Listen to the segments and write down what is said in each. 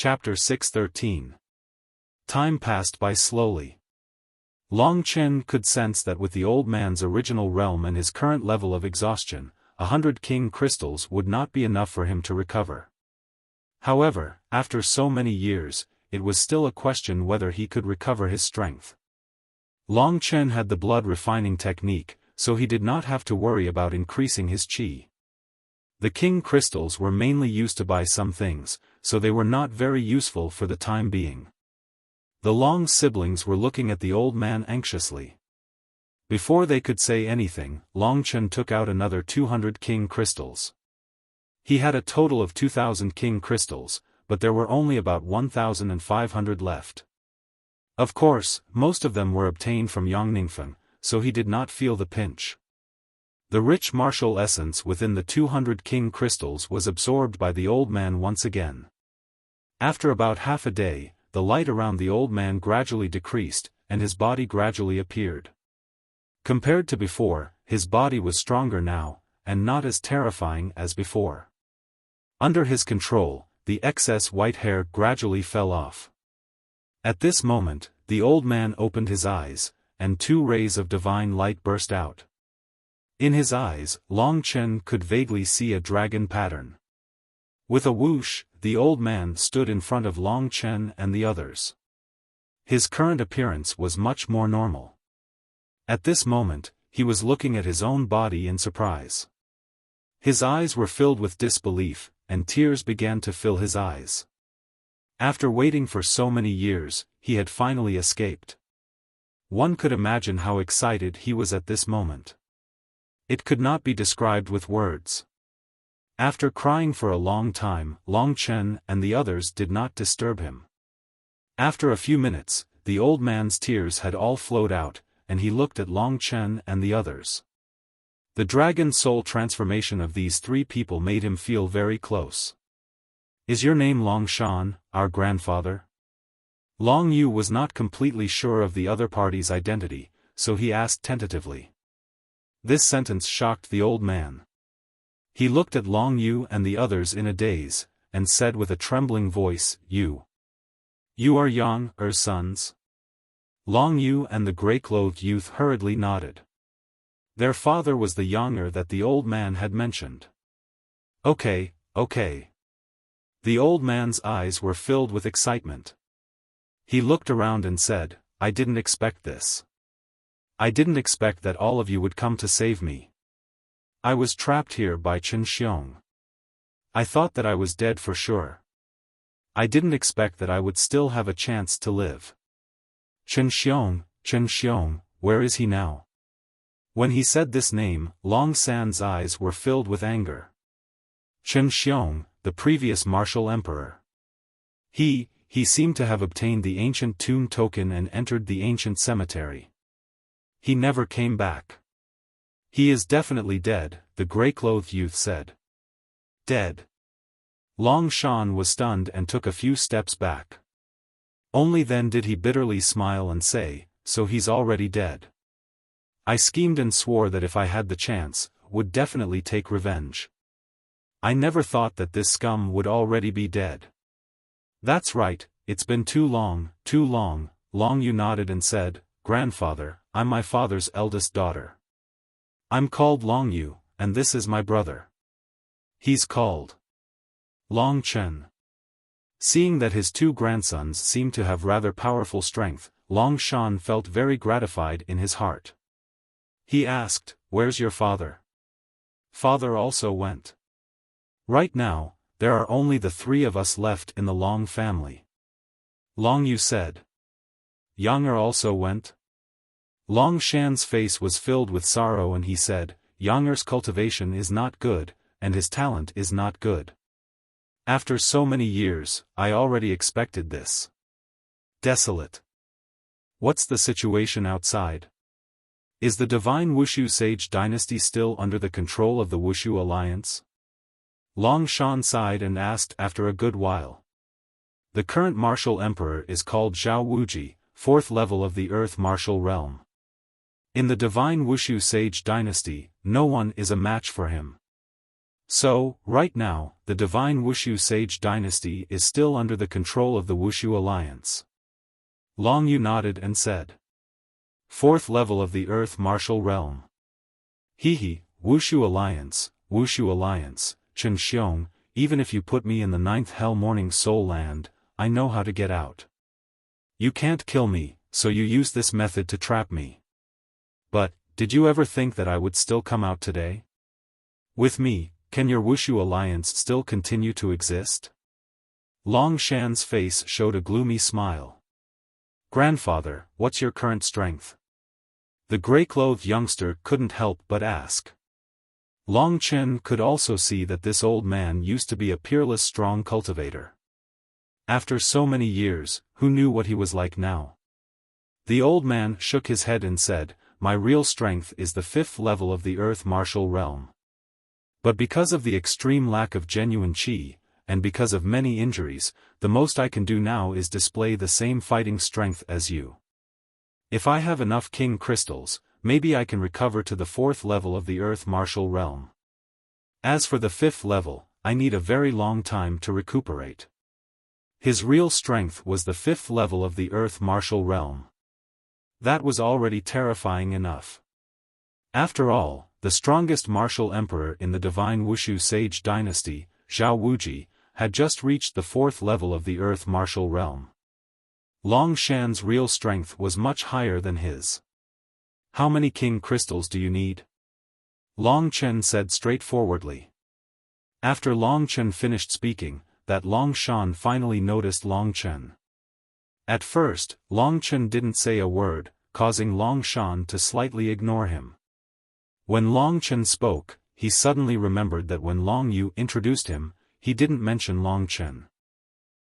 Chapter 613. Time passed by slowly. Long Chen could sense that with the old man's original realm and his current level of exhaustion, 100 king crystals would not be enough for him to recover. However, after so many years, it was still a question whether he could recover his strength. Long Chen had the blood refining technique, so he did not have to worry about increasing his qi. The king crystals were mainly used to buy some things, so they were not very useful for the time being. The Long siblings were looking at the old man anxiously. Before they could say anything, Long Chen took out another 200 king crystals. He had a total of 2,000 king crystals, but there were only about 1,500 left. Of course, most of them were obtained from Yangningfen, so he did not feel the pinch. The rich martial essence within the 200 king crystals was absorbed by the old man once again. After about half a day, the light around the old man gradually decreased, and his body gradually appeared. Compared to before, his body was stronger now, and not as terrifying as before. Under his control, the excess white hair gradually fell off. At this moment, the old man opened his eyes, and 2 rays of divine light burst out. In his eyes, Long Chen could vaguely see a dragon pattern. With a whoosh, the old man stood in front of Long Chen and the others. His current appearance was much more normal. At this moment, he was looking at his own body in surprise. His eyes were filled with disbelief, and tears began to fill his eyes. After waiting for so many years, he had finally escaped. One could imagine how excited he was at this moment. It could not be described with words. After crying for a long time, Long Chen and the others did not disturb him. After a few minutes, the old man's tears had all flowed out, and he looked at Long Chen and the others. The dragon soul transformation of these 3 people made him feel very close. "Is your name Long Shan, our grandfather?" Long Yu was not completely sure of the other party's identity, so he asked tentatively. This sentence shocked the old man. He looked at Long Yu and the others in a daze, and said with a trembling voice, You are Yang-er's sons?" Long Yu and the grey-clothed youth hurriedly nodded. Their father was the Yang-er that the old man had mentioned. Okay. The old man's eyes were filled with excitement. He looked around and said, "I didn't expect this. I didn't expect that all of you would come to save me. I was trapped here by Chen Xiong. I thought that I was dead for sure. I didn't expect that I would still have a chance to live. Chen Xiong, where is he now?" When he said this name, Long San's eyes were filled with anger. Chen Xiong, the previous martial emperor. He seemed to have obtained the ancient tomb token and entered the ancient cemetery. He never came back. "He is definitely dead," the grey-clothed youth said. "Dead?" Long Shan was stunned and took a few steps back. Only then did he bitterly smile and say, "So he's already dead. I schemed and swore that if I had the chance, would definitely take revenge. I never thought that this scum would already be dead." "That's right, it's been too long. Long Yu nodded and said, "Grandfather, I'm my father's eldest daughter. I'm called Long Yu, and this is my brother. He's called Long Chen." Seeing that his 2 grandsons seemed to have rather powerful strength, Long Shan felt very gratified in his heart. He asked, "Where's your father?" "Father also went. Right now, there are only the 3 of us left in the Long family." Long Yu said. "Yang-er also went?" Long Shan's face was filled with sorrow and he said, "Yang-er's cultivation is not good, and his talent is not good. After so many years, I already expected this. Desolate. What's the situation outside? Is the divine Wushu Sage dynasty still under the control of the Wushu Alliance?" Long Shan sighed and asked after a good while. "The current martial emperor is called Zhao Wuji, 4th level of the Earth martial realm. In the divine Wushu Sage dynasty, no one is a match for him. So, right now, the divine Wuxia Sage dynasty is still under the control of the Wuxia alliance. Long Yu nodded and said. Fourth level of the Earth Martial Realm. Hehe, Wuxia Alliance, Chen Xiong, even if you put me in the 9th Hell Morning Soul Land, I know how to get out. You can't kill me, so you use this method to trap me. But, did you ever think that I would still come out today? With me, can your Wuxia Alliance still continue to exist? Long Shan's face showed a gloomy smile. Grandfather, what's your current strength? The gray-clothed youngster couldn't help but ask. Long Chen could also see that this old man used to be a peerless strong cultivator. After so many years, who knew what he was like now? The old man shook his head and said, My real strength is the 5th level of the Earth Martial Realm. But because of the extreme lack of genuine qi, and because of many injuries, the most I can do now is display the same fighting strength as you. If I have enough king crystals, maybe I can recover to the 4th level of the Earth Martial Realm. As for the 5th level, I need a very long time to recuperate. His real strength was the 5th level of the Earth Martial Realm. That was already terrifying enough. After all, the strongest martial emperor in the divine Wuxia Sage dynasty, Zhao Wuji, had just reached the 4th level of the Earth Martial Realm. Long Shan's real strength was much higher than his. How many king crystals do you need? Long Chen said straightforwardly. After Long Chen finished speaking, that Long Shan finally noticed Long Chen. At first, Long Chen didn't say a word, causing Long Shan to slightly ignore him. When Long Chen spoke, he suddenly remembered that when Long Yu introduced him, he didn't mention Long Chen.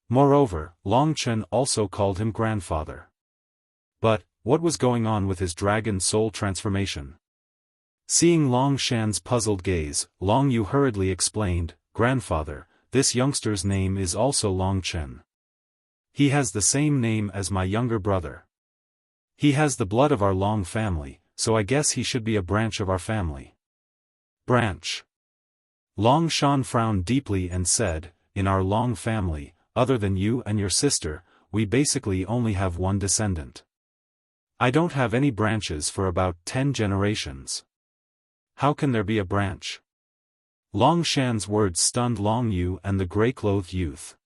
Moreover, Long Chen also called him grandfather. But, what was going on with his dragon soul transformation? Seeing Long Shan's puzzled gaze, Long Yu hurriedly explained, Grandfather, this youngster's name is also Long Chen. He has the same name as my younger brother. He has the blood of our Long family, so I guess he should be a branch of our family. Branch. Long Shan frowned deeply and said, In our Long family, other than you and your sister, we basically only have one descendant. I don't have any branches for about 10 generations. How can there be a branch? Long Shan's words stunned Long Yu and the gray-clothed youth.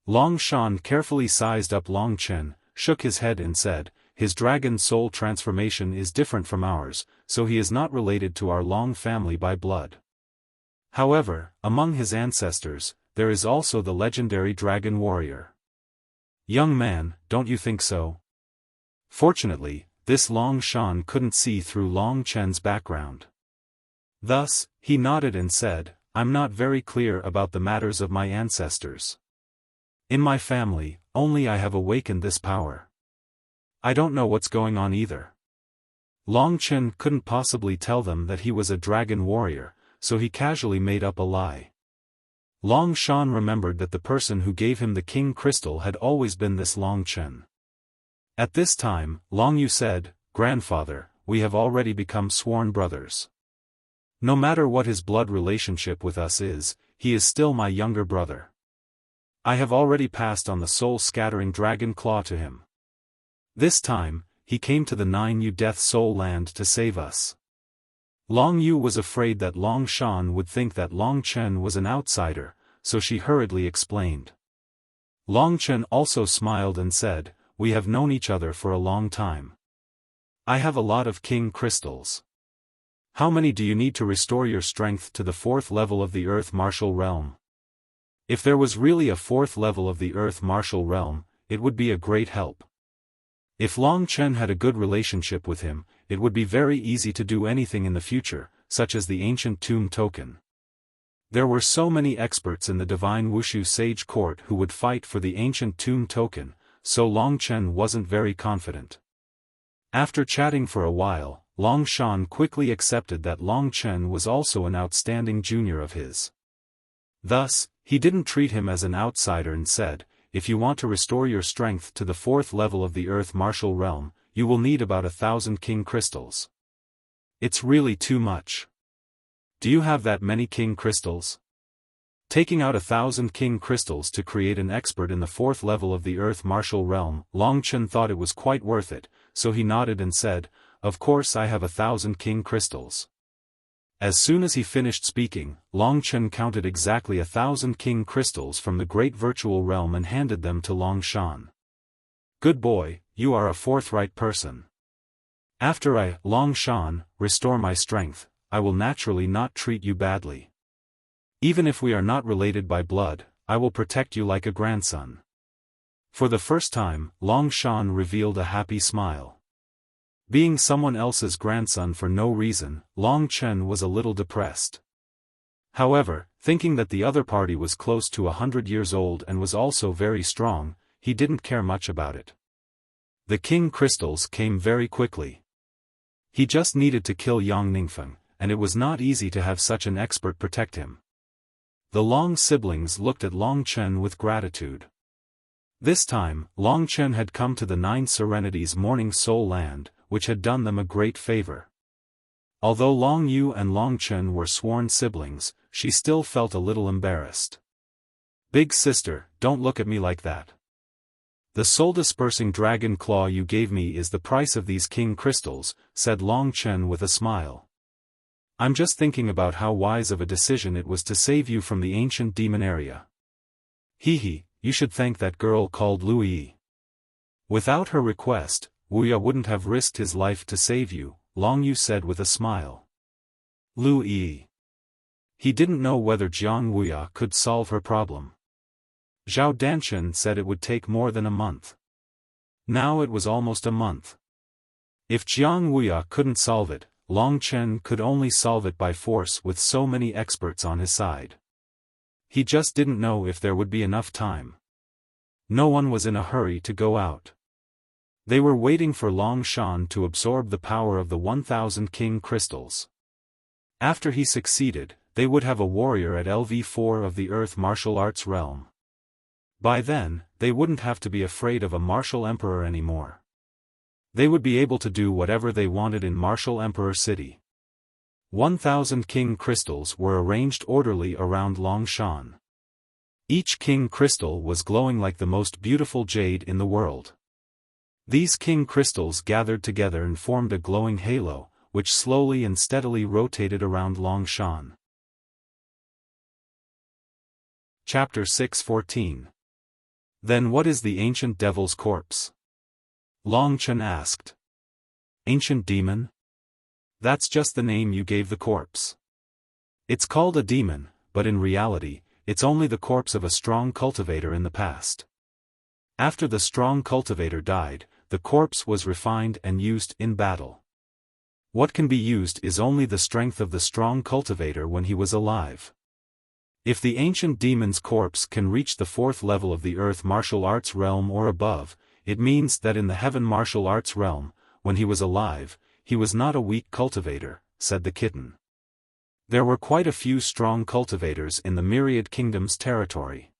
Long Shan carefully sized up Long Chen, shook his head and said, His dragon soul transformation is different from ours, so he is not related to our Long family by blood. However, among his ancestors, there is also the legendary dragon warrior. Young man, don't you think so? Fortunately, this Long Shan couldn't see through Long Chen's background. Thus, he nodded and said, I'm not very clear about the matters of my ancestors. In my family, only I have awakened this power. I don't know what's going on either. Long Chen couldn't possibly tell them that he was a dragon warrior, so he casually made up a lie. Long Shan remembered that the person who gave him the king crystal had always been this Long Chen. At this time, Long Yu said, Grandfather, we have already become sworn brothers. No matter what his blood relationship with us is, he is still my younger brother. I have already passed on the soul-scattering dragon claw to him. This time, he came to the 9 Death Soul Land to save us. Long Yu was afraid that Long Shan would think that Long Chen was an outsider, so she hurriedly explained. Long Chen also smiled and said, We have known each other for a long time. I have a lot of king crystals. How many do you need to restore your strength to the 4th level of the Earth Martial Realm? If there was really a 4th level of the Earth Martial Realm, it would be a great help. If Long Chen had a good relationship with him, it would be very easy to do anything in the future, such as the ancient tomb token. There were so many experts in the divine Wuxia Sage court who would fight for the ancient tomb token, so Long Chen wasn't very confident. After chatting for a while, Long Shan quickly accepted that Long Chen was also an outstanding junior of his. Thus, he didn't treat him as an outsider and said, If you want to restore your strength to the 4th level of the Earth Martial Realm, you will need about 1,000 king crystals. It's really too much. Do you have that many king crystals? Taking out 1,000 king crystals to create an expert in the 4th level of the Earth Martial Realm, Long Chen thought it was quite worth it, so he nodded and said, "Of course I have 1,000 king crystals." As soon as he finished speaking, Long Chen counted exactly 1,000 king crystals from the great virtual realm and handed them to Long Shan. "Good boy, you are a forthright person. After I, Long Shan, restore my strength, I will naturally not treat you badly. Even if we are not related by blood, I will protect you like a grandson." For the first time, Long Shan revealed a happy smile. Being someone else's grandson for no reason, Long Chen was a little depressed. However, thinking that the other party was close to 100 years old and was also very strong, he didn't care much about it. The king crystals came very quickly. He just needed to kill Yang Ningfeng, and it was not easy to have such an expert protect him. The Long siblings looked at Long Chen with gratitude. This time, Long Chen had come to the 9 Serenities Morning Soul Land, which had done them a great favor. Although Long Yu and Long Chen were sworn siblings, she still felt a little embarrassed. "Big sister, don't look at me like that. The soul-dispersing dragon claw you gave me is the price of these king crystals," said Long Chen with a smile. "I'm just thinking about how wise of a decision it was to save you from the ancient demon area. Hee, you should thank that girl called Lui. Without her request, Wuxia wouldn't have risked his life to save you," Long Yu said with a smile. Lui. He didn't know whether Jiang Wuxia could solve her problem. Zhao Danshan said it would take more than a month. Now it was almost a month. If Jiang Wuxia couldn't solve it, Long Chen could only solve it by force with so many experts on his side. He just didn't know if there would be enough time. No one was in a hurry to go out. They were waiting for Long Shan to absorb the power of the 1,000 king crystals. After he succeeded, they would have a warrior at LV4 of the Earth Martial Arts realm. By then, they wouldn't have to be afraid of a martial emperor anymore. They would be able to do whatever they wanted in Martial Emperor City. 1,000 king crystals were arranged orderly around Long Shan. Each king crystal was glowing like the most beautiful jade in the world. These king crystals gathered together and formed a glowing halo, which slowly and steadily rotated around Long Shan. Chapter 6:14. Then what is the ancient devil's corpse? Long Chen asked. Ancient demon? That's just the name you gave the corpse. It's called a demon, but in reality, it's only the corpse of a strong cultivator in the past. After the strong cultivator died, the corpse was refined and used in battle. What can be used is only the strength of the strong cultivator when he was alive. If the ancient demon's corpse can reach the 4th level of the Earth Martial Arts realm or above, it means that in the Heaven Martial Arts realm, when he was alive, he was not a weak cultivator, said the kitten. There were quite a few strong cultivators in the Myriad Kingdom's territory.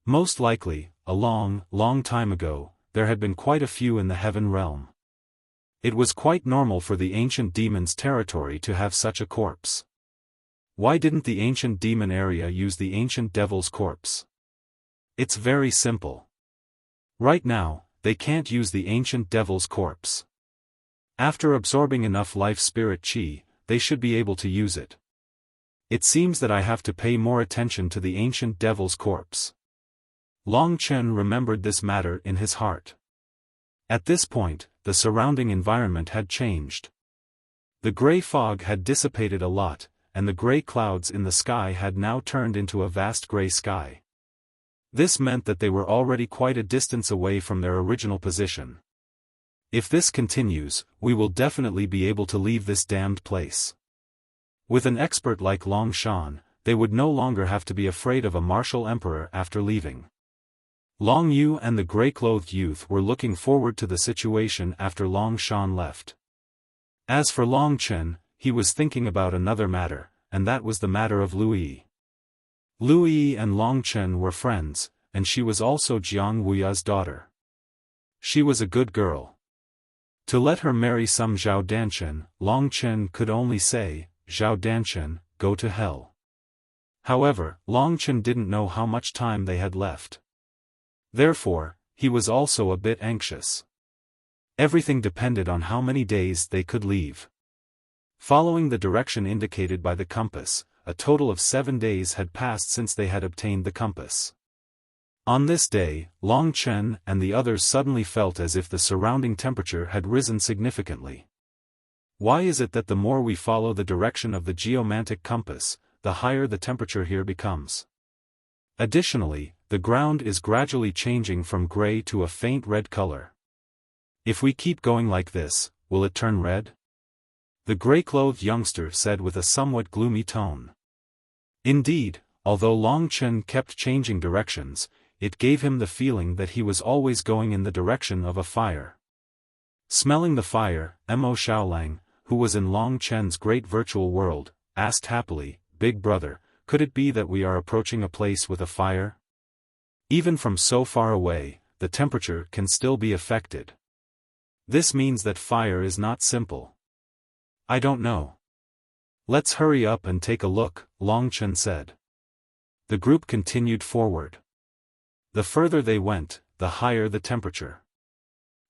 Most likely, a long, long time ago, there had been quite a few in the Heaven realm. It was quite normal for the ancient demon's territory to have such a corpse. Why didn't the ancient demon area use the ancient devil's corpse? It's very simple. Right now, they can't use the ancient devil's corpse. After absorbing enough life spirit chi, they should be able to use it. It seems that I have to pay more attention to the ancient devil's corpse. Long Chen remembered this matter in his heart. At this point, the surrounding environment had changed. The gray fog had dissipated a lot, and the gray clouds in the sky had now turned into a vast gray sky. This meant that they were already quite a distance away from their original position. If this continues, we will definitely be able to leave this damned place. With an expert like Long Shan, they would no longer have to be afraid of a martial emperor after leaving. Long Yu and the gray-clothed youth were looking forward to the situation after Long Shan left. As for Long Chen, he was thinking about another matter, and that was the matter of Lui. Lui and Long Chen were friends, and she was also Jiang Wuya's daughter. She was a good girl. To let her marry some Zhao Danshan, Long Chen could only say, Zhao Danshan, go to hell. However, Long Chen didn't know how much time they had left. Therefore, he was also a bit anxious. Everything depended on how many days they could leave. Following the direction indicated by the compass, a total of 7 days had passed since they had obtained the compass. On this day, Long Chen and the others suddenly felt as if the surrounding temperature had risen significantly. Why is it that the more we follow the direction of the geomantic compass, the higher the temperature here becomes? Additionally, the ground is gradually changing from gray to a faint red color. If we keep going like this, will it turn red? The gray-clothed youngster said with a somewhat gloomy tone. Indeed, although Long Chen kept changing directions, it gave him the feeling that he was always going in the direction of a fire. Smelling the fire, Mo Xiaolang, who was in Long Chen's great virtual world, asked happily, "Big brother, could it be that we are approaching a place with a fire? Even from so far away, the temperature can still be affected. This means that fire is not simple." "I don't know. Let's hurry up and take a look," Long Chen said. The group continued forward. The further they went, the higher the temperature.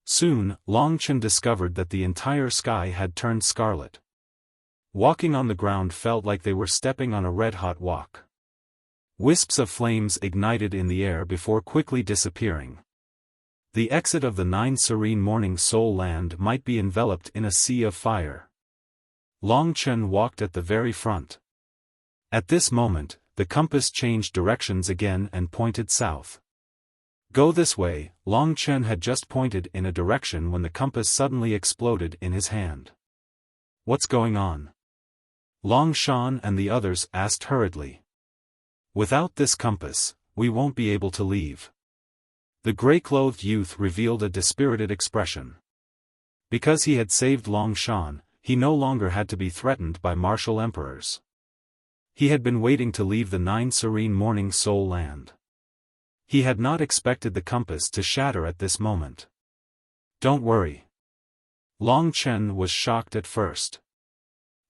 Soon, Long Chen discovered that the entire sky had turned scarlet. Walking on the ground felt like they were stepping on a red-hot wok. Wisps of flames ignited in the air before quickly disappearing. The exit of the 9 serene morning soul land might be enveloped in a sea of fire. Long Chen walked at the very front. At this moment, the compass changed directions again and pointed south. "Go this way," Long Chen had just pointed in a direction when the compass suddenly exploded in his hand. "What's going on?" Long Shan and the others asked hurriedly. "Without this compass, we won't be able to leave." The gray-clothed youth revealed a dispirited expression. Because he had saved Long Shan, he no longer had to be threatened by martial emperors. He had been waiting to leave the 9 serene morning soul land. He had not expected the compass to shatter at this moment. "Don't worry." Long Chen was shocked at first.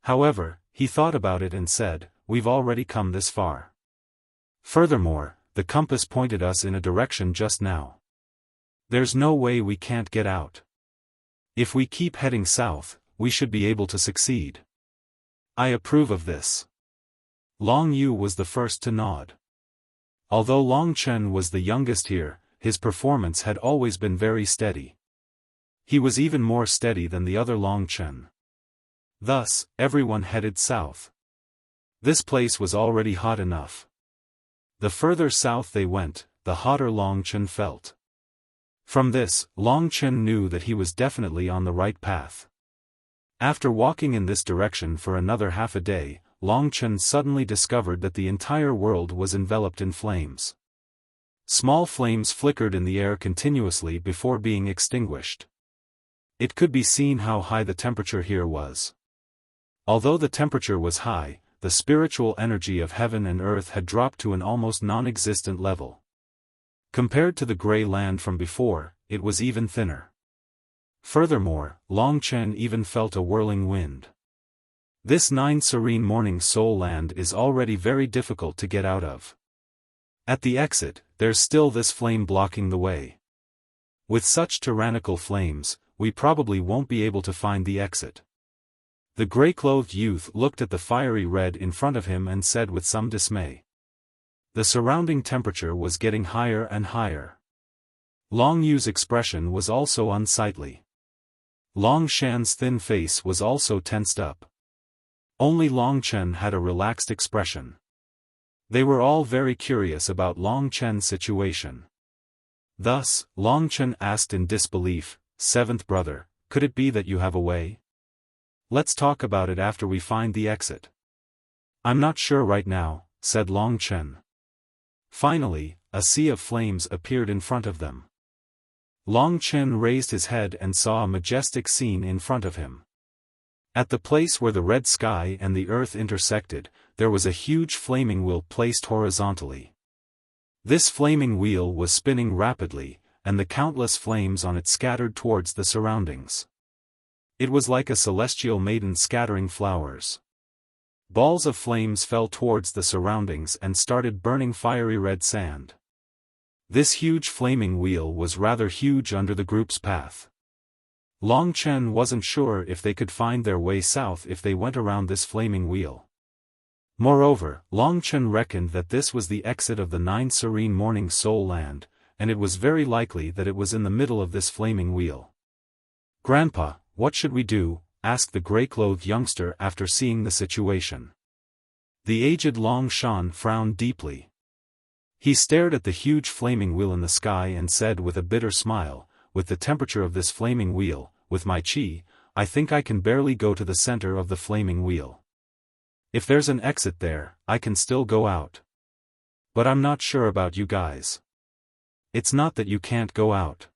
However, he thought about it and said, "We've already come this far. Furthermore, the compass pointed us in a direction just now. There's no way we can't get out. If we keep heading south, we should be able to succeed. I approve of this." Long Yu was the first to nod. Although Long Chen was the youngest here, his performance had always been very steady. He was even more steady than the other Long Chen. Thus, everyone headed south. This place was already hot enough. The further south they went, the hotter Long Chen felt. From this, Long Chen knew that he was definitely on the right path. After walking in this direction for another half a day, Long Chen suddenly discovered that the entire world was enveloped in flames. Small flames flickered in the air continuously before being extinguished. It could be seen how high the temperature here was. Although the temperature was high, the spiritual energy of heaven and earth had dropped to an almost non-existent level. Compared to the gray land from before, it was even thinner. Furthermore, Long Chen even felt a whirling wind. This 9 serene morning soul land is already very difficult to get out of. At the exit, there's still this flame blocking the way. With such tyrannical flames, we probably won't be able to find the exit. The gray-clothed youth looked at the fiery red in front of him and said with some dismay. The surrounding temperature was getting higher and higher. Long Yu's expression was also unsightly. Long Shan's thin face was also tensed up. Only Long Chen had a relaxed expression. They were all very curious about Long Chen's situation. Thus, Long Chen asked in disbelief, "Seventh brother, could it be that you have a way? Let's talk about it after we find the exit." "I'm not sure right now," said Long Chen. Finally, a sea of flames appeared in front of them. Long Chen raised his head and saw a majestic scene in front of him. At the place where the red sky and the earth intersected, there was a huge flaming wheel placed horizontally. This flaming wheel was spinning rapidly, and the countless flames on it scattered towards the surroundings. It was like a celestial maiden scattering flowers. Balls of flames fell towards the surroundings and started burning fiery red sand. This huge flaming wheel was rather huge under the group's path. Long Chen wasn't sure if they could find their way south if they went around this flaming wheel. Moreover, Long Chen reckoned that this was the exit of the 9 serene morning soul land, and it was very likely that it was in the middle of this flaming wheel. "Grandpa, what should we do?" asked the gray-clothed youngster after seeing the situation. The aged Long Shan frowned deeply. He stared at the huge flaming wheel in the sky and said with a bitter smile, "With the temperature of this flaming wheel, with my qi, I think I can barely go to the center of the flaming wheel. If there's an exit there, I can still go out. But I'm not sure about you guys. It's not that you can't go out."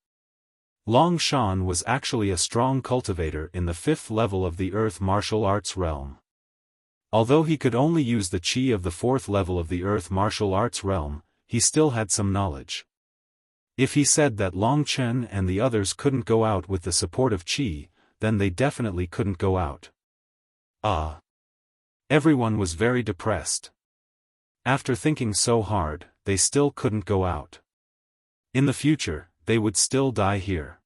Long Shan was actually a strong cultivator in the 5th level of the Earth martial arts realm. Although he could only use the qi of the 4th level of the Earth martial arts realm, he still had some knowledge. If he said that Long Chen and the others couldn't go out with the support of qi, then they definitely couldn't go out. Everyone was very depressed. After thinking so hard, they still couldn't go out. In the future, they would still die here.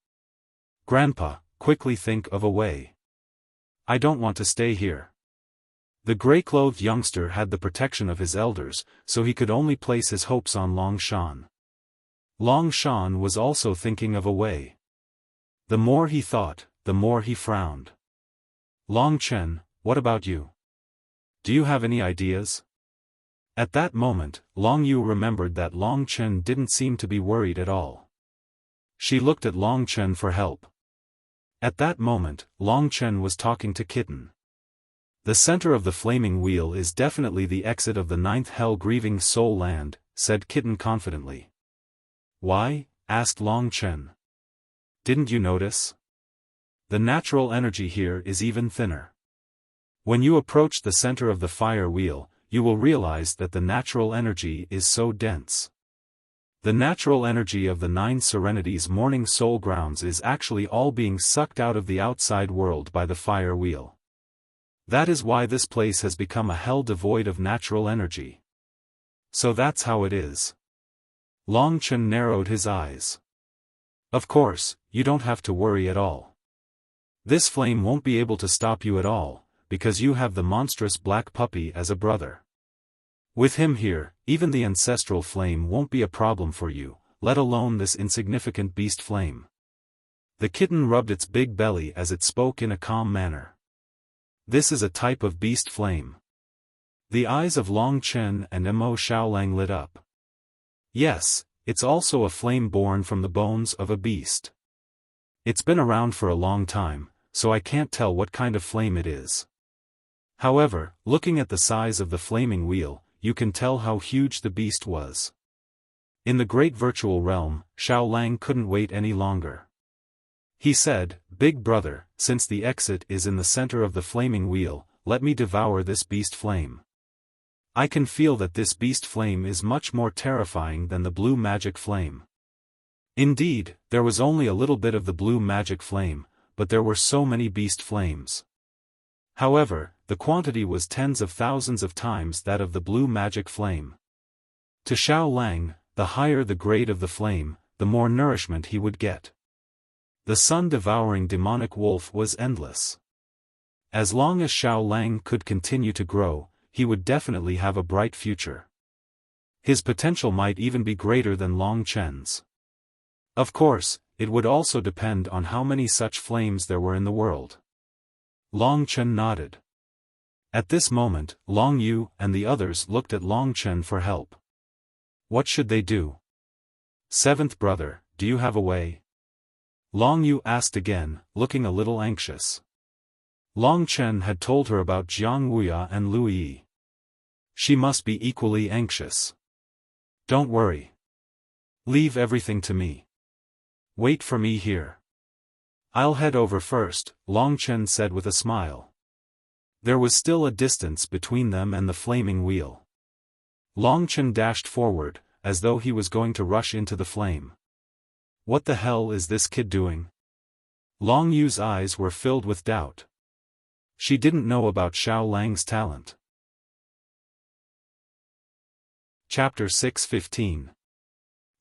"Grandpa, quickly think of a way. I don't want to stay here." The gray-clothed youngster had the protection of his elders, so he could only place his hopes on Long Shan. Long Shan was also thinking of a way. The more he thought, the more he frowned. "Long Chen, what about you? Do you have any ideas?" At that moment, Long Yu remembered that Long Chen didn't seem to be worried at all. She looked at Long Chen for help. At that moment, Long Chen was talking to Kitten. "The center of the flaming wheel is definitely the exit of the 9th hell-grieving soul land," said Kitten confidently. "Why?" asked Long Chen. "Didn't you notice? The natural energy here is even thinner. When you approach the center of the fire wheel, you will realize that the natural energy is so dense. The natural energy of the 9 Serenities morning soul grounds is actually all being sucked out of the outside world by the fire wheel. That is why this place has become a hell devoid of natural energy. So that's how it is." Long Chen narrowed his eyes. "Of course, you don't have to worry at all. This flame won't be able to stop you at all, because you have the monstrous black puppy as a brother. With him here, even the ancestral flame won't be a problem for you, let alone this insignificant beast flame." The kitten rubbed its big belly as it spoke in a calm manner. "This is a type of beast flame." The eyes of Long Chen and Mo Xiaolang lit up. "Yes, it's also a flame born from the bones of a beast. It's been around for a long time, so I can't tell what kind of flame it is. However, looking at the size of the flaming wheel, you can tell how huge the beast was." In the great virtual realm, Xiaolang couldn't wait any longer. He said, "Big brother, since the exit is in the center of the flaming wheel, let me devour this beast flame. I can feel that this beast flame is much more terrifying than the blue magic flame." Indeed, there was only a little bit of the blue magic flame, but there were so many beast flames. However, the quantity was tens of thousands of times that of the blue magic flame. To Xiaolang, the higher the grade of the flame, the more nourishment he would get. The sun-devouring demonic wolf was endless. As long as Xiaolang could continue to grow, he would definitely have a bright future. His potential might even be greater than Long Chen's. Of course, it would also depend on how many such flames there were in the world. Long Chen nodded. At this moment, Long Yu and the others looked at Long Chen for help. What should they do? "Seventh brother, do you have a way?" Long Yu asked again, looking a little anxious. Long Chen had told her about Jiang Wuya and Lu Yi. She must be equally anxious. "Don't worry. Leave everything to me. Wait for me here. I'll head over first," Long Chen said with a smile. There was still a distance between them and the flaming wheel. Long Chen dashed forward, as though he was going to rush into the flame. What the hell is this kid doing? Long Yu's eyes were filled with doubt. She didn't know about Xiaolang's talent. Chapter 6:15.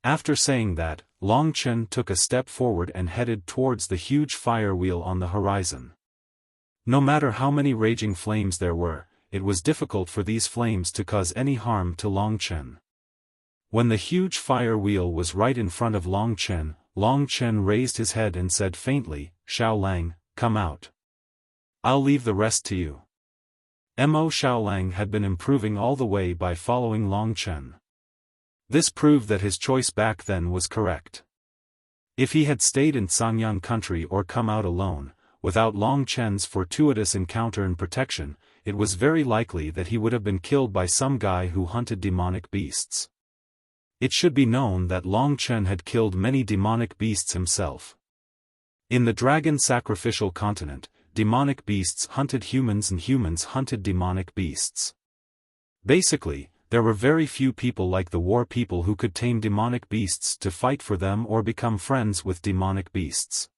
After saying that, Long Chen took a step forward and headed towards the huge fire wheel on the horizon. No matter how many raging flames there were, it was difficult for these flames to cause any harm to Long Chen. When the huge fire wheel was right in front of Long Chen raised his head and said faintly, "Xiaolang, come out. I'll leave the rest to you." Xiaolang had been improving all the way by following Long Chen. This proved that his choice back then was correct. If he had stayed in Sangyang country or come out alone, without Long Chen's fortuitous encounter and protection, it was very likely that he would have been killed by some guy who hunted demonic beasts. It should be known that Long Chen had killed many demonic beasts himself. In the dragon sacrificial continent, demonic beasts hunted humans and humans hunted demonic beasts. Basically, there were very few people like the war people who could tame demonic beasts to fight for them or become friends with demonic beasts.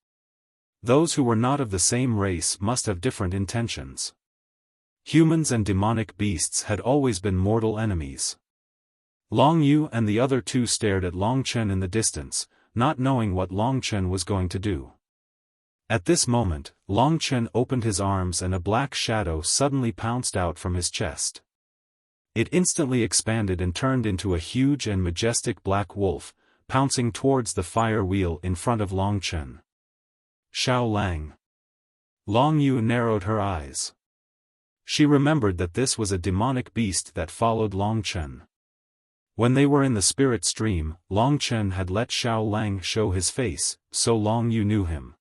Those who were not of the same race must have different intentions. Humans and demonic beasts had always been mortal enemies. Long Yu and the other two stared at Long Chen in the distance, not knowing what Long Chen was going to do. At this moment, Long Chen opened his arms and a black shadow suddenly pounced out from his chest. It instantly expanded and turned into a huge and majestic black wolf, pouncing towards the fire wheel in front of Long Chen. Xiaolang. Long Yu narrowed her eyes. She remembered that this was a demonic beast that followed Long Chen. When they were in the spirit stream, Long Chen had let Xiaolang show his face, so Long Yu knew him.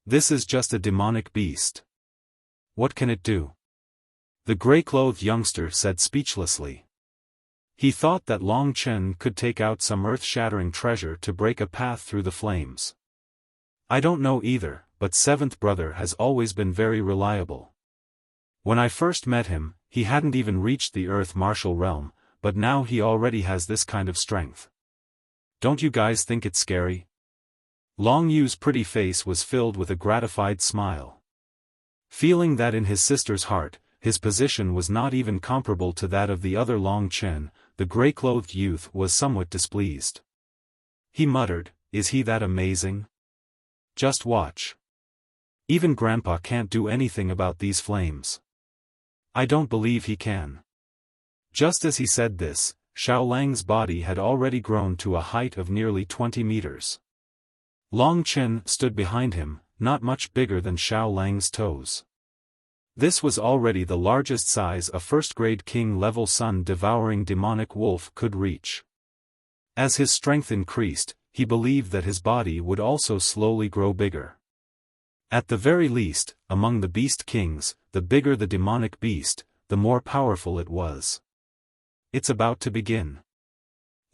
This is just a demonic beast. What can it do? The gray-clothed youngster said speechlessly. He thought that Long Chen could take out some earth-shattering treasure to break a path through the flames. I don't know either, but Seventh Brother has always been very reliable. When I first met him, he hadn't even reached the Earth Martial Realm, but now he already has this kind of strength. Don't you guys think it's scary? Long Yu's pretty face was filled with a gratified smile. Feeling that in his sister's heart, his position was not even comparable to that of the other Long Chen, the gray-clothed youth was somewhat displeased. He muttered, "Is he that amazing? Just watch. Even Grandpa can't do anything about these flames. I don't believe he can." Just as he said this, Xiaolang's body had already grown to a height of nearly 20 meters. Long Chen stood behind him, not much bigger than Xiaolang's toes. This was already the largest size a first-grade king-level sun-devouring demonic wolf could reach. As his strength increased, he believed that his body would also slowly grow bigger. At the very least, among the beast kings, the bigger the demonic beast, the more powerful it was. It's about to begin.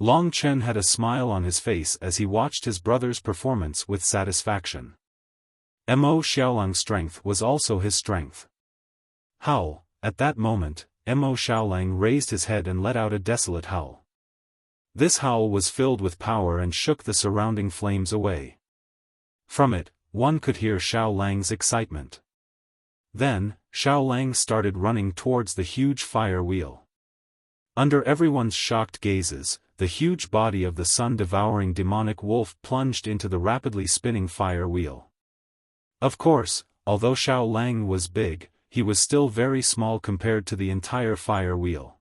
Long Chen had a smile on his face as he watched his brother's performance with satisfaction. Xiaolang's strength was also his strength. Howl! At that moment, Xiaolang raised his head and let out a desolate howl. This howl was filled with power and shook the surrounding flames away. From it, one could hear Xiaolang's excitement. Then, Xiaolang started running towards the huge fire wheel. Under everyone's shocked gazes, the huge body of the sun-devouring demonic wolf plunged into the rapidly spinning fire wheel. Of course, although Xiaolang was big, he was still very small compared to the entire fire wheel.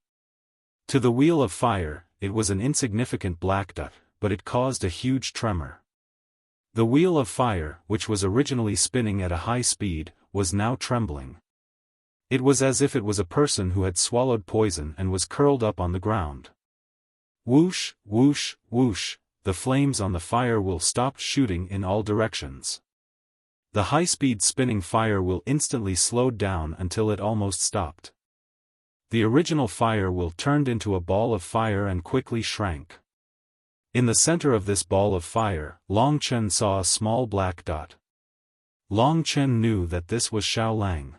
To the wheel of fire, it was an insignificant black dot, but it caused a huge tremor. The wheel of fire, which was originally spinning at a high speed, was now trembling. It was as if it was a person who had swallowed poison and was curled up on the ground. Whoosh, whoosh, whoosh, the flames on the fire wheel stopped shooting in all directions. The high-speed spinning fire wheel instantly slowed down until it almost stopped. The original fire wheel turned into a ball of fire and quickly shrank. In the center of this ball of fire, Long Chen saw a small black dot. Long Chen knew that this was Xiaolang.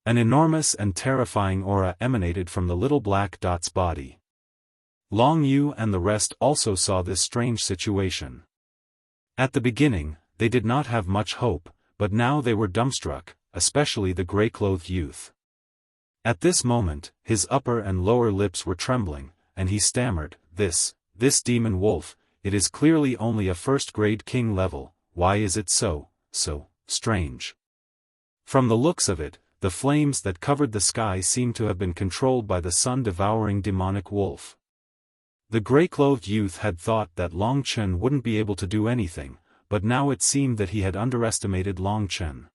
An enormous and terrifying aura emanated from the little black dot's body. Long Yu and the rest also saw this strange situation. At the beginning, they did not have much hope, but now they were dumbstruck, especially the gray-clothed youth. At this moment, his upper and lower lips were trembling, and he stammered, This demon wolf, it is clearly only a first-grade king level, why is it so strange? From the looks of it, the flames that covered the sky seemed to have been controlled by the sun-devouring demonic wolf. The gray-clothed youth had thought that Long Chen wouldn't be able to do anything, but now it seemed that he had underestimated Long Chen.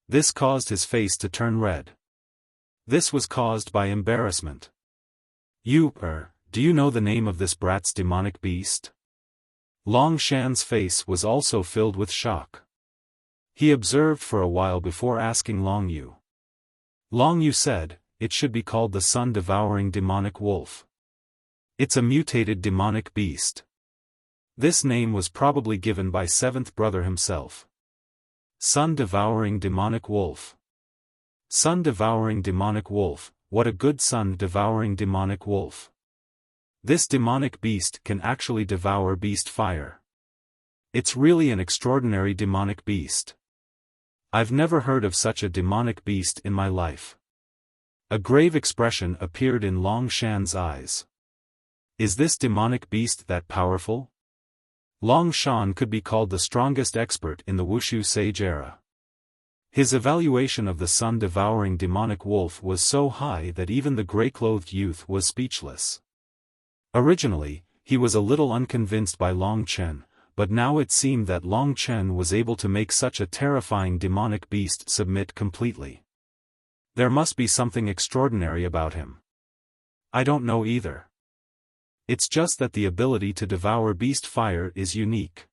This caused his face to turn red. This was caused by embarrassment. Do you know the name of this brat's demonic beast? Long Shan's face was also filled with shock. He observed for a while before asking Long Yu. Long Yu said, it should be called the sun-devouring demonic wolf. It's a mutated demonic beast. This name was probably given by seventh brother himself. Sun-devouring demonic wolf. Sun-devouring demonic wolf, what a good sun-devouring demonic wolf. This demonic beast can actually devour beast fire. It's really an extraordinary demonic beast. I've never heard of such a demonic beast in my life. A grave expression appeared in Long Shan's eyes. Is this demonic beast that powerful? Long Shan could be called the strongest expert in the Wushu Sage era. His evaluation of the sun-devouring demonic wolf was so high that even the gray-clothed youth was speechless. Originally, he was a little unconvinced by Long Chen, but now it seemed that Long Chen was able to make such a terrifying demonic beast submit completely. There must be something extraordinary about him. I don't know either. It's just that the ability to devour beast fire is unique.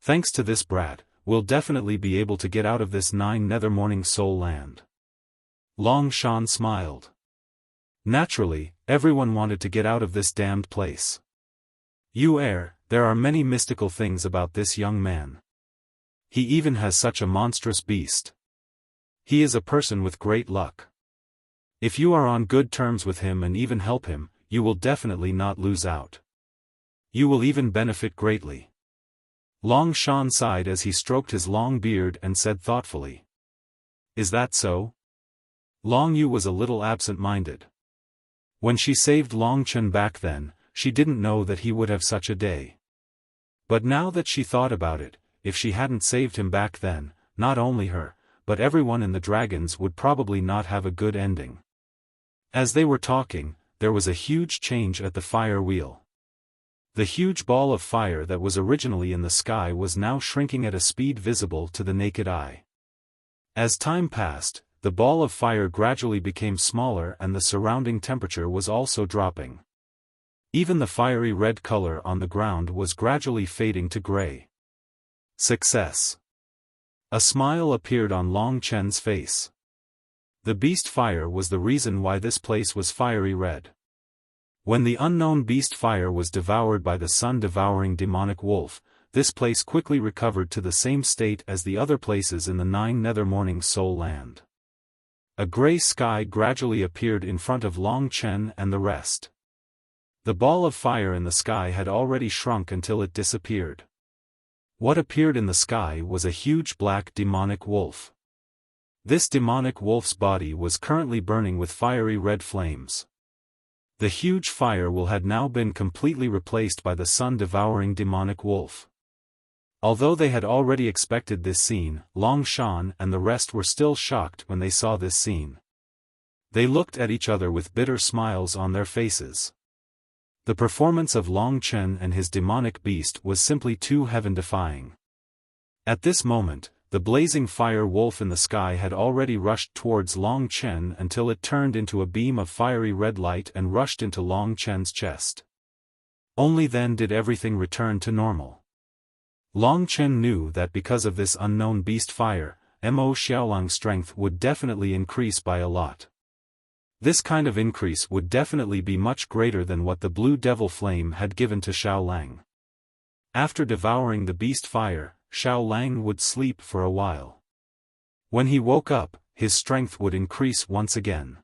Thanks to this brat, we'll definitely be able to get out of this 9 Nether Morning Soul land. Long Shan smiled. Naturally, everyone wanted to get out of this damned place. There are many mystical things about this young man. He even has such a monstrous beast. He is a person with great luck. If you are on good terms with him and even help him, you will definitely not lose out. You will even benefit greatly. Long Shan sighed as he stroked his long beard and said thoughtfully. Is that so? Long Yu was a little absent-minded. When she saved Long Chen back then, she didn't know that he would have such a day. But now that she thought about it, if she hadn't saved him back then, not only her, but everyone in the dragons would probably not have a good ending. As they were talking, there was a huge change at the fire wheel. The huge ball of fire that was originally in the sky was now shrinking at a speed visible to the naked eye. As time passed, the ball of fire gradually became smaller and the surrounding temperature was also dropping. Even the fiery red color on the ground was gradually fading to gray. Success. A smile appeared on Long Chen's face. The beast fire was the reason why this place was fiery red. When the unknown beast fire was devoured by the sun-devouring demonic wolf, this place quickly recovered to the same state as the other places in the 9 Nether Morning Soul land. A gray sky gradually appeared in front of Long Chen and the rest. The ball of fire in the sky had already shrunk until it disappeared. What appeared in the sky was a huge black demonic wolf. This demonic wolf's body was currently burning with fiery red flames. The huge fire will had now been completely replaced by the sun-devouring demonic wolf. Although they had already expected this scene, Long Shan and the rest were still shocked when they saw this scene. They looked at each other with bitter smiles on their faces. The performance of Long Chen and his demonic beast was simply too heaven-defying. At this moment, the blazing fire wolf in the sky had already rushed towards Long Chen until it turned into a beam of fiery red light and rushed into Long Chen's chest. Only then did everything return to normal. Long Chen knew that because of this unknown beast fire, Mo Xiaolang's strength would definitely increase by a lot. This kind of increase would definitely be much greater than what the blue devil flame had given to Xiaolang. After devouring the beast fire, Xiaolang would sleep for a while. When he woke up, his strength would increase once again.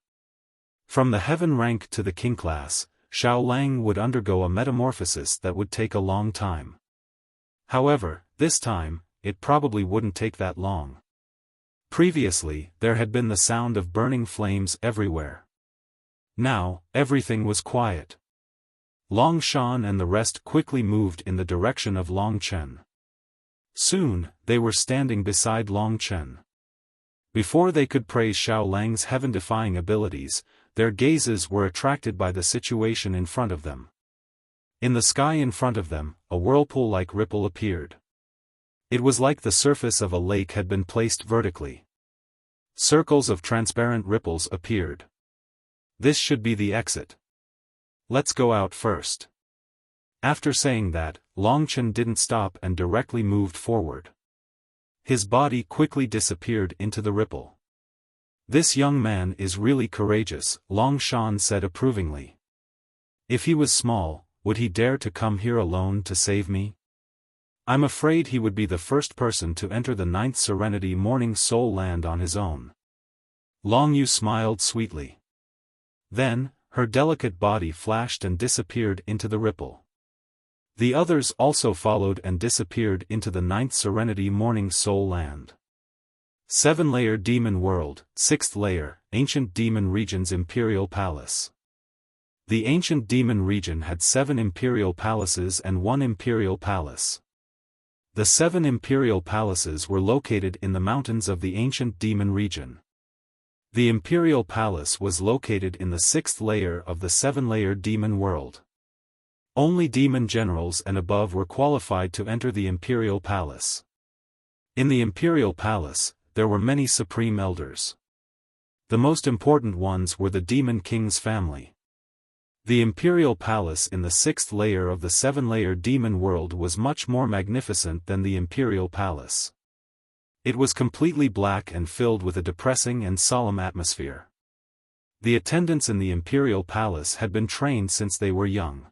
From the heaven rank to the king class, Xiaolang would undergo a metamorphosis that would take a long time. However, this time, it probably wouldn't take that long. Previously, there had been the sound of burning flames everywhere. Now, everything was quiet. Long Shan and the rest quickly moved in the direction of Long Chen. Soon, they were standing beside Long Chen. Before they could praise Xiao Lang's heaven-defying abilities, their gazes were attracted by the situation in front of them. In the sky in front of them, a whirlpool-like ripple appeared. It was like the surface of a lake had been placed vertically. Circles of transparent ripples appeared. This should be the exit. Let's go out first. After saying that, Long Chen didn't stop and directly moved forward. His body quickly disappeared into the ripple. This young man is really courageous, Long Shan said approvingly. If he was small, would he dare to come here alone to save me? I'm afraid he would be the first person to enter the 9th Serenity Morning Soul Land on his own. Long Yu smiled sweetly. Then, her delicate body flashed and disappeared into the ripple. The others also followed and disappeared into the 9th Serenity Morning Soul Land. 7-layer Demon World, 6th layer, Ancient Demon Region's Imperial Palace. The Ancient Demon Region had 7 Imperial Palaces and 1 Imperial Palace. The 7 Imperial Palaces were located in the mountains of the Ancient Demon Region. The Imperial Palace was located in the 6th layer of the 7-layer Demon World. Only demon generals and above were qualified to enter the Imperial Palace. In the Imperial Palace, there were many supreme elders. The most important ones were the Demon King's family. The Imperial Palace in the 6th layer of the 7-layer Demon World was much more magnificent than the Imperial Palace. It was completely black and filled with a depressing and solemn atmosphere. The attendants in the Imperial Palace had been trained since they were young.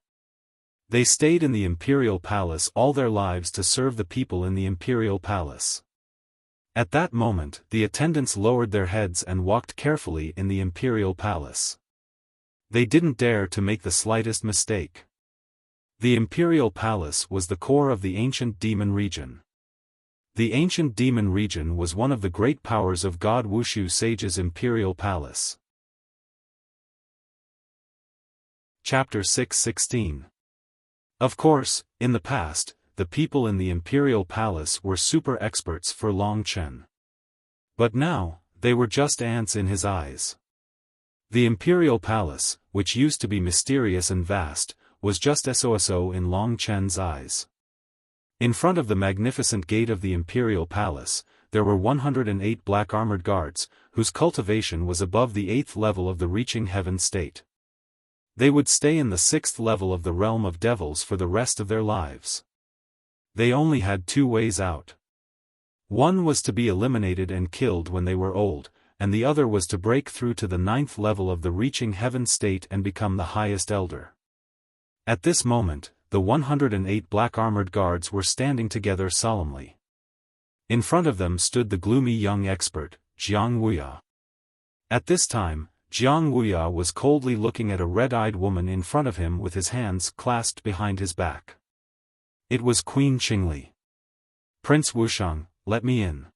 They stayed in the Imperial Palace all their lives to serve the people in the Imperial Palace. At that moment, the attendants lowered their heads and walked carefully in the Imperial Palace. They didn't dare to make the slightest mistake. The Imperial Palace was the core of the Ancient Demon Region. The Ancient Demon Region was one of the great powers of God Wushu Sage's Imperial Palace. Chapter 6:16. Of course, in the past, the people in the Imperial Palace were super experts for Long Chen. But now, they were just ants in his eyes. The Imperial Palace, which used to be mysterious and vast, was just so in Long Chen's eyes. In front of the magnificent gate of the Imperial Palace, there were 108 black armored guards, whose cultivation was above the 8th level of the reaching heaven state. They would stay in the 6th level of the realm of devils for the rest of their lives. They only had 2 ways out. One was to be eliminated and killed when they were old, and the other was to break through to the 9th level of the reaching heaven state and become the highest elder. At this moment, the 108 black armored guards were standing together solemnly. In front of them stood the gloomy young expert, Jiang Wuya. At this time, Jiang Wuya was coldly looking at a red-eyed woman in front of him with his hands clasped behind his back. It was Queen Qingli. "Prince Wushang, let me in.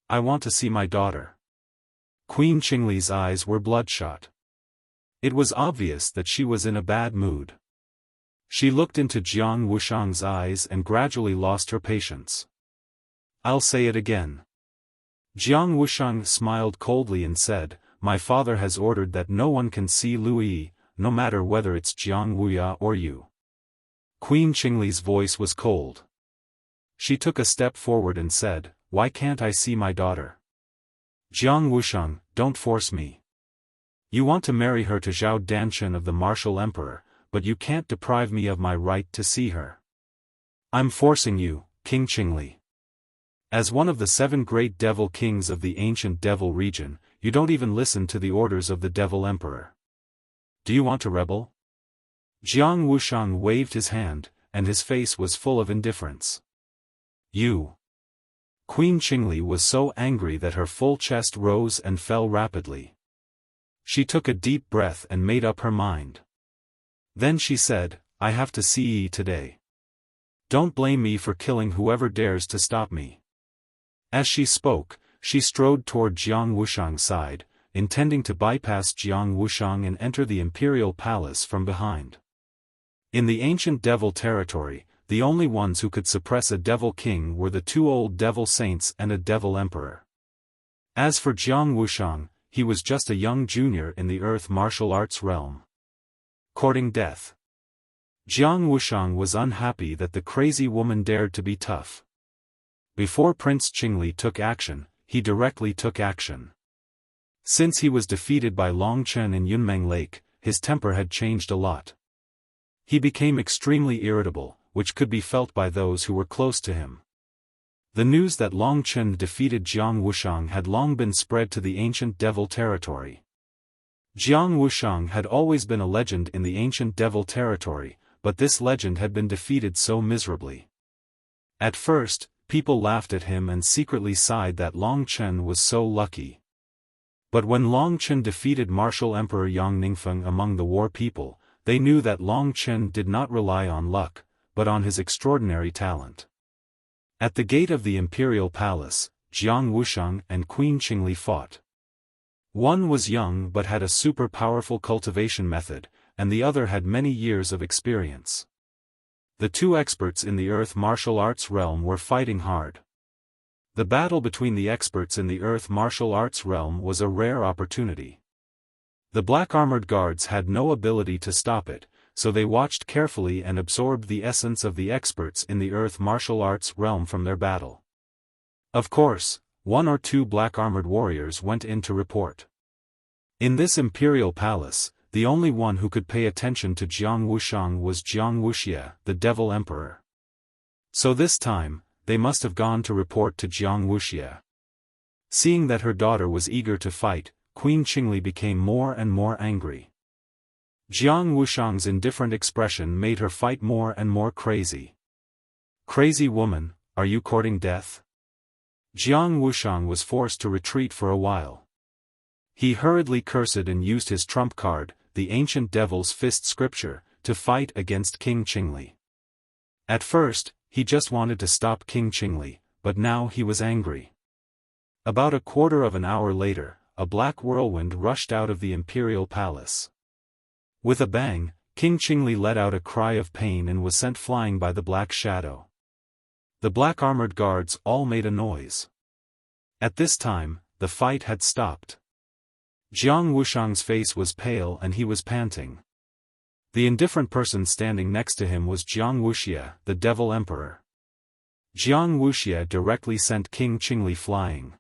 I want to see my daughter." Queen Qingli's eyes were bloodshot. It was obvious that she was in a bad mood. She looked into Jiang Wushang's eyes and gradually lost her patience. "I'll say it again." Jiang Wushang smiled coldly and said, "My father has ordered that no one can see Lui, no matter whether it's Jiang Wuya or you." Queen Qingli's voice was cold. She took a step forward and said, "Why can't I see my daughter?" "Jiang Wushang, don't force me. You want to marry her to Zhao Danshan of the Martial Emperor, but you can't deprive me of my right to see her." "I'm forcing you, King Qingli. As one of the 7 great devil kings of the ancient devil region, you don't even listen to the orders of the devil emperor. Do you want to rebel?" Jiang Wushang waved his hand, and his face was full of indifference. "You." Queen Qingli was so angry that her full chest rose and fell rapidly. She took a deep breath and made up her mind. Then she said, "I have to see Yi today. Don't blame me for killing whoever dares to stop me." As she spoke, she strode toward Jiang Wushang's side, intending to bypass Jiang Wushang and enter the Imperial Palace from behind. In the ancient devil territory, the only ones who could suppress a devil king were the two old devil saints and a devil emperor. As for Jiang Wuxiang, he was just a young junior in the earth martial arts realm. Courting death. Jiang Wuxiang was unhappy that the crazy woman dared to be tough. Before Prince Qingli took action, he directly took action. Since he was defeated by Long Chen in Yunmeng Lake, his temper had changed a lot. He became extremely irritable, which could be felt by those who were close to him. The news that Long Chen defeated Jiang Wuxiang had long been spread to the ancient devil territory. Jiang Wuxiang had always been a legend in the ancient devil territory, but this legend had been defeated so miserably. At first, people laughed at him and secretly sighed that Long Chen was so lucky. But when Long Chen defeated Martial Emperor Yang Ningfeng among the war people, they knew that Long Chen did not rely on luck, but on his extraordinary talent. At the gate of the imperial palace, Jiang Wuxiang and Queen Qingli fought. One was young but had a super powerful cultivation method, and the other had many years of experience. The two experts in the earth martial arts realm were fighting hard. The battle between the experts in the earth martial arts realm was a rare opportunity. The black armored guards had no ability to stop it, so they watched carefully and absorbed the essence of the experts in the earth martial arts realm from their battle. Of course, one or two black armored warriors went in to report. In this imperial palace, the only one who could pay attention to Jiang Wuxiang was Jiang Wuxia, the devil emperor. So this time, they must have gone to report to Jiang Wuxia. Seeing that her daughter was eager to fight, Queen Qingli became more and more angry. Jiang Wuxiang's indifferent expression made her fight more and more crazy. Crazy woman, are you courting death? Jiang Wuxiang was forced to retreat for a while. He hurriedly cursed and used his trump card, the ancient devil's fist scripture, to fight against King Qingli. At first, he just wanted to stop King Qingli, but now he was angry. About a quarter of an hour later, a black whirlwind rushed out of the imperial palace. With a bang, King Qingli let out a cry of pain and was sent flying by the black shadow. The black armored guards all made a noise. At this time, the fight had stopped. Jiang Wuxiang's face was pale and he was panting. The indifferent person standing next to him was Jiang Wuxia, the devil emperor. Jiang Wuxia directly sent King Qingli flying.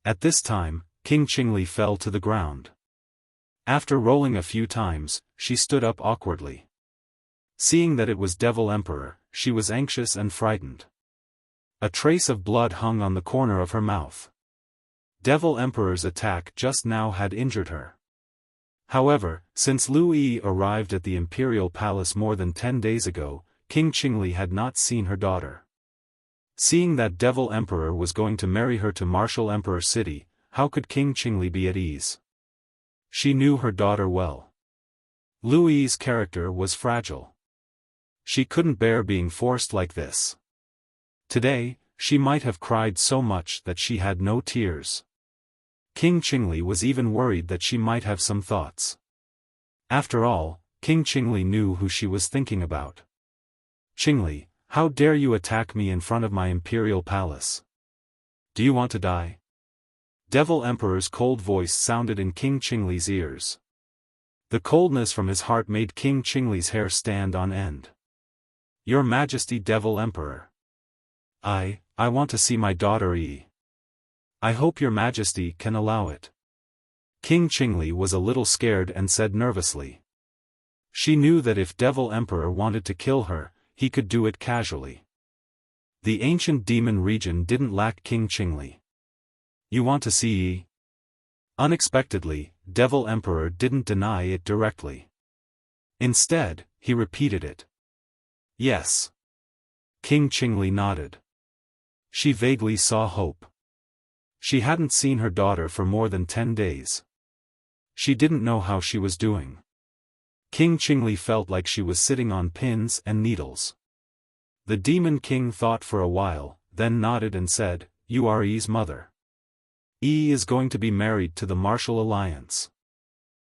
At this time, King Qingli fell to the ground. After rolling a few times, she stood up awkwardly. Seeing that it was devil emperor, she was anxious and frightened. A trace of blood hung on the corner of her mouth. Devil emperor's attack just now had injured her. However, since Lu Yi arrived at the imperial palace more than 10 days ago, King Qingli had not seen her daughter. Seeing that devil emperor was going to marry her to martial emperor city, how could King Qingli be at ease? She knew her daughter well. Lu Yi's character was fragile. She couldn't bear being forced like this. Today, she might have cried so much that she had no tears. King Qingli was even worried that she might have some thoughts. After all, King Qingli knew who she was thinking about. Qingli, how dare you attack me in front of my imperial palace? Do you want to die? Devil Emperor's cold voice sounded in King Qingli's ears. The coldness from his heart made King Qingli's hair stand on end. Your Majesty Devil Emperor. I want to see my daughter Yi. I hope your Majesty can allow it. King Qingli was a little scared and said nervously. She knew that if Devil Emperor wanted to kill her, he could do it casually. The ancient demon region didn't lack King Qingli. You want to see Yi? Unexpectedly, Devil Emperor didn't deny it directly. Instead, he repeated it. Yes. King Qingli nodded. She vaguely saw hope. She hadn't seen her daughter for more than 10 days. She didn't know how she was doing. King Qingli felt like she was sitting on pins and needles. The Demon King thought for a while, then nodded and said, You are Yi's mother. Yi is going to be married to the Martial Alliance.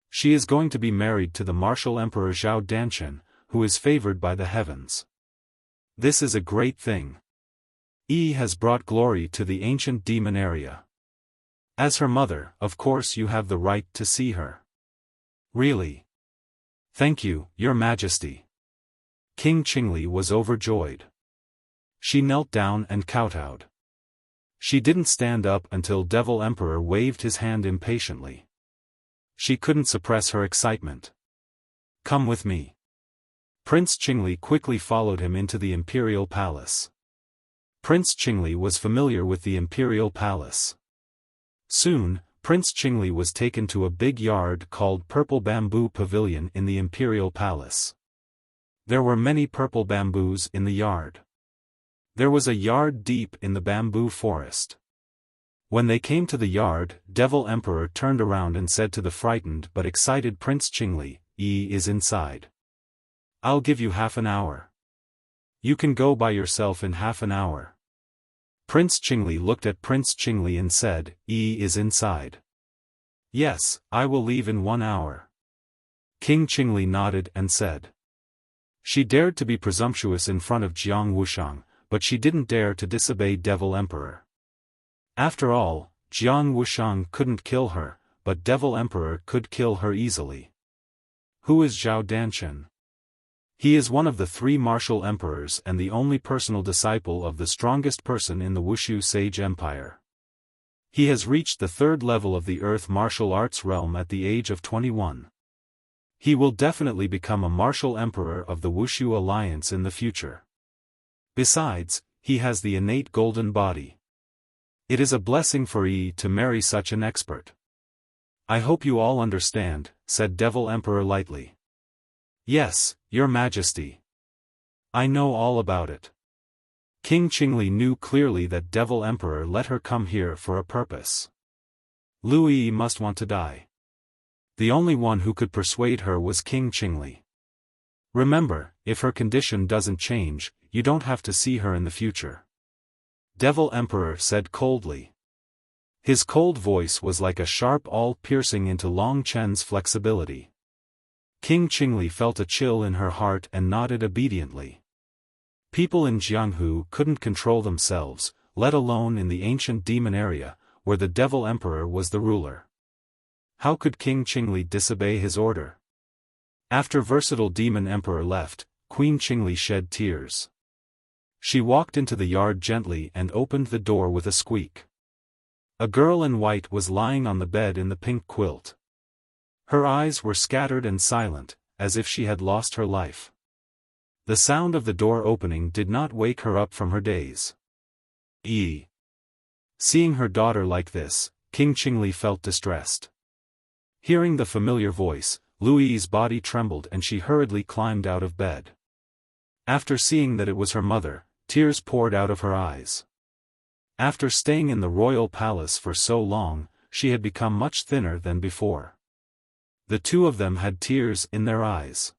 She is going to be married to the Martial Emperor Zhao Danchen, who is favored by the heavens. This is a great thing. Yi has brought glory to the ancient demon area. As her mother, of course you have the right to see her. Really? Thank you, Your Majesty. King Qingli was overjoyed. She knelt down and kowtowed. She didn't stand up until Devil Emperor waved his hand impatiently. She couldn't suppress her excitement. Come with me. Prince Qingli quickly followed him into the imperial palace. Prince Qingli was familiar with the imperial palace. Soon, Prince Qingli was taken to a big yard called Purple Bamboo Pavilion in the imperial palace. There were many purple bamboos in the yard. There was a yard deep in the bamboo forest. When they came to the yard, Devil Emperor turned around and said to the frightened but excited Prince Qingli, "Yi is inside. I'll give you half an hour. You can go by yourself in half an hour." Prince Qingli looked at Prince Qingli and said, "Yi is inside. Yes, I will leave in 1 hour." King Qingli nodded and said. She dared to be presumptuous in front of Jiang Wuxiang, but she didn't dare to disobey Devil Emperor. After all, Jiang Wuxiang couldn't kill her, but Devil Emperor could kill her easily. Who is Zhao Danshan? He is one of the 3 martial emperors and the only personal disciple of the strongest person in the Wushu Sage Empire. He has reached the 3rd level of the Earth martial arts realm at the age of 21. He will definitely become a martial emperor of the Wushu Alliance in the future. Besides, he has the innate golden body. It is a blessing for Yi to marry such an expert. I hope you all understand, said Devil Emperor lightly. Yes, Your Majesty. I know all about it. King Qingli knew clearly that Devil Emperor let her come here for a purpose. Lu Yi must want to die. The only one who could persuade her was King Qingli. Remember, if her condition doesn't change, you don't have to see her in the future. Devil Emperor said coldly. His cold voice was like a sharp awl piercing into Long Chen's flexibility. King Qingli felt a chill in her heart and nodded obediently. People in Jianghu couldn't control themselves, let alone in the ancient demon area, where the Devil Emperor was the ruler. How could King Qingli disobey his order? After versatile Demon Emperor left, Queen Qingli shed tears. She walked into the yard gently and opened the door with a squeak. A girl in white was lying on the bed in the pink quilt. Her eyes were scattered and silent, as if she had lost her life. The sound of the door opening did not wake her up from her daze. Yi. Seeing her daughter like this, King Qingli felt distressed. Hearing the familiar voice, Lu Yi's body trembled and she hurriedly climbed out of bed. After seeing that it was her mother, tears poured out of her eyes. After staying in the royal palace for so long, she had become much thinner than before. The two of them had tears in their eyes.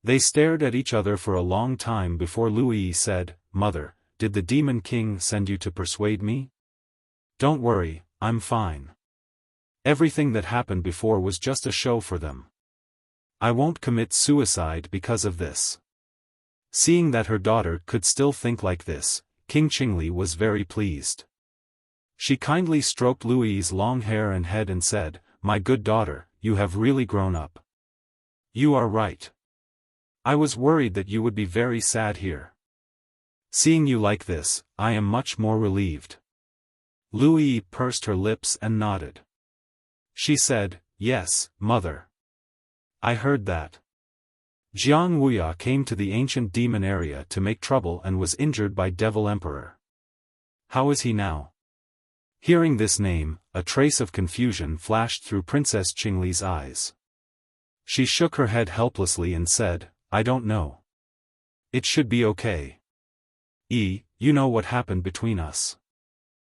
They stared at each other for a long time before Lu Yi said, "Mother, did the Demon King send you to persuade me?" "Don't worry, I'm fine. Everything that happened before was just a show for them. I won't commit suicide because of this." Seeing that her daughter could still think like this, King Qingli was very pleased. She kindly stroked Lu Yi's long hair and head and said, "My good daughter, you have really grown up. You are right. I was worried that you would be very sad here. Seeing you like this, I am much more relieved." Lu Yi pursed her lips and nodded. She said, "Yes, mother. I heard that. Jiang Wuya came to the ancient demon area to make trouble and was injured by Devil Emperor. How is he now?" Hearing this name, a trace of confusion flashed through Princess Qingli's eyes. She shook her head helplessly and said, "I don't know. It should be okay. Yi, you know what happened between us.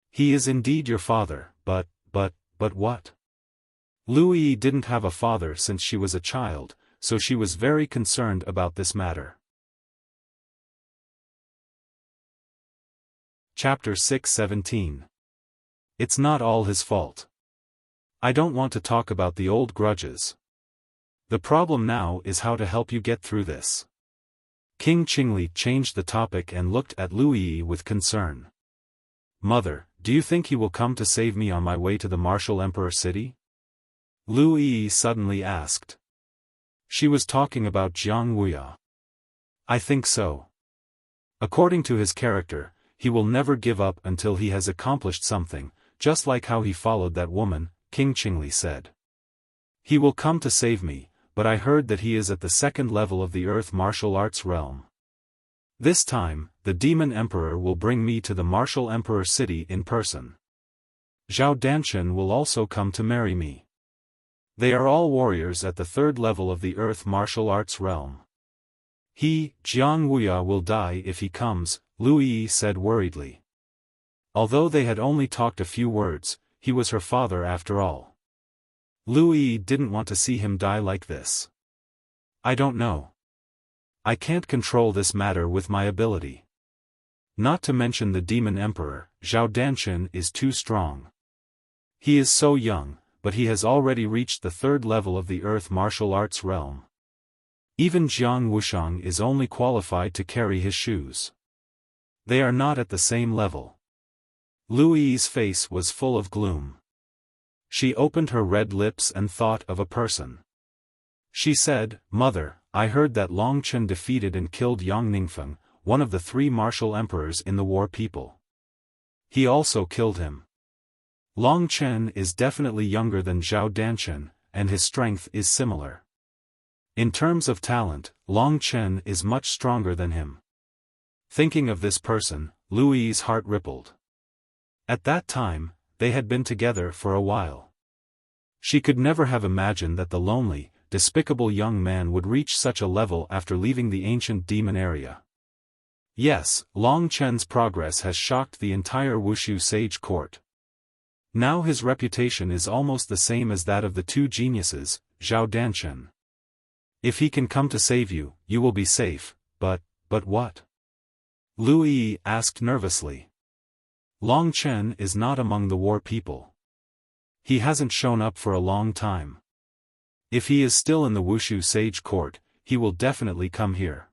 He is indeed your father, but what?" Lu Yi didn't have a father since she was a child, so she was very concerned about this matter. Chapter 6:17. It's not all his fault. I don't want to talk about the old grudges. The problem now is how to help you get through this. King Qingli changed the topic and looked at Lu Yi with concern. Mother, do you think he will come to save me on my way to the martial emperor city? Lu Yi suddenly asked. She was talking about Jiang Wuya. I think so. According to his character, he will never give up until he has accomplished something, just like how he followed that woman, King Qingli said. He will come to save me, but I heard that he is at the second level of the earth martial arts realm. This time, the demon emperor will bring me to the martial emperor city in person. Zhao Danshan will also come to marry me. They are all warriors at the third level of the earth martial arts realm. He, Jiang Wuya, will die if he comes, Lu Yi said worriedly. Although they had only talked a few words, he was her father after all. Lu Yi didn't want to see him die like this. I don't know. I can't control this matter with my ability. Not to mention the demon emperor, Zhao Danshan is too strong. He is so young, but he has already reached the third level of the earth martial arts realm. Even Jiang Wushang is only qualified to carry his shoes. They are not at the same level. Lu Yi's face was full of gloom. She opened her red lips and thought of a person. She said, Mother, I heard that Long Chen defeated and killed Yang Ningfeng, one of the 3 martial emperors in the war people. He also killed him. Long Chen is definitely younger than Zhao Danshan, and his strength is similar. In terms of talent, Long Chen is much stronger than him. Thinking of this person, Lu Yi's heart rippled. At that time, they had been together for a while. She could never have imagined that the lonely, despicable young man would reach such a level after leaving the ancient demon area. Yes, Long Chen's progress has shocked the entire Wushu sage court. Now his reputation is almost the same as that of the 2 geniuses, Zhao Danshan. If he can come to save you, you will be safe, but what? Lu Yi asked nervously. Long Chen is not among the war people. He hasn't shown up for a long time. If he is still in the Wushu sage court, he will definitely come here.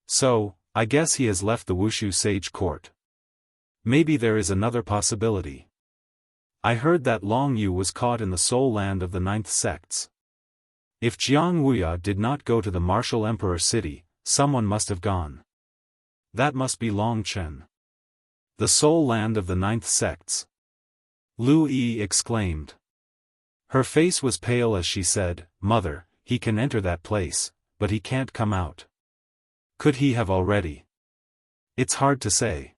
So, I guess he has left the Wushu sage court. Maybe there is another possibility. I heard that Long Yu was caught in the soul land of the 9th sects. If Jiang Wuya did not go to the martial emperor city, someone must have gone. That must be Long Chen. The soul land of the 9th sects. Lu Yi exclaimed. Her face was pale as she said, Mother, he can enter that place, but he can't come out. Could he have already? It's hard to say.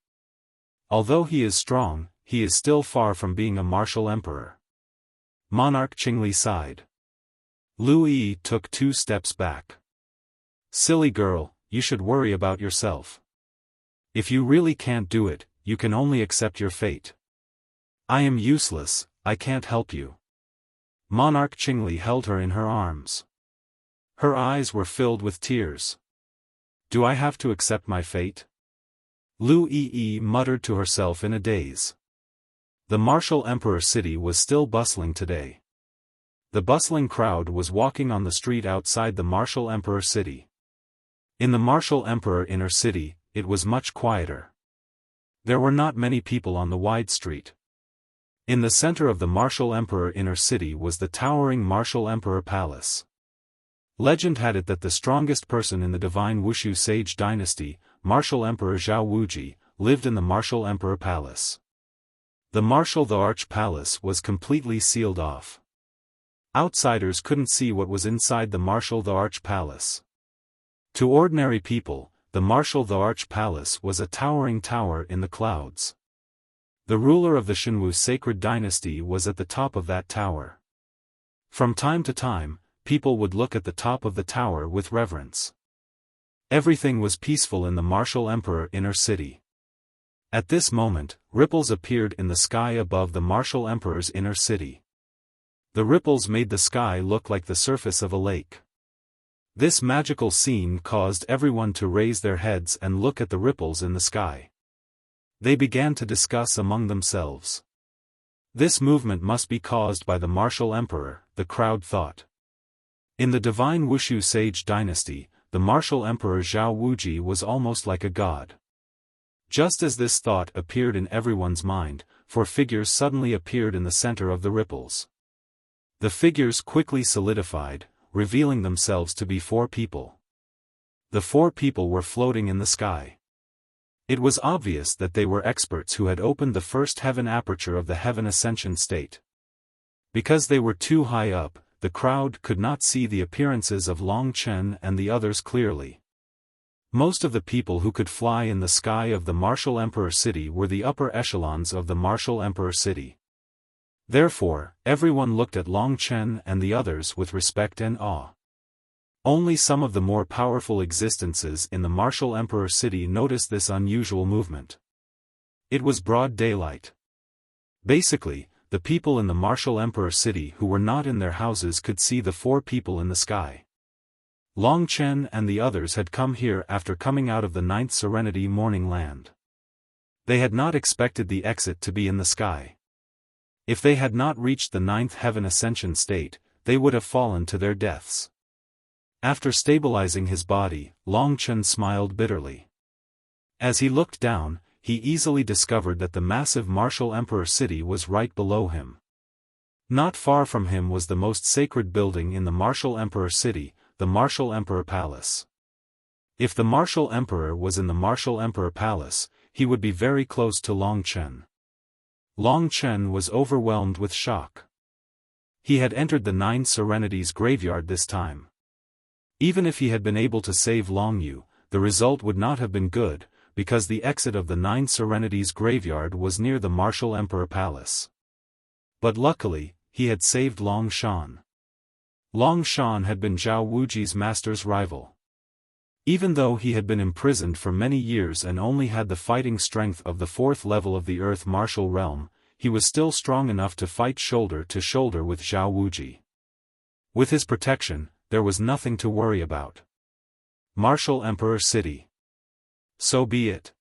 Although he is strong, he is still far from being a martial emperor. Monarch Qingli sighed. Lu Yi took 2 steps back. Silly girl, you should worry about yourself. If you really can't do it, you can only accept your fate. I am useless, I can't help you. Monarch Qingli held her in her arms. Her eyes were filled with tears. Do I have to accept my fate? Lu Yi muttered to herself in a daze. The martial emperor city was still bustling today. The bustling crowd was walking on the street outside the martial emperor city. In the martial emperor inner city, it was much quieter. There were not many people on the wide street. In the center of the martial emperor inner city was the towering martial emperor palace. Legend had it that the strongest person in the divine Wushu sage dynasty, martial emperor Zhao Wuji, lived in the martial emperor palace. The martial the arch palace was completely sealed off. Outsiders couldn't see what was inside the martial the arch palace. To ordinary people, the martial the arch palace was a towering tower in the clouds. The ruler of the Shenwu sacred dynasty was at the top of that tower. From time to time, people would look at the top of the tower with reverence. Everything was peaceful in the martial emperor inner city. At this moment, ripples appeared in the sky above the martial emperor's inner city. The ripples made the sky look like the surface of a lake. This magical scene caused everyone to raise their heads and look at the ripples in the sky. They began to discuss among themselves. This movement must be caused by the martial emperor, the crowd thought. In the divine Wushu Sage dynasty, the martial emperor Zhao Wuji was almost like a god. Just as this thought appeared in everyone's mind, four figures suddenly appeared in the center of the ripples. The figures quickly solidified, revealing themselves to be four people. The four people were floating in the sky. It was obvious that they were experts who had opened the first heaven aperture of the heaven ascension state. Because they were too high up, the crowd could not see the appearances of Long Chen and the others clearly. Most of the people who could fly in the sky of the Martial Emperor City were the upper echelons of the Martial Emperor City. Therefore, everyone looked at Long Chen and the others with respect and awe. Only some of the more powerful existences in the Martial Emperor City noticed this unusual movement. It was broad daylight. Basically, the people in the Martial Emperor City who were not in their houses could see the four people in the sky. Long Chen and the others had come here after coming out of the 9th Serenity Morning Land. They had not expected the exit to be in the sky. If they had not reached the 9th heaven ascension state, they would have fallen to their deaths. After stabilizing his body, Long Chen smiled bitterly. As he looked down, he easily discovered that the massive Martial Emperor City was right below him. Not far from him was the most sacred building in the Martial Emperor City, the Martial Emperor Palace. If the Martial Emperor was in the Martial Emperor Palace, he would be very close to Long Chen. Long Chen was overwhelmed with shock. He had entered the 9 Serenities graveyard this time. Even if he had been able to save Long Yu, the result would not have been good, because the exit of the 9 Serenities graveyard was near the Martial Emperor Palace. But luckily, he had saved Long Shan. Long Shan had been Zhao Wuji's master's rival. Even though he had been imprisoned for many years and only had the fighting strength of the 4th level of the Earth Martial Realm, he was still strong enough to fight shoulder to shoulder with Zhao Wuji. With his protection, there was nothing to worry about. Martial Emperor City. So be it.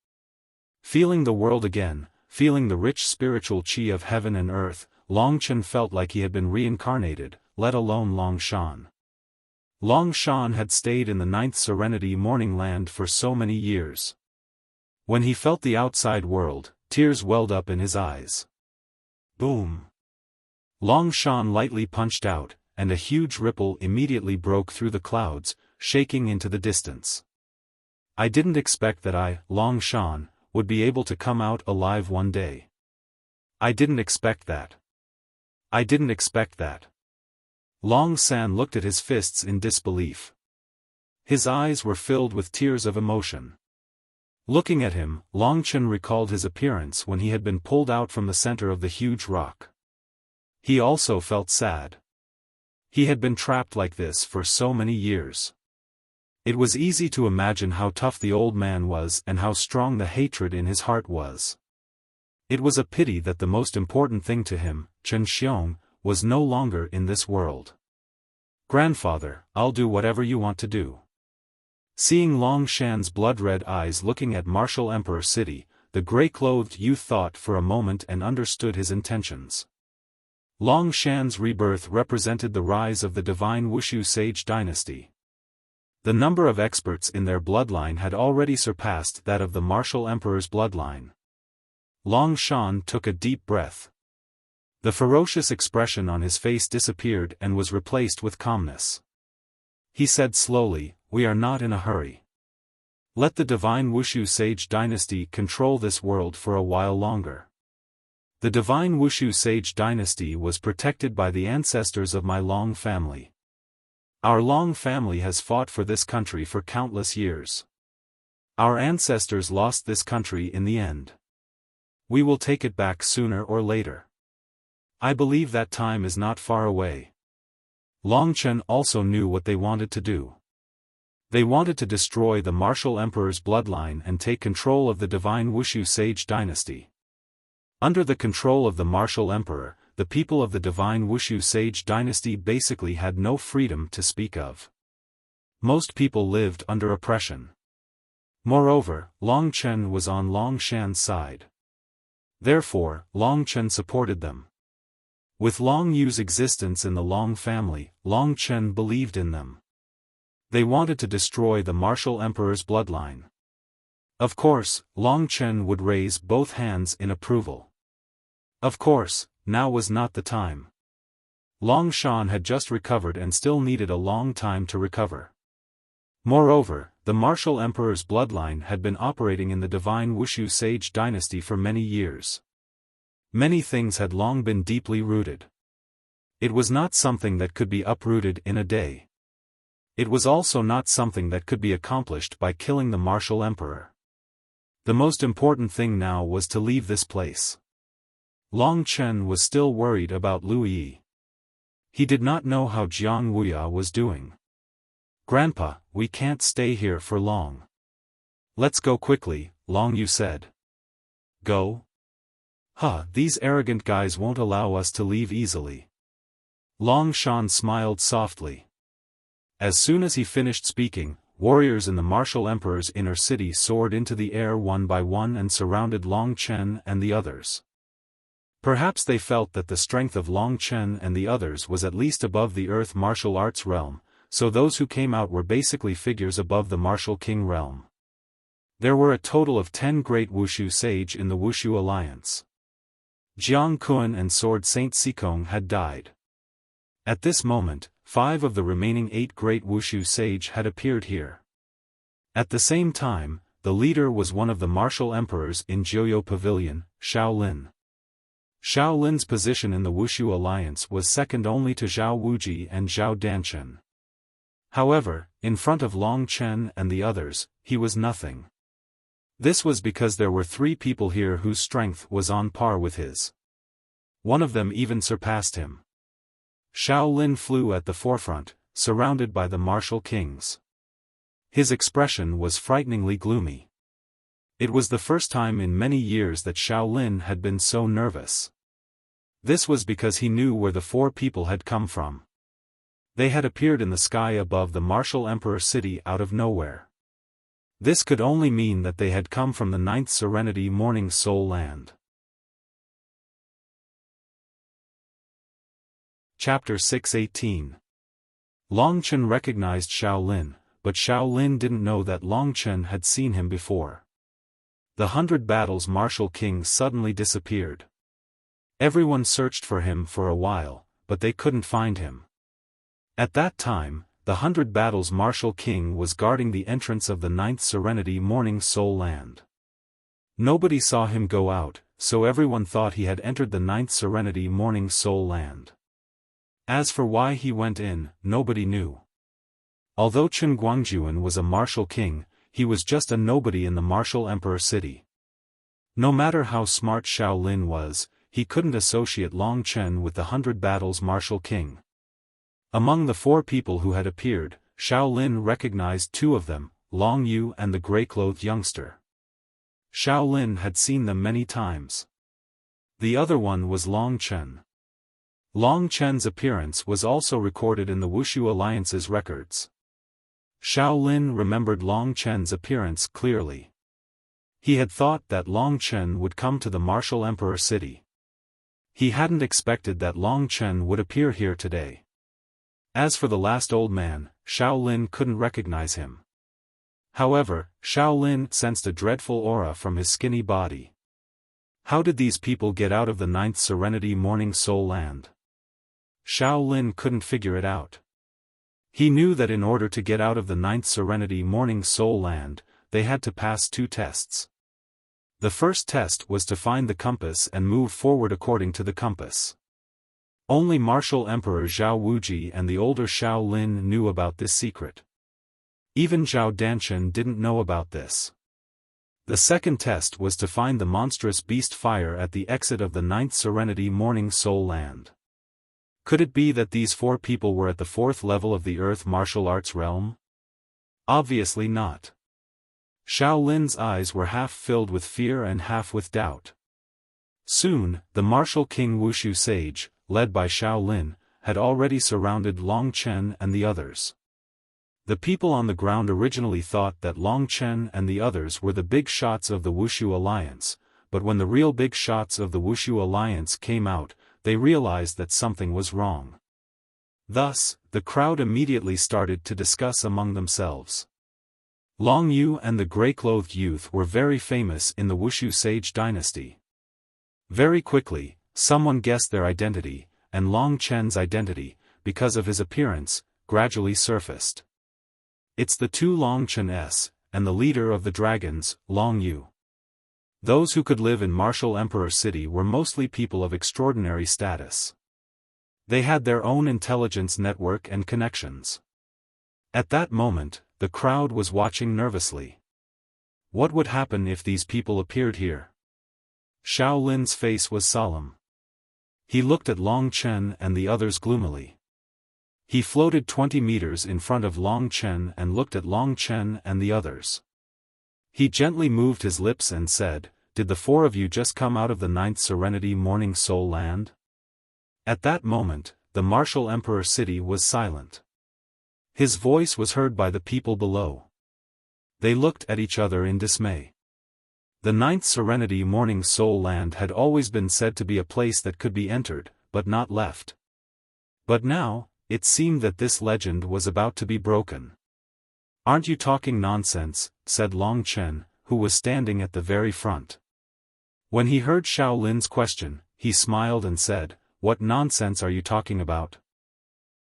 Feeling the world again, feeling the rich spiritual qi of heaven and earth, Long Chen felt like he had been reincarnated, let alone Long Shan. Long Shan had stayed in the 9th Serenity Morning Land for so many years. When he felt the outside world, tears welled up in his eyes. Boom! Long Shan lightly punched out, and a huge ripple immediately broke through the clouds, shaking into the distance. I didn't expect that I, Long Shan, would be able to come out alive one day. I didn't expect that. I didn't expect that. Long San looked at his fists in disbelief. His eyes were filled with tears of emotion. Looking at him, Long Chen recalled his appearance when he had been pulled out from the center of the huge rock. He also felt sad. He had been trapped like this for so many years. It was easy to imagine how tough the old man was and how strong the hatred in his heart was. It was a pity that the most important thing to him, Chen Xiong, was no longer in this world. Grandfather, I'll do whatever you want to do. Seeing Long Shan's blood-red eyes looking at Martial Emperor City, the gray-clothed youth thought for a moment and understood his intentions. Long Shan's rebirth represented the rise of the divine Wushu Sage dynasty. The number of experts in their bloodline had already surpassed that of the Martial Emperor's bloodline. Long Shan took a deep breath. The ferocious expression on his face disappeared and was replaced with calmness. He said slowly, "We are not in a hurry. Let the divine Wushu Sage dynasty control this world for a while longer." The divine Wushu Sage dynasty was protected by the ancestors of my Long family. Our Long family has fought for this country for countless years. Our ancestors lost this country in the end. We will take it back sooner or later. I believe that time is not far away. Long Chen also knew what they wanted to do. They wanted to destroy the Martial Emperor's bloodline and take control of the divine Wushu Sage dynasty. Under the control of the Martial Emperor, the people of the divine Wushu Sage dynasty basically had no freedom to speak of. Most people lived under oppression. Moreover, Long Chen was on Long Shan's side. Therefore, Long Chen supported them. With Long Yu's existence in the Long family, Long Chen believed in them. They wanted to destroy the martial emperor's bloodline. Of course, Long Chen would raise both hands in approval. Of course, now was not the time. Long Shan had just recovered and still needed a long time to recover. Moreover, the martial emperor's bloodline had been operating in the divine Wuxia sage dynasty for many years. Many things had long been deeply rooted. It was not something that could be uprooted in a day. It was also not something that could be accomplished by killing the martial emperor. The most important thing now was to leave this place. Long Chen was still worried about Lu Yi. He did not know how Jiang Wuya was doing. "Grandpa, we can't stay here for long. Let's go quickly," Long Yu said. "Go? Huh, these arrogant guys won't allow us to leave easily." Long Shan smiled softly. As soon as he finished speaking, warriors in the martial emperor's inner city soared into the air one by one and surrounded Long Chen and the others. Perhaps they felt that the strength of Long Chen and the others was at least above the earth martial arts realm, so those who came out were basically figures above the martial king realm. There were a total of 10 great Wushu sage in the Wushu alliance. Jiang Kun and Sword Saint Sikong had died. At this moment, 5 of the remaining 8 great Wushu sage had appeared here. At the same time, the leader was one of the martial emperors in Jiuyo Pavilion, Shaolin. Shaolin's position in the Wushu alliance was second only to Zhao Wuji and Zhao Danchen. However, in front of Long Chen and the others, he was nothing. This was because there were 3 people here whose strength was on par with his. One of them even surpassed him. Shaolin flew at the forefront, surrounded by the martial kings. His expression was frighteningly gloomy. It was the first time in many years that Shaolin had been so nervous. This was because he knew where the 4 people had come from. They had appeared in the sky above the martial emperor city out of nowhere. This could only mean that they had come from the 9th Serenity Morning Soul Land. Chapter 6:18. Long Chen recognized Shaolin, but Shaolin didn't know that Long Chen had seen him before. The 100 Battles martial king suddenly disappeared. Everyone searched for him for a while, but they couldn't find him. At that time, the 100 Battles martial king was guarding the entrance of the 9th Serenity Morning Soul Land. Nobody saw him go out, so everyone thought he had entered the 9th Serenity Morning Soul Land. As for why he went in, nobody knew. Although Chen Guangjuan was a martial king, he was just a nobody in the martial emperor city. No matter how smart Shaolin was, he couldn't associate Long Chen with the 100 Battles martial king. Among the 4 people who had appeared, Shaolin recognized 2 of them, Long Yu and the gray-clothed youngster. Shaolin had seen them many times. The other one was Long Chen. Long Chen's appearance was also recorded in the Wushu Alliance's records. Shaolin remembered Long Chen's appearance clearly. He had thought that Long Chen would come to the martial emperor city. He hadn't expected that Long Chen would appear here today. As for the last old man, Shaolin couldn't recognize him. However, Shaolin sensed a dreadful aura from his skinny body. How did these people get out of the 9th Serenity Morning Soul Land? Shaolin couldn't figure it out. He knew that in order to get out of the 9th Serenity Morning Soul Land, they had to pass 2 tests. The first test was to find the compass and move forward according to the compass. Only Martial Emperor Zhao Wuji and the older Shaolin knew about this secret. Even Zhao Danchen didn't know about this. The second test was to find the monstrous beast fire at the exit of the 9th Serenity Morning Soul Land. Could it be that these 4 people were at the 4th level of the Earth martial arts realm? Obviously not. Shaolin's eyes were half filled with fear and half with doubt. Soon, the martial king Wushu sage, led by Shaolin, had already surrounded Long Chen and the others. The people on the ground originally thought that Long Chen and the others were the big shots of the Wushu alliance, but when the real big shots of the Wushu alliance came out, they realized that something was wrong. Thus, the crowd immediately started to discuss among themselves. Long Yu and the gray-clothed youth were very famous in the Wuxia sage dynasty. Very quickly, someone guessed their identity, and Long Chen's identity, because of his appearance, gradually surfaced. It's the two Long Chens, and the leader of the dragons, Long Yu. Those who could live in Martial Emperor City were mostly people of extraordinary status. They had their own intelligence network and connections. At that moment, the crowd was watching nervously. What would happen if these people appeared here? Xiaolin's face was solemn. He looked at Long Chen and the others gloomily. He floated 20 meters in front of Long Chen and looked at Long Chen and the others. He gently moved his lips and said, "Did the four of you just come out of the 9th Serenity Morning Soul Land?" At that moment, the Martial Emperor City was silent. His voice was heard by the people below. They looked at each other in dismay. The 9th Serenity Morning Soul Land had always been said to be a place that could be entered, but not left. But now, it seemed that this legend was about to be broken. "Aren't you talking nonsense?" said Long Chen, who was standing at the very front. When he heard Xiaolin's question, he smiled and said, "What nonsense are you talking about?"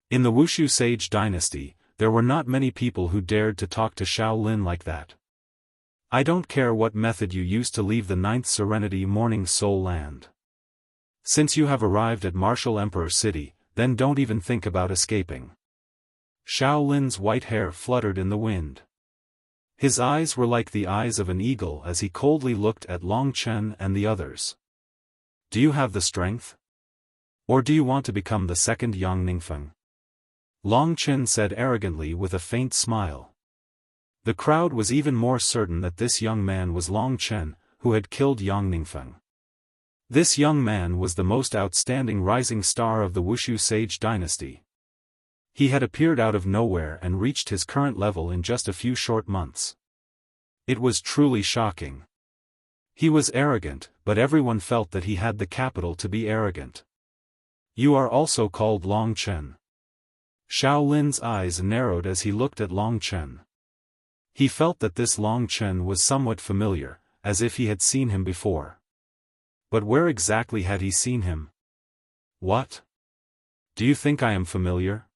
In the Wuxia sage dynasty, there were not many people who dared to talk to Xiaolin like that. "I don't care what method you use to leave the 9th Serenity Morning Soul Land. Since you have arrived at Martial Emperor City, then don't even think about escaping." Xiaolin's white hair fluttered in the wind. His eyes were like the eyes of an eagle as he coldly looked at Long Chen and the others. "Do you have the strength? Or do you want to become the second Yang Ningfeng?" Long Chen said arrogantly with a faint smile. The crowd was even more certain that this young man was Long Chen, who had killed Yang Ningfeng. This young man was the most outstanding rising star of the Wuxia sage dynasty. He had appeared out of nowhere and reached his current level in just a few short months. It was truly shocking. He was arrogant, but everyone felt that he had the capital to be arrogant. "You are also called Long Chen." Xiaolin's eyes narrowed as he looked at Long Chen. He felt that this Long Chen was somewhat familiar, as if he had seen him before. But where exactly had he seen him? "What? Do you think I am familiar?"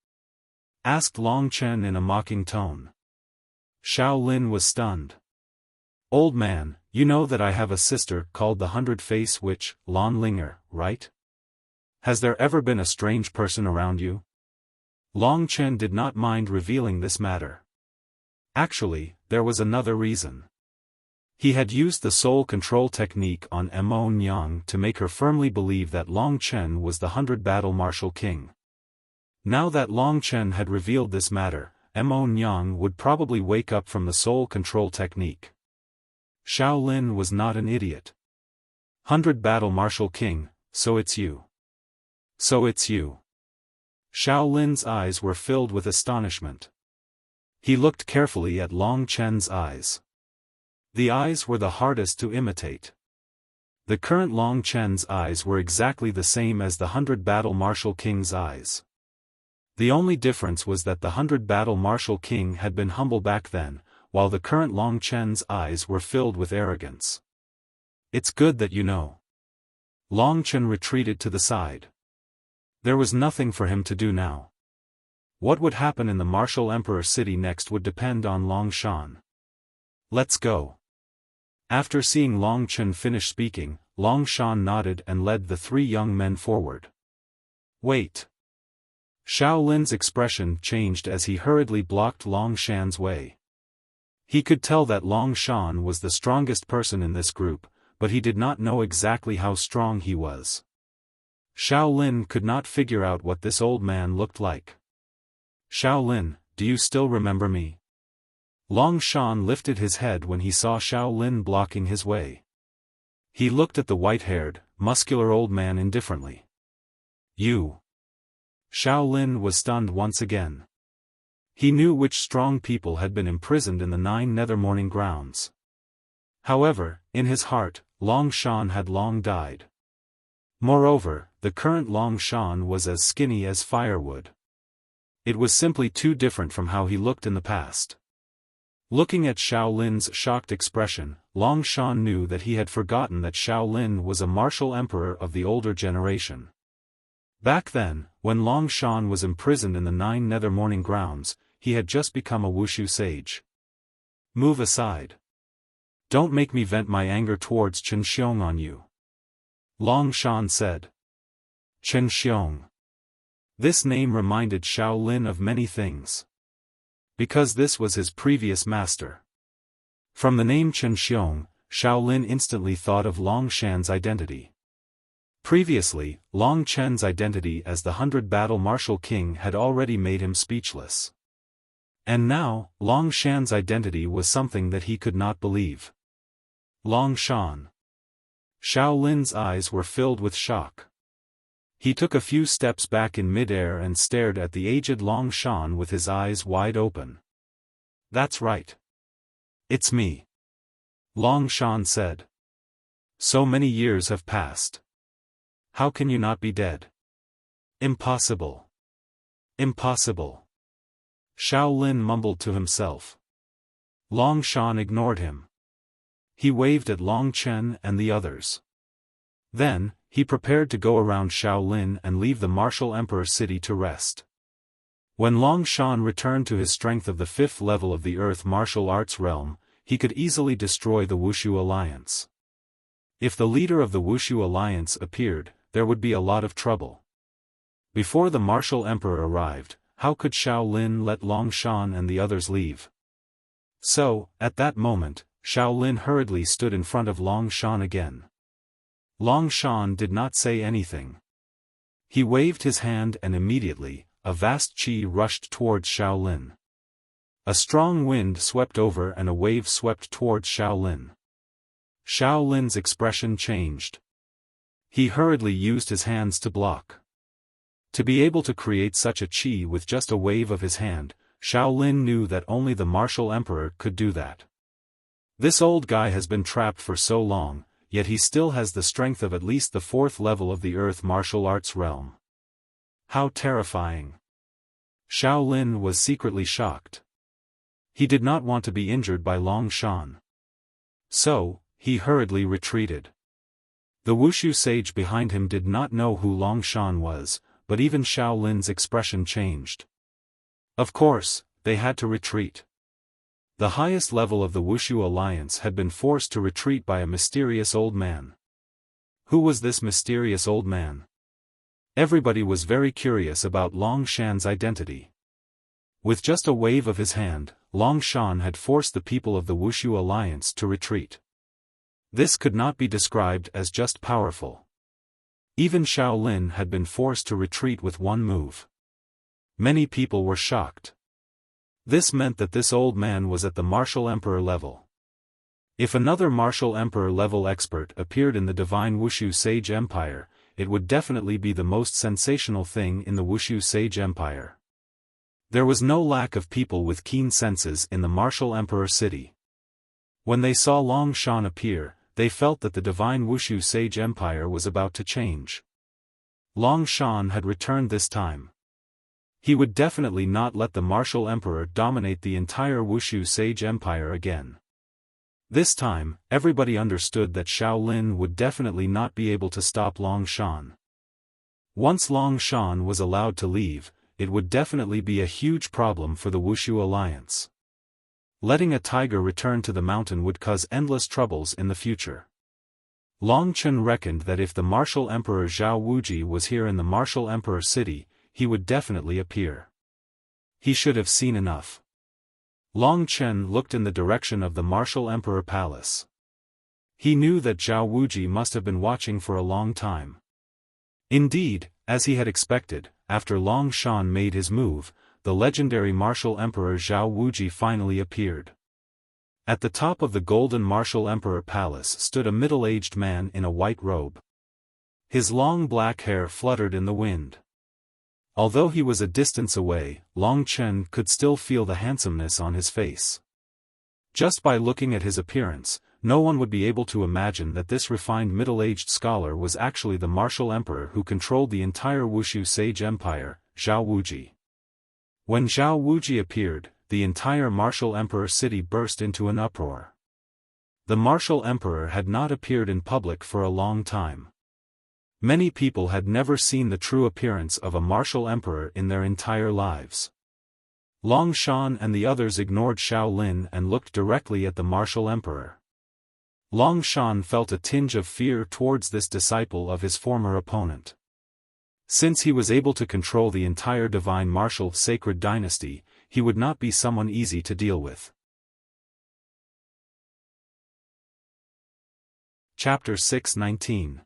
asked Long Chen in a mocking tone. Xiaolin was stunned. "Old man, you know that I have a sister called the 100-Face Witch, Lan Linger, right? Has there ever been a strange person around you?" Long Chen did not mind revealing this matter. Actually, there was another reason. He had used the soul control technique on Mo Nyang to make her firmly believe that Long Chen was the 100-battle martial king. Now that Long Chen had revealed this matter, Mo Nyang would probably wake up from the soul control technique. Xiaolin was not an idiot. 100-battle martial king, so it's you. So it's you. Xiaolin's eyes were filled with astonishment. He looked carefully at Long Chen's eyes. The eyes were the hardest to imitate. The current Long Chen's eyes were exactly the same as the 100-battle martial king's eyes. The only difference was that the 100-battle martial king had been humble back then, while the current Long Chen's eyes were filled with arrogance. "It's good that you know." Long Chen retreated to the side. There was nothing for him to do now. What would happen in the Martial Emperor City next would depend on Long Shan. "Let's go." After seeing Long Chen finish speaking, Long Shan nodded and led the three young men forward. "Wait." Xiaolin's expression changed as he hurriedly blocked Long Shan's way. He could tell that Long Shan was the strongest person in this group, but he did not know exactly how strong he was. Xiaolin could not figure out what this old man looked like. "Xiaolin, do you still remember me?" Long Shan lifted his head when he saw Xiaolin blocking his way. He looked at the white-haired, muscular old man indifferently. "You." Xiaolin was stunned once again. He knew which strong people had been imprisoned in the 9 nether morning grounds. However, in his heart, Long Shan had long died. Moreover, the current Long Shan was as skinny as firewood. It was simply too different from how he looked in the past. Looking at Xiaolin's shocked expression, Long Shan knew that he had forgotten that Xiaolin was a martial emperor of the older generation. Back then, when Long Shan was imprisoned in the 9 Nether Morning Grounds, he had just become a Wushu sage. Move aside. Don't make me vent my anger towards Chen Xiong on you. Long Shan said. Chen Xiong. This name reminded Xiaolin of many things. Because this was his previous master. From the name Chen Xiong, Xiaolin instantly thought of Long Shan's identity. Previously, Long Chen's identity as the 100-battle martial king had already made him speechless. And now, Long Shan's identity was something that he could not believe. Long Shan. Xiaolin's eyes were filled with shock. He took a few steps back in mid-air and stared at the aged Long Shan with his eyes wide open. That's right. It's me. Long Shan said. So many years have passed. How can you not be dead? Impossible. Impossible. Xiaolin mumbled to himself. Long Shan ignored him. He waved at Long Chen and the others. Then, he prepared to go around Xiaolin and leave the martial emperor city to rest. When Long Shan returned to his strength of the 5th level of the Earth martial arts realm, he could easily destroy the Wushu alliance. If the leader of the Wushu alliance appeared, there would be a lot of trouble. Before the martial emperor arrived, how could Xiaolin let Long Shan and the others leave? So, at that moment, Xiaolin hurriedly stood in front of Long Shan again. Long Shan did not say anything. He waved his hand and immediately, a vast qi rushed towards Xiaolin. A strong wind swept over and a wave swept towards Xiaolin. Xiaolin's expression changed. He hurriedly used his hands to block. To be able to create such a qi with just a wave of his hand, Xiaolin knew that only the martial emperor could do that. This old guy has been trapped for so long, yet he still has the strength of at least the 4th level of the Earth martial arts realm. How terrifying. Xiaolin was secretly shocked. He did not want to be injured by Long Shan. So, he hurriedly retreated. The Wushu sage behind him did not know who Long Shan was, but even Xiaolin's expression changed. Of course, they had to retreat. The highest level of the Wushu alliance had been forced to retreat by a mysterious old man. Who was this mysterious old man? Everybody was very curious about Long Shan's identity. With just a wave of his hand, Long Shan had forced the people of the Wushu alliance to retreat. This could not be described as just powerful. Even Xiaolin had been forced to retreat with one move. Many people were shocked. This meant that this old man was at the martial emperor level. If another martial emperor level expert appeared in the divine Wushu Sage Empire, it would definitely be the most sensational thing in the Wushu Sage Empire. There was no lack of people with keen senses in the martial emperor city. When they saw Long Shan appear, they felt that the divine Wushu Sage Empire was about to change. Long Shan had returned this time. He would definitely not let the martial emperor dominate the entire Wushu Sage Empire again. This time, everybody understood that Xiaolin would definitely not be able to stop Long Shan. Once Long Shan was allowed to leave, it would definitely be a huge problem for the Wushu alliance. Letting a tiger return to the mountain would cause endless troubles in the future. Long Chen reckoned that if the martial emperor Zhao Wuji was here in the martial emperor city, he would definitely appear. He should have seen enough. Long Chen looked in the direction of the martial emperor palace. He knew that Zhao Wuji must have been watching for a long time. Indeed, as he had expected, after Long Shan made his move, the legendary martial emperor Zhao Wuji finally appeared. At the top of the golden martial emperor palace stood a middle-aged man in a white robe. His long black hair fluttered in the wind. Although he was a distance away, Long Chen could still feel the handsomeness on his face. Just by looking at his appearance, no one would be able to imagine that this refined middle-aged scholar was actually the martial emperor who controlled the entire Wushu sage empire, Zhao Wuji. When Zhao Wuji appeared, the entire martial emperor city burst into an uproar. The martial emperor had not appeared in public for a long time. Many people had never seen the true appearance of a martial emperor in their entire lives. Long Shan and the others ignored Xiao Lin and looked directly at the martial emperor. Long Shan felt a tinge of fear towards this disciple of his former opponent. Since he was able to control the entire divine martial sacred dynasty, he would not be someone easy to deal with. Chapter 6:19.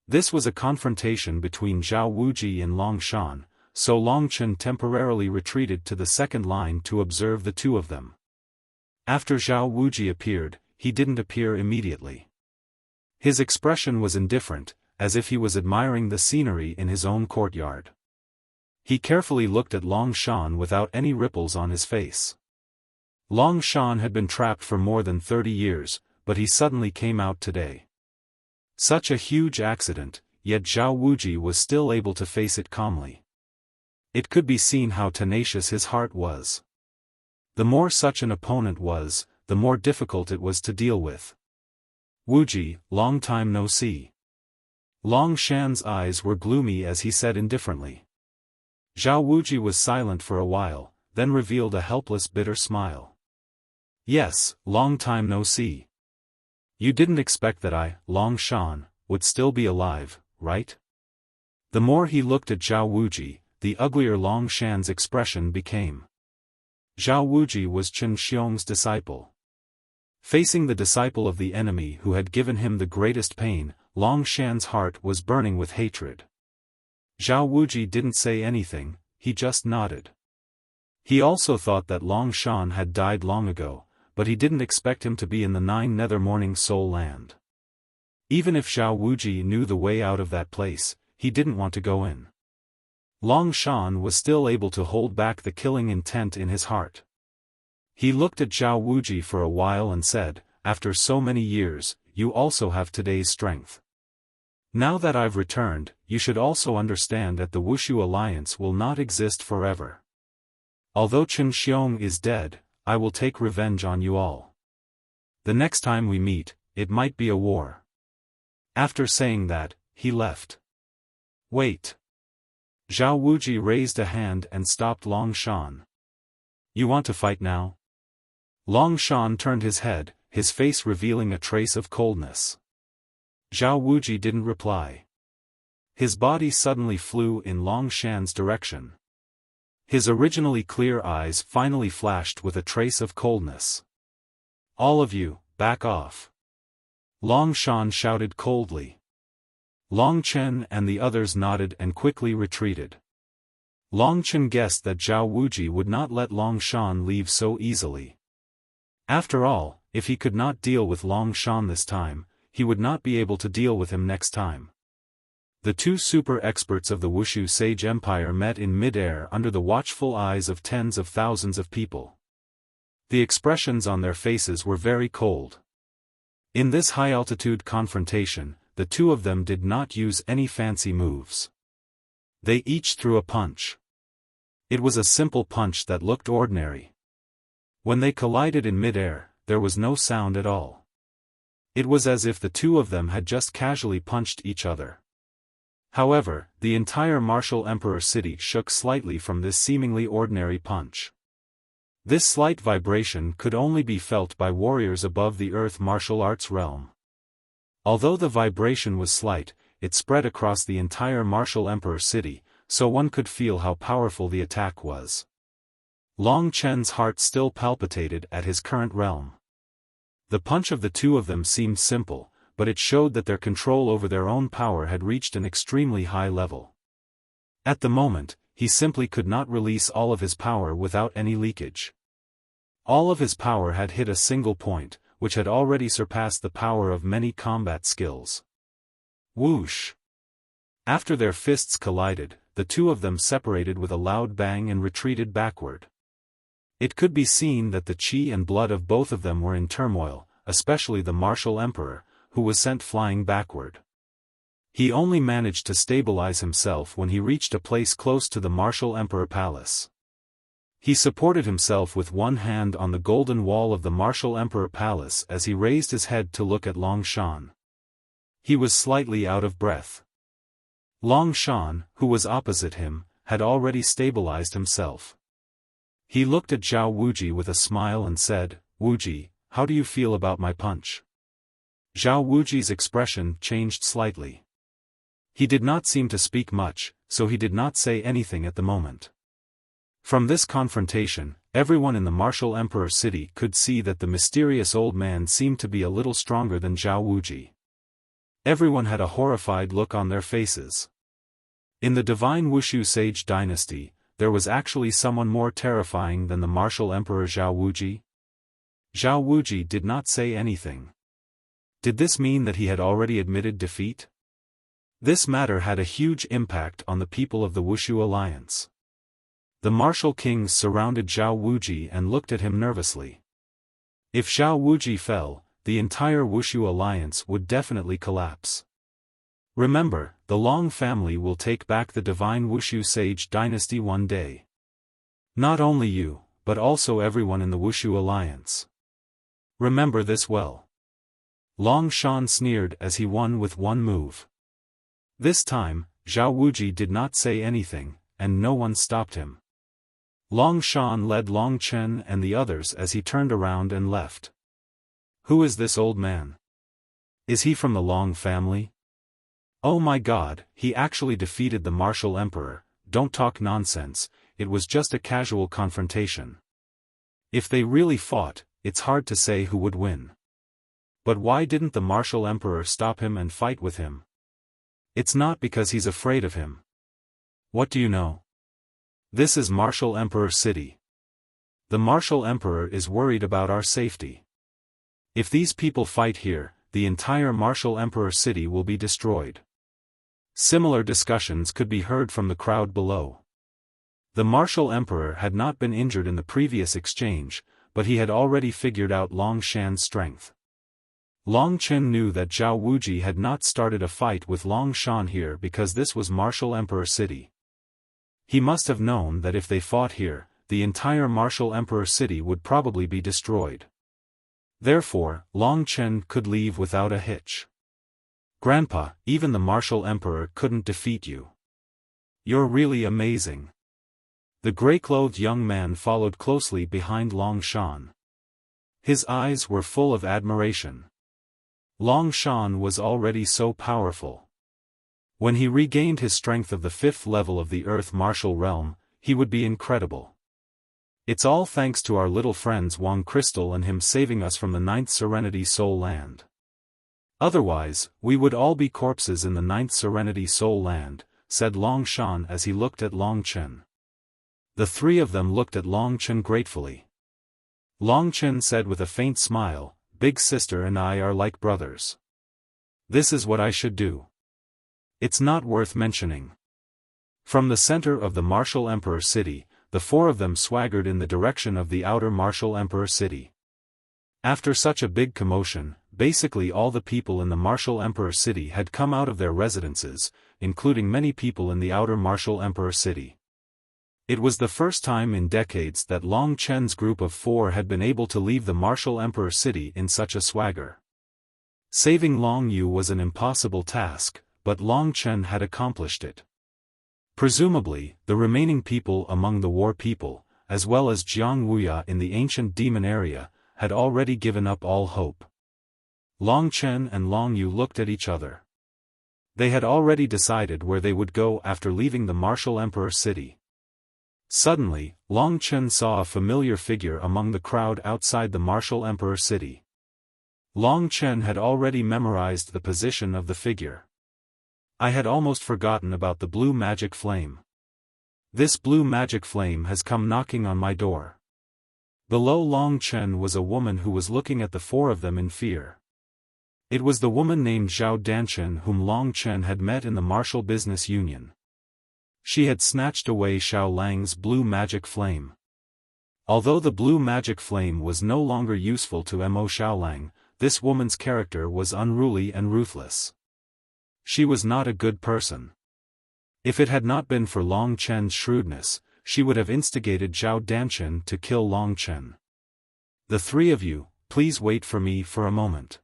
This was a confrontation between Zhao Wuji and Long Shan, so Long Chen temporarily retreated to the second line to observe the two of them. After Zhao Wuji appeared, he didn't appear immediately. His expression was indifferent, as if he was admiring the scenery in his own courtyard. He carefully looked at Long Shan without any ripples on his face. Long Shan had been trapped for more than 30 years, but he suddenly came out today. Such a huge accident, yet Zhao Wuji was still able to face it calmly. It could be seen how tenacious his heart was. The more such an opponent was, the more difficult it was to deal with. Wuji, long time no see. Long Shan's eyes were gloomy as he said indifferently. Zhao Wuji was silent for a while, then revealed a helpless bitter smile. Yes, long time no see. You didn't expect that I, Long Shan, would still be alive, right? The more he looked at Zhao Wuji, the uglier Long Shan's expression became. Zhao Wuji was Chen Xiong's disciple. Facing the disciple of the enemy who had given him the greatest pain, Long Shan's heart was burning with hatred. Zhao Wuji didn't say anything, he just nodded. He also thought that Long Shan had died long ago, but he didn't expect him to be in the Nine Nether Morning Soul Land. Even if Zhao Wuji knew the way out of that place, he didn't want to go in. Long Shan was still able to hold back the killing intent in his heart. He looked at Zhao Wuji for a while and said, after so many years, you also have today's strength. Now that I've returned, you should also understand that the Wushu alliance will not exist forever. Although Chen Xiong is dead, I will take revenge on you all. The next time we meet, it might be a war. After saying that, he left. Wait. Zhao Wuji raised a hand and stopped Long Shan. You want to fight now? Long Shan turned his head, his face revealing a trace of coldness. Zhao Wuji didn't reply. His body suddenly flew in Long Shan's direction. His originally clear eyes finally flashed with a trace of coldness. All of you, back off. Long Shan shouted coldly. Long Chen and the others nodded and quickly retreated. Long Chen guessed that Zhao Wuji would not let Long Shan leave so easily. After all, if he could not deal with Long Shan this time, he would not be able to deal with him next time. The two super experts of the Wushu Sage Empire met in mid-air under the watchful eyes of tens of thousands of people. The expressions on their faces were very cold. In this high-altitude confrontation, the two of them did not use any fancy moves. They each threw a punch. It was a simple punch that looked ordinary. When they collided in mid-air, there was no sound at all. It was as if the two of them had just casually punched each other. However, the entire martial emperor city shook slightly from this seemingly ordinary punch. This slight vibration could only be felt by warriors above the earth martial arts realm. Although the vibration was slight, it spread across the entire martial emperor city, so one could feel how powerful the attack was. Long Chen's heart still palpitated at his current realm. The punch of the two of them seemed simple, but it showed that their control over their own power had reached an extremely high level. At the moment, he simply could not release all of his power without any leakage. All of his power had hit a single point, which had already surpassed the power of many combat skills. Whoosh! After their fists collided, the two of them separated with a loud bang and retreated backward. It could be seen that the chi and blood of both of them were in turmoil, especially the martial emperor, who was sent flying backward. He only managed to stabilize himself when he reached a place close to the martial emperor palace. He supported himself with one hand on the golden wall of the martial emperor palace as he raised his head to look at Long Shan. He was slightly out of breath. Long Shan, who was opposite him, had already stabilized himself. He looked at Zhao Wuji with a smile and said, "Wuji, how do you feel about my punch?" Zhao Wuji's expression changed slightly. He did not seem to speak much, so he did not say anything at the moment. From this confrontation, everyone in the martial emperor city could see that the mysterious old man seemed to be a little stronger than Zhao Wuji. Everyone had a horrified look on their faces. In the divine Wushu sage dynasty, there was actually someone more terrifying than the martial emperor Zhao Wuji? Zhao Wuji did not say anything. Did this mean that he had already admitted defeat? This matter had a huge impact on the people of the Wushu alliance. The martial kings surrounded Zhao Wuji and looked at him nervously. If Zhao Wuji fell, the entire Wushu alliance would definitely collapse. Remember, the Long family will take back the divine Wushu sage dynasty one day. Not only you, but also everyone in the Wushu alliance. Remember this well. Long Shan sneered as he won with one move. This time, Zhao Wuji did not say anything, and no one stopped him. Long Shan led Long Chen and the others as he turned around and left. Who is this old man? Is he from the Long family? Oh my God, he actually defeated the martial emperor. Don't talk nonsense, it was just a casual confrontation. If they really fought, it's hard to say who would win. But why didn't the martial emperor stop him and fight with him? It's not because he's afraid of him. What do you know? This is Martial Emperor City. The Martial Emperor is worried about our safety. If these people fight here, the entire Martial Emperor City will be destroyed. Similar discussions could be heard from the crowd below. The Martial Emperor had not been injured in the previous exchange, but he had already figured out Long Shan's strength. Long Chen knew that Zhao Wuji had not started a fight with Long Shan here because this was Martial Emperor City. He must have known that if they fought here, the entire Martial Emperor City would probably be destroyed. Therefore, Long Chen could leave without a hitch. Grandpa, even the Martial Emperor couldn't defeat you. You're really amazing. The gray-clothed young man followed closely behind Long Shan. His eyes were full of admiration. Long Shan was already so powerful. When he regained his strength of the 5th level of the Earth Martial Realm, he would be incredible. It's all thanks to our little friends Wang Crystal and him saving us from the 9th Serenity Soul Land. Otherwise, we would all be corpses in the 9th Serenity Soul Land, said Long Shan as he looked at Long Chen. The three of them looked at Long Chen gratefully. Long Chen said with a faint smile, "Big sister and I are like brothers. This is what I should do. It's not worth mentioning." From the center of the Martial Emperor City, the four of them swaggered in the direction of the outer Martial Emperor City. After such a big commotion, basically all the people in the Martial Emperor City had come out of their residences, including many people in the outer Martial Emperor City. It was the first time in decades that Long Chen's group of 4 had been able to leave the Martial Emperor City in such a swagger. Saving Long Yu was an impossible task, but Long Chen had accomplished it. Presumably, the remaining people among the war people, as well as Jiang Wuya in the ancient demon area, had already given up all hope. Long Chen and Long Yu looked at each other. They had already decided where they would go after leaving the Martial Emperor City. Suddenly, Long Chen saw a familiar figure among the crowd outside the Martial Emperor City. Long Chen had already memorized the position of the figure. I had almost forgotten about the blue magic flame. This blue magic flame has come knocking on my door. Below Long Chen was a woman who was looking at the 4 of them in fear. It was the woman named Zhao Danchen whom Long Chen had met in the Martial Business Union. She had snatched away Xiao Lang's blue magic flame. Although the blue magic flame was no longer useful to Mo Xiaolang, this woman's character was unruly and ruthless. She was not a good person. If it had not been for Long Chen's shrewdness, she would have instigated Zhao Danchen to kill Long Chen. "The three of you, please wait for me for a moment."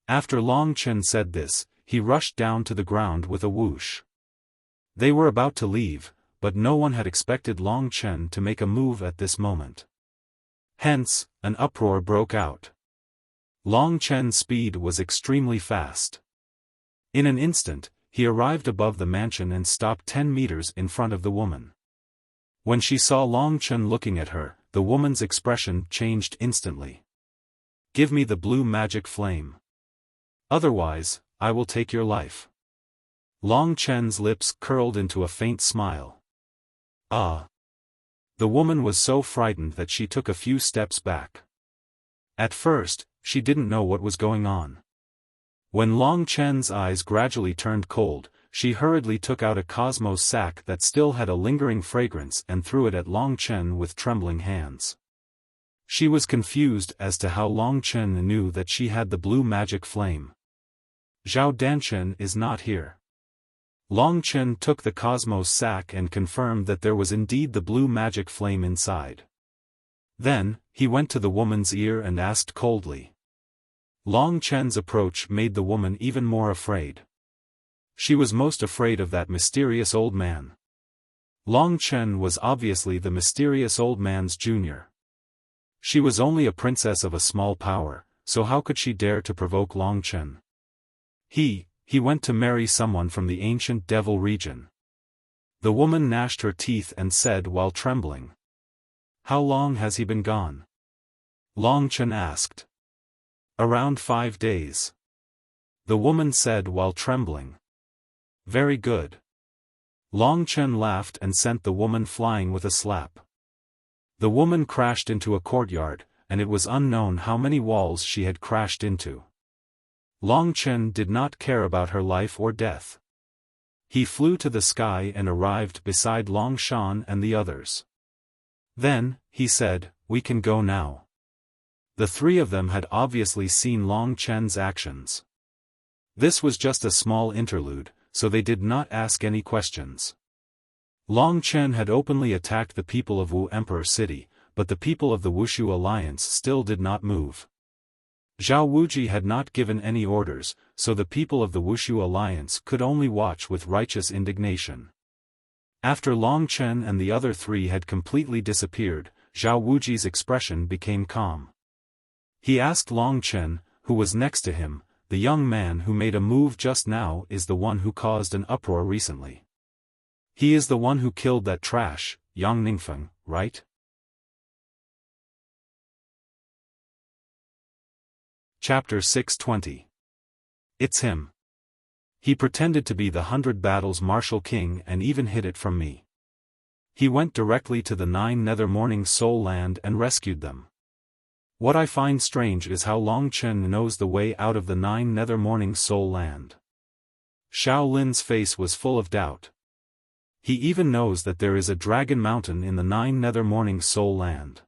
After Long Chen said this, he rushed down to the ground with a whoosh. They were about to leave, but no one had expected Long Chen to make a move at this moment. Hence, an uproar broke out. Long Chen's speed was extremely fast. In an instant, he arrived above the mansion and stopped 10 meters in front of the woman. When she saw Long Chen looking at her, the woman's expression changed instantly. "Give me the blue magic flame. Otherwise, I will take your life." Long Chen's lips curled into a faint smile. "Ah." The woman was so frightened that she took a few steps back. At first, she didn't know what was going on. When Long Chen's eyes gradually turned cold, she hurriedly took out a cosmos sack that still had a lingering fragrance and threw it at Long Chen with trembling hands. She was confused as to how Long Chen knew that she had the blue magic flame. "Zhao Danchen is not here." Long Chen took the cosmos sack and confirmed that there was indeed the blue magic flame inside. Then, he went to the woman's ear and asked coldly. Long Chen's approach made the woman even more afraid. She was most afraid of that mysterious old man. Long Chen was obviously the mysterious old man's junior. She was only a princess of a small power, so how could she dare to provoke Long Chen? He went to marry someone from the ancient devil region. The woman gnashed her teeth and said while trembling. "How long has he been gone?" Long Chen asked. "Around 5 days." The woman said while trembling. "Very good." Long Chen laughed and sent the woman flying with a slap. The woman crashed into a courtyard, and it was unknown how many walls she had crashed into. Long Chen did not care about her life or death. He flew to the sky and arrived beside Long Shan and the others. Then, he said, "We can go now." The three of them had obviously seen Long Chen's actions. This was just a small interlude, so they did not ask any questions. Long Chen had openly attacked the people of Wu Emperor City, but the people of the Wushu Alliance still did not move. Zhao Wuji had not given any orders, so the people of the Wushu Alliance could only watch with righteous indignation. After Long Chen and the other three had completely disappeared, Zhao Wuji's expression became calm. He asked Long Chen, who was next to him, "The young man who made a move just now is the one who caused an uproar recently. He is the one who killed that trash, Yang Ningfeng, right?" Chapter 620. It's him. He pretended to be the 100 Battles Martial King and even hid it from me. He went directly to the 9 Nether Morning Soul Land and rescued them. What I find strange is how Long Chen knows the way out of the 9 Nether Morning Soul Land. Xiao Lin's face was full of doubt. He even knows that there is a Dragon Mountain in the 9 Nether Morning Soul Land.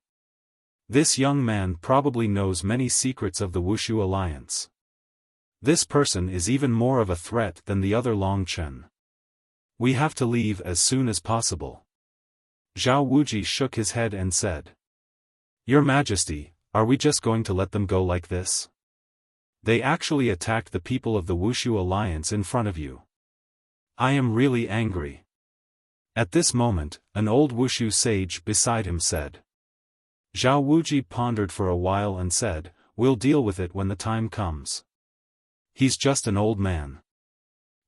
This young man probably knows many secrets of the Wushu Alliance. This person is even more of a threat than the other Long Chen. We have to leave as soon as possible. Zhao Wuji shook his head and said. Your Majesty, are we just going to let them go like this? They actually attacked the people of the Wushu Alliance in front of you. I am really angry. At this moment, an old Wushu sage beside him said. Zhao Wuji pondered for a while and said, we'll deal with it when the time comes. He's just an old man.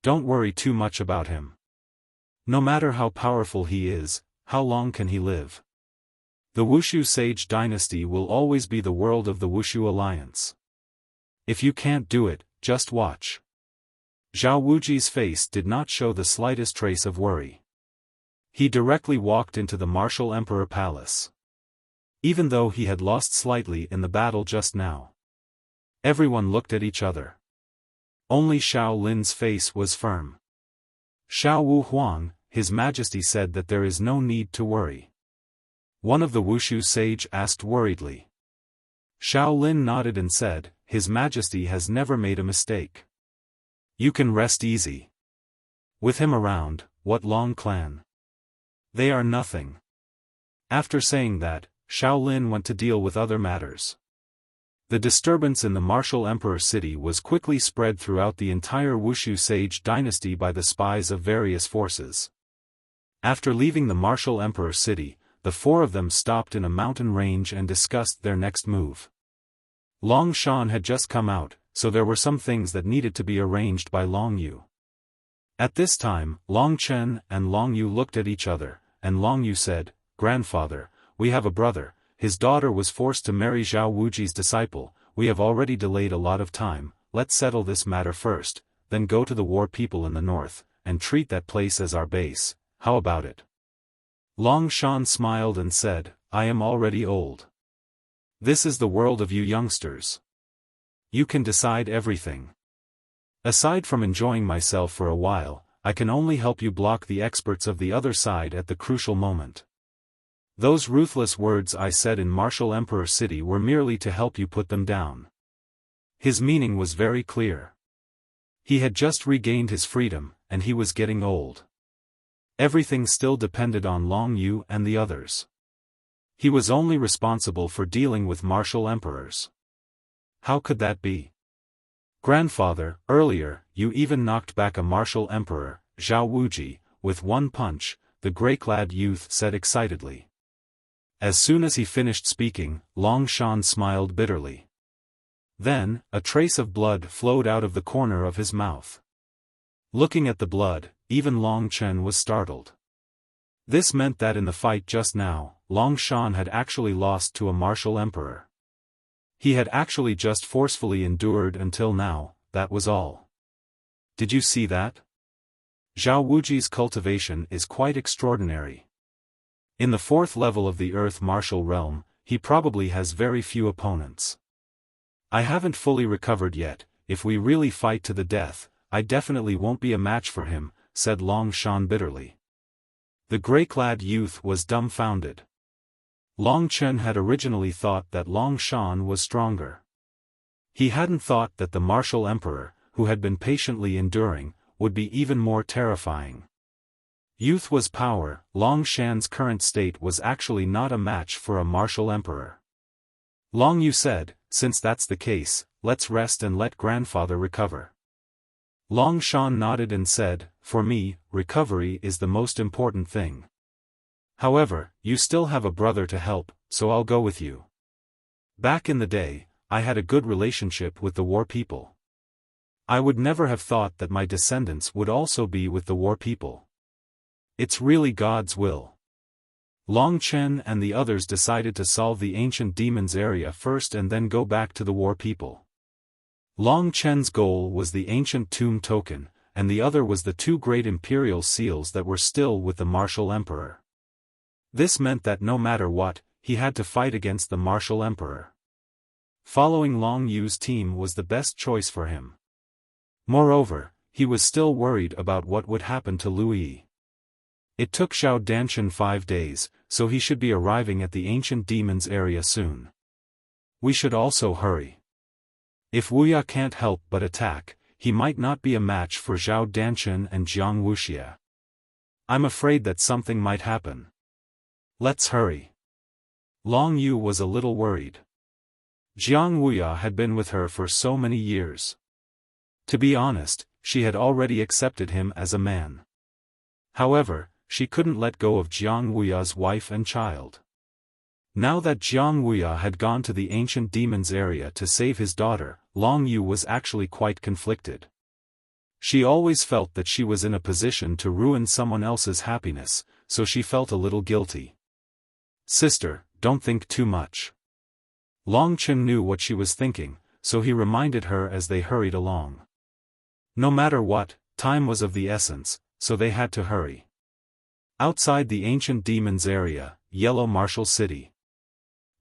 Don't worry too much about him. No matter how powerful he is, how long can he live? The Wushu Sage dynasty will always be the world of the Wushu Alliance. If you can't do it, just watch. Zhao Wuji's face did not show the slightest trace of worry. He directly walked into the Martial Emperor Palace. Even though he had lost slightly in the battle just now. Everyone looked at each other. Only Xiao Lin's face was firm. Xiao Wu Huang, His Majesty said that there is no need to worry. One of the Wushu sage asked worriedly. Xiao Lin nodded and said, His Majesty has never made a mistake. You can rest easy. With him around, what Long clan? They are nothing. After saying that, Shaolin went to deal with other matters. The disturbance in the martial emperor city was quickly spread throughout the entire Wuxia sage dynasty by the spies of various forces. After leaving the martial emperor city, the four of them stopped in a mountain range and discussed their next move. Long Shan had just come out, so there were some things that needed to be arranged by Long Yu. At this time, Long Chen and Long Yu looked at each other, and Long Yu said, "Grandfather, we have a brother. His daughter was forced to marry Zhao Wuji's disciple. We have already delayed a lot of time. Let's settle this matter first, then go to the war people in the north, and treat that place as our base. How about it?" Long Shan smiled and said, "I am already old. This is the world of you youngsters. You can decide everything. Aside from enjoying myself for a while, I can only help you block the experts of the other side at the crucial moment. Those ruthless words I said in Martial Emperor City were merely to help you put them down." His meaning was very clear. He had just regained his freedom, and he was getting old. Everything still depended on Long Yu and the others. He was only responsible for dealing with martial emperors. How could that be? "Grandfather, earlier, you even knocked back a martial emperor, Zhao Wuji, with one punch," the gray-clad youth said excitedly. As soon as he finished speaking, Long Shan smiled bitterly. Then, a trace of blood flowed out of the corner of his mouth. Looking at the blood, even Long Chen was startled. This meant that in the fight just now, Long Shan had actually lost to a martial emperor. He had actually just forcefully endured until now, that was all. Did you see that? Zhao Wuji's cultivation is quite extraordinary. In the fourth level of the Earth martial realm, he probably has very few opponents. I haven't fully recovered yet. If we really fight to the death, I definitely won't be a match for him, said Long Shan bitterly. The gray-clad youth was dumbfounded. Long Chen had originally thought that Long Shan was stronger. He hadn't thought that the martial emperor, who had been patiently enduring, would be even more terrifying. Youth was power. Long Shan's current state was actually not a match for a martial emperor. Long Yu said, "Since that's the case, let's rest and let grandfather recover." Long Shan nodded and said, "For me, recovery is the most important thing. However, you still have a brother to help, so I'll go with you. Back in the day, I had a good relationship with the war people. I would never have thought that my descendants would also be with the war people. It's really God's will." Long Chen and the others decided to solve the ancient demons area first and then go back to the war people. Long Chen's goal was the ancient tomb token, and the other was the two great imperial seals that were still with the martial emperor. This meant that no matter what, he had to fight against the martial emperor. Following Long Yu's team was the best choice for him. Moreover, he was still worried about what would happen to Lui. It took Xiao Danshan 5 days, so he should be arriving at the ancient demons area soon. We should also hurry. If Wuya can't help but attack, he might not be a match for Xiao Danshan and Jiang Wuxia. I'm afraid that something might happen. Let's hurry. Long Yu was a little worried. Jiang Wuya had been with her for so many years. To be honest, she had already accepted him as a man. However, she couldn't let go of Jiang Wuya's wife and child. Now that Jiang Wuya had gone to the ancient demons area to save his daughter, Long Yu was actually quite conflicted. She always felt that she was in a position to ruin someone else's happiness, so she felt a little guilty. "Sister, don't think too much." Long Chen knew what she was thinking, so he reminded her as they hurried along. No matter what, time was of the essence, so they had to hurry. Outside the ancient demons area, Yellow Martial City.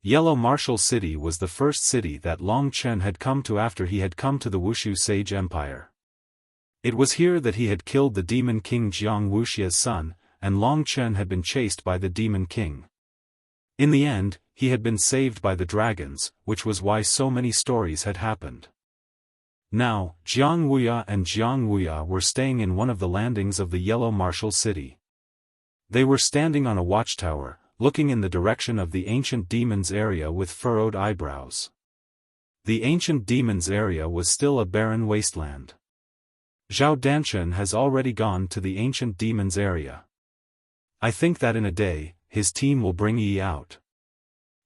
Yellow Martial City was the first city that Long Chen had come to after he had come to the Wushu Sage Empire. It was here that he had killed the Demon King Jiang Wuxia's son, and Long Chen had been chased by the Demon King. In the end, he had been saved by the dragons, which was why so many stories had happened. Now, Jiang Wuya and Jiang Wuya were staying in one of the landings of the Yellow Martial City. They were standing on a watchtower, looking in the direction of the ancient demons area with furrowed eyebrows. The ancient demons area was still a barren wasteland. Zhao Danshan has already gone to the ancient demons area. I think that in a day, his team will bring Yi out.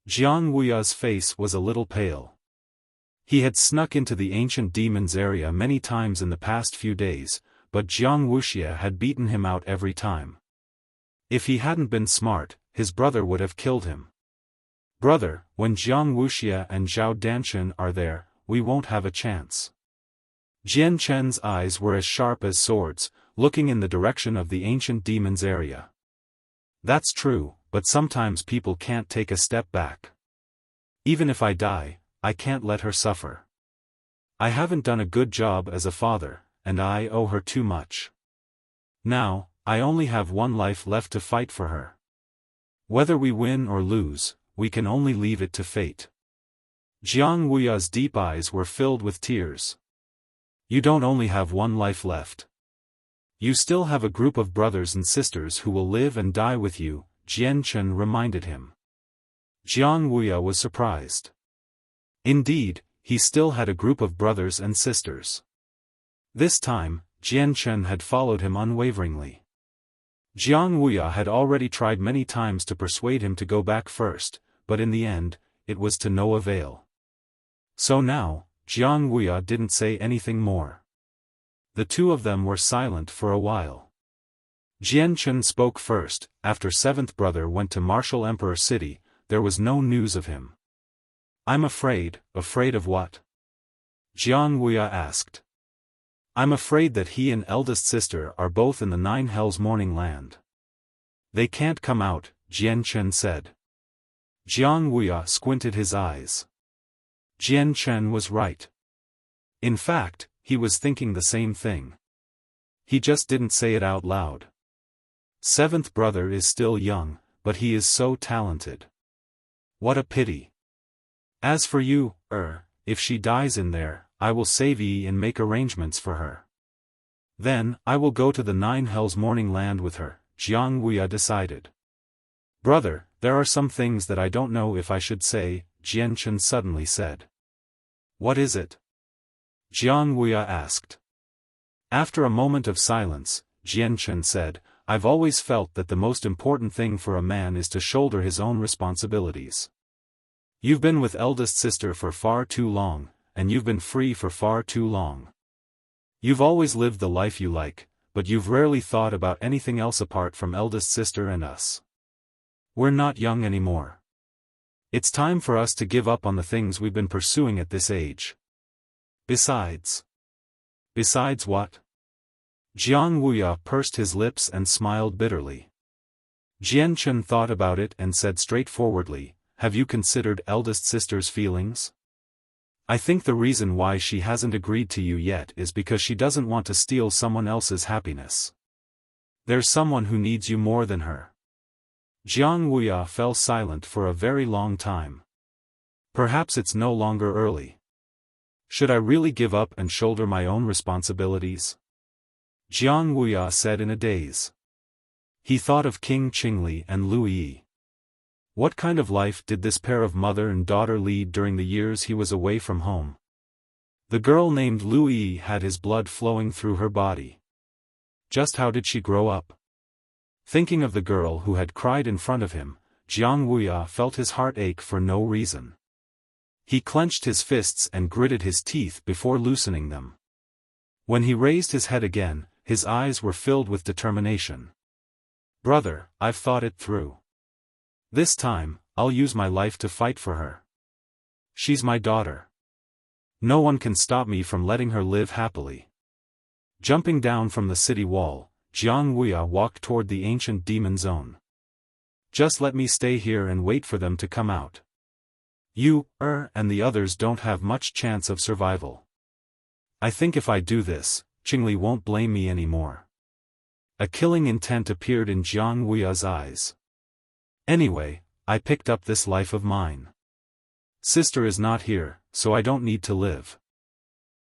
Jiang Wuya's face was a little pale. He had snuck into the ancient demons area many times in the past few days, but Jiang Wuxia had beaten him out every time. If he hadn't been smart, his brother would have killed him. Brother, when Jiang Wuxia and Zhao Danshan are there, we won't have a chance. Jian Chen's eyes were as sharp as swords, looking in the direction of the ancient demons area. That's true, but sometimes people can't take a step back. Even if I die, I can't let her suffer. I haven't done a good job as a father, and I owe her too much. Now, I only have one life left to fight for her. Whether we win or lose, we can only leave it to fate. Jiang Wuya's deep eyes were filled with tears. You don't only have one life left. You still have a group of brothers and sisters who will live and die with you, Jian Chen reminded him. Jiang Wuya was surprised. Indeed, he still had a group of brothers and sisters. This time, Jian Chen had followed him unwaveringly. Jiang Wuya had already tried many times to persuade him to go back first, but in the end, it was to no avail. So now, Jiang Wuya didn't say anything more. The two of them were silent for a while. Jian Chen spoke first. After seventh brother went to Martial Emperor City, there was no news of him. I'm afraid. Afraid of what? Jiang Wuya asked. I'm afraid that he and eldest sister are both in the Nine Hells Morning Land. They can't come out, Jian Chen said. Jiang Wuya squinted his eyes. Jian Chen was right. In fact, he was thinking the same thing. He just didn't say it out loud. Seventh brother is still young, but he is so talented. What a pity. As for you, if she dies in there, I will save Yi and make arrangements for her. Then, I will go to the Nine Hells Morning Land with her, Jiang Wuya decided. Brother, there are some things that I don't know if I should say, Jian Chen suddenly said. What is it? Jiang Wuya asked. After a moment of silence, Jian Chen said, I've always felt that the most important thing for a man is to shoulder his own responsibilities. You've been with eldest sister for far too long, and you've been free for far too long. You've always lived the life you like, but you've rarely thought about anything else apart from eldest sister and us. We're not young anymore. It's time for us to give up on the things we've been pursuing at this age. Besides what? Jiang Wuya pursed his lips and smiled bitterly. Jian Chen thought about it and said straightforwardly, have you considered eldest sister's feelings? I think the reason why she hasn't agreed to you yet is because she doesn't want to steal someone else's happiness. There's someone who needs you more than her. Jiang Wuya fell silent for a very long time. Perhaps it's no longer early. Should I really give up and shoulder my own responsibilities? Jiang Wuya said in a daze. He thought of King Qingli and Lu Yi. What kind of life did this pair of mother and daughter lead during the years he was away from home? The girl named Lu Yi had his blood flowing through her body. Just how did she grow up? Thinking of the girl who had cried in front of him, Jiang Wuya felt his heart ache for no reason. He clenched his fists and gritted his teeth before loosening them. When he raised his head again, his eyes were filled with determination. Brother, I've thought it through. This time, I'll use my life to fight for her. She's my daughter. No one can stop me from letting her live happily. Jumping down from the city wall, Jiang Wuya walked toward the ancient demon zone. Just let me stay here and wait for them to come out. You, and the others don't have much chance of survival. I think if I do this, Qingli won't blame me anymore. A killing intent appeared in Jiang Wuya's eyes. Anyway, I picked up this life of mine. Sister is not here, so I don't need to live.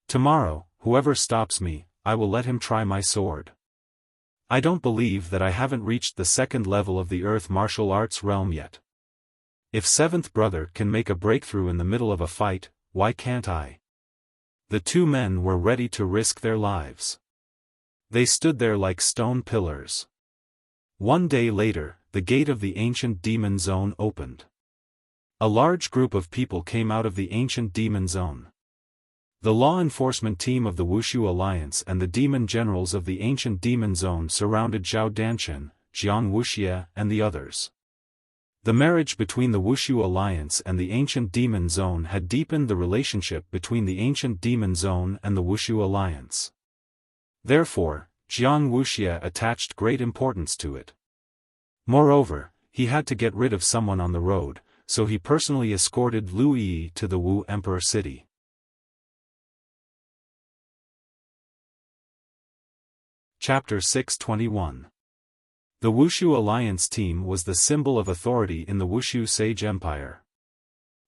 Tomorrow, whoever stops me, I will let him try my sword. I don't believe that I haven't reached the second level of the earth martial arts realm yet. If seventh brother can make a breakthrough in the middle of a fight, why can't I? The two men were ready to risk their lives. They stood there like stone pillars. One day later, the gate of the ancient demon zone opened. A large group of people came out of the ancient demon zone. The law enforcement team of the Wuxia Alliance and the demon generals of the ancient demon zone surrounded Zhao Danchen, Jiang Wuxia, and the others. The marriage between the Wuxia Alliance and the ancient demon zone had deepened the relationship between the ancient demon zone and the Wuxia Alliance. Therefore, Jiang Wuxia attached great importance to it. Moreover, he had to get rid of someone on the road, so he personally escorted Lu Yi to the Wu Emperor city. Chapter 621. The Wuxia Alliance team was the symbol of authority in the Wuxia Sage Empire.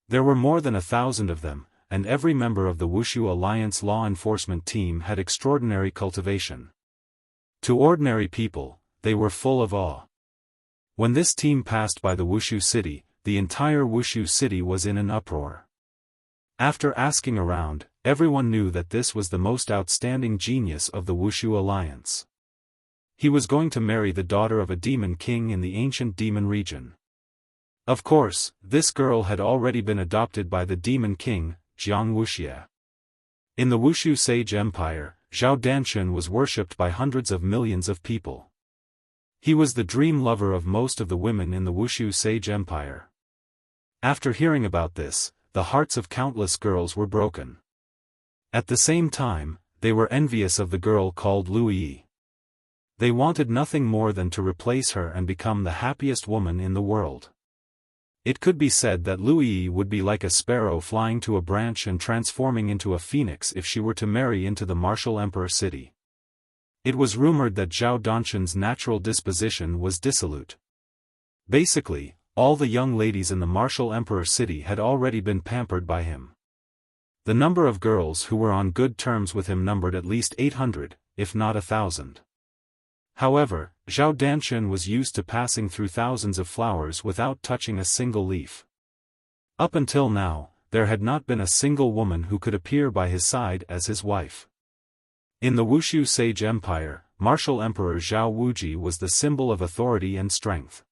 There were more than 1,000 of them, and every member of the Wuxia Alliance law enforcement team had extraordinary cultivation. To ordinary people, they were full of awe. When this team passed by the Wuxia city, the entire Wuxia city was in an uproar. After asking around, everyone knew that this was the most outstanding genius of the Wuxia Alliance. He was going to marry the daughter of a demon king in the ancient demon region. Of course, this girl had already been adopted by the demon king, Jiang Wuxia. In the Wuxia Sage Empire, Zhao Danchen was worshipped by hundreds of millions of people. He was the dream lover of most of the women in the Wuxia Sage Empire. After hearing about this, the hearts of countless girls were broken. At the same time, they were envious of the girl called Lu Yi. They wanted nothing more than to replace her and become the happiest woman in the world. It could be said that Lu Yi would be like a sparrow flying to a branch and transforming into a phoenix if she were to marry into the martial emperor city. It was rumored that Zhao Danchen's natural disposition was dissolute. Basically, all the young ladies in the martial emperor city had already been pampered by him. The number of girls who were on good terms with him numbered at least 800, if not 1,000. However, Zhao Danchen was used to passing through thousands of flowers without touching a single leaf. Up until now, there had not been a single woman who could appear by his side as his wife. In the Wuxia Sage Empire, martial emperor Zhao Wuji was the symbol of authority and strength.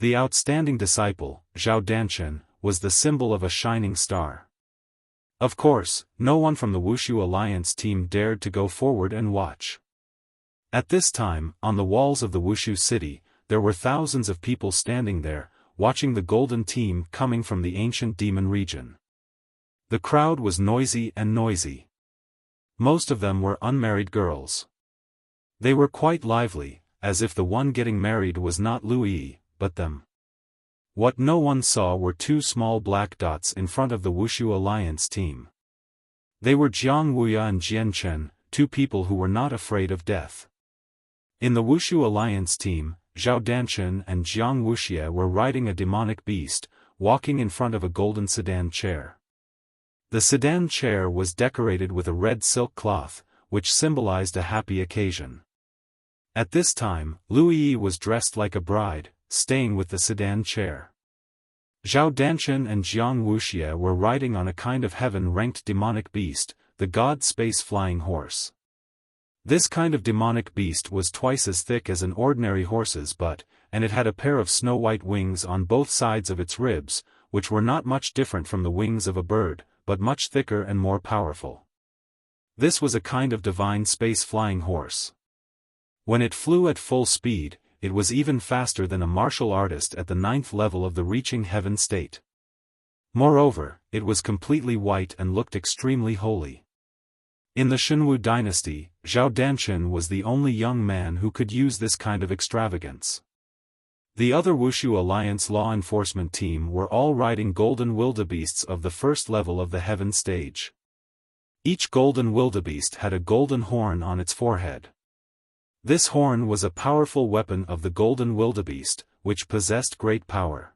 The outstanding disciple, Zhao Danchen, was the symbol of a shining star. Of course, no one from the Wuxia Alliance team dared to go forward and watch. At this time, on the walls of the Wuxia city, there were thousands of people standing there, watching the golden team coming from the ancient demon region. The crowd was noisy and noisy. Most of them were unmarried girls. They were quite lively, as if the one getting married was not Lu Yi, but them. What no one saw were two small black dots in front of the Wuxia Alliance team. They were Jiang Wuya and Jian Chen, two people who were not afraid of death. In the Wuxia Alliance team, Zhao Danchen and Jiang Wuxia were riding a demonic beast, walking in front of a golden sedan chair. The sedan chair was decorated with a red silk cloth, which symbolized a happy occasion. At this time, Lu Yi was dressed like a bride, staying with the sedan chair. Zhao Danchen and Jiang Wuxia were riding on a kind of heaven-ranked demonic beast, the god space flying horse. This kind of demonic beast was twice as thick as an ordinary horse's butt, and it had a pair of snow-white wings on both sides of its ribs, which were not much different from the wings of a bird, but much thicker and more powerful. This was a kind of divine space flying horse. When it flew at full speed, it was even faster than a martial artist at the 9th level of the reaching heaven state. Moreover, it was completely white and looked extremely holy. In the Shenwu dynasty, Zhao Danchen was the only young man who could use this kind of extravagance. The other Wuxia Alliance law enforcement team were all riding golden wildebeests of the first level of the heaven stage. Each golden wildebeest had a golden horn on its forehead. This horn was a powerful weapon of the golden wildebeest, which possessed great power.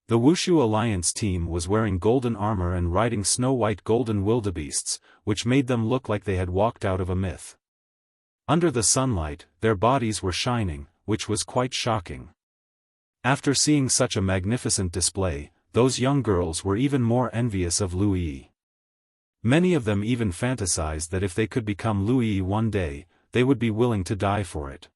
The Wushu Alliance team was wearing golden armor and riding snow-white golden wildebeests, which made them look like they had walked out of a myth. Under the sunlight, their bodies were shining, which was quite shocking. After seeing such a magnificent display, those young girls were even more envious of Lu Yi. Many of them even fantasized that if they could become Lu Yi one day, they would be willing to die for it.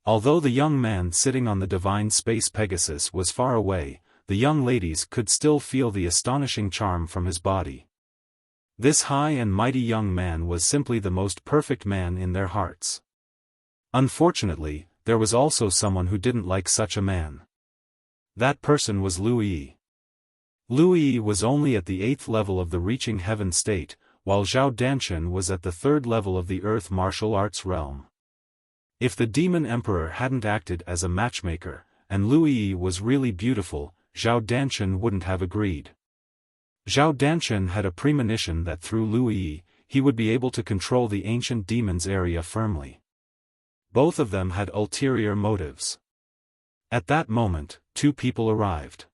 Although the young man sitting on the divine space Pegasus was far away, the young ladies could still feel the astonishing charm from his body. This high and mighty young man was simply the most perfect man in their hearts. Unfortunately, there was also someone who didn't like such a man. That person was Lu Yi. Lu Yi was only at the 8th level of the reaching heaven state, while Zhao Danshan was at the 3rd level of the earth martial arts realm. If the demon emperor hadn't acted as a matchmaker, and Lu Yi was really beautiful, Zhao Danshan wouldn't have agreed. Zhao Danshan had a premonition that through Lu Yi, he would be able to control the ancient demon's area firmly. Both of them had ulterior motives. At that moment, two people arrived.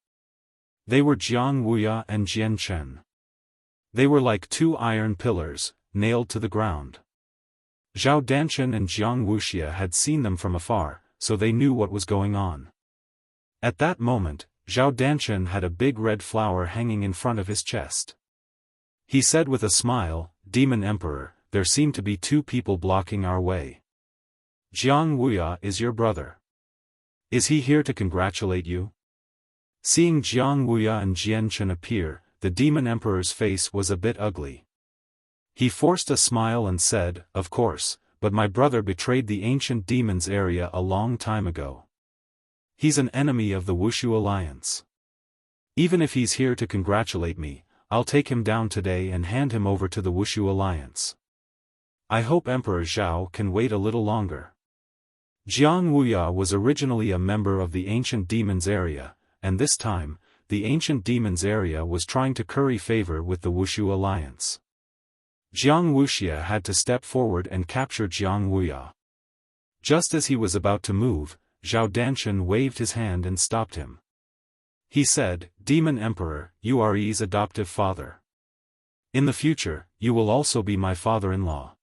They were Jiang Wuya and Jian Chen. They were like two iron pillars, nailed to the ground. Zhao Danshan and Jiang Wuxia had seen them from afar, so they knew what was going on. At that moment, Zhao Danshan had a big red flower hanging in front of his chest. He said with a smile, "Demon Emperor, there seem to be two people blocking our way. Jiang Wuya is your brother. Is he here to congratulate you?" Seeing Jiang Wuya and Jian Chen appear, the demon emperor's face was a bit ugly. He forced a smile and said, "Of course, but my brother betrayed the ancient demon's area a long time ago. He's an enemy of the Wushu Alliance. Even if he's here to congratulate me, I'll take him down today and hand him over to the Wushu Alliance. I hope Emperor Zhao can wait a little longer." Jiang Wuya was originally a member of the ancient demon's area, and this time, the ancient demon's area was trying to curry favor with the Wushu Alliance. Jiang Wuxia had to step forward and capture Jiang Wuya. Just as he was about to move, Zhao Danshan waved his hand and stopped him. He said, "Demon Emperor, you are Yi's adoptive father. In the future, you will also be my father-in-law.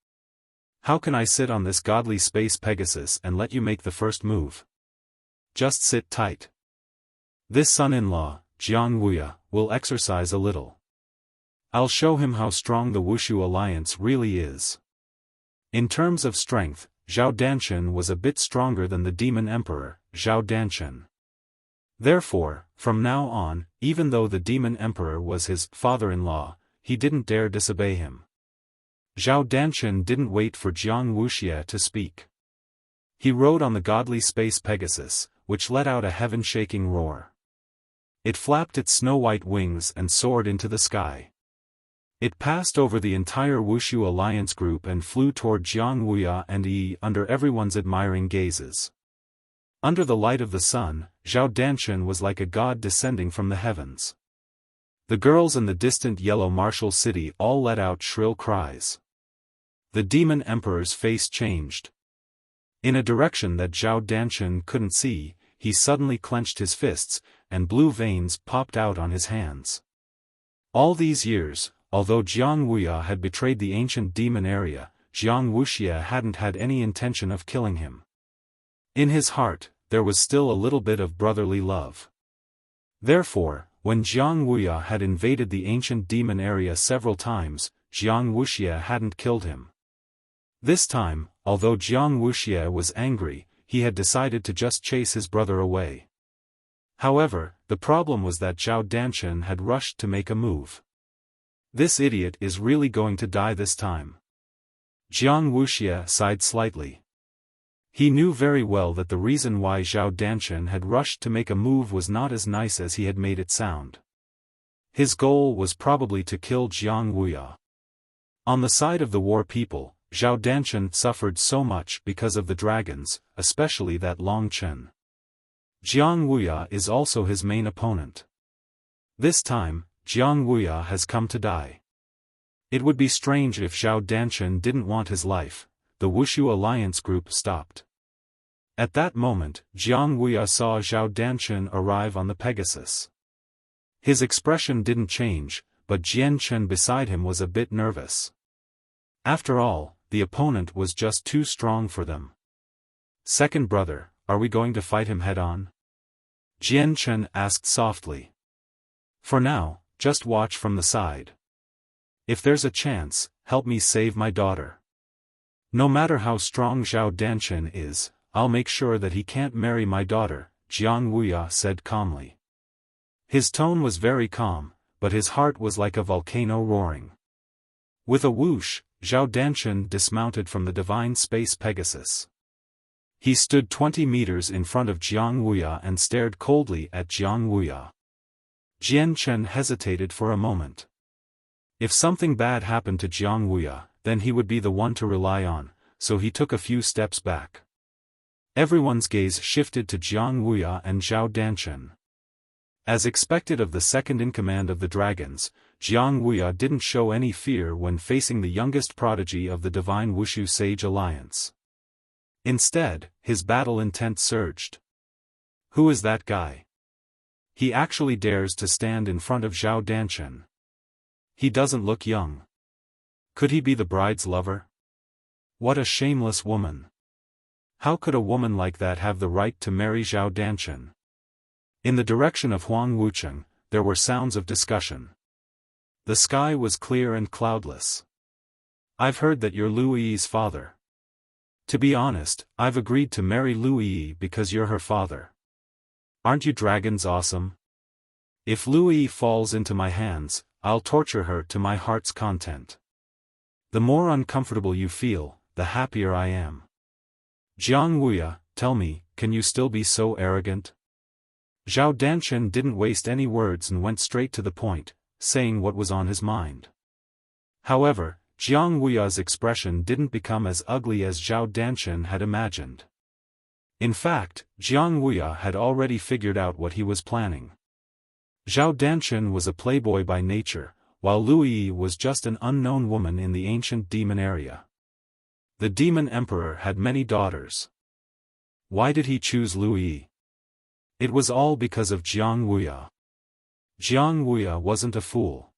How can I sit on this godly space Pegasus and let you make the first move? Just sit tight. This son-in-law, Jiang Wuya, will exercise a little. I'll show him how strong the Wushu Alliance really is." In terms of strength, Zhao Danshan was a bit stronger than the Demon Emperor, Zhao Danshan. Therefore, from now on, even though the Demon Emperor was his father-in-law, he didn't dare disobey him. Zhao Danshan didn't wait for Jiang Wuxia to speak. He rode on the godly space Pegasus, which let out a heaven-shaking roar. It flapped its snow-white wings and soared into the sky. It passed over the entire Wushu Alliance group and flew toward Jiang Wuya and Yi under everyone's admiring gazes. Under the light of the sun, Zhao Danshan was like a god descending from the heavens. The girls in the distant yellow martial city all let out shrill cries. The demon emperor's face changed. In a direction that Zhao Danshan couldn't see, he suddenly clenched his fists, and blue veins popped out on his hands. All these years, although Jiang Wuya had betrayed the ancient demon area, Jiang Wuxia hadn't had any intention of killing him. In his heart, there was still a little bit of brotherly love. Therefore, when Jiang Wuya had invaded the ancient demon area several times, Jiang Wuxia hadn't killed him. This time, although Jiang Wuxia was angry, he had decided to just chase his brother away. However, the problem was that Zhao Danshan had rushed to make a move. This idiot is really going to die this time. Jiang Wuxia sighed slightly. He knew very well that the reason why Zhao Danshan had rushed to make a move was not as nice as he had made it sound. His goal was probably to kill Jiang Wuya. On the side of the war people, Zhao Danshan suffered so much because of the dragons, especially that Long Chen. Jiang Wuya is also his main opponent. This time, Jiang Wuya has come to die. It would be strange if Zhao Danshan didn't want his life. The Wushu Alliance group stopped. At that moment, Jiang Wuya saw Zhao Danshan arrive on the Pegasus. His expression didn't change, but Jian Chen beside him was a bit nervous. After all, the opponent was just too strong for them. "Second brother, are we going to fight him head-on?" Jian Chen asked softly. "For now, just watch from the side. If there's a chance, help me save my daughter. No matter how strong Zhao Danchen is, I'll make sure that he can't marry my daughter," Jiang Wuya said calmly. His tone was very calm, but his heart was like a volcano roaring. With a whoosh, Zhao Danchen dismounted from the divine space Pegasus. He stood 20 meters in front of Jiang Wuya and stared coldly at Jiang Wuya. Jian Chen hesitated for a moment. If something bad happened to Jiang Wuya, then he would be the one to rely on, so he took a few steps back. Everyone's gaze shifted to Jiang Wuya and Zhao Danchen. As expected of the second-in-command of the dragons, Jiang Wuya didn't show any fear when facing the youngest prodigy of the divine Wushu Sage Alliance. Instead, his battle intent surged. "Who is that guy? He actually dares to stand in front of Zhao Danchen. He doesn't look young. Could he be the bride's lover? What a shameless woman. How could a woman like that have the right to marry Zhao Danchen?" In the direction of Huang Wucheng, there were sounds of discussion. The sky was clear and cloudless. "I've heard that you're Lu Yi's father. To be honest, I've agreed to marry Lu Yi because you're her father. Aren't you dragons awesome? If Lu Yi falls into my hands, I'll torture her to my heart's content. The more uncomfortable you feel, the happier I am. Jiang Wuya, tell me, can you still be so arrogant?" Zhao Danchen didn't waste any words and went straight to the point, saying what was on his mind. However, Jiang Wuya's expression didn't become as ugly as Zhao Danchen had imagined. In fact, Jiang Wuya had already figured out what he was planning. Zhao Danchen was a playboy by nature, while Lu Yi was just an unknown woman in the ancient demon area. The demon emperor had many daughters. Why did he choose Lu Yi? It was all because of Jiang Wuya. Jiang Wuya wasn't a fool.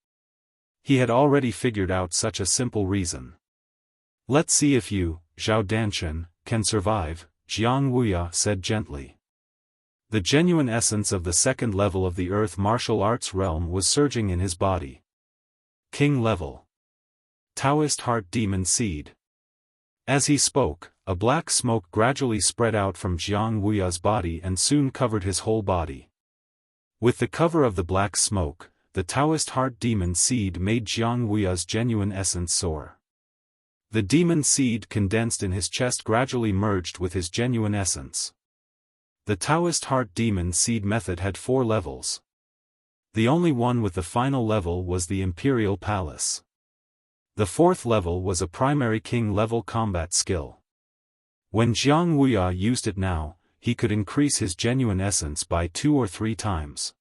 He had already figured out such a simple reason. "Let's see if you, Zhao Danchen, can survive," Jiang Wuya said gently. The genuine essence of the second level of the earth martial arts realm was surging in his body. King level. Taoist heart demon seed. As he spoke, a black smoke gradually spread out from Jiang Wuya's body and soon covered his whole body. With the cover of the black smoke, the Taoist heart demon seed made Jiang Wuya's genuine essence soar. The demon seed condensed in his chest gradually merged with his genuine essence. The Taoist heart demon seed method had 4 levels. The only one with the final level was the Imperial Palace. The 4th level was a primary king-level combat skill. When Jiang Wuya used it now, he could increase his genuine essence by 2 or 3 times.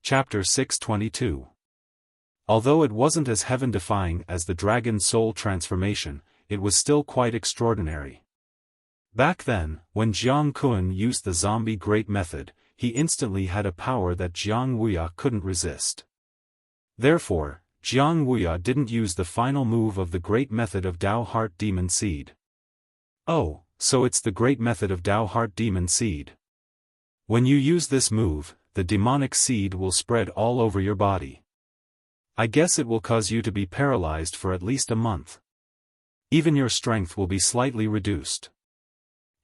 Chapter 622. Although it wasn't as heaven-defying as the dragon soul transformation, it was still quite extraordinary. Back then, when Jiang Kun used the zombie great method, he instantly had a power that Jiang Wuya couldn't resist. Therefore, Jiang Wuya didn't use the final move of the great method of Dao Heart Demon Seed. Oh, so it's the great method of Dao Heart Demon Seed. When you use this move, the demonic seed will spread all over your body. I guess it will cause you to be paralyzed for at least a month. Even your strength will be slightly reduced.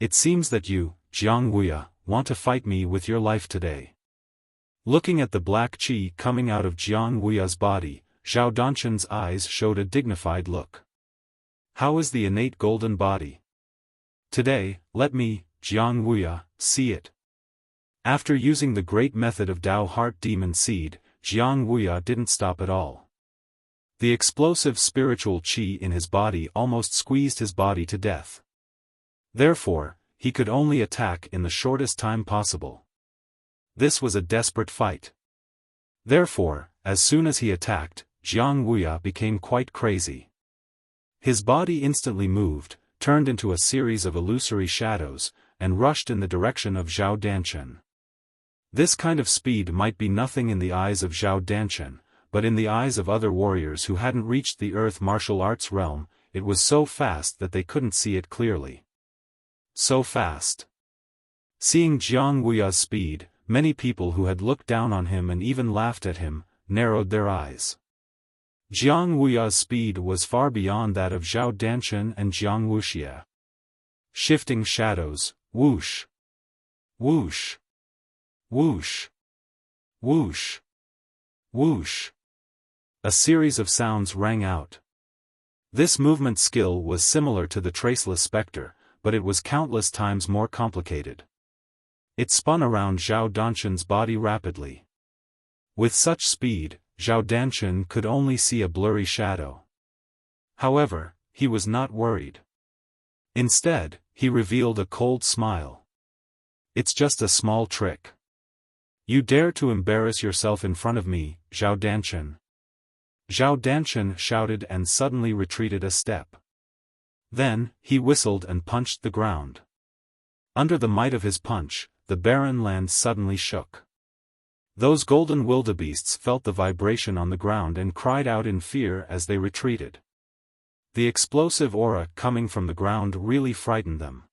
It seems that you, Jiang Wuya, want to fight me with your life today. Looking at the black qi coming out of Jiang Wuya's body, Zhao Danchen's eyes showed a dignified look. How is the innate golden body? Today, let me, Jiang Wuya, see it. After using the great method of Dao Heart Demon Seed, Jiang Wuya didn't stop at all. The explosive spiritual qi in his body almost squeezed his body to death. Therefore, he could only attack in the shortest time possible. This was a desperate fight. Therefore, as soon as he attacked, Jiang Wuya became quite crazy. His body instantly moved, turned into a series of illusory shadows, and rushed in the direction of Zhao Danchen. This kind of speed might be nothing in the eyes of Zhao Danchen, but in the eyes of other warriors who hadn't reached the earth martial arts realm, it was so fast that they couldn't see it clearly. So fast. Seeing Jiang Wuya's speed, many people who had looked down on him and even laughed at him, narrowed their eyes. Jiang Wuya's speed was far beyond that of Zhao Danchen and Jiang Wuxia. Shifting shadows, whoosh. Whoosh. Whoosh. Whoosh. Whoosh. A series of sounds rang out. This movement skill was similar to the Traceless Spectre, but it was countless times more complicated. It spun around Zhao Danchen's body rapidly. With such speed, Zhao Danchen could only see a blurry shadow. However, he was not worried. Instead, he revealed a cold smile. "It's just a small trick. You dare to embarrass yourself in front of me, Zhao Danchen?" Zhao Danchen shouted and suddenly retreated a step. Then, he whistled and punched the ground. Under the might of his punch, the barren land suddenly shook. Those golden wildebeests felt the vibration on the ground and cried out in fear as they retreated. The explosive aura coming from the ground really frightened them.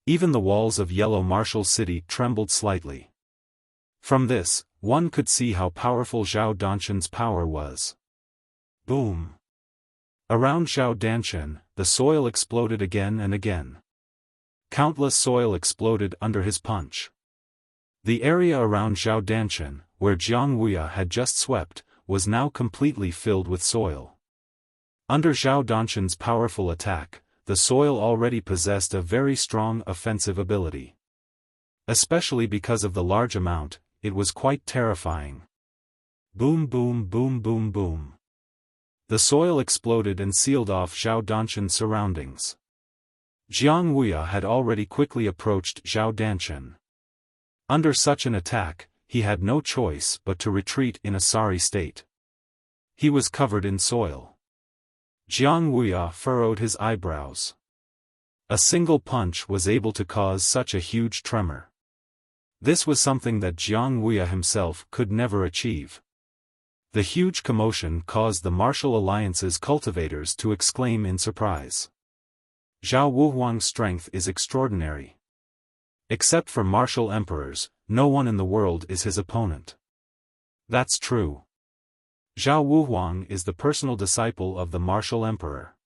Even the walls of Yellow Marshal City trembled slightly. From this, one could see how powerful Zhao Danchen's power was. Boom! Around Zhao Danchen, the soil exploded again and again. Countless soil exploded under his punch. The area around Zhao Danchen, where Jiang Wuya had just swept, was now completely filled with soil. Under Zhao Danchen's powerful attack, the soil already possessed a very strong offensive ability. Especially because of the large amount, it was quite terrifying. Boom boom boom boom boom. The soil exploded and sealed off Zhao Danchen's surroundings. Jiang Wuya had already quickly approached Zhao Danchen. Under such an attack, he had no choice but to retreat in a sorry state. He was covered in soil. Jiang Wuya furrowed his eyebrows. A single punch was able to cause such a huge tremor. This was something that Jiang Wuya himself could never achieve. The huge commotion caused the Martial Alliance's cultivators to exclaim in surprise. Zhao Wuhuang's strength is extraordinary. Except for martial emperors, no one in the world is his opponent. That's true. Zhao Wuhuang is the personal disciple of the martial emperor.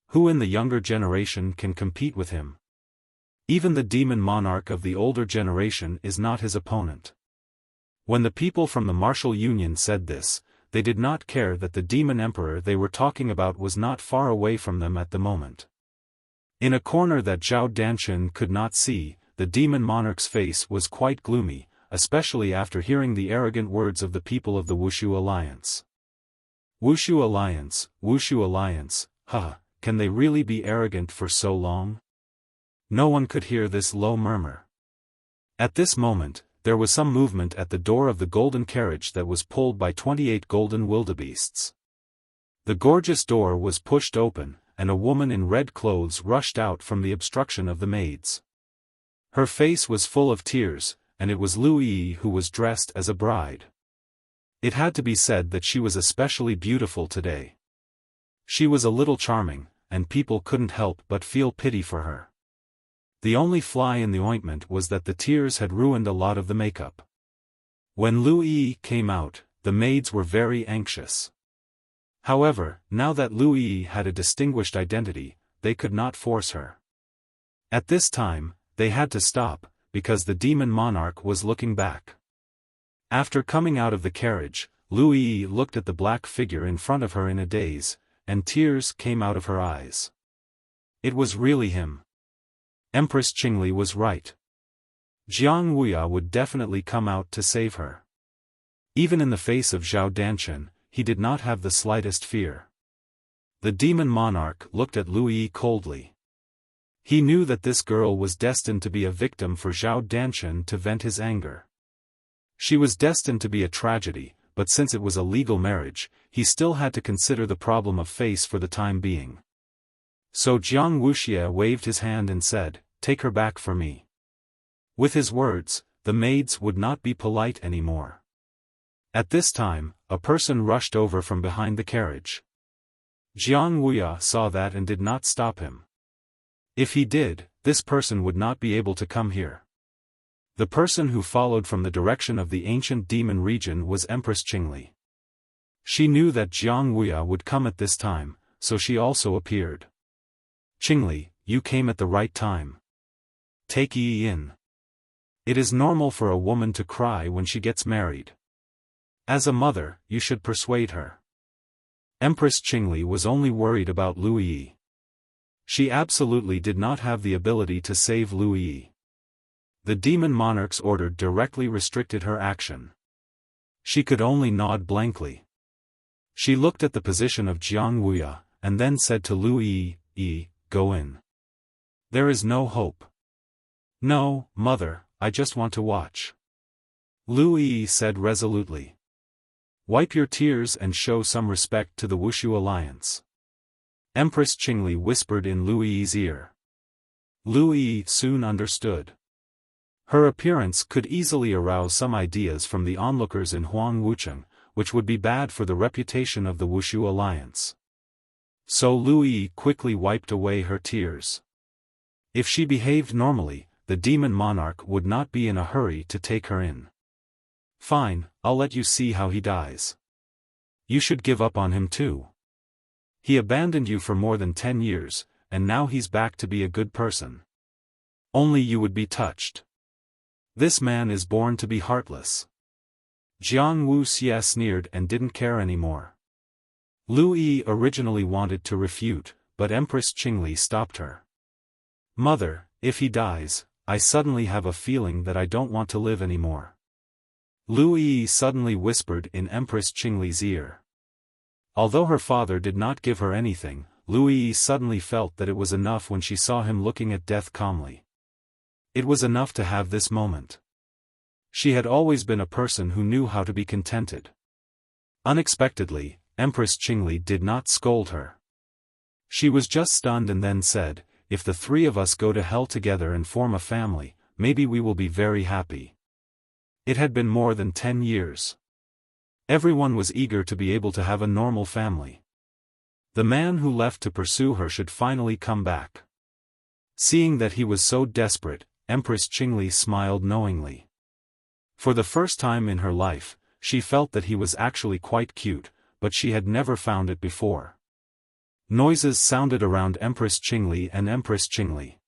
Who in the younger generation can compete with him? Even the demon monarch of the older generation is not his opponent. When the people from the Martial Union said this, they did not care that the demon emperor they were talking about was not far away from them at the moment. In a corner that Zhao Danchen could not see, the demon monarch's face was quite gloomy, especially after hearing the arrogant words of the people of the Wushu Alliance. Wushu Alliance, can they really be arrogant for so long? No one could hear this low murmur. At this moment, there was some movement at the door of the golden carriage that was pulled by 28 golden wildebeests. The gorgeous door was pushed open, and a woman in red clothes rushed out from the obstruction of the maids. Her face was full of tears, and it was Lu Yi who was dressed as a bride. It had to be said that she was especially beautiful today. She was a little charming, and people couldn't help but feel pity for her. The only fly in the ointment was that the tears had ruined a lot of the makeup. When Lu Yi came out, the maids were very anxious. However, now that Lu Yi had a distinguished identity, they could not force her. At this time, they had to stop, because the demon monarch was looking back. After coming out of the carriage, Lu Yi looked at the black figure in front of her in a daze, and tears came out of her eyes. It was really him. Empress Qingli was right. Jiang Wuya would definitely come out to save her. Even in the face of Zhao Danchen, he did not have the slightest fear. The demon monarch looked at Lu Yi coldly. He knew that this girl was destined to be a victim for Zhao Danchen to vent his anger. She was destined to be a tragedy, but since it was a legal marriage, he still had to consider the problem of face for the time being. So Jiang Wuxia waved his hand and said, take her back for me." With his words, the maids would not be polite anymore. At this time, a person rushed over from behind the carriage. Jiang Wuya saw that and did not stop him. If he did, this person would not be able to come here. The person who followed from the direction of the ancient demon region was Empress Qingli. She knew that Jiang Wuya would come at this time, so she also appeared. "Qingli, you came at the right time. Take ye in. It is normal for a woman to cry when she gets married. As a mother, you should persuade her." Empress Qingli was only worried about Lu Yi. She absolutely did not have the ability to save Lu Yi. The demon monarch's order directly restricted her action. She could only nod blankly. She looked at the position of Jiang Wuya, and then said to Lu Yi, "Go in. There is no hope." "No, mother, I just want to watch," Lu Yi said resolutely. "Wipe your tears and show some respect to the Wuxia alliance," Empress Qingli whispered in Lu Yi's ear. Lu Yi soon understood. Her appearance could easily arouse some ideas from the onlookers in Huang Wucheng, which would be bad for the reputation of the Wuxia alliance. So Lu Yi quickly wiped away her tears. If she behaved normally, the demon monarch would not be in a hurry to take her in. "Fine, I'll let you see how he dies. You should give up on him too. He abandoned you for more than 10 years, and now he's back to be a good person. Only you would be touched. This man is born to be heartless." Jiang Wuxia sneered and didn't care anymore. Lu Yi originally wanted to refute, but Empress Qingli stopped her. "Mother, if he dies, I suddenly have a feeling that I don't want to live anymore," Lu Yi suddenly whispered in Empress Qingli's ear. Although her father did not give her anything, Lu Yi suddenly felt that it was enough when she saw him looking at death calmly. It was enough to have this moment. She had always been a person who knew how to be contented. Unexpectedly, Empress Qingli did not scold her. She was just stunned and then said, "If the three of us go to hell together and form a family, maybe we will be very happy." It had been more than 10 years. Everyone was eager to be able to have a normal family. The man who left to pursue her should finally come back. Seeing that he was so desperate, Empress Qingli smiled knowingly. For the first time in her life, she felt that he was actually quite cute, but she had never found it before. Noises sounded around Empress Qingli and Empress Qingli.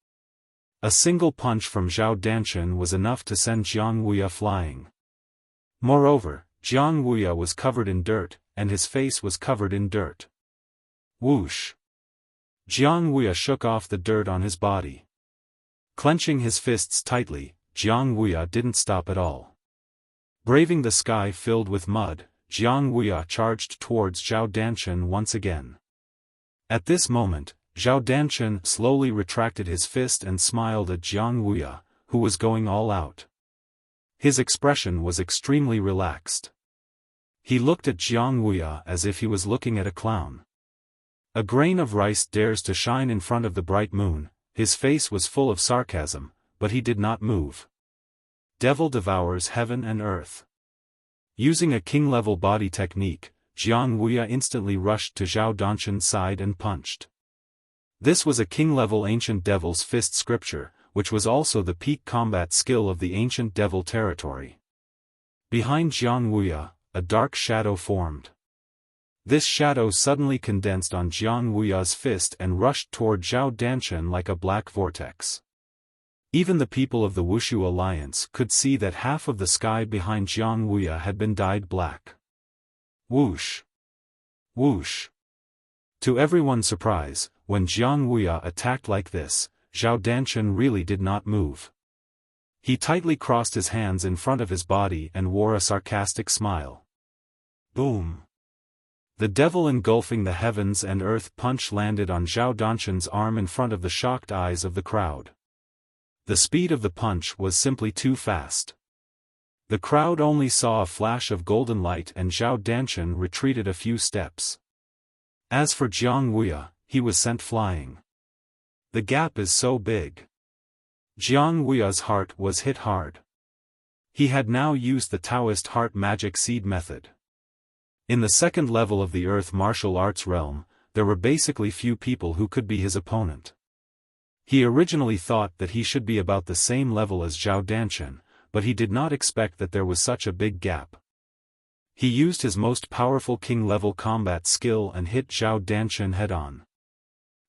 A single punch from Zhao Danshan was enough to send Jiang Wuya flying. Moreover, Jiang Wuya was covered in dirt, and his face was covered in dirt. Whoosh! Jiang Wuya shook off the dirt on his body. Clenching his fists tightly, Jiang Wuya didn't stop at all. Braving the sky filled with mud, Jiang Wuya charged towards Zhao Danshan once again. At this moment, Zhao Danshan slowly retracted his fist and smiled at Jiang Wuya, who was going all out. His expression was extremely relaxed. He looked at Jiang Wuya as if he was looking at a clown. A grain of rice dares to shine in front of the bright moon. His face was full of sarcasm, but he did not move. Devil devours heaven and earth. Using a king-level body technique, Jiang Wuya instantly rushed to Zhao Danshan's side and punched. This was a king-level ancient devil's fist scripture, which was also the peak combat skill of the ancient devil territory. Behind Jiang Wuya, a dark shadow formed. This shadow suddenly condensed on Jiang Wuya's fist and rushed toward Zhao Danshan like a black vortex. Even the people of the Wuxia alliance could see that half of the sky behind Jiang Wuya had been dyed black. Whoosh! Whoosh! To everyone's surprise, when Jiang Wuya attacked like this, Zhao Danshan really did not move. He tightly crossed his hands in front of his body and wore a sarcastic smile. Boom! The devil engulfing the heavens and earth punch landed on Zhao Danshan's arm in front of the shocked eyes of the crowd. The speed of the punch was simply too fast. The crowd only saw a flash of golden light and Zhao Danshan retreated a few steps. As for Jiang Wuya, he was sent flying. The gap is so big. Jiang Wuya's heart was hit hard. He had now used the Taoist heart magic seed method. In the second level of the earth martial arts realm, there were basically few people who could be his opponent. He originally thought that he should be about the same level as Zhao Danshan, but he did not expect that there was such a big gap. He used his most powerful king-level combat skill and hit Zhao Danshan head-on.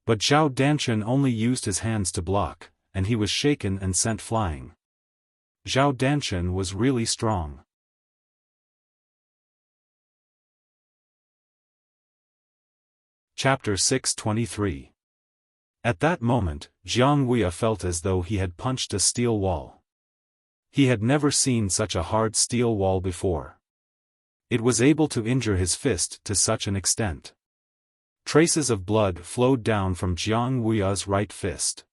But Zhao Danshan only used his hands to block, and he was shaken and sent flying. Zhao Danshan was really strong. Chapter 623. At that moment, Jiang Wuya felt as though he had punched a steel wall. He had never seen such a hard steel wall before. It was able to injure his fist to such an extent. Traces of blood flowed down from Jiang Wuya's right fist.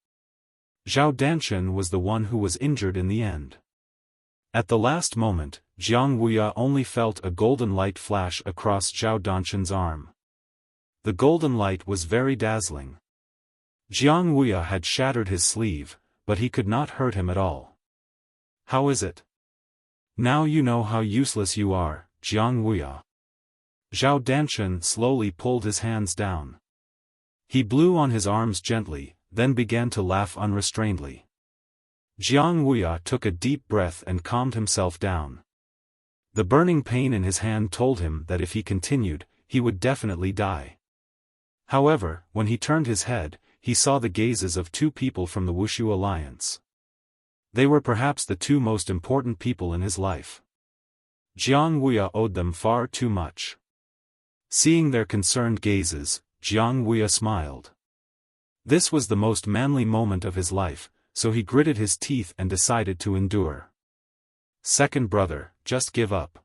Zhao Danshan was the one who was injured in the end. At the last moment, Jiang Wuya only felt a golden light flash across Zhao Danshan's arm. The golden light was very dazzling. Jiang Wuya had shattered his sleeve, but he could not hurt him at all. How is it? Now you know how useless you are, Jiang Wuya. Zhao Danshan slowly pulled his hands down. He blew on his arms gently, then began to laugh unrestrainedly. Jiang Wuya took a deep breath and calmed himself down. The burning pain in his hand told him that if he continued, he would definitely die. However, when he turned his head, he saw the gazes of two people from the Wushu alliance. They were perhaps the two most important people in his life. Jiang Wuya owed them far too much. Seeing their concerned gazes, Jiang Wuya smiled. This was the most manly moment of his life, so he gritted his teeth and decided to endure. Second brother, just give up.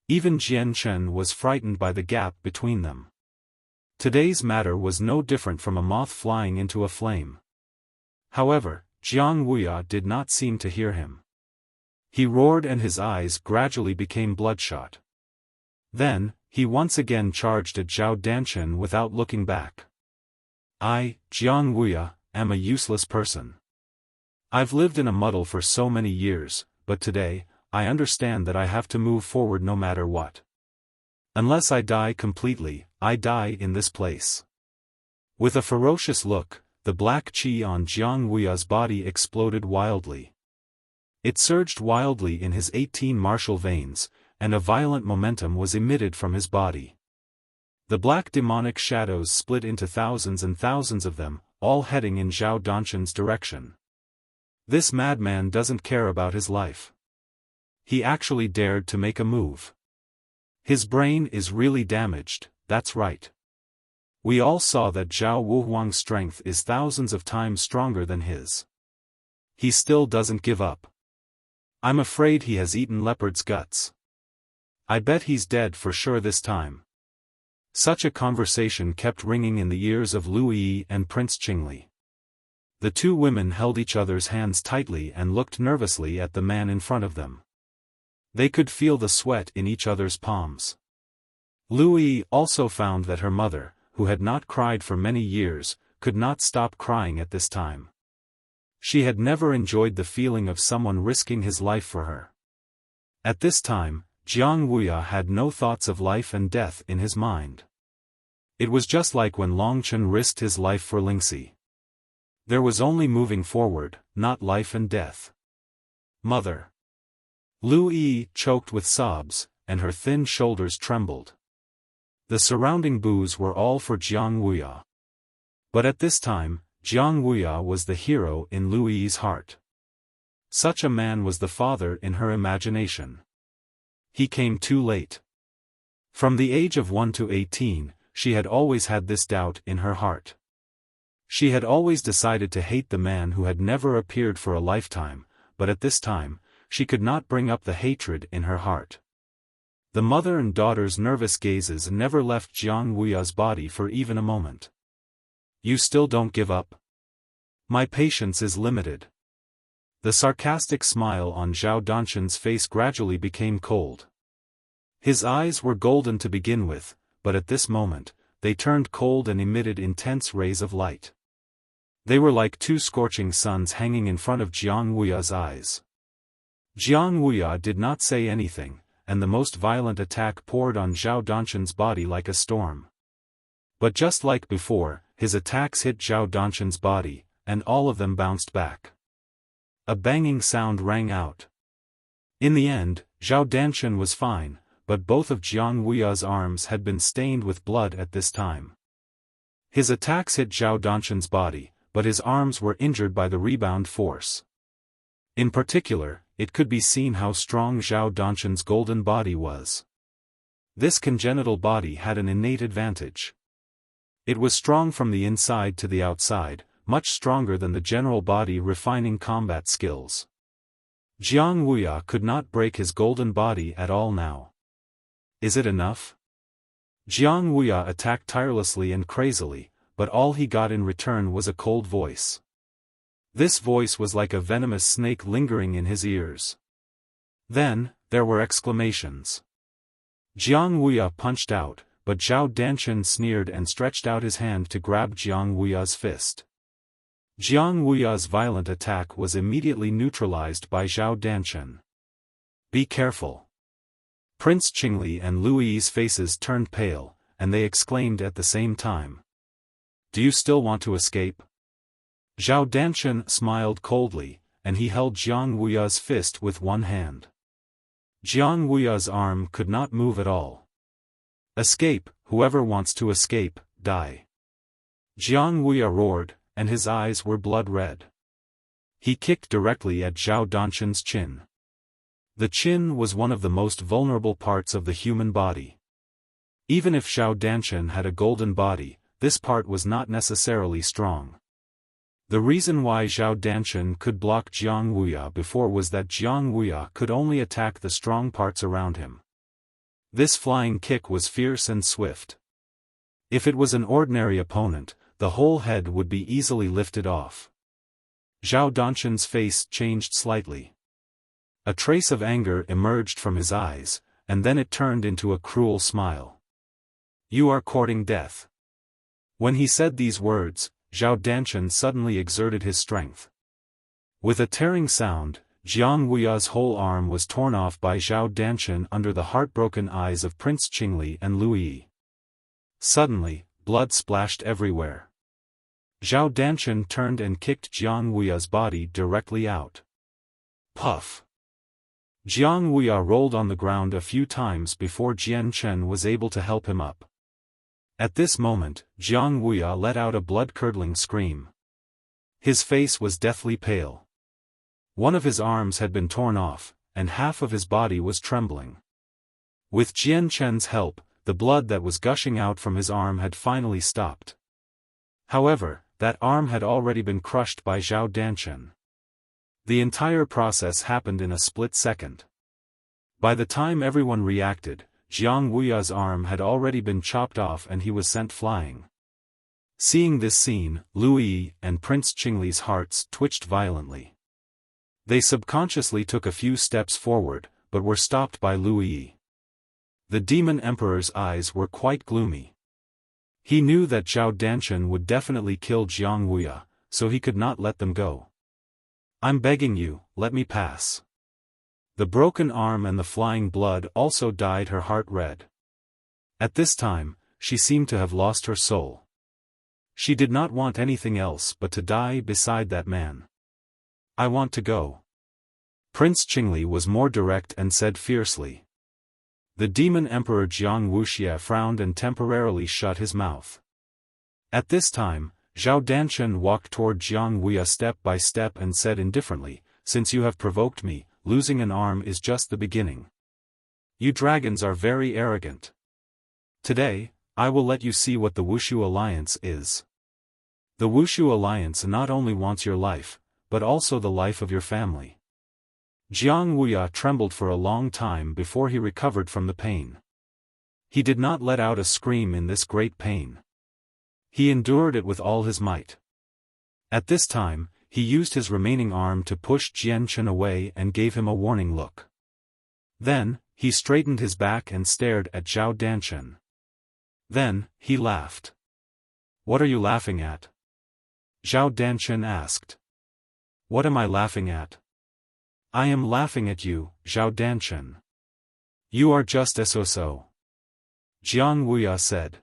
Even Jian Chen was frightened by the gap between them. Today's matter was no different from a moth flying into a flame. However, Jiang Wuya did not seem to hear him. He roared and his eyes gradually became bloodshot. Then, he once again charged at Zhao Danshan without looking back. I, Jiang Wuya, am a useless person. I've lived in a muddle for so many years, but today, I understand that I have to move forward no matter what. Unless I die completely, I die in this place. With a ferocious look, the black qi on Jiang Wuya's body exploded wildly. It surged wildly in his 18 martial veins, and a violent momentum was emitted from his body. The black demonic shadows split into thousands and thousands of them, all heading in Zhao Danshan's direction. This madman doesn't care about his life. He actually dared to make a move. His brain is really damaged, that's right. We all saw that Zhao Wuhuang's strength is thousands of times stronger than his. He still doesn't give up. I'm afraid he has eaten leopard's guts. I bet he's dead for sure this time. Such a conversation kept ringing in the ears of Lu Yi and Prince Qingli. The two women held each other's hands tightly and looked nervously at the man in front of them. They could feel the sweat in each other's palms. Lu Yi also found that her mother, who had not cried for many years, could not stop crying at this time. She had never enjoyed the feeling of someone risking his life for her. At this time, Jiang Wuya had no thoughts of life and death in his mind. It was just like when Longchen risked his life for Lingxi. There was only moving forward, not life and death. Mother. Lu Yi choked with sobs, and her thin shoulders trembled. The surrounding boos were all for Jiang Wuya. But at this time, Jiang Wuya was the hero in Lu Yi's heart. Such a man was the father in her imagination. He came too late. From the age of 1 to 18, she had always had this doubt in her heart. She had always decided to hate the man who had never appeared for a lifetime, but at this time, she could not bring up the hatred in her heart. The mother and daughter's nervous gazes never left Jiang Wuya's body for even a moment. You still don't give up? My patience is limited. The sarcastic smile on Zhao Danshan's face gradually became cold. His eyes were golden to begin with, but at this moment, they turned cold and emitted intense rays of light. They were like two scorching suns hanging in front of Jiang Wuya's eyes. Jiang Wuya did not say anything, and the most violent attack poured on Zhao Danshan's body like a storm. But just like before, his attacks hit Zhao Danshan's body, and all of them bounced back. A banging sound rang out. In the end, Zhao Danshan was fine, but both of Jiang Wuya's arms had been stained with blood at this time. His attacks hit Zhao Danshan's body, but his arms were injured by the rebound force. In particular, it could be seen how strong Zhao Danshan's golden body was. This congenital body had an innate advantage. It was strong from the inside to the outside, much stronger than the general body refining combat skills. Jiang Wuya could not break his golden body at all now. Is it enough? Jiang Wuya attacked tirelessly and crazily, but all he got in return was a cold voice. This voice was like a venomous snake lingering in his ears. Then, there were exclamations. Jiang Wuya punched out, but Zhao Danshan sneered and stretched out his hand to grab Jiang Wuya's fist. Jiang Wuya's violent attack was immediately neutralized by Zhao Danshan. Be careful. Prince Qingli and Lu Yi's faces turned pale, and they exclaimed at the same time. Do you still want to escape? Zhao Danshan smiled coldly, and he held Jiang Wuya's fist with one hand. Jiang Wuya's arm could not move at all. Escape, whoever wants to escape, die. Jiang Wuya roared, and his eyes were blood red. He kicked directly at Zhao Danshan's chin. The chin was one of the most vulnerable parts of the human body. Even if Zhao Danshan had a golden body, this part was not necessarily strong. The reason why Zhao Danshan could block Jiang Wuya before was that Jiang Wuya could only attack the strong parts around him. This flying kick was fierce and swift. If it was an ordinary opponent, the whole head would be easily lifted off. Zhao Danshan's face changed slightly. A trace of anger emerged from his eyes, and then it turned into a cruel smile. You are courting death. When he said these words, Zhao Danshan suddenly exerted his strength. With a tearing sound, Jiang Wuya's whole arm was torn off by Zhao Danshan under the heartbroken eyes of Prince Qingli and Lu Yi. Suddenly, blood splashed everywhere. Zhao Danshan turned and kicked Jiang Wuya's body directly out. Puff! Jiang Wuya rolled on the ground a few times before Jian Chen was able to help him up. At this moment, Jiang Wuya let out a blood-curdling scream. His face was deathly pale. One of his arms had been torn off, and half of his body was trembling. With Jian Chen's help, the blood that was gushing out from his arm had finally stopped. However, that arm had already been crushed by Zhao Danshan. The entire process happened in a split second. By the time everyone reacted, Jiang Wuya's arm had already been chopped off and he was sent flying. Seeing this scene, Lu Yi and Prince Qingli's hearts twitched violently. They subconsciously took a few steps forward, but were stopped by Lu Yi. The Demon Emperor's eyes were quite gloomy. He knew that Zhao Danshan would definitely kill Jiang Wuya, so he could not let them go. I'm begging you, let me pass. The broken arm and the flying blood also dyed her heart red. At this time, she seemed to have lost her soul. She did not want anything else but to die beside that man. I want to go. Prince Qingli was more direct and said fiercely. The Demon Emperor Jiang Wuxia frowned and temporarily shut his mouth. At this time, Zhao Danshan walked toward Jiang Wuya step by step and said indifferently, since you have provoked me, losing an arm is just the beginning. You dragons are very arrogant. Today, I will let you see what the Wushu Alliance is. The Wushu Alliance not only wants your life, but also the life of your family. Jiang Wuya trembled for a long time before he recovered from the pain. He did not let out a scream in this great pain. He endured it with all his might. At this time, he used his remaining arm to push Jian Chen away and gave him a warning look. Then, he straightened his back and stared at Zhao Danshan. Then, he laughed. What are you laughing at? Zhao Danchen asked. What am I laughing at? I am laughing at you, Zhao Danchen. You are just so. Jiang Wuya said.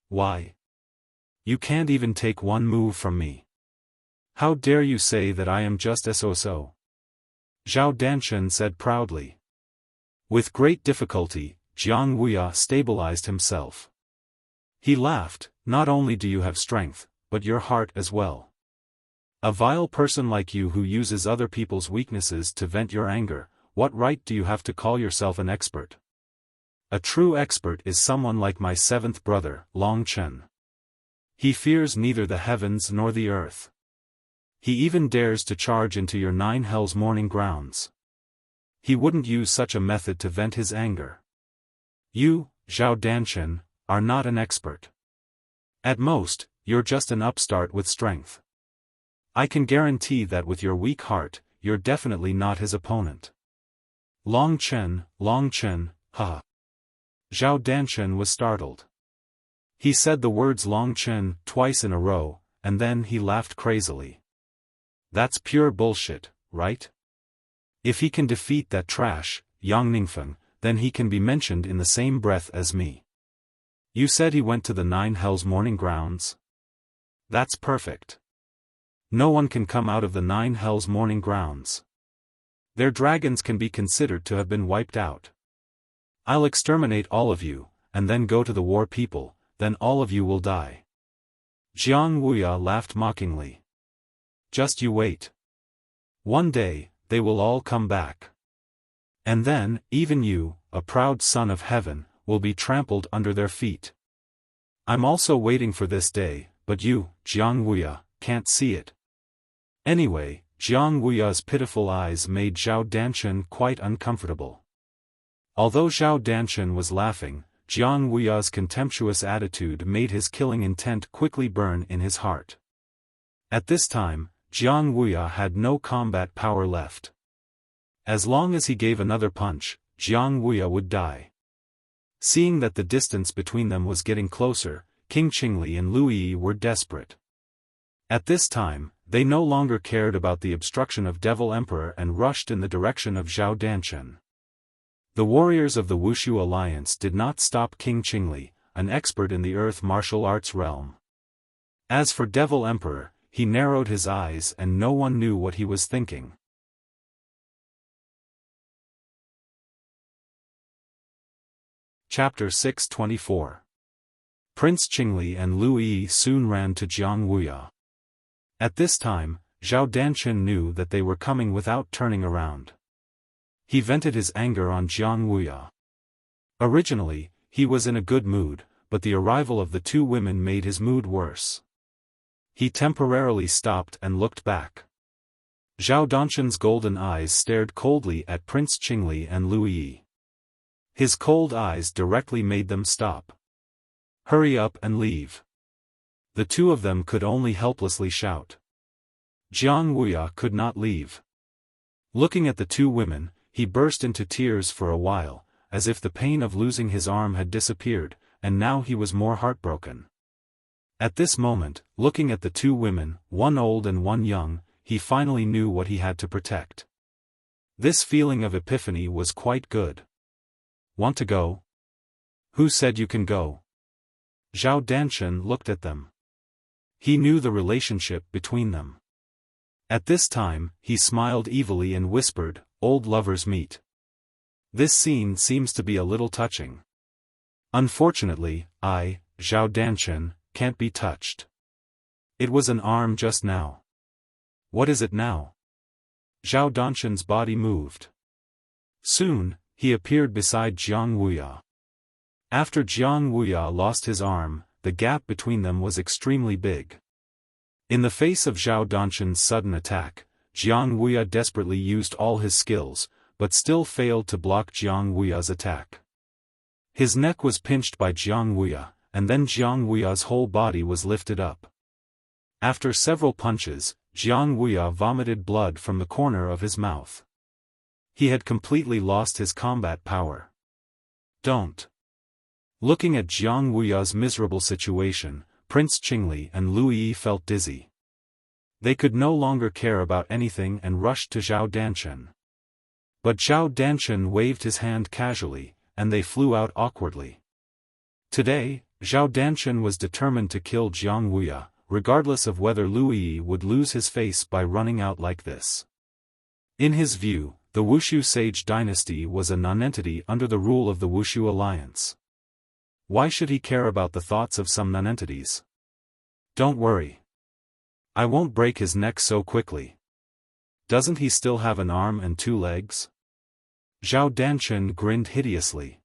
Why? You can't even take one move from me. How dare you say that I am just so? Zhao Danchen said proudly. With great difficulty, Jiang Wuya stabilized himself. He laughed, not only do you have strength, but your heart as well. A vile person like you who uses other people's weaknesses to vent your anger, what right do you have to call yourself an expert? A true expert is someone like my seventh brother, Long Chen. He fears neither the heavens nor the earth. He even dares to charge into your 9 hells mourning grounds. He wouldn't use such a method to vent his anger. You, Zhao Danchen, are not an expert. At most, you're just an upstart with strength. I can guarantee that with your weak heart, you're definitely not his opponent. Long Chen, ha. Zhao Danchen was startled. He said the words Long Chen twice in a row, and then he laughed crazily. That's pure bullshit, right? If he can defeat that trash, Yang Ningfeng, then he can be mentioned in the same breath as me. You said he went to the 9 hells mourning grounds? That's perfect. No one can come out of the 9 hells mourning grounds. Their dragons can be considered to have been wiped out. I'll exterminate all of you, and then go to the war people, then all of you will die. Jiang Wuya laughed mockingly. Just you wait. One day, they will all come back. And then, even you, a proud son of heaven, will be trampled under their feet. I'm also waiting for this day, but you, Jiang Wuya, can't see it. Anyway, Jiang Wuya's pitiful eyes made Zhao Danchen quite uncomfortable. Although Zhao Danchen was laughing, Jiang Wuya's contemptuous attitude made his killing intent quickly burn in his heart. At this time, Jiang Wuya had no combat power left. As long as he gave another punch, Jiang Wuya would die. Seeing that the distance between them was getting closer, King Qingli and Lu Yi were desperate. At this time, they no longer cared about the obstruction of Devil Emperor and rushed in the direction of Zhao Danchen. The warriors of the Wuxia alliance did not stop King Qingli, an expert in the earth martial arts realm. As for Devil Emperor, he narrowed his eyes and no one knew what he was thinking. Chapter 624. Prince Qingli and Lu Yi soon ran to Jiang Wuya. At this time, Zhao Danchen knew that they were coming without turning around. He vented his anger on Jiang Wuya. Originally, he was in a good mood, but the arrival of the two women made his mood worse. He temporarily stopped and looked back. Zhao Danchen's golden eyes stared coldly at Prince Qingli and Lu Yi. His cold eyes directly made them stop. Hurry up and leave. The two of them could only helplessly shout. Jiang Wuya could not leave. Looking at the two women, he burst into tears for a while, as if the pain of losing his arm had disappeared, and now he was more heartbroken. At this moment, looking at the two women, one old and one young, he finally knew what he had to protect. This feeling of epiphany was quite good. Want to go? Who said you can go? Zhao Danchen looked at them. He knew the relationship between them. At this time, he smiled evilly and whispered, "Old lovers meet." This scene seems to be a little touching. Unfortunately, I, Zhao Danchen, can't be touched. It was an arm just now. What is it now? Zhao Danchen's body moved. Soon, he appeared beside Jiang Wuya. After Jiang Wuya lost his arm, the gap between them was extremely big. In the face of Zhao Danchen's sudden attack, Jiang Wuya desperately used all his skills, but still failed to block Jiang Wuya's attack. His neck was pinched by Jiang Wuya, and then Jiang Wuya's whole body was lifted up. After several punches, Jiang Wuya vomited blood from the corner of his mouth. He had completely lost his combat power. Don't. Looking at Jiang Wuya's miserable situation, Prince Qingli and Lu Yi felt dizzy. They could no longer care about anything and rushed to Zhao Danchen. But Zhao Danchen waved his hand casually, and they flew out awkwardly. Today, Zhao Danchen was determined to kill Jiang Wuya, regardless of whether Lu Yi would lose his face by running out like this. In his view, the Wushu Sage dynasty was a nonentity under the rule of the Wushu alliance. Why should he care about the thoughts of some nonentities? Don't worry. I won't break his neck so quickly. Doesn't he still have an arm and 2 legs? Zhao Danchen grinned hideously.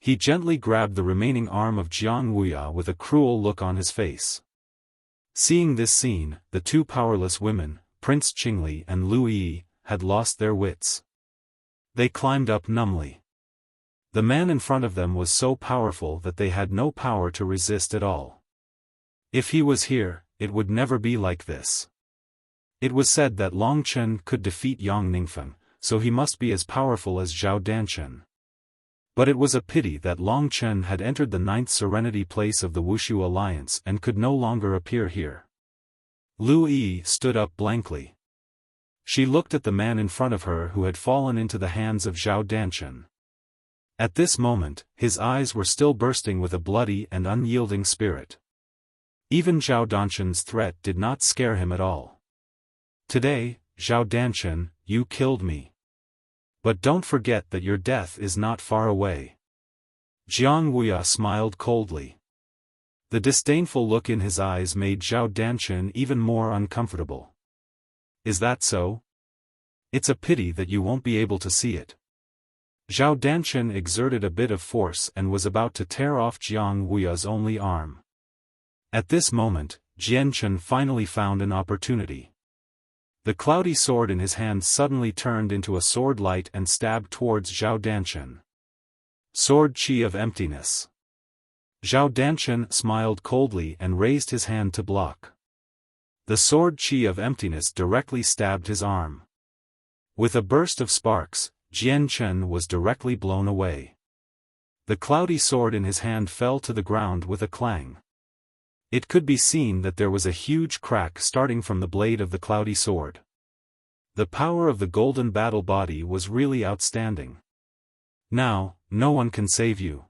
He gently grabbed the remaining arm of Jiang Wuya with a cruel look on his face. Seeing this scene, the 2 powerless women, Prince Qingli and Lu Yi, had lost their wits. They climbed up numbly. The man in front of them was so powerful that they had no power to resist at all. If he was here, it would never be like this. It was said that Long Chen could defeat Yang Ningfen, so he must be as powerful as Zhao Danchen. But it was a pity that Long Chen had entered the 9th Serenity place of the Wushu Alliance and could no longer appear here. Lu Yi stood up blankly. She looked at the man in front of her who had fallen into the hands of Zhao Danchen. At this moment, his eyes were still bursting with a bloody and unyielding spirit. Even Zhao Danchen's threat did not scare him at all. Today, Zhao Danchen, you killed me. But don't forget that your death is not far away. Jiang Wuya smiled coldly. The disdainful look in his eyes made Zhao Danchen even more uncomfortable. Is that so? It's a pity that you won't be able to see it. Zhao Danchen exerted a bit of force and was about to tear off Jiang Wuya's only arm. At this moment, Jian Chen finally found an opportunity. The cloudy sword in his hand suddenly turned into a sword light and stabbed towards Zhao Danchen. Sword Qi of Emptiness. Zhao Danchen smiled coldly and raised his hand to block. The sword Qi of Emptiness directly stabbed his arm. With a burst of sparks, Jian Chen was directly blown away. The cloudy sword in his hand fell to the ground with a clang. It could be seen that there was a huge crack starting from the blade of the cloudy sword. The power of the golden battle body was really outstanding. Now, no one can save you.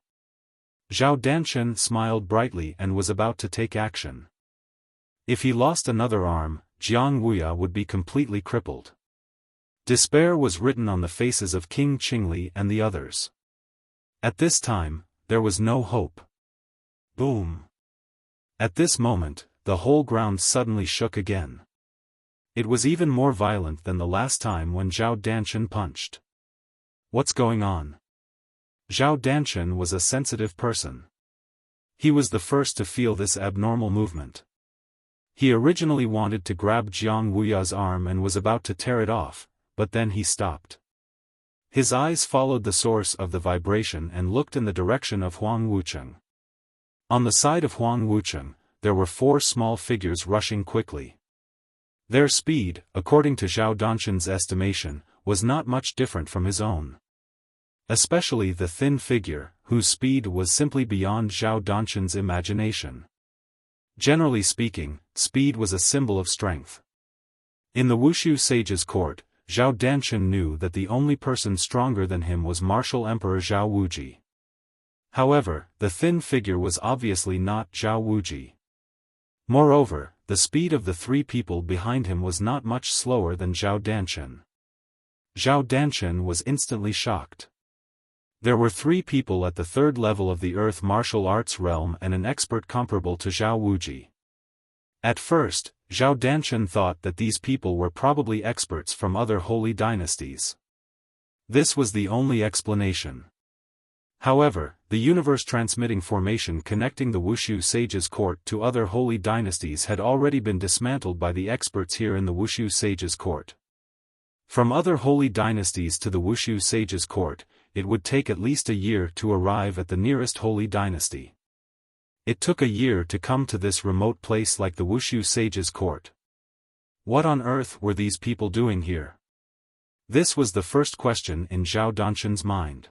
Zhao Danchen smiled brightly and was about to take action. If he lost another arm, Jiang Wuya would be completely crippled. Despair was written on the faces of King Qingli and the others. At this time, there was no hope. Boom! At this moment, the whole ground suddenly shook again. It was even more violent than the last time when Zhao Danchen punched. What's going on? Zhao Danchen was a sensitive person. He was the first to feel this abnormal movement. He originally wanted to grab Jiang Wuya's arm and was about to tear it off, but then he stopped. His eyes followed the source of the vibration and looked in the direction of Huang Wucheng. On the side of Huang Wucheng, there were 4 small figures rushing quickly. Their speed, according to Zhao Danchen's estimation, was not much different from his own. Especially the thin figure, whose speed was simply beyond Zhao Danchen's imagination. Generally speaking, speed was a symbol of strength. In the Wushu sage's court, Zhao Danchen knew that the only person stronger than him was Martial Emperor Zhao Wuji. However, the thin figure was obviously not Zhao Wuji. Moreover, the speed of the 3 people behind him was not much slower than Zhao Danchen. Zhao Danchen was instantly shocked. There were 3 people at the 3rd level of the Earth martial arts realm and an expert comparable to Zhao Wuji. At first, Zhao Danchen thought that these people were probably experts from other holy dynasties. This was the only explanation. However, the universe-transmitting formation connecting the Wushu sage's court to other holy dynasties had already been dismantled by the experts here in the Wushu sage's court. From other holy dynasties to the Wushu sage's court, it would take at least a year to arrive at the nearest holy dynasty. It took a year to come to this remote place like the Wushu sage's court. What on earth were these people doing here? This was the first question in Zhao Danchen's mind.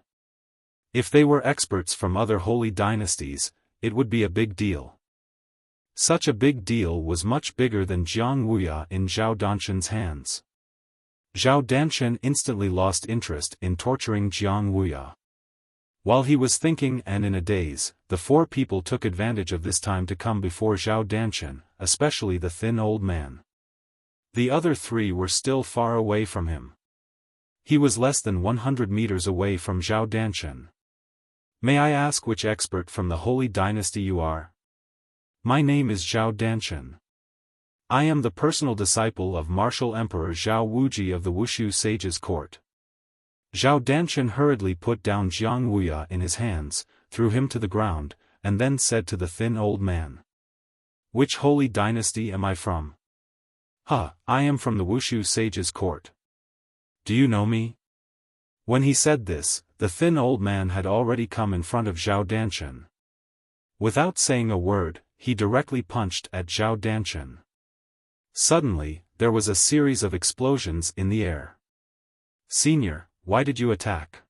If they were experts from other holy dynasties, it would be a big deal. Such a big deal was much bigger than Jiang Wuya in Zhao Danshan's hands. Zhao Danshan instantly lost interest in torturing Jiang Wuya. While he was thinking and in a daze, the four people took advantage of this time to come before Zhao Danshan, especially the thin old man. The other three were still far away from him. He was less than 100 meters away from Zhao Danshan. May I ask which expert from the Holy Dynasty you are? My name is Zhao Danshan. I am the personal disciple of Martial Emperor Zhao Wuji of the Wushu sage's court. Zhao Danshan hurriedly put down Jiang Wuya in his hands, threw him to the ground, and then said to the thin old man. Which holy dynasty am I from? I am from the Wushu sage's court. Do you know me? When he said this, the thin old man had already come in front of Zhao Danshan. Without saying a word, he directly punched at Zhao Danshan. Suddenly, there was a series of explosions in the air. Senior, why did you attack?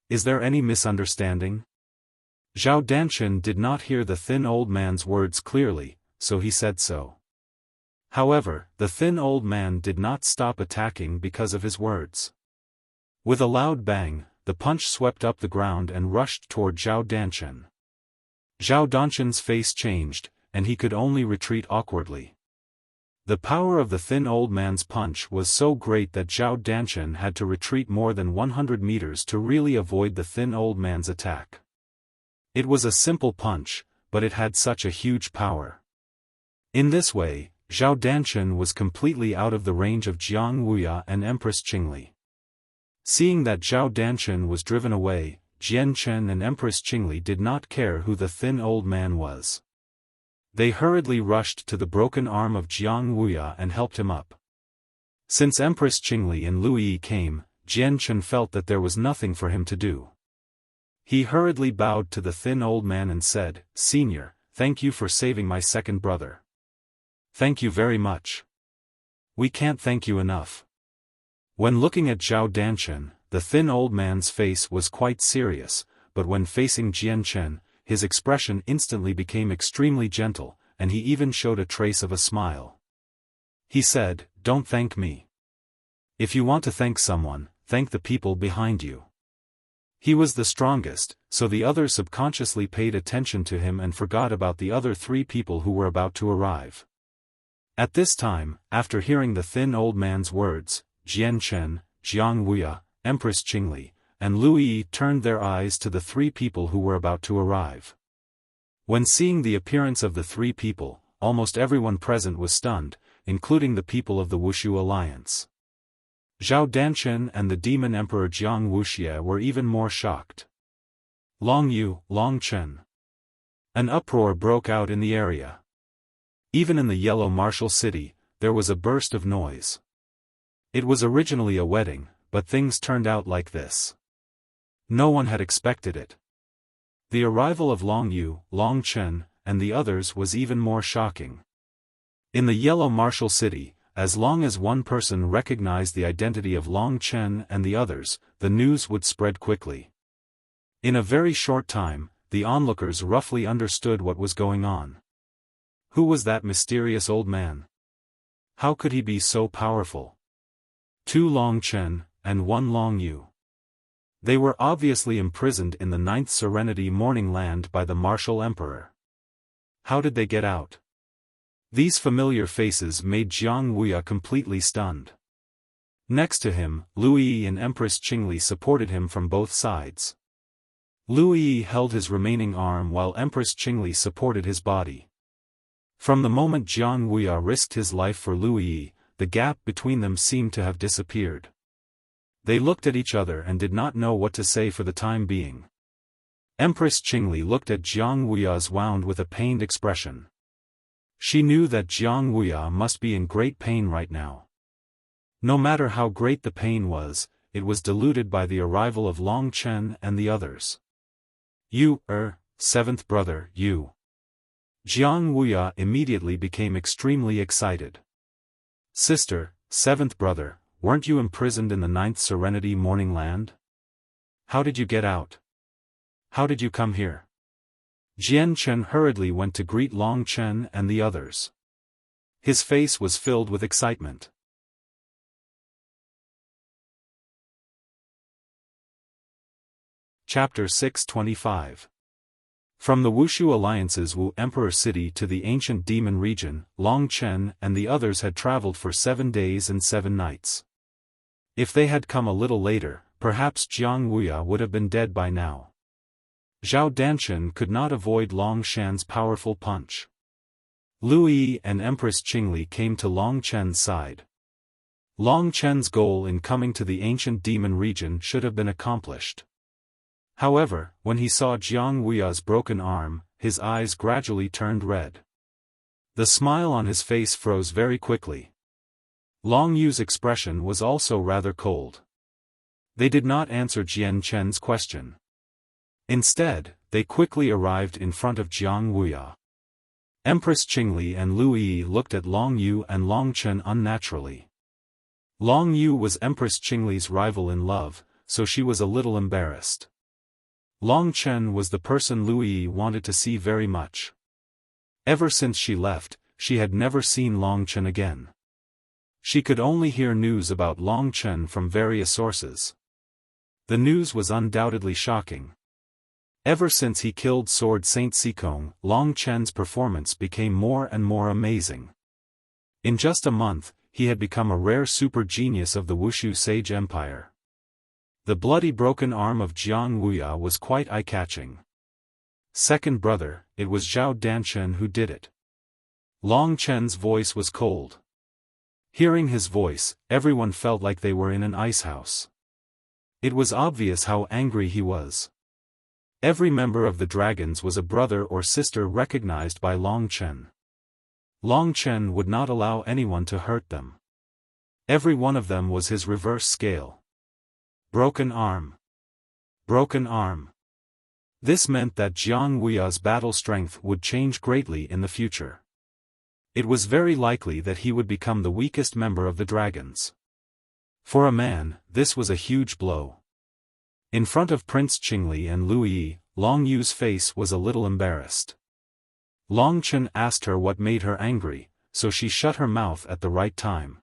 Is there any misunderstanding? Zhao Danshan did not hear the thin old man's words clearly, so he said so. However, the thin old man did not stop attacking because of his words. With a loud bang, the punch swept up the ground and rushed toward Zhao Danshan. Zhao Danshan's face changed, and he could only retreat awkwardly. The power of the thin old man's punch was so great that Zhao Danshan had to retreat more than 100 meters to really avoid the thin old man's attack. It was a simple punch, but it had such a huge power. In this way, Zhao Danshan was completely out of the range of Jiang Wuya and Empress Qingli. Seeing that Zhao Danshan was driven away, Jian Chen and Empress Qingli did not care who the thin old man was. They hurriedly rushed to the broken arm of Jiang Wuya and helped him up. Since Empress Qingli and Lui came, Jian Chen felt that there was nothing for him to do. He hurriedly bowed to the thin old man and said, Senior, thank you for saving my second brother. Thank you very much. We can't thank you enough. When looking at Zhao Danshan, the thin old man's face was quite serious, but when facing Jian Chen, his expression instantly became extremely gentle, and he even showed a trace of a smile. He said, Don't thank me. If you want to thank someone, thank the people behind you. He was the strongest, so the others subconsciously paid attention to him and forgot about the other three people who were about to arrive. At this time, after hearing the thin old man's words, Jian Chen, Jiang Wuya, Empress Qingli, and Lui turned their eyes to the three people who were about to arrive. When seeing the appearance of the three people, almost everyone present was stunned, including the people of the Wushu alliance. Zhao Danshan and the demon emperor Jiang Wuxia were even more shocked. Long Yu, Long Chen. An uproar broke out in the area. Even in the yellow martial city, there was a burst of noise. It was originally a wedding, but things turned out like this. No one had expected it. The arrival of Long Yu, Long Chen, and the others was even more shocking. In the yellow martial city, as long as one person recognized the identity of Long Chen and the others, the news would spread quickly. In a very short time, the onlookers roughly understood what was going on. Who was that mysterious old man? How could he be so powerful? 2 Long Chen, and 1 Long Yu. They were obviously imprisoned in the 9th Serenity Morning Land by the Martial Emperor. How did they get out? These familiar faces made Jiang Wuya completely stunned. Next to him, Lui and Empress Qingli supported him from both sides. Lui held his remaining arm while Empress Qingli supported his body. From the moment Jiang Wuya risked his life for Lui, the gap between them seemed to have disappeared. They looked at each other and did not know what to say for the time being. Empress Qingli looked at Jiang Wuya's wound with a pained expression. She knew that Jiang Wuya must be in great pain right now. No matter how great the pain was, it was diluted by the arrival of Long Chen and the others. You, seventh brother, you. Jiang Wuya immediately became extremely excited. Sister, seventh brother, weren't you imprisoned in the 9th Serenity Morning Land? How did you get out? How did you come here? Jian Chen hurriedly went to greet Long Chen and the others. His face was filled with excitement. Chapter 625. From the Wushu Alliance's Wu Emperor City to the ancient demon region, Long Chen and the others had traveled for 7 days and 7 nights. If they had come a little later, perhaps Jiang Wuya would have been dead by now. Zhao Danshan could not avoid Long Shan's powerful punch. Lu Yi and Empress Qingli came to Long Chen's side. Long Chen's goal in coming to the ancient demon region should have been accomplished. However, when he saw Jiang Wuya's broken arm, his eyes gradually turned red. The smile on his face froze very quickly. Long Yu's expression was also rather cold. They did not answer Jian Chen's question. Instead, they quickly arrived in front of Jiang Wuya. Empress Qingli and Lu Yi looked at Long Yu and Long Chen unnaturally. Long Yu was Empress Qingli's rival in love, so she was a little embarrassed. Long Chen was the person Lu Yi wanted to see very much. Ever since she left, she had never seen Long Chen again. She could only hear news about Long Chen from various sources. The news was undoubtedly shocking. Ever since he killed Sword Saint Sikong, Long Chen's performance became more and more amazing. In just a month, he had become a rare super genius of the Wushu Sage Empire. The bloody broken arm of Jiang Wuya was quite eye-catching. Second brother, it was Zhao Danshan who did it. Long Chen's voice was cold. Hearing his voice, everyone felt like they were in an icehouse. It was obvious how angry he was. Every member of the dragons was a brother or sister recognized by Long Chen. Long Chen would not allow anyone to hurt them. Every one of them was his reverse scale. Broken arm. Broken arm. This meant that Jiang Wuya's battle strength would change greatly in the future. It was very likely that he would become the weakest member of the dragons. For a man, this was a huge blow. In front of Prince Qingli and Lu Yi, Long Yu's face was a little embarrassed. Long Chen asked her what made her angry, so she shut her mouth at the right time.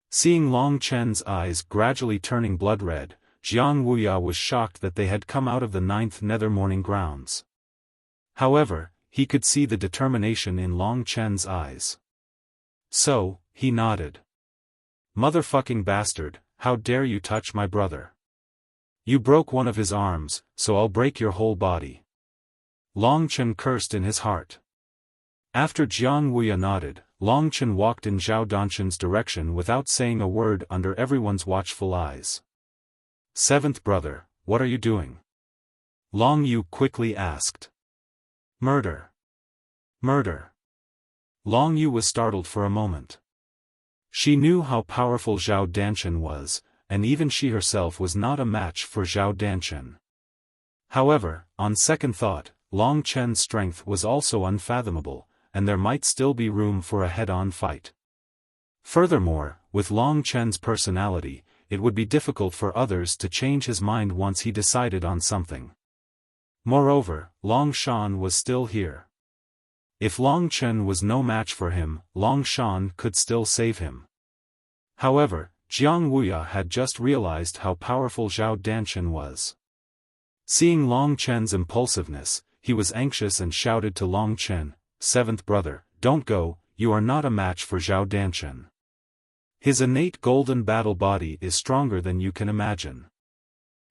Seeing Long Chen's eyes gradually turning blood red, Jiang Wuya was shocked that they had come out of the 9th Nether Morning Grounds. However, he could see the determination in Long Chen's eyes. So, he nodded. "Motherfucking bastard, how dare you touch my brother? You broke one of his arms, so I'll break your whole body." Long Chen cursed in his heart. After Jiang Wuya nodded, Long Chen walked in Zhao Danshan's direction without saying a word under everyone's watchful eyes. "Seventh brother, what are you doing?" Long Yu quickly asked. "Murder. Murder." Long Yu was startled for a moment. She knew how powerful Zhao Danshan was, and even she herself was not a match for Zhao Danshan. However, on second thought, Long Chen's strength was also unfathomable, and there might still be room for a head-on fight. Furthermore, with Long Chen's personality, it would be difficult for others to change his mind once he decided on something. Moreover, Long Shan was still here. If Long Chen was no match for him, Long Shan could still save him. However, Jiang Wuya had just realized how powerful Zhao Danshan was. Seeing Long Chen's impulsiveness, he was anxious and shouted to Long Chen, "Seventh brother, don't go, you are not a match for Zhao Danshan. His innate golden battle body is stronger than you can imagine."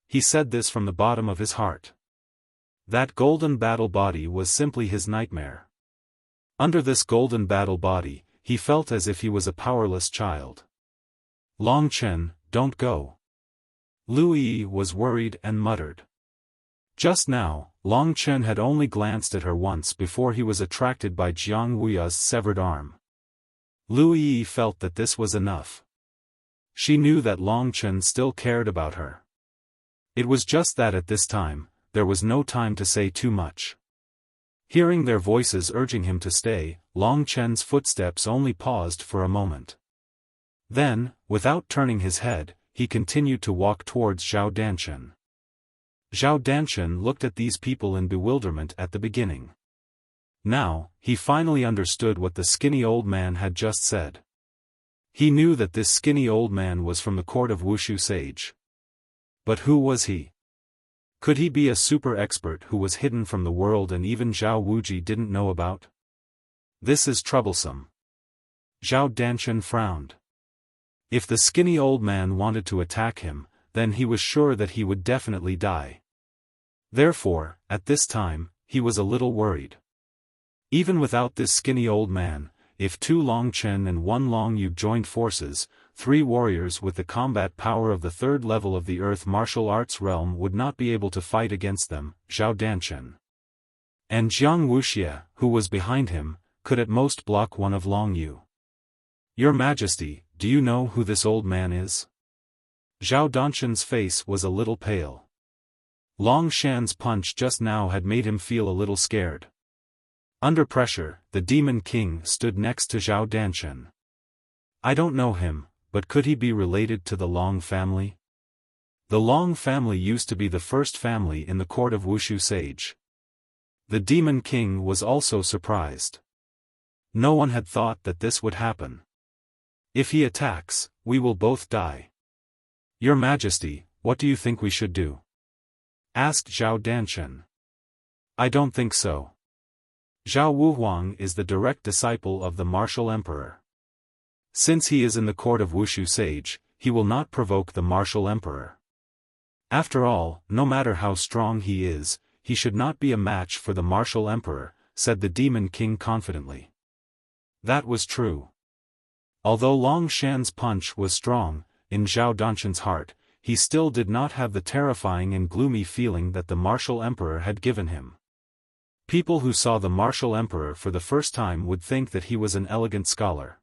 He said this from the bottom of his heart. That golden battle body was simply his nightmare. Under this golden battle body, he felt as if he was a powerless child. "Long Chen, don't go." Lu Yi was worried and muttered. Just now, Long Chen had only glanced at her once before he was attracted by Jiang Wuya's severed arm. Lu Yi felt that this was enough. She knew that Long Chen still cared about her. It was just that at this time, there was no time to say too much. Hearing their voices urging him to stay, Long Chen's footsteps only paused for a moment. Then, without turning his head, he continued to walk towards Zhao Danshan. Zhao Danshan looked at these people in bewilderment at the beginning. Now, he finally understood what the skinny old man had just said. He knew that this skinny old man was from the court of Wushu sage. But who was he? Could he be a super expert who was hidden from the world and even Zhao Wuji didn't know about? This is troublesome. Zhao Danshan frowned. If the skinny old man wanted to attack him, then he was sure that he would definitely die. Therefore, at this time, he was a little worried. Even without this skinny old man, if 2 Long Chen and 1 Long Yu joined forces, 3 warriors with the combat power of the 3rd level of the Earth martial arts realm would not be able to fight against them. Zhao Danshan and Jiang Wuxia, who was behind him, could at most block 1 of Long Yu. Your Majesty, do you know who this old man is? Zhao Danshan's face was a little pale. Long Shan's punch just now had made him feel a little scared. Under pressure, the Demon King stood next to Zhao Danshan. I don't know him, but could he be related to the Long family? The Long family used to be the first family in the court of Wushu sage. The Demon King was also surprised. No one had thought that this would happen. If he attacks, we will both die. Your Majesty, what do you think we should do? Asked Zhao Danshan. I don't think so. Zhao Wuhuang is the direct disciple of the martial emperor. Since he is in the court of Wushu sage, he will not provoke the martial emperor. After all, no matter how strong he is, he should not be a match for the martial emperor, said the Demon King confidently. That was true. Although Long Shan's punch was strong, in Zhao Danshan's heart, he still did not have the terrifying and gloomy feeling that the martial emperor had given him. People who saw the martial emperor for the first time would think that he was an elegant scholar.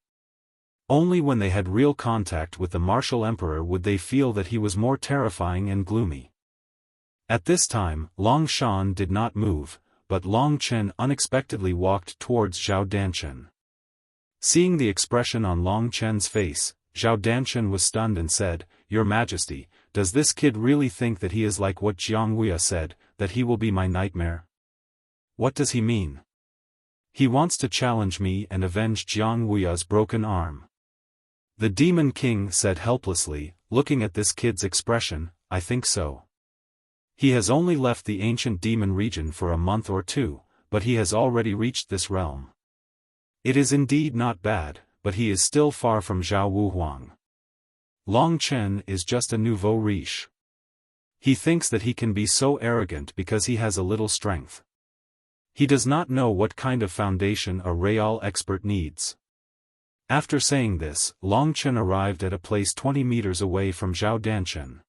Only when they had real contact with the martial emperor would they feel that he was more terrifying and gloomy. At this time, Long Shan did not move, but Long Chen unexpectedly walked towards Zhao Danshan. Seeing the expression on Long Chen's face, Zhao Danshan was stunned and said, Your Majesty, does this kid really think that he is like what Jiang Wuya said, that he will be my nightmare? What does he mean? He wants to challenge me and avenge Jiang Wuya's broken arm. The Demon King said helplessly, looking at this kid's expression, I think so. He has only left the ancient demon region for a month or 2, but he has already reached this realm. It is indeed not bad, but he is still far from Zhao Wuhuang. Long Chen is just a nouveau riche. He thinks that he can be so arrogant because he has a little strength. He does not know what kind of foundation a Real expert needs. After saying this, Long Chen arrived at a place 20 meters away from Zhao Danshan.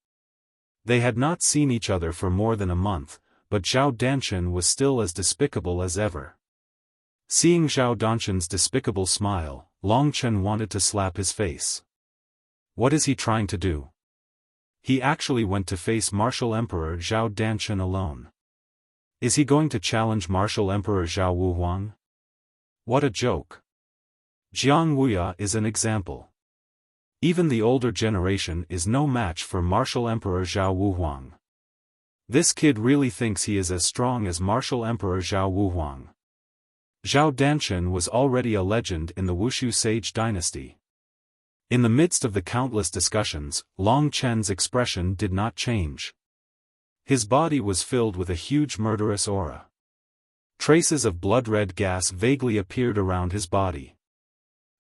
They had not seen each other for more than a month, but Zhao Danshan was still as despicable as ever. Seeing Zhao Danshan's despicable smile, Long Chen wanted to slap his face. What is he trying to do? He actually went to face Martial Emperor Zhao Danshan alone. Is he going to challenge Martial Emperor Zhao Wuhuang? What a joke. Jiang Wuya is an example. Even the older generation is no match for Martial Emperor Zhao Wuhuang. This kid really thinks he is as strong as Martial Emperor Zhao Wuhuang. Zhao Danshan was already a legend in the Wushu sage dynasty. In the midst of the countless discussions, Long Chen's expression did not change. His body was filled with a huge murderous aura. Traces of blood-red gas vaguely appeared around his body.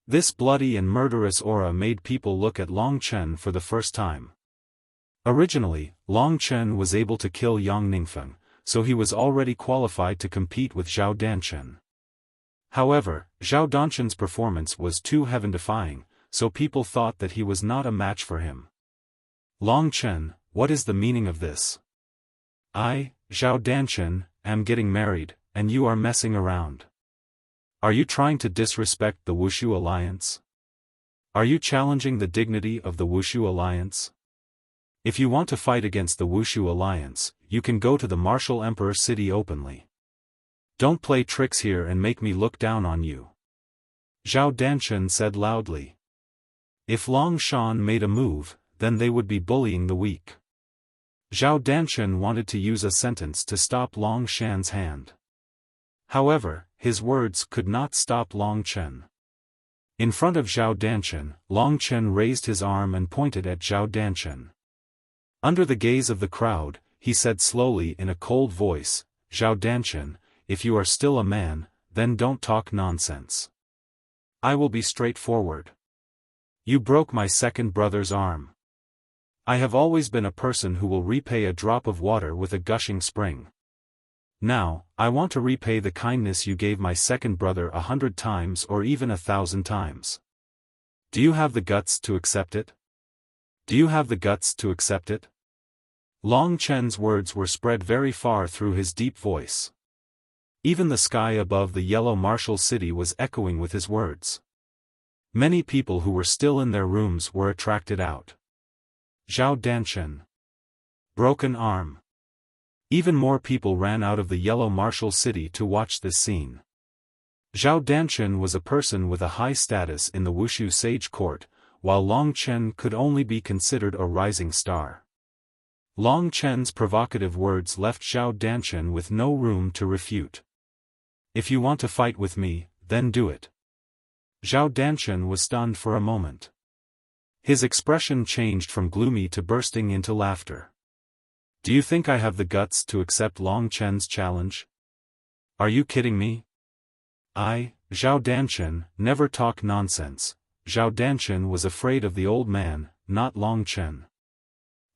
This bloody and murderous aura made people look at Long Chen for the first time. Originally, Long Chen was able to kill Yang Ningfeng, so he was already qualified to compete with Zhao Danshan. However, Zhao Danshan's performance was too heaven-defying, so people thought that he was not a match for him. Long Chen, what is the meaning of this? I, Zhao Danshan, am getting married, and you are messing around. Are you trying to disrespect the Wushu alliance? Are you challenging the dignity of the Wushu alliance? If you want to fight against the Wushu alliance, you can go to the Martial Emperor city openly. Don't play tricks here and make me look down on you. Zhao Danshan said loudly. If Long Shan made a move, then they would be bullying the weak. Zhao Danshan wanted to use a sentence to stop Long Shan's hand. However, his words could not stop Long Chen. In front of Zhao Danshan, Long Chen raised his arm and pointed at Zhao Danshan. Under the gaze of the crowd, he said slowly in a cold voice, "Zhao Danshan, if you are still a man, then don't talk nonsense. I will be straightforward. You broke my second brother's arm. I have always been a person who will repay a drop of water with a gushing spring. Now, I want to repay the kindness you gave my second brother 100 times or even 1,000 times. Do you have the guts to accept it? Do you have the guts to accept it?" Long Chen's words were spread very far through his deep voice. Even the sky above the yellow martial city was echoing with his words. Many people who were still in their rooms were attracted out. Zhao Danshan. Broken arm. Even more people ran out of the yellow martial city to watch this scene. Zhao Danshan was a person with a high status in the Wuxia sage court, while Long Chen could only be considered a rising star. Long Chen's provocative words left Zhao Danshan with no room to refute. "If you want to fight with me, then do it." Zhao Danshan was stunned for a moment. His expression changed from gloomy to bursting into laughter. "Do you think I have the guts to accept Long Chen's challenge? Are you kidding me? I, Zhao Danshan, never talk nonsense." Zhao Danshan was afraid of the old man, not Long Chen.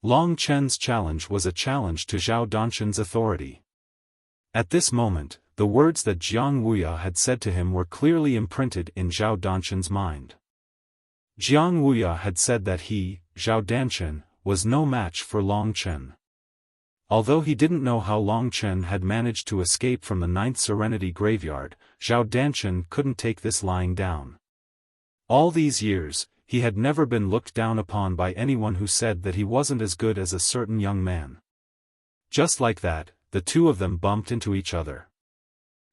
Long Chen's challenge was a challenge to Zhao Danshan's authority. At this moment, the words that Jiang Wuya had said to him were clearly imprinted in Zhao Danshan's mind. Jiang Wuya had said that he, Zhao Danshan, was no match for Long Chen. Although he didn't know how Long Chen had managed to escape from the 9th Serenity Graveyard, Zhao Danshan couldn't take this lying down. All these years, he had never been looked down upon by anyone who said that he wasn't as good as a certain young man. Just like that, the two of them bumped into each other.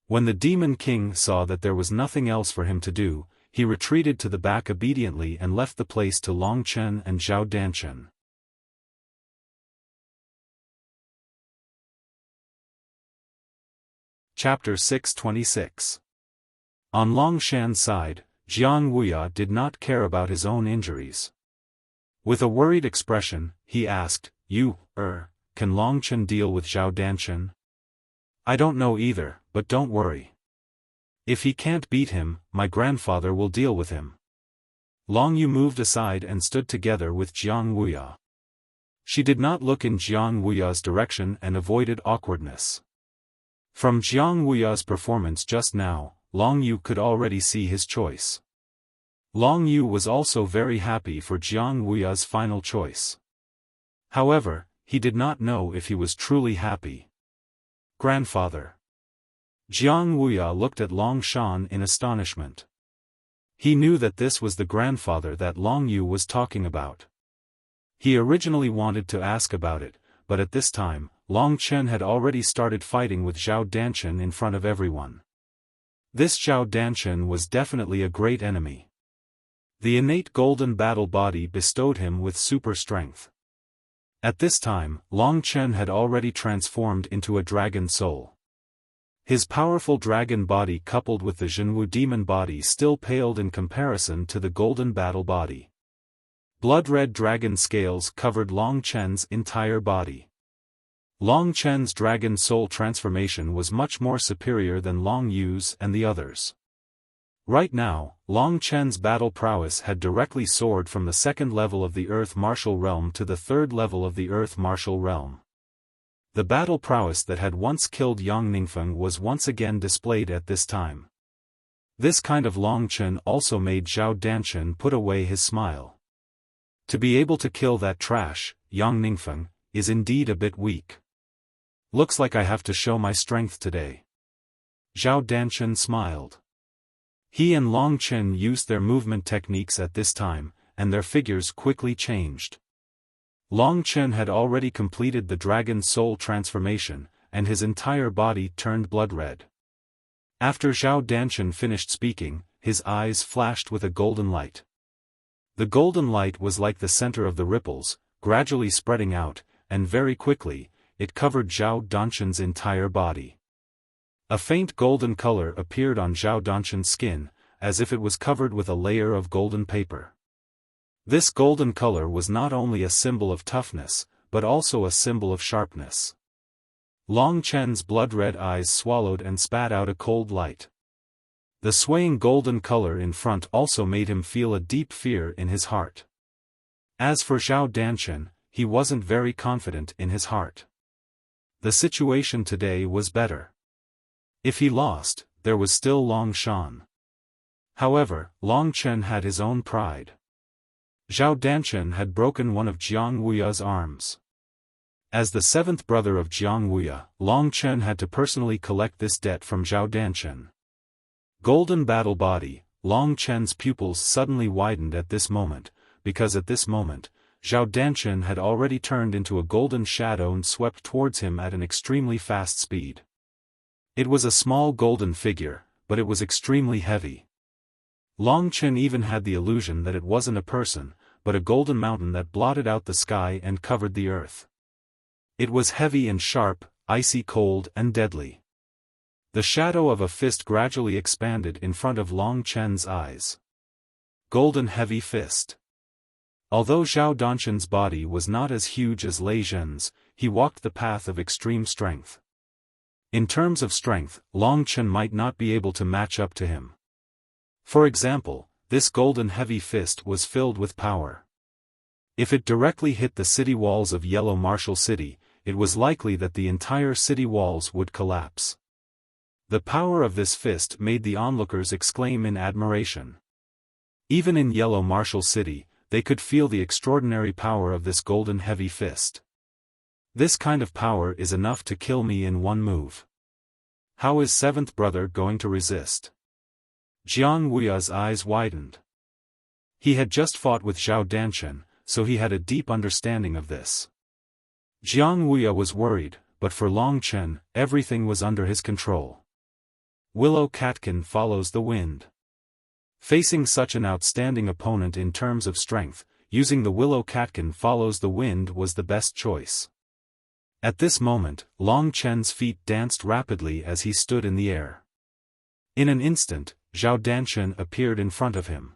When the Demon King saw that there was nothing else for him to do, he retreated to the back obediently and left the place to Long Chen and Zhao Danshan. Chapter 626. On Long Shan's side, Jiang Wuya did not care about his own injuries. With a worried expression, he asked, Can Long Chen deal with Zhao Danshan?" "I don't know either, but don't worry. If he can't beat him, my grandfather will deal with him." Long Yu moved aside and stood together with Jiang Wuya. She did not look in Jiang Wuya's direction and avoided awkwardness. From Jiang Wuya's performance just now, Long Yu could already see his choice. Long Yu was also very happy for Jiang Wuya's final choice. However, he did not know if he was truly happy. "Grandfather." Jiang Wuya looked at Long Shan in astonishment. He knew that this was the grandfather that Long Yu was talking about. He originally wanted to ask about it, but at this time, Long Chen had already started fighting with Zhao Danshan in front of everyone. This Zhao Danshan was definitely a great enemy. The innate golden battle body bestowed him with super strength. At this time, Long Chen had already transformed into a dragon soul. His powerful dragon body coupled with the Zhenwu demon body still paled in comparison to the golden battle body. Blood-red dragon scales covered Long Chen's entire body. Long Chen's dragon soul transformation was much more superior than Long Yu's and the others. Right now, Long Chen's battle prowess had directly soared from the 2nd level of the Earth Martial Realm to the 3rd level of the Earth Martial Realm. The battle prowess that had once killed Yang Ningfeng was once again displayed at this time. This kind of Long Chen also made Zhao Danshan put away his smile. To be able to kill that trash, Yang Ningfeng, is indeed a bit weak. Looks like I have to show my strength today. Zhao Danshan smiled. He and Long Chen used their movement techniques at this time, and their figures quickly changed. Long Chen had already completed the dragon soul transformation, and his entire body turned blood-red. After Zhao Danshan finished speaking, his eyes flashed with a golden light. The golden light was like the center of the ripples, gradually spreading out, and very quickly, it covered Zhao Danshan's entire body. A faint golden color appeared on Zhao Danshan's skin, as if it was covered with a layer of golden paper. This golden color was not only a symbol of toughness, but also a symbol of sharpness. Long Chen's blood-red eyes swallowed and spat out a cold light. The swaying golden color in front also made him feel a deep fear in his heart. As for Zhao Danshan, he wasn't very confident in his heart. The situation today was better. If he lost, there was still Long Shan. However, Long Chen had his own pride. Zhao Danshan had broken one of Jiang Wuya's arms. As the seventh brother of Jiang Wuya, Long Chen had to personally collect this debt from Zhao Danshan. Golden battle body, Long Chen's pupils suddenly widened at this moment, because at this moment, Zhao Danshan had already turned into a golden shadow and swept towards him at an extremely fast speed. It was a small golden figure, but it was extremely heavy. Long Chen even had the illusion that it wasn't a person, but a golden mountain that blotted out the sky and covered the earth. It was heavy and sharp, icy cold and deadly. The shadow of a fist gradually expanded in front of Long Chen's eyes. Golden heavy fist. Although Zhao Danshan's body was not as huge as Lei Zhen's, he walked the path of extreme strength. In terms of strength, Long Chen might not be able to match up to him. For example, this golden heavy fist was filled with power. If it directly hit the city walls of Yellow Martial City, it was likely that the entire city walls would collapse. The power of this fist made the onlookers exclaim in admiration. Even in Yellow Martial City, they could feel the extraordinary power of this golden heavy fist. This kind of power is enough to kill me in one move. How is seventh brother going to resist? Jiang Wuya's eyes widened. He had just fought with Zhao Danshan, so he had a deep understanding of this. Jiang Wuya was worried, but for Long Chen, everything was under his control. Willow Catkin follows the wind. Facing such an outstanding opponent in terms of strength, using the Willow Catkin follows the wind was the best choice. At this moment, Long Chen's feet danced rapidly as he stood in the air. In an instant, Zhao Danshan appeared in front of him.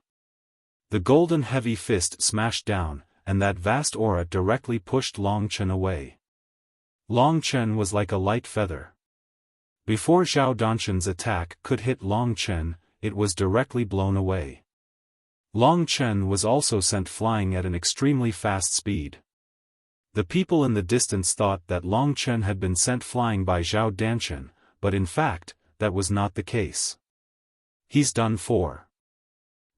The golden heavy fist smashed down, and that vast aura directly pushed Long Chen away. Long Chen was like a light feather. Before Zhao Danshan's attack could hit Long Chen, it was directly blown away. Long Chen was also sent flying at an extremely fast speed. The people in the distance thought that Long Chen had been sent flying by Zhao Danshan, but in fact, that was not the case. He's done for.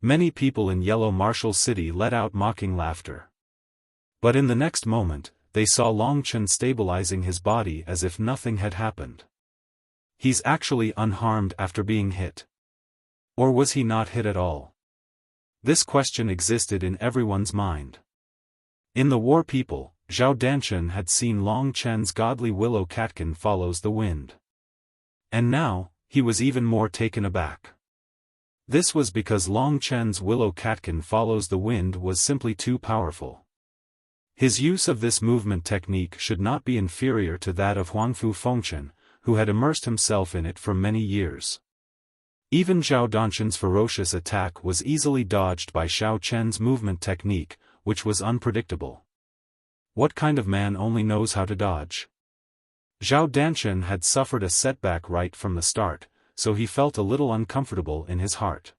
Many people in Yellow Martial City let out mocking laughter. But in the next moment, they saw Long Chen stabilizing his body as if nothing had happened. He's actually unharmed after being hit. Or was he not hit at all? This question existed in everyone's mind. In the War People, Zhao Danshan had seen Long Chen's godly Willow Catkin follows the wind. And now, he was even more taken aback. This was because Long Chen's Willow Catkin follows the wind was simply too powerful. His use of this movement technique should not be inferior to that of Huangfu Fengchen, who had immersed himself in it for many years. Even Zhao Danshan's ferocious attack was easily dodged by Xiao Chen's movement technique, which was unpredictable. What kind of man only knows how to dodge? Zhao Danshan had suffered a setback right from the start, so he felt a little uncomfortable in his heart.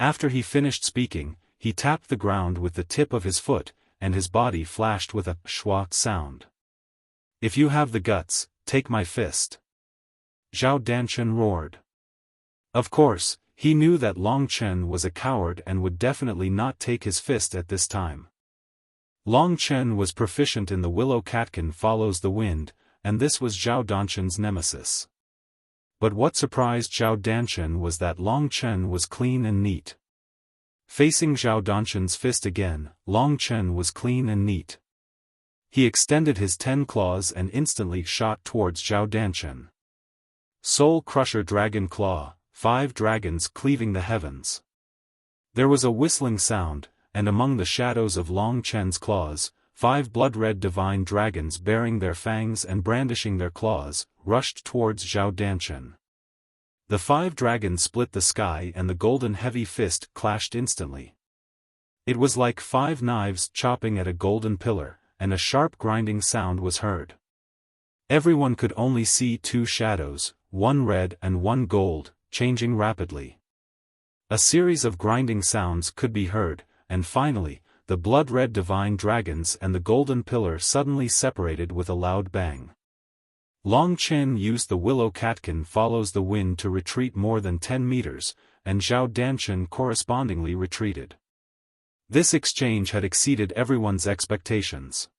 After he finished speaking, he tapped the ground with the tip of his foot, and his body flashed with a shwa sound. If you have the guts, take my fist. Zhao Danshan roared. Of course, he knew that Long Chen was a coward and would definitely not take his fist at this time. Long Chen was proficient in the Willow Catkin follows the wind, and this was Zhao Danshan's nemesis. But what surprised Zhao Danshan was that Long Chen was clean and neat. Facing Zhao Danshan's fist again, Long Chen was clean and neat. He extended his 10 claws and instantly shot towards Zhao Danshan. Soul Crusher Dragon Claw, 5 dragons cleaving the heavens. There was a whistling sound, and among the shadows of Long Chen's claws, 5 blood-red divine dragons bearing their fangs and brandishing their claws, rushed towards Zhao Danchen. The 5 dragons split the sky and the golden heavy fist clashed instantly. It was like 5 knives chopping at a golden pillar, and a sharp grinding sound was heard. Everyone could only see 2 shadows, one red and one gold, changing rapidly. A series of grinding sounds could be heard, and finally, the blood-red divine dragons and the golden pillar suddenly separated with a loud bang. Long Chen used the willow catkin follows the wind to retreat more than 10 meters, and Zhao Danchen correspondingly retreated. This exchange had exceeded everyone's expectations.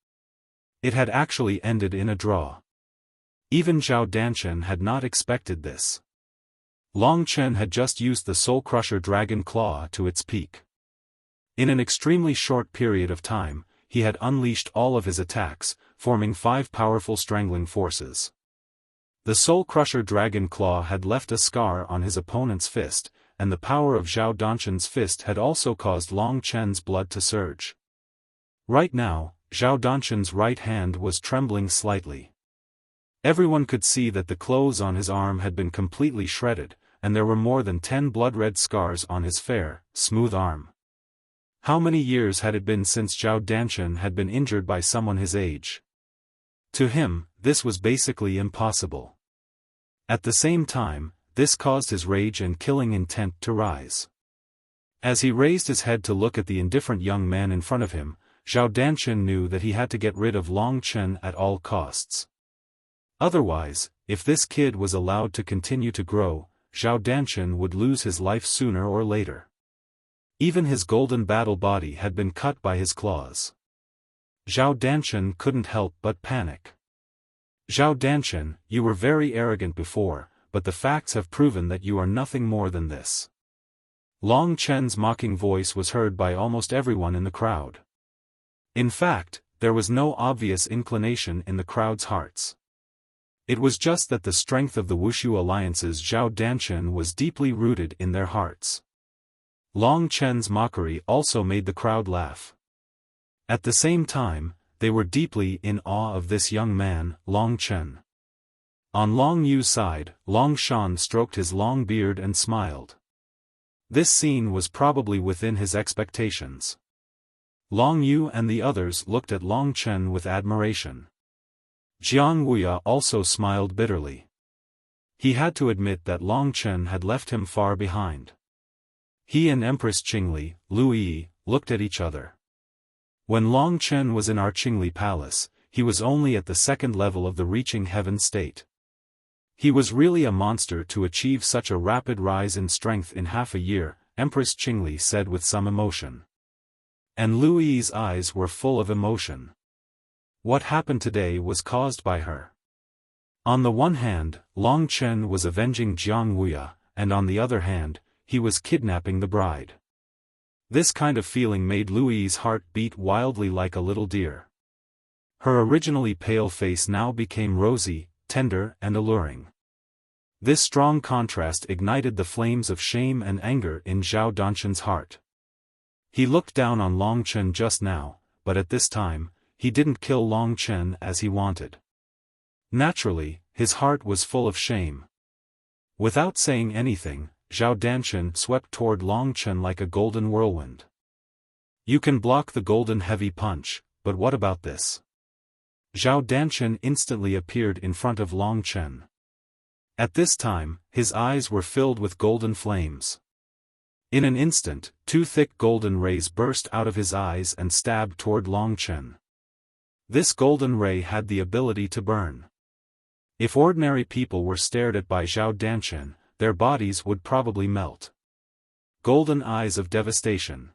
It had actually ended in a draw. Even Zhao Danchen had not expected this. Long Chen had just used the Soul Crusher Dragon Claw to its peak. In an extremely short period of time, he had unleashed all of his attacks, forming 5 powerful strangling forces. The Soul Crusher Dragon Claw had left a scar on his opponent's fist, and the power of Zhao Danchen's fist had also caused Long Chen's blood to surge. Right now, Zhao Danchen's right hand was trembling slightly. Everyone could see that the clothes on his arm had been completely shredded, and there were more than 10 blood-red scars on his fair, smooth arm. How many years had it been since Zhao Danchen had been injured by someone his age? To him, this was basically impossible. At the same time, this caused his rage and killing intent to rise. As he raised his head to look at the indifferent young man in front of him, Zhao Danchen knew that he had to get rid of Long Chen at all costs. Otherwise, if this kid was allowed to continue to grow, Zhao Danchen would lose his life sooner or later. Even his golden battle body had been cut by his claws. Zhao Danchen couldn't help but panic. Zhao Danchen, you were very arrogant before, but the facts have proven that you are nothing more than this. Long Chen's mocking voice was heard by almost everyone in the crowd. In fact, there was no obvious inclination in the crowd's hearts. It was just that the strength of the Wushu alliance's Zhao Danchen was deeply rooted in their hearts. Long Chen's mockery also made the crowd laugh. At the same time, they were deeply in awe of this young man, Long Chen. On Long Yu's side, Long Shan stroked his long beard and smiled. This scene was probably within his expectations. Long Yu and the others looked at Long Chen with admiration. Jiang Wuya also smiled bitterly. He had to admit that Long Chen had left him far behind. He and Empress Qingli, Lu Yi, looked at each other. When Long Chen was in our Qingli Palace, he was only at the 2nd level of the reaching heaven state. He was really a monster to achieve such a rapid rise in strength in half a year, Empress Qingli said with some emotion. And Lu Yi's eyes were full of emotion. What happened today was caused by her. On the one hand, Long Chen was avenging Jiang Wuya, and on the other hand, he was kidnapping the bride. This kind of feeling made Lu Yi's heart beat wildly like a little deer. Her originally pale face now became rosy, tender and alluring. This strong contrast ignited the flames of shame and anger in Zhao Danchen's heart. He looked down on Long Chen just now, but at this time, he didn't kill Long Chen as he wanted. Naturally, his heart was full of shame. Without saying anything, Zhao Danchen swept toward Long Chen like a golden whirlwind. You can block the golden heavy punch, but what about this? Zhao Danchen instantly appeared in front of Long Chen. At this time, his eyes were filled with golden flames. In an instant, 2 thick golden rays burst out of his eyes and stabbed toward Long Chen. This golden ray had the ability to burn. If ordinary people were stared at by Zhao Danchen, their bodies would probably melt. Golden eyes of devastation.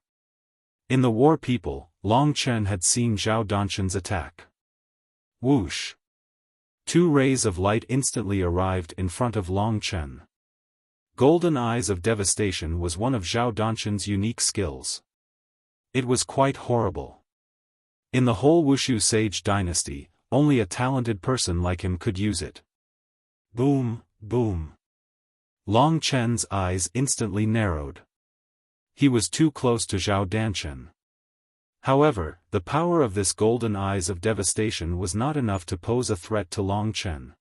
In the War People, Long Chen had seen Zhao Danchen's attack. Whoosh! 2 rays of light instantly arrived in front of Long Chen. Golden eyes of devastation was one of Zhao Danchen's unique skills. It was quite horrible. In the whole Wushu Sage dynasty, only a talented person like him could use it. Boom, boom. Long Chen's eyes instantly narrowed. He was too close to Zhao Danchen. However, the power of this golden eyes of devastation was not enough to pose a threat to Long Chen.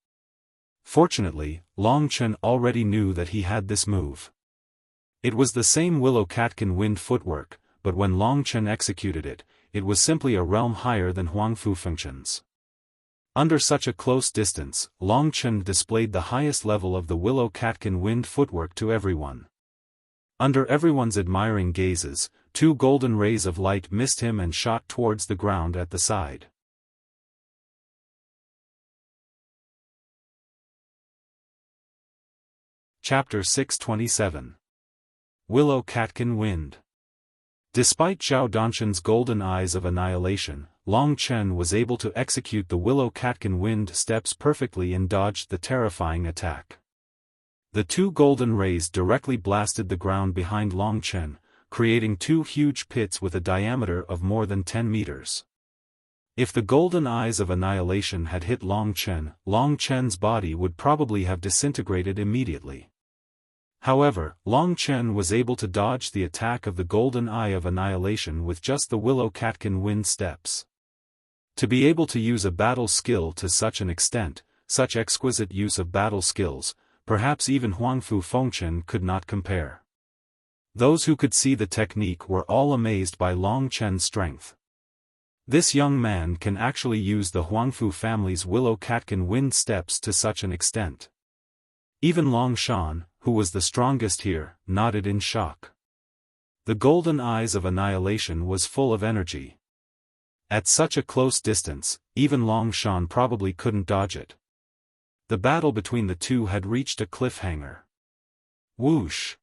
Fortunately, Long Chen already knew that he had this move. It was the same Willow Catkin Wind footwork, but when Long Chen executed it, it was simply a realm higher than Huangfu functions. Under such a close distance, Long Chen displayed the highest level of the Willow Catkin Wind footwork to everyone. Under everyone's admiring gazes, 2 golden rays of light missed him and shot towards the ground at the side. Chapter 627. Willow Catkin Wind. Despite Zhao Danshan's golden eyes of annihilation, Long Chen was able to execute the Willow Catkin Wind steps perfectly and dodged the terrifying attack. The 2 golden rays directly blasted the ground behind Long Chen, creating 2 huge pits with a diameter of more than 10 meters. If the golden eyes of annihilation had hit Long Chen's body would probably have disintegrated immediately. However, Long Chen was able to dodge the attack of the golden eye of annihilation with just the Willow Catkin Wind steps. To be able to use a battle skill to such an extent, such exquisite use of battle skills, perhaps even Huangfu Fengchen could not compare. Those who could see the technique were all amazed by Long Chen's strength. This young man can actually use the Huangfu family's Willow Catkin Wind steps to such an extent. Even Long Shan, who was the strongest here, nodded in shock. The golden eyes of annihilation was full of energy. At such a close distance, even Long Shan probably couldn't dodge it. The battle between the two had reached a cliffhanger. Whoosh!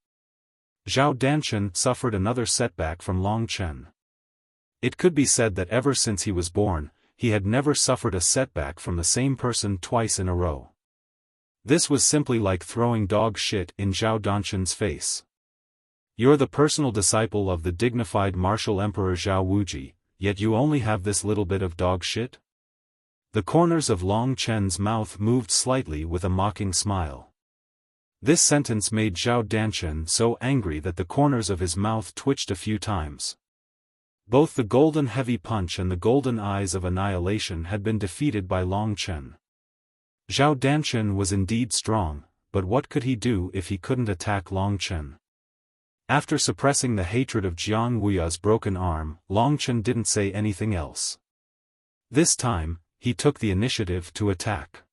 Zhao Danshan suffered another setback from Long Chen. It could be said that ever since he was born, he had never suffered a setback from the same person twice in a row. This was simply like throwing dog shit in Zhao Danshan's face. You're the personal disciple of the dignified martial emperor Zhao Wuji, yet you only have this little bit of dog shit? The corners of Long Chen's mouth moved slightly with a mocking smile. This sentence made Zhao Danshan so angry that the corners of his mouth twitched a few times. Both the golden heavy punch and the golden eyes of annihilation had been defeated by Long Chen. Zhao Danshan was indeed strong, but what could he do if he couldn't attack Long Chen? After suppressing the hatred of Jiang Wuya's broken arm, Long Chen didn't say anything else. This time, he took the initiative to attack.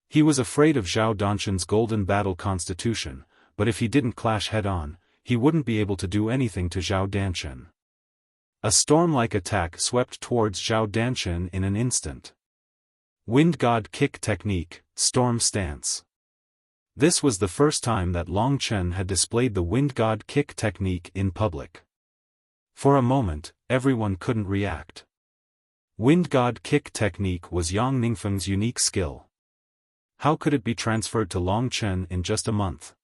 He was afraid of Zhao Danshan's golden battle constitution, but if he didn't clash head-on, he wouldn't be able to do anything to Zhao Danshan. A storm-like attack swept towards Zhao Danshan in an instant. Wind God Kick Technique, Storm Stance. This was the first time that Long Chen had displayed the Wind God Kick technique in public. For a moment, everyone couldn't react. Wind God Kick technique was Yang Ningfeng's unique skill. How could it be transferred to Long Chen in just a month?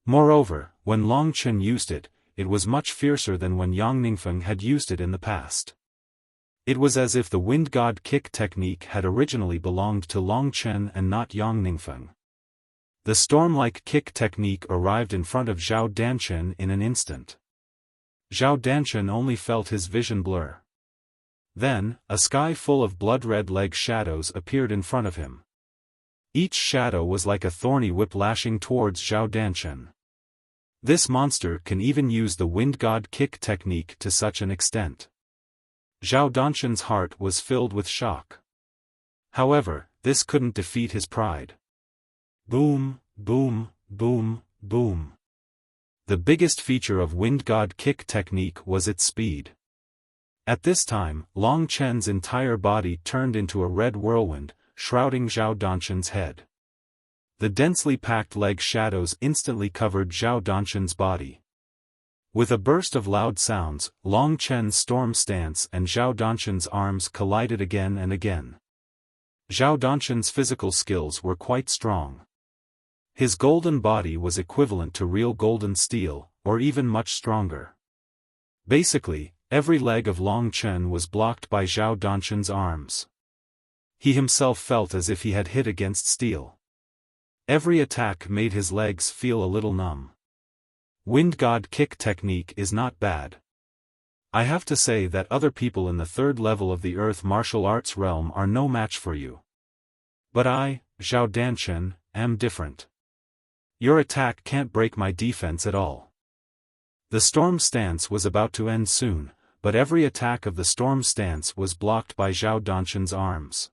Moreover, when Long Chen used it, it was much fiercer than when Yang Ningfeng had used it in the past. It was as if the Wind God Kick technique had originally belonged to Long Chen and not Yang Ningfeng. The storm-like kick technique arrived in front of Zhao Danshan in an instant. Zhao Danshan only felt his vision blur. Then, a sky full of blood-red leg shadows appeared in front of him. Each shadow was like a thorny whip lashing towards Zhao Danshan. This monster can even use the Wind God Kick technique to such an extent. Zhao Danshan's heart was filled with shock. However, this couldn't defeat his pride. Boom, boom, boom, boom. The biggest feature of Wind God Kick technique was its speed. At this time, Long Chen's entire body turned into a red whirlwind, shrouding Zhao Danshan's head. The densely packed leg shadows instantly covered Zhao Danshan's body. With a burst of loud sounds, Long Chen's storm stance and Zhao Danshan's arms collided again and again. Zhao Danshan's physical skills were quite strong. His golden body was equivalent to real golden steel, or even much stronger. Basically, every leg of Long Chen was blocked by Zhao Danshan's arms. He himself felt as if he had hit against steel. Every attack made his legs feel a little numb. Wind God Kick technique is not bad. I have to say that other people in the third level of the earth martial arts realm are no match for you. But I, Zhao Danchen, am different. Your attack can't break my defense at all. The storm stance was about to end soon, but every attack of the storm stance was blocked by Zhao Danchen's arms.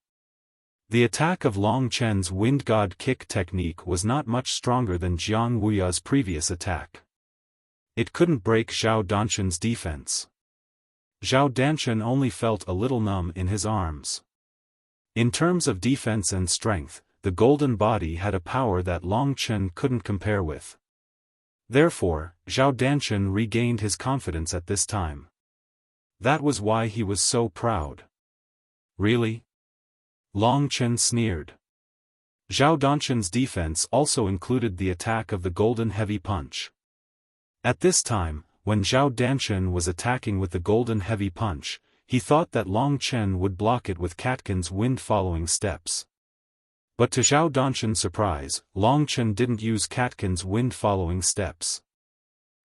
The attack of Long Chen's Wind God kick technique was not much stronger than Jiang Wuya's previous attack. It couldn't break Zhao Danchen's defense. Zhao Danchen only felt a little numb in his arms. In terms of defense and strength, the golden body had a power that Long Chen couldn't compare with. Therefore, Zhao Danchen regained his confidence at this time. That was why he was so proud. Really? Long Chen sneered. Zhao Danchen's defense also included the attack of the golden heavy punch. At this time, when Zhao Danchen was attacking with the golden heavy punch, he thought that Long Chen would block it with Katkin's wind following steps. But to Zhao Danchen's surprise, Long Chen didn't use Katkin's wind following steps.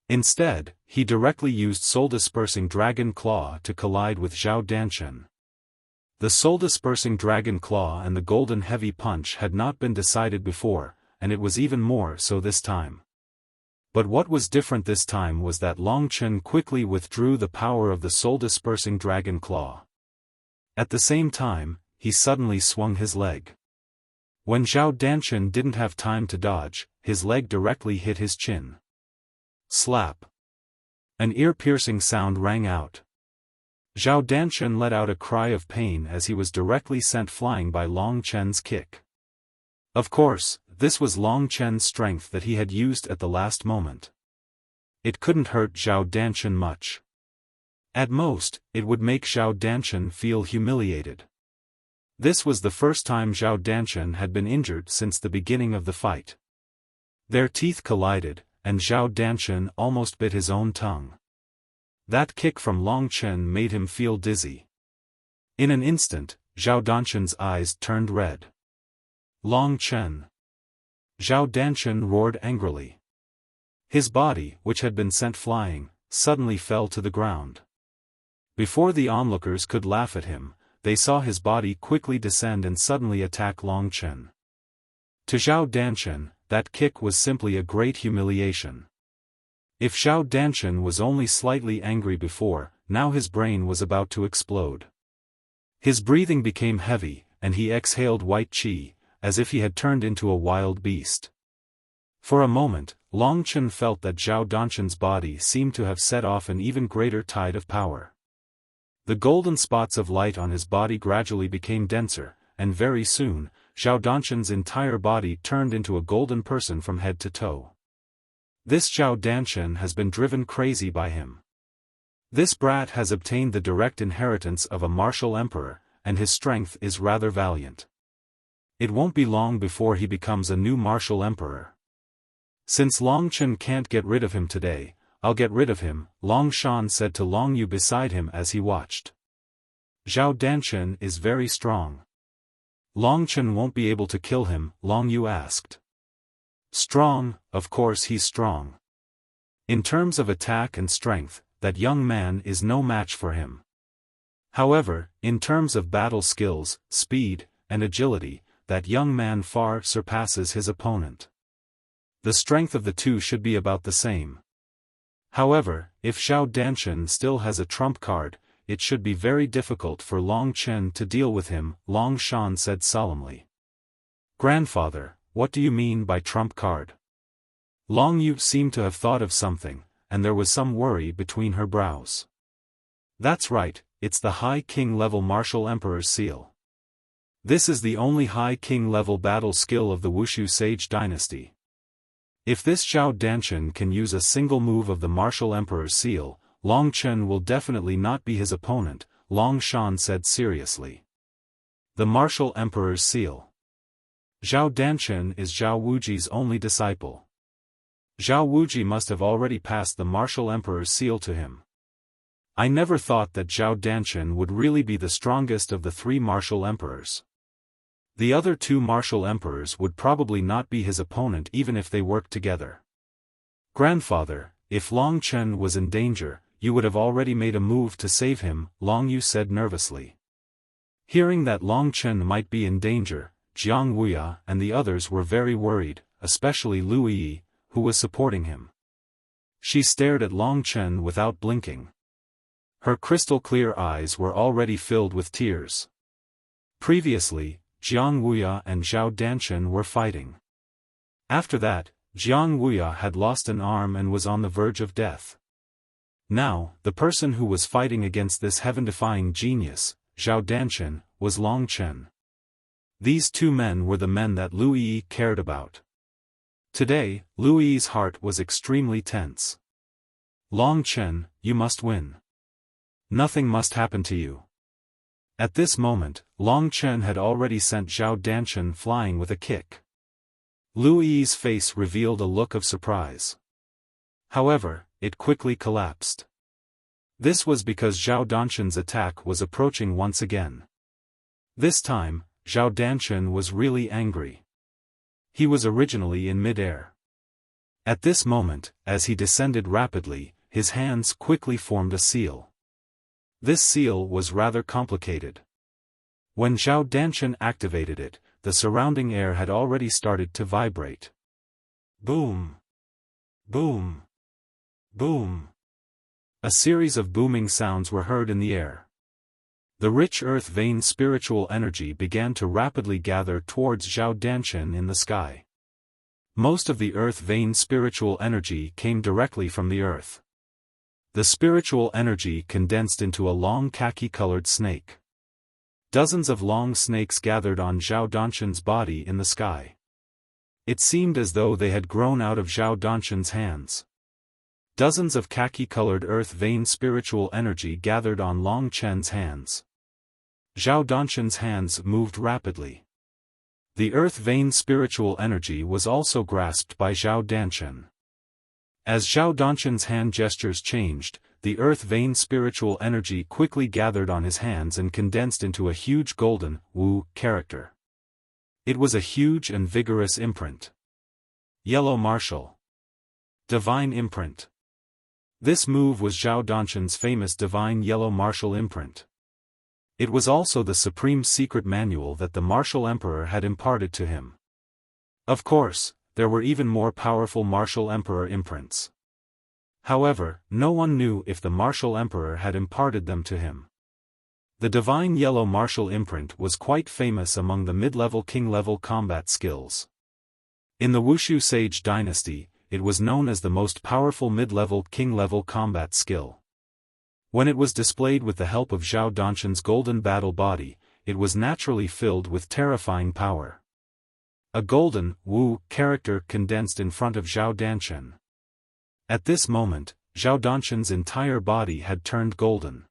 Instead, he directly used soul-dispersing dragon claw to collide with Zhao Danchen. The soul-dispersing dragon claw and the golden heavy punch had not been decided before, and it was even more so this time. But what was different this time was that Long Chen quickly withdrew the power of the soul-dispersing dragon claw. At the same time, he suddenly swung his leg. When Zhao Danchen didn't have time to dodge, his leg directly hit his chin. Slap! An ear-piercing sound rang out. Zhao Danchen let out a cry of pain as he was directly sent flying by Long Chen's kick. Of course, this was Long Chen's strength that he had used at the last moment. It couldn't hurt Zhao Danchen much. At most, it would make Zhao Danchen feel humiliated. This was the first time Zhao Danchen had been injured since the beginning of the fight. Their teeth collided, and Zhao Danchen almost bit his own tongue. That kick from Long Chen made him feel dizzy. In an instant, Zhao Danchen's eyes turned red. Long Chen! Zhao Danchen roared angrily. His body, which had been sent flying, suddenly fell to the ground. Before the onlookers could laugh at him, they saw his body quickly descend and suddenly attack Long Chen. To Zhao Danchen, that kick was simply a great humiliation. If Zhao Danchen was only slightly angry before, now his brain was about to explode. His breathing became heavy, and he exhaled white qi, as if he had turned into a wild beast. For a moment, Long Chen felt that Zhao Danchen's body seemed to have set off an even greater tide of power. The golden spots of light on his body gradually became denser, and very soon, Zhao Danchen's entire body turned into a golden person from head to toe. This Zhao Danchen has been driven crazy by him. This brat has obtained the direct inheritance of a martial emperor, and his strength is rather valiant. It won't be long before he becomes a new martial emperor. Since Long Chen can't get rid of him today, I'll get rid of him, Long Shan said to Long Yu beside him as he watched. Zhao Danchen is very strong. Long Chen won't be able to kill him, Long Yu asked. Strong, of course he's strong. In terms of attack and strength, that young man is no match for him. However, in terms of battle skills, speed, and agility, that young man far surpasses his opponent. The strength of the two should be about the same. However, if Zhao Danchen still has a trump card, it should be very difficult for Long Chen to deal with him, Long Shan said solemnly. Grandfather, what do you mean by trump card? Long Yu seemed to have thought of something, and there was some worry between her brows. That's right, it's the High King level Martial Emperor's seal. This is the only High King level battle skill of the Wushu Sage dynasty. If this Zhao Danchen can use a single move of the Martial Emperor's seal, Long Chen will definitely not be his opponent, Long Shan said seriously. The Martial Emperor's seal. Zhao Danchen is Zhao Wuji's only disciple. Zhao Wuji must have already passed the Martial Emperor's seal to him. I never thought that Zhao Danchen would really be the strongest of the three Martial Emperors. The other two Martial Emperors would probably not be his opponent even if they worked together. Grandfather, if Long Chen was in danger, you would have already made a move to save him, Long Yu said nervously. Hearing that Long Chen might be in danger, Jiang Wuya and the others were very worried, especially Lu Yi, who was supporting him. She stared at Long Chen without blinking. Her crystal-clear eyes were already filled with tears. Previously, Jiang Wuya and Zhao Danchen were fighting. After that, Jiang Wuya had lost an arm and was on the verge of death. Now, the person who was fighting against this heaven-defying genius, Zhao Danchen, was Long Chen. These two men were the men that Lu Yi cared about. Today, Lu Yi's heart was extremely tense. Long Chen, you must win. Nothing must happen to you. At this moment, Long Chen had already sent Zhao Danchen flying with a kick. Lu Yi's face revealed a look of surprise. However, it quickly collapsed. This was because Zhao Danchen's attack was approaching once again. This time, Zhao Danchen was really angry. He was originally in mid-air. At this moment, as he descended rapidly, his hands quickly formed a seal. This seal was rather complicated. When Zhao Danchen activated it, the surrounding air had already started to vibrate. Boom! Boom! Boom! A series of booming sounds were heard in the air. The rich earth vein spiritual energy began to rapidly gather towards Zhao Danchen in the sky. Most of the earth vein spiritual energy came directly from the earth. The spiritual energy condensed into a long khaki-colored snake. Dozens of long snakes gathered on Zhao Danchen's body in the sky. It seemed as though they had grown out of Zhao Danchen's hands. Dozens of khaki-colored earth vein spiritual energy gathered on Long Chen's hands. Zhao Danchen's hands moved rapidly. The earth vein spiritual energy was also grasped by Zhao Danchen. As Zhao Danchen's hand gestures changed, the earth vein spiritual energy quickly gathered on his hands and condensed into a huge golden Wu character. It was a huge and vigorous imprint. Yellow Martial. Divine Imprint. This move was Zhao Danchen's famous Divine Yellow Martial Imprint. It was also the supreme secret manual that the Martial Emperor had imparted to him. Of course, there were even more powerful Martial Emperor imprints. However, no one knew if the Martial Emperor had imparted them to him. The Divine Yellow Martial Imprint was quite famous among the mid-level king-level combat skills. In the Wuxia Sage dynasty, it was known as the most powerful mid-level king-level combat skill. When it was displayed with the help of Zhao Danchen's golden battle body, it was naturally filled with terrifying power. A golden Wu character condensed in front of Zhao Danchen. At this moment, Zhao Danchen's entire body had turned golden.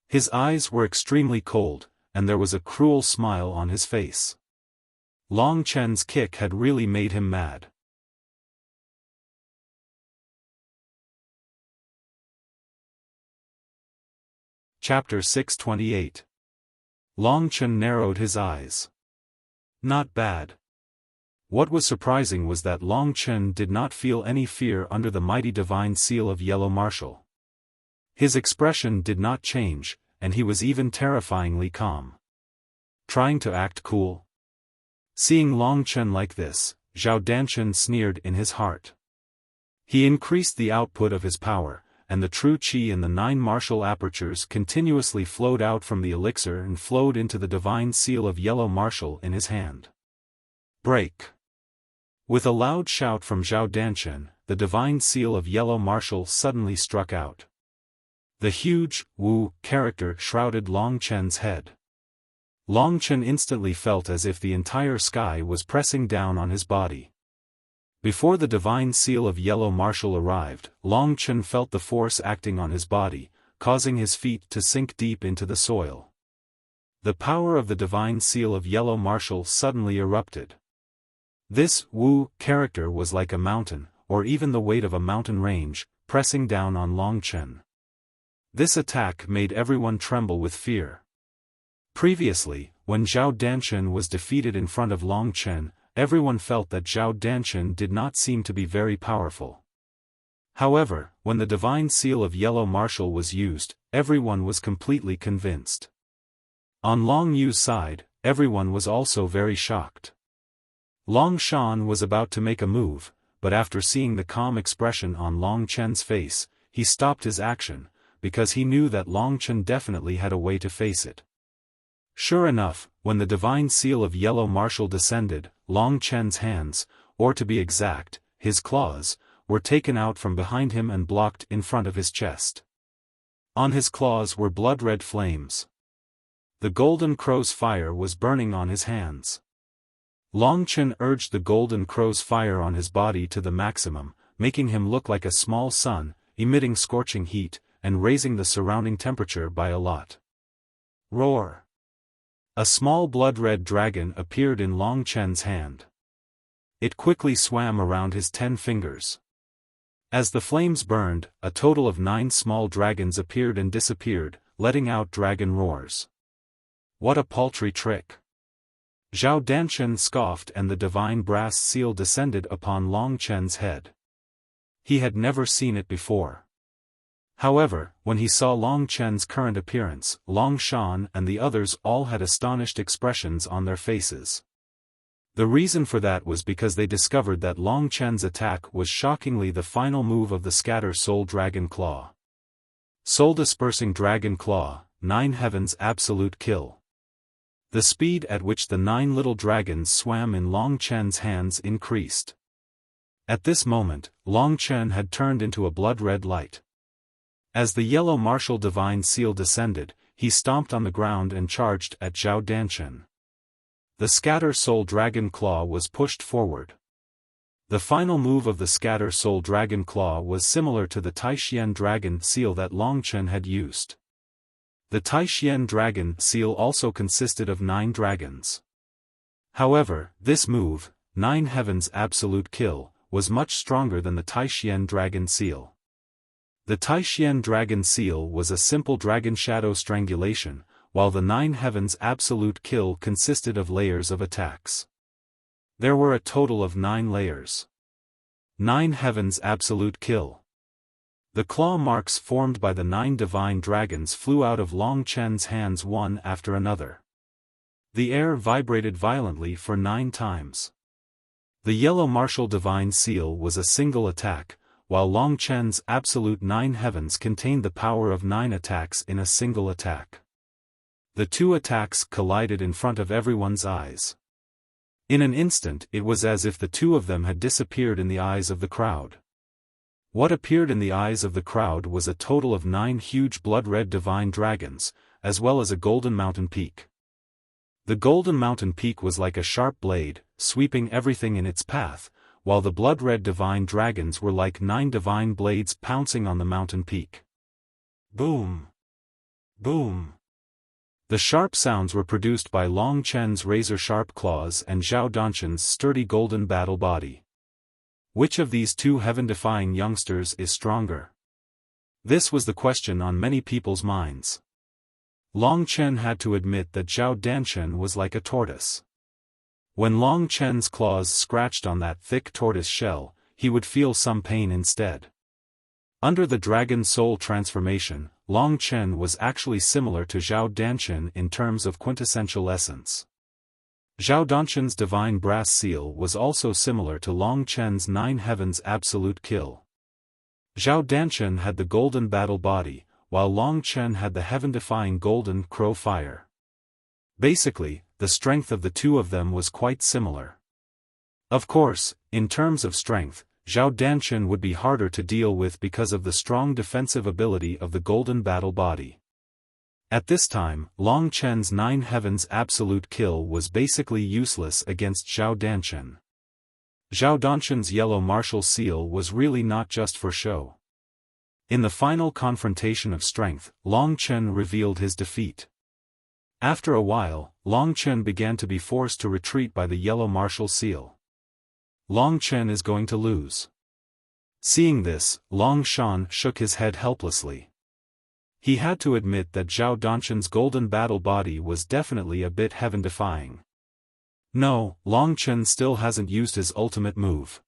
His eyes were extremely cold, and there was a cruel smile on his face. Long Chen's kick had really made him mad. Chapter 628. Long Chen narrowed his eyes. Not bad. What was surprising was that Long Chen did not feel any fear under the mighty divine seal of Yellow Martial. His expression did not change, and he was even terrifyingly calm. Trying to act cool? Seeing Long Chen like this, Zhao Danchen sneered in his heart. He increased the output of his power, and the true qi in the 9 martial apertures continuously flowed out from the elixir and flowed into the divine seal of Yellow Martial in his hand. Break! With a loud shout from Zhao Danchen, the divine seal of Yellow Martial suddenly struck out. The huge Wu character shrouded Long Chen's head. Long Chen instantly felt as if the entire sky was pressing down on his body. Before the divine seal of Yellow Martial arrived, Long Chen felt the force acting on his body, causing his feet to sink deep into the soil. The power of the divine seal of Yellow Martial suddenly erupted. This Wu character was like a mountain, or even the weight of a mountain range, pressing down on Long Chen. This attack made everyone tremble with fear. Previously, when Zhao Danchen was defeated in front of Long Chen, everyone felt that Zhao Danchen did not seem to be very powerful. However, when the divine seal of Yellow Marshal was used, everyone was completely convinced. On Long Yu's side, everyone was also very shocked. Long Shan was about to make a move, but after seeing the calm expression on Long Chen's face, he stopped his action, because he knew that Long Chen definitely had a way to face it. Sure enough, when the divine seal of Yellow Marshal descended, Long Chen's hands, or to be exact, his claws, were taken out from behind him and blocked in front of his chest. On his claws were blood-red flames. The golden crow's fire was burning on his hands. Long Chen urged the golden crow's fire on his body to the maximum, making him look like a small sun, emitting scorching heat, and raising the surrounding temperature by a lot. Roar! A small blood-red dragon appeared in Long Chen's hand. It quickly swam around his 10 fingers. As the flames burned, a total of 9 small dragons appeared and disappeared, letting out dragon roars. What a paltry trick! Zhao Danshan scoffed and the divine brass seal descended upon Long Chen's head. He had never seen it before. However, when he saw Long Chen's current appearance, Long Shan and the others all had astonished expressions on their faces. The reason for that was because they discovered that Long Chen's attack was shockingly the final move of the Scatter Soul Dragon Claw. Soul Dispersing Dragon Claw, 9 Heavens Absolute Kill. The speed at which the 9 little dragons swam in Long Chen's hands increased. At this moment, Long Chen had turned into a blood-red light. As the Yellow Marshal Divine Seal descended, he stomped on the ground and charged at Zhao Danshan. The Scatter Soul Dragon Claw was pushed forward. The final move of the Scatter Soul Dragon Claw was similar to the Taixien Dragon Seal that Long Chen had used. The Taixien Dragon Seal also consisted of 9 dragons. However, this move, 9 Heavens Absolute Kill, was much stronger than the Taixien Dragon Seal. The Taixien Dragon Seal was a simple Dragon Shadow Strangulation, while the 9 Heavens Absolute Kill consisted of layers of attacks. There were a total of 9 layers. 9 Heavens Absolute Kill. The claw marks formed by the 9 divine dragons flew out of Long Chen's hands one after another. The air vibrated violently for 9 times. The Yellow Marshal Divine Seal was a single attack, while Long Chen's Absolute 9 Heavens contained the power of 9 attacks in a single attack. The 2 attacks collided in front of everyone's eyes. In an instant it was as if the 2 of them had disappeared in the eyes of the crowd. What appeared in the eyes of the crowd was a total of 9 huge blood-red divine dragons, as well as a golden mountain peak. The golden mountain peak was like a sharp blade, sweeping everything in its path, while the blood-red divine dragons were like 9 divine blades pouncing on the mountain peak. Boom! Boom! The sharp sounds were produced by Long Chen's razor-sharp claws and Zhao Danshan's sturdy golden battle body. Which of these 2 heaven-defying youngsters is stronger? This was the question on many people's minds. Long Chen had to admit that Zhao Danshan was like a tortoise. When Long Chen's claws scratched on that thick tortoise shell, he would feel some pain instead. Under the Dragon Soul transformation, Long Chen was actually similar to Zhao Danshan in terms of quintessential essence. Zhao Danshan's Divine Brass Seal was also similar to Long Chen's 9 Heavens Absolute Kill. Zhao Danshan had the Golden Battle Body, while Long Chen had the heaven-defying Golden Crow Fire. Basically, the strength of the 2 of them was quite similar. Of course, in terms of strength, Zhao Danshan would be harder to deal with because of the strong defensive ability of the Golden Battle Body. At this time, Long Chen's 9 Heavens Absolute Kill was basically useless against Zhao Danshan. Zhao Danshan's Yellow Marshal Seal was really not just for show. In the final confrontation of strength, Long Chen revealed his defeat. After a while, Long Chen began to be forced to retreat by the Yellow Marshal Seal. Long Chen is going to lose. Seeing this, Long Shan shook his head helplessly. He had to admit that Zhao Danshan's Golden Battle Body was definitely a bit heaven-defying. No, Long Chen still hasn't used his ultimate move.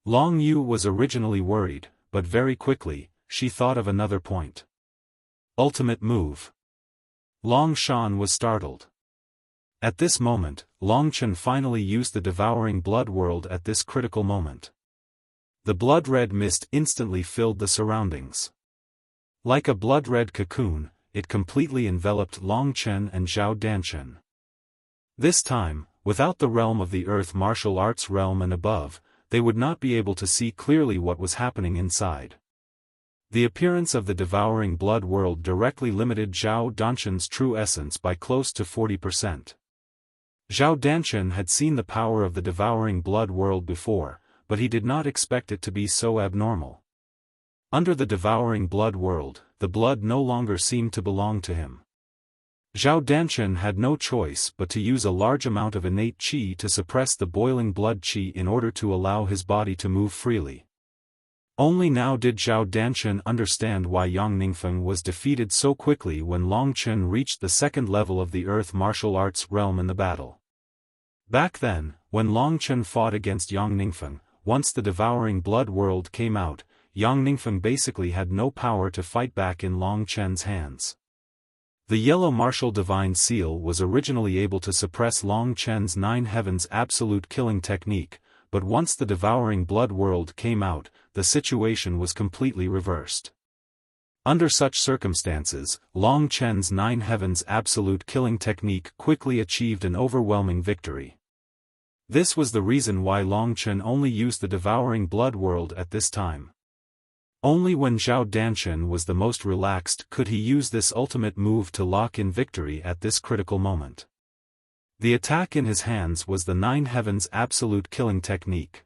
Long Yu was originally worried, but very quickly, she thought of another point. Ultimate move. Long Shan was startled. At this moment, Long Chen finally used the devouring blood world at this critical moment. The blood-red mist instantly filled the surroundings. Like a blood-red cocoon, it completely enveloped Long Chen and Zhao Danchen. This time, without the realm of the earth martial arts realm and above, they would not be able to see clearly what was happening inside. The appearance of the devouring blood world directly limited Zhao Danchen's true essence by close to 40%. Zhao Danchen had seen the power of the devouring blood world before, but he did not expect it to be so abnormal. Under the devouring blood world, the blood no longer seemed to belong to him. Zhao Danchen had no choice but to use a large amount of innate qi to suppress the boiling blood qi in order to allow his body to move freely. Only now did Zhao Danchen understand why Yang Ningfeng was defeated so quickly when Long Chen reached the second level of the earth martial arts realm in the battle. Back then, when Long Chen fought against Yang Ningfeng, once the devouring blood world came out, Yang Ningfeng basically had no power to fight back in Long Chen's hands. The yellow martial divine seal was originally able to suppress Long Chen's nine heavens absolute killing technique, but once the devouring blood world came out, the situation was completely reversed. Under such circumstances, Long Chen's nine heavens absolute killing technique quickly achieved an overwhelming victory. This was the reason why Long Chen only used the devouring blood world at this time. Only when Zhao Danchen was the most relaxed could he use this ultimate move to lock in victory at this critical moment. The attack in his hands was the Nine Heavens absolute killing technique.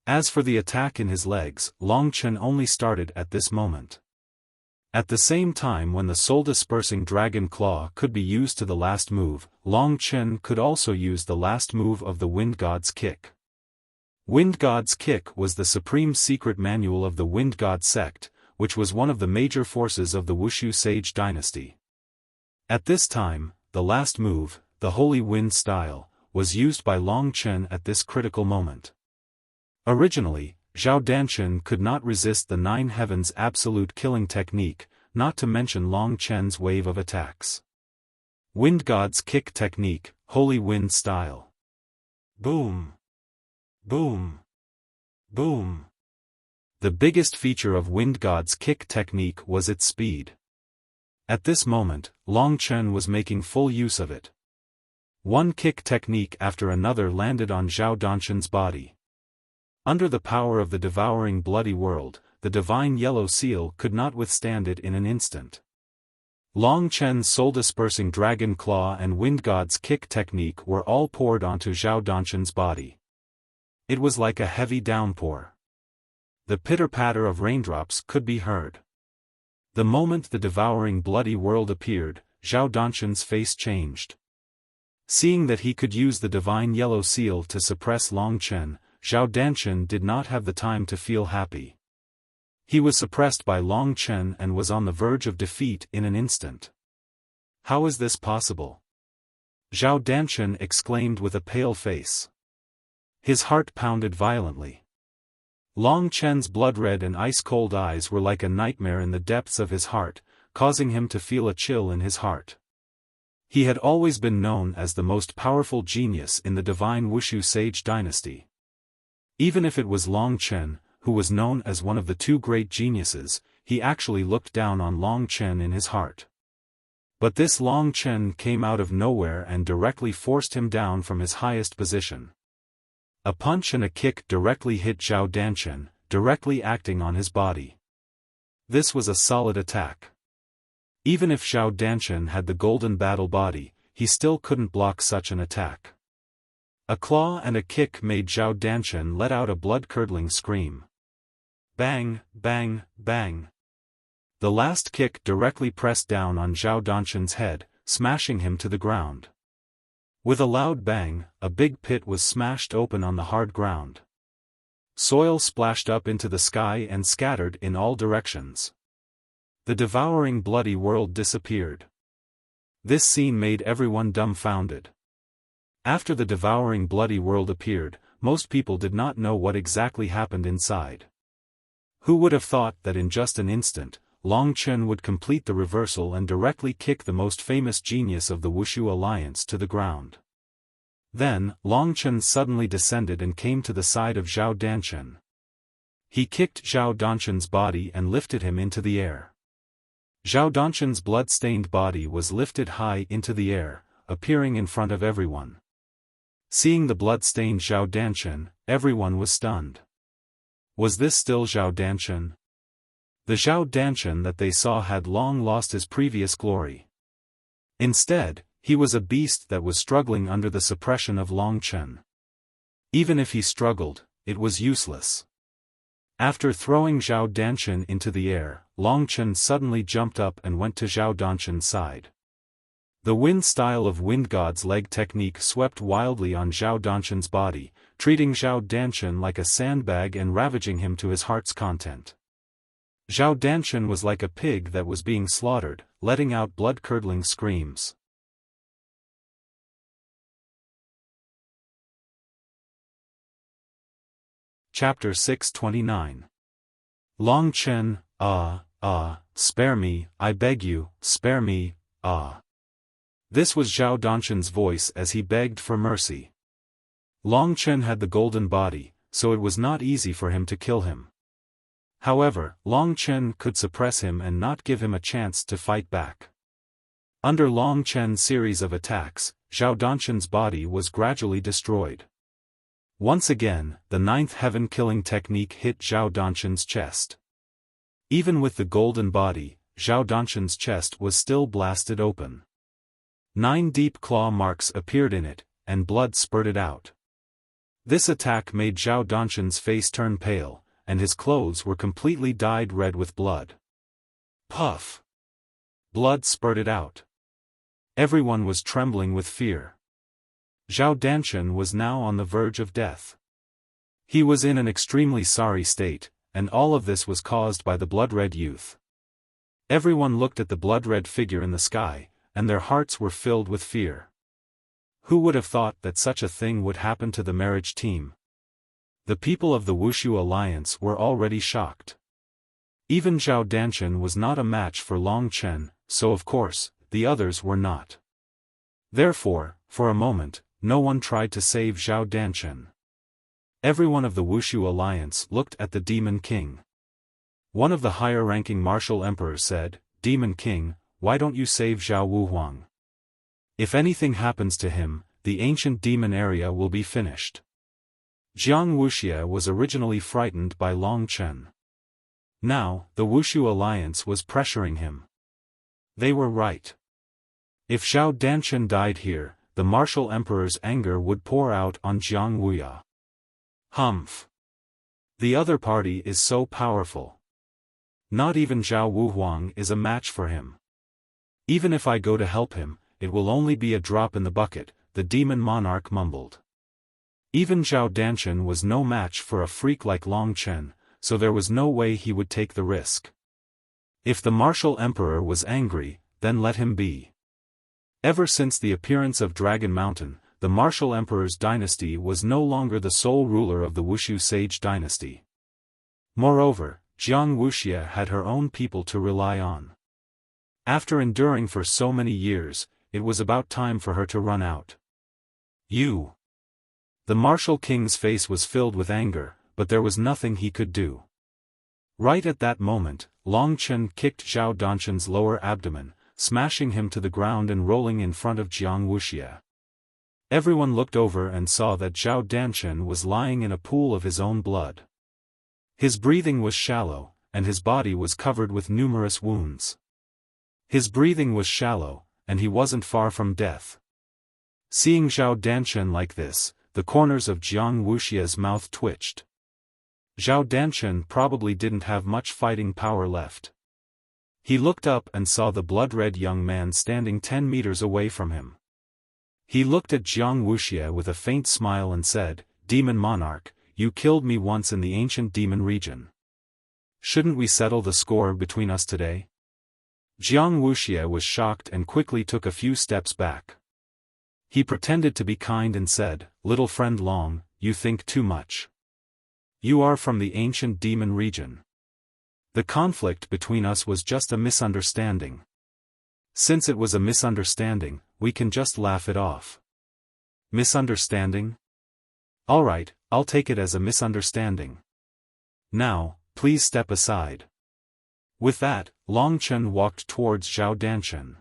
As for the attack in his legs, Long Chen only started at this moment. At the same time when the soul-dispersing dragon claw could be used to the last move, Long Chen could also use the last move of the Wind God's Kick. Wind God's Kick was the supreme secret manual of the Wind God sect, which was one of the major forces of the Wuxia Sage dynasty. At this time, the last move, the Holy Wind style, was used by Long Chen at this critical moment. Originally, Zhao Danchen could not resist the Nine Heavens absolute killing technique, not to mention Long Chen's wave of attacks. Wind God's Kick technique, Holy Wind style. Boom! Boom! Boom! The biggest feature of Wind God's Kick technique was its speed. At this moment, Long Chen was making full use of it. One kick technique after another landed on Zhao Danchen's body. Under the power of the devouring bloody world, the divine yellow seal could not withstand it in an instant. Long Chen's soul-dispersing dragon claw and Wind God's Kick technique were all poured onto Zhao Danchen's body. It was like a heavy downpour. The pitter-patter of raindrops could be heard. The moment the devouring bloody world appeared, Zhao Danchen's face changed. Seeing that he could use the divine yellow seal to suppress Long Chen, Zhao Danchen did not have the time to feel happy. He was suppressed by Long Chen and was on the verge of defeat in an instant. How is this possible? Zhao Danchen exclaimed with a pale face. His heart pounded violently. Long Chen's blood-red and ice-cold eyes were like a nightmare in the depths of his heart, causing him to feel a chill in his heart. He had always been known as the most powerful genius in the divine Wuxia Sage dynasty. Even if it was Long Chen, who was known as one of the two great geniuses, he actually looked down on Long Chen in his heart. But this Long Chen came out of nowhere and directly forced him down from his highest position. A punch and a kick directly hit Zhao Danchen, directly acting on his body. This was a solid attack. Even if Zhao Danchen had the golden battle body, he still couldn't block such an attack. A claw and a kick made Zhao Danchen let out a blood-curdling scream. Bang, bang, bang. The last kick directly pressed down on Zhao Danchen's head, smashing him to the ground. With a loud bang, a big pit was smashed open on the hard ground. Soil splashed up into the sky and scattered in all directions. The devouring bloody world disappeared. This scene made everyone dumbfounded. After the devouring bloody world appeared, most people did not know what exactly happened inside. Who would have thought that in just an instant, Long Chen would complete the reversal and directly kick the most famous genius of the Wushu alliance to the ground. Then, Long Chen suddenly descended and came to the side of Zhao Danchen. He kicked Zhao Danchen's body and lifted him into the air. Zhao Danchen's blood-stained body was lifted high into the air, appearing in front of everyone. Seeing the blood-stained Zhao Danchen, everyone was stunned. Was this still Zhao Danchen? The Zhao Danchen that they saw had long lost his previous glory. Instead, he was a beast that was struggling under the suppression of Long Chen. Even if he struggled, it was useless. After throwing Zhao Danchen into the air, Long Chen suddenly jumped up and went to Zhao Danchen's side. The wind style of Wind God's leg technique swept wildly on Zhao Danchen's body, treating Zhao Danchen like a sandbag and ravaging him to his heart's content. Zhao Danchen was like a pig that was being slaughtered, letting out blood-curdling screams. Chapter 629. Long Chen, spare me, I beg you, spare me, This was Zhao Danchen's voice as he begged for mercy. Long Chen had the golden body, so it was not easy for him to kill him. However, Long Chen could suppress him and not give him a chance to fight back. Under Long Chen's series of attacks, Zhao Danchen's body was gradually destroyed. Once again, the ninth heaven killing technique hit Zhao Danchen's chest. Even with the golden body, Zhao Danchen's chest was still blasted open. 9 deep claw marks appeared in it, and blood spurted out. This attack made Zhao Danchen's face turn pale, and his clothes were completely dyed red with blood. Puff! Blood spurted out. Everyone was trembling with fear. Zhao Danchen was now on the verge of death. He was in an extremely sorry state, and all of this was caused by the blood-red youth. Everyone looked at the blood-red figure in the sky, and their hearts were filled with fear. Who would have thought that such a thing would happen to the marriage team? The people of the Wushu alliance were already shocked. Even Zhao Danchen was not a match for Long Chen, so of course, the others were not. Therefore, for a moment, no one tried to save Zhao Danchen. Everyone of the Wushu alliance looked at the Demon King. One of the higher-ranking martial emperors said, "Demon King, why don't you save Zhao Wuhuang? If anything happens to him, the ancient demon area will be finished." Jiang Wuxia was originally frightened by Long Chen. Now, the Wushu alliance was pressuring him. They were right. If Zhao Danchen died here, the martial emperor's anger would pour out on Jiang Wuya. Humph! The other party is so powerful. Not even Zhao Wuhuang is a match for him. Even if I go to help him, it will only be a drop in the bucket, the demon monarch mumbled. Even Zhao Danchen was no match for a freak like Long Chen, so there was no way he would take the risk. If the martial emperor was angry, then let him be. Ever since the appearance of Dragon Mountain, the martial emperor's dynasty was no longer the sole ruler of the Wushu sage dynasty. Moreover, Jiang Wuxia had her own people to rely on. After enduring for so many years, it was about time for her to run out. You! The martial king's face was filled with anger, but there was nothing he could do. Right at that moment, Long Chen kicked Zhao Danchen's lower abdomen, smashing him to the ground and rolling in front of Jiang Wuxia. Everyone looked over and saw that Zhao Danchen was lying in a pool of his own blood. His breathing was shallow, and his body was covered with numerous wounds. His breathing was shallow, and he wasn't far from death. Seeing Zhao Danchen like this, the corners of Jiang Wuxia's mouth twitched. Zhao Danchen probably didn't have much fighting power left. He looked up and saw the blood-red young man standing 10 meters away from him. He looked at Jiang Wuxia with a faint smile and said, "Demon Monarch, you killed me once in the ancient demon region. Shouldn't we settle the score between us today?" Jiang Wuxia was shocked and quickly took a few steps back. He pretended to be kind and said, "Little friend Long, you think too much. You are from the ancient demon region. The conflict between us was just a misunderstanding. Since it was a misunderstanding, we can just laugh it off. Misunderstanding? Alright, I'll take it as a misunderstanding. Now, please step aside. With that, Long Chen walked towards Zhao Danshan.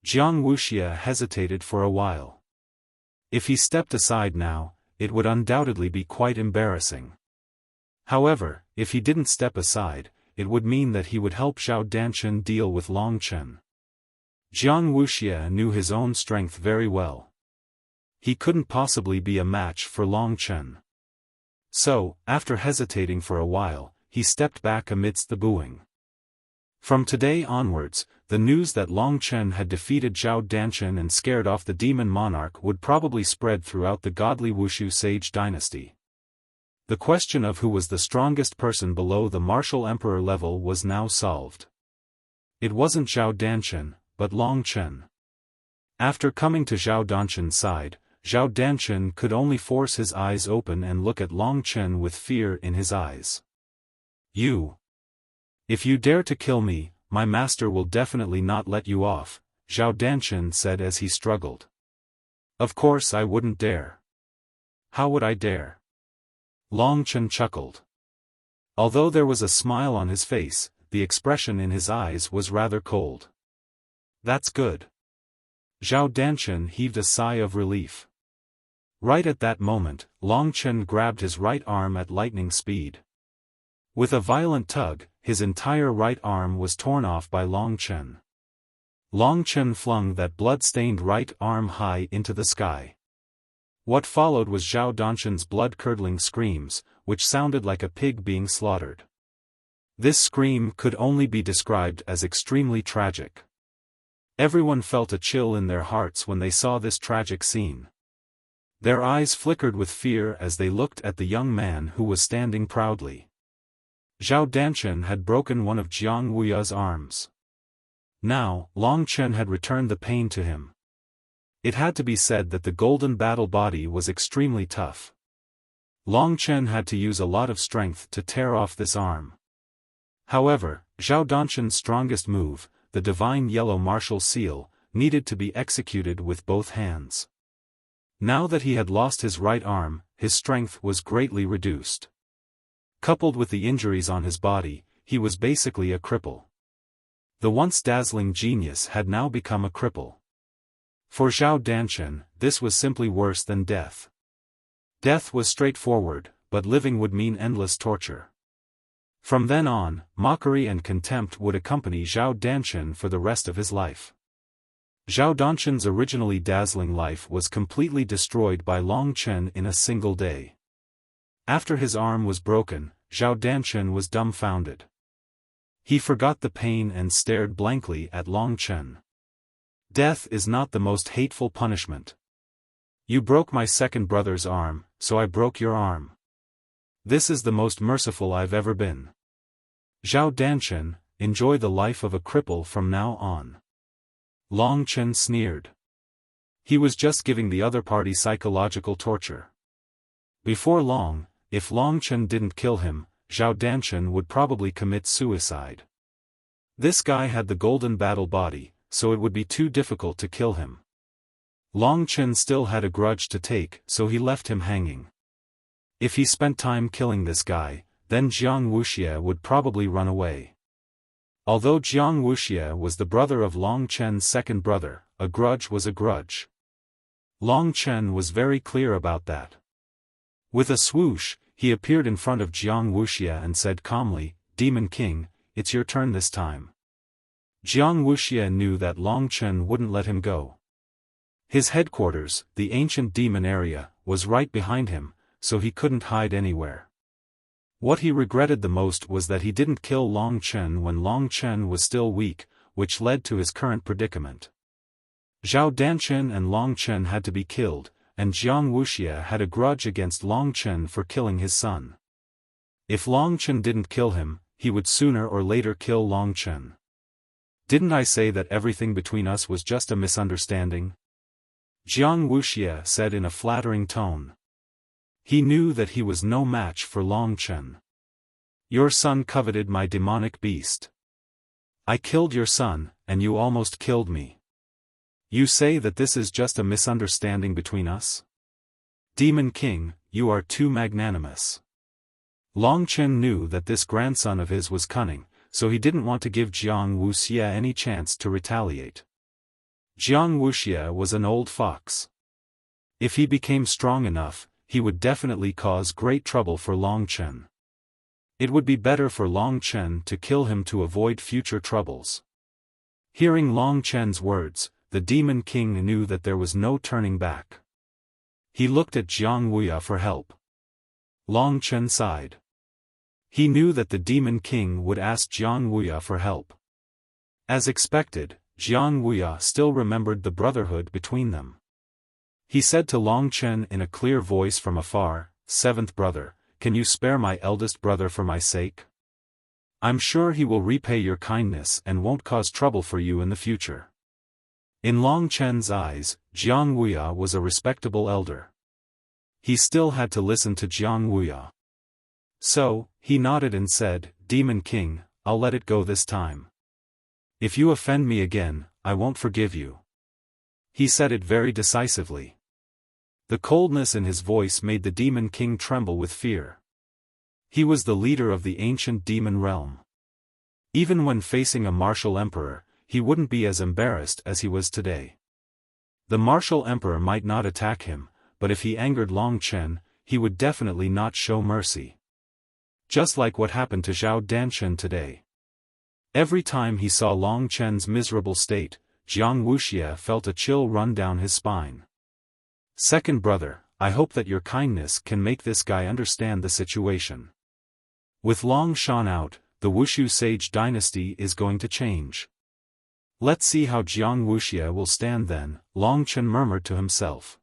Jiang Wuxia hesitated for a while. If he stepped aside now, it would undoubtedly be quite embarrassing. However, if he didn't step aside, it would mean that he would help Zhao Danshan deal with Long Chen. Jiang Wuxia knew his own strength very well. He couldn't possibly be a match for Long Chen. So, after hesitating for a while, he stepped back amidst the booing. From today onwards, the news that Long Chen had defeated Zhao Danshan and scared off the demon monarch would probably spread throughout the godly Wushu sage dynasty. The question of who was the strongest person below the martial emperor level was now solved. It wasn't Zhao Danshan, but Long Chen. After coming to Zhao Danshan's side, Zhao Danshan could only force his eyes open and look at Long Chen with fear in his eyes. You! If you dare to kill me, my master will definitely not let you off, Zhao Danshan said as he struggled. Of course I wouldn't dare. How would I dare? Long Chen chuckled. Although there was a smile on his face, the expression in his eyes was rather cold. That's good. Zhao Danshan heaved a sigh of relief. Right at that moment, Long Chen grabbed his right arm at lightning speed. With a violent tug, his entire right arm was torn off by Long Chen. Long Chen flung that blood-stained right arm high into the sky. What followed was Zhao Danshan's blood-curdling screams, which sounded like a pig being slaughtered. This scream could only be described as extremely tragic. Everyone felt a chill in their hearts when they saw this tragic scene. Their eyes flickered with fear as they looked at the young man who was standing proudly. Zhao Danshan had broken one of Jiang Wuxia's arms. Now, Long Chen had returned the pain to him. It had to be said that the golden battle body was extremely tough. Long Chen had to use a lot of strength to tear off this arm. However, Zhao Danshan's strongest move, the divine yellow martial seal, needed to be executed with both hands. Now that he had lost his right arm, his strength was greatly reduced. Coupled with the injuries on his body, he was basically a cripple. The once dazzling genius had now become a cripple. For Zhao Danshan, this was simply worse than death. Death was straightforward, but living would mean endless torture. From then on, mockery and contempt would accompany Zhao Danshan for the rest of his life. Zhao Danshan's originally dazzling life was completely destroyed by Long Chen in a single day. After his arm was broken, Zhao Danshan was dumbfounded. He forgot the pain and stared blankly at Long Chen. Death is not the most hateful punishment. You broke my second brother's arm, so I broke your arm. This is the most merciful I've ever been. Zhao Danshan, enjoy the life of a cripple from now on. Long Chen sneered. He was just giving the other party psychological torture. Before long, if Long Chen didn't kill him, Zhao Danshan would probably commit suicide. This guy had the golden battle body, so it would be too difficult to kill him. Long Chen still had a grudge to take, so he left him hanging. If he spent time killing this guy, then Jiang Wuxia would probably run away. Although Jiang Wuxia was the brother of Long Chen's second brother, a grudge was a grudge. Long Chen was very clear about that. With a swoosh, he appeared in front of Jiang Wuxia and said calmly, "Demon King, it's your turn this time." Jiang Wuxia knew that Long Chen wouldn't let him go. His headquarters, the ancient demon area, was right behind him, so he couldn't hide anywhere. What he regretted the most was that he didn't kill Long Chen when Long Chen was still weak, which led to his current predicament. Zhao Danshan and Long Chen had to be killed, and Jiang Wuxia had a grudge against Long Chen for killing his son. If Long Chen didn't kill him, he would sooner or later kill Long Chen. Didn't I say that everything between us was just a misunderstanding? Jiang Wuxia said in a flattering tone. He knew that he was no match for Long Chen. Your son coveted my demonic beast. I killed your son, and you almost killed me. You say that this is just a misunderstanding between us? Demon King, you are too magnanimous. Long Chen knew that this grandson of his was cunning, so he didn't want to give Jiang Wuxia any chance to retaliate. Jiang Wuxia was an old fox. If he became strong enough, he would definitely cause great trouble for Long Chen. It would be better for Long Chen to kill him to avoid future troubles. Hearing Long Chen's words, the Demon King knew that there was no turning back. He looked at Jiang Wuya for help. Long Chen sighed. He knew that the Demon King would ask Jiang Wuya for help. As expected, Jiang Wuya still remembered the brotherhood between them. He said to Long Chen in a clear voice from afar, "Seventh brother, can you spare my eldest brother for my sake? I'm sure he will repay your kindness and won't cause trouble for you in the future." In Long Chen's eyes, Jiang Wuya was a respectable elder. He still had to listen to Jiang Wuya. So, he nodded and said, "Demon King, I'll let it go this time. If you offend me again, I won't forgive you." He said it very decisively. The coldness in his voice made the Demon King tremble with fear. He was the leader of the ancient demon realm. Even when facing a martial emperor, he wouldn't be as embarrassed as he was today. The martial emperor might not attack him, but if he angered Long Chen, he would definitely not show mercy. Just like what happened to Zhao Danshan today. Every time he saw Long Chen's miserable state, Jiang Wuxia felt a chill run down his spine. "Second brother, I hope that your kindness can make this guy understand the situation. With Long Shan out, the Wushu Sage dynasty is going to change. Let's see how Jiang Wuxia will stand then," Long Chen murmured to himself.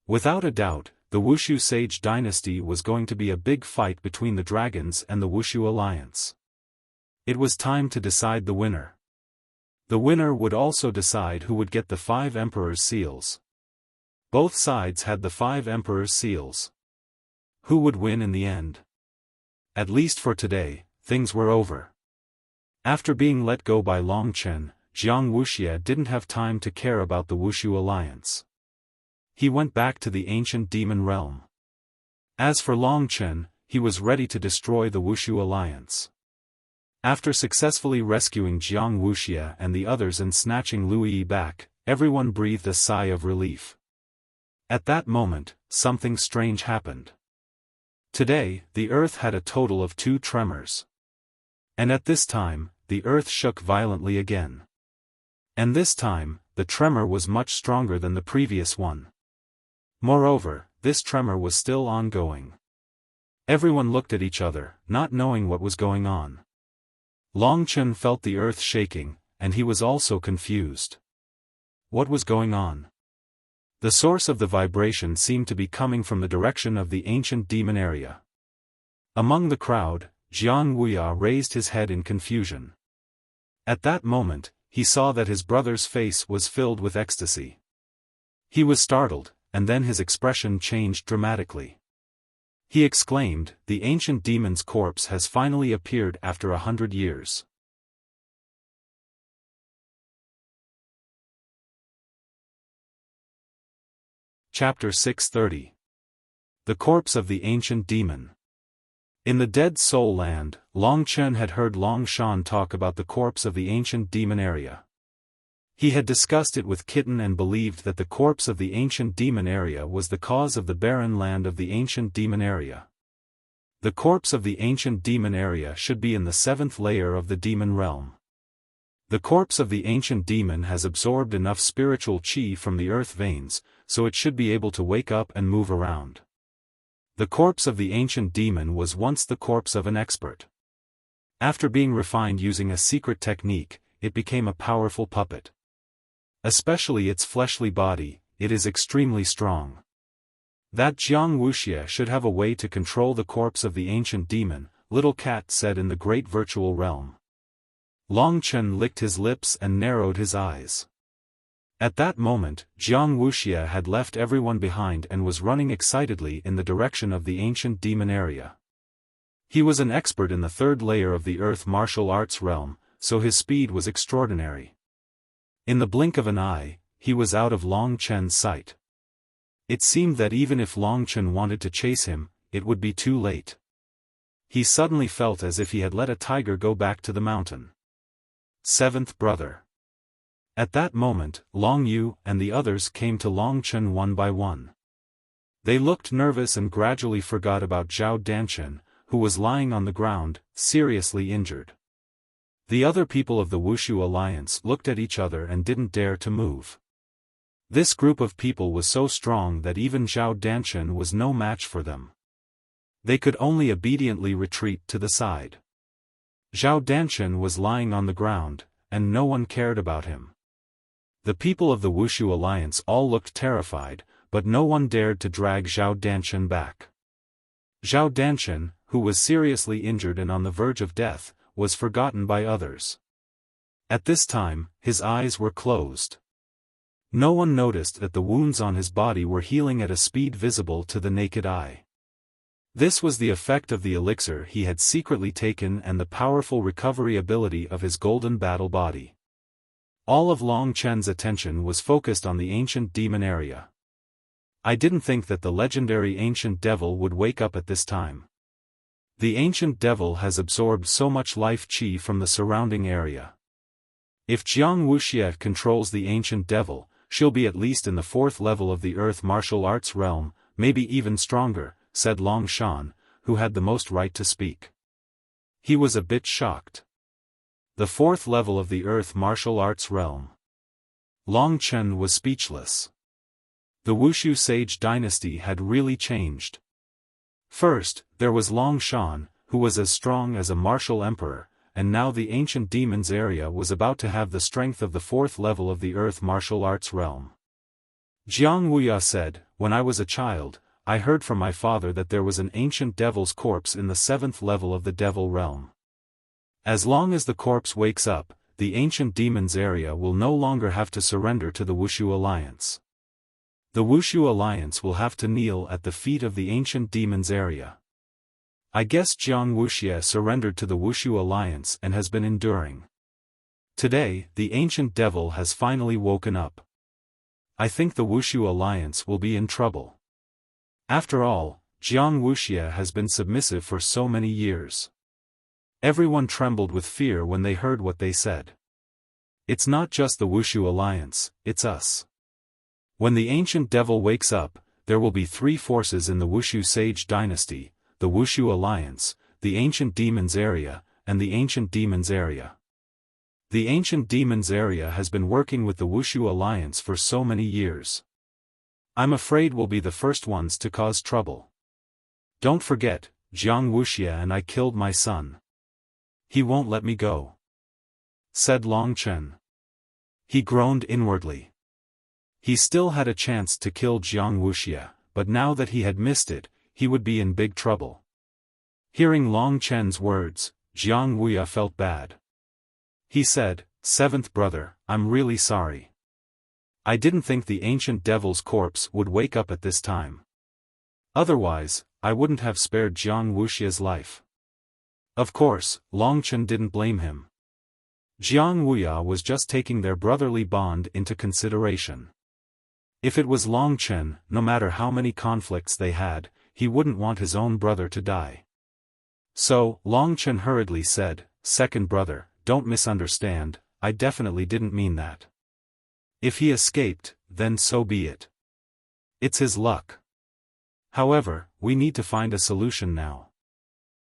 Without a doubt, the Wushu Sage dynasty was going to be a big fight between the dragons and the Wushu alliance. It was time to decide the winner. The winner would also decide who would get the 5 Emperor's seals. Both sides had the 5 Emperor's seals. Who would win in the end? At least for today, things were over. After being let go by Long Chen, Jiang Wuxia didn't have time to care about the Wushu alliance. He went back to the ancient demon realm. As for Long Chen, he was ready to destroy the Wushu alliance. After successfully rescuing Jiang Wuxia and the others and snatching Lu Yi back, everyone breathed a sigh of relief. At that moment, something strange happened. Today, the earth had a total of 2 tremors. And at this time, the earth shook violently again. And this time, the tremor was much stronger than the previous one. Moreover, this tremor was still ongoing. Everyone looked at each other, not knowing what was going on. Long Chen felt the earth shaking, and he was also confused. What was going on? The source of the vibration seemed to be coming from the direction of the ancient demon area. Among the crowd, Jiang Wuya raised his head in confusion. At that moment, he saw that his brother's face was filled with ecstasy. He was startled, and then his expression changed dramatically. He exclaimed, "The ancient demon's corpse has finally appeared after 100 years. Chapter 630. The Corpse of the Ancient Demon. In the Dead Soul Land, Long Chen had heard Long Shan talk about the corpse of the ancient demon area. He had discussed it with Kitten and believed that the corpse of the ancient demon area was the cause of the barren land of the ancient demon area. The corpse of the ancient demon area should be in the 7th layer of the demon realm. The corpse of the ancient demon has absorbed enough spiritual chi from the earth veins, so it should be able to wake up and move around. The corpse of the ancient demon was once the corpse of an expert. After being refined using a secret technique, it became a powerful puppet. Especially its fleshly body, it is extremely strong. That Jiang Wuxia should have a way to control the corpse of the ancient demon, Little Cat said in the great virtual realm. Long Chen licked his lips and narrowed his eyes. At that moment, Jiang Wuxia had left everyone behind and was running excitedly in the direction of the ancient demon area. He was an expert in the third layer of the earth martial arts realm, so his speed was extraordinary. In the blink of an eye, he was out of Long Chen's sight. It seemed that even if Long Chen wanted to chase him, it would be too late. He suddenly felt as if he had let a tiger go back to the mountain. Seventh brother. At that moment, Long Yu and the others came to Long Chen one by one. They looked nervous and gradually forgot about Zhao Danchen, who was lying on the ground, seriously injured. The other people of the Wushu alliance looked at each other and didn't dare to move. This group of people was so strong that even Zhao Danchen was no match for them. They could only obediently retreat to the side. Zhao Danchen was lying on the ground, and no one cared about him. The people of the Wushu alliance all looked terrified, but no one dared to drag Zhao Danchen back. Zhao Danchen, who was seriously injured and on the verge of death, was forgotten by others. At this time, his eyes were closed. No one noticed that the wounds on his body were healing at a speed visible to the naked eye. This was the effect of the elixir he had secretly taken and the powerful recovery ability of his golden battle body. All of Long Chen's attention was focused on the ancient demon area. I didn't think that the legendary ancient devil would wake up at this time. The ancient devil has absorbed so much life qi from the surrounding area. If Jiang Wuxia controls the ancient devil, she'll be at least in the 4th level of the earth martial arts realm, maybe even stronger, said Long Shan, who had the most right to speak. He was a bit shocked. The 4th level of the earth martial arts realm. Long Chen was speechless. The Wushu Sage dynasty had really changed. First, there was Long Shan, who was as strong as a martial emperor, and now the ancient demons area was about to have the strength of the 4th level of the earth martial arts realm. Jiang Wuya said, "When I was a child, I heard from my father that there was an ancient devil's corpse in the 7th level of the devil realm. As long as the corpse wakes up, the ancient demons area will no longer have to surrender to the Wushu alliance. The Wushu alliance will have to kneel at the feet of the ancient demons area. I guess Jiang Wuxia surrendered to the Wushu alliance and has been enduring. Today, the ancient devil has finally woken up. I think the Wushu alliance will be in trouble. After all, Jiang Wuxia has been submissive for so many years." Everyone trembled with fear when they heard what they said. It's not just the Wushu alliance, it's us. When the ancient devil wakes up, there will be 3 forces in the Wushu Sage dynasty: the Wushu alliance, the ancient demons area, and the ancient demons area. The ancient demons area has been working with the Wushu alliance for so many years. I'm afraid we'll be the first ones to cause trouble. Don't forget, Jiang Wuxia and I killed my son. He won't let me go," said Long Chen. He groaned inwardly. He still had a chance to kill Jiang Wuxia, but now that he had missed it, he would be in big trouble. Hearing Long Chen's words, Jiang Wuya felt bad. He said, "Seventh brother, I'm really sorry. I didn't think the ancient devil's corpse would wake up at this time. Otherwise, I wouldn't have spared Jiang Wuxia's life." Of course, Long Chen didn't blame him. Jiang Wuya was just taking their brotherly bond into consideration. If it was Long Chen, no matter how many conflicts they had, he wouldn't want his own brother to die. So, Long Chen hurriedly said, "Second brother, don't misunderstand, I definitely didn't mean that. If he escaped, then so be it. It's his luck. However, we need to find a solution now.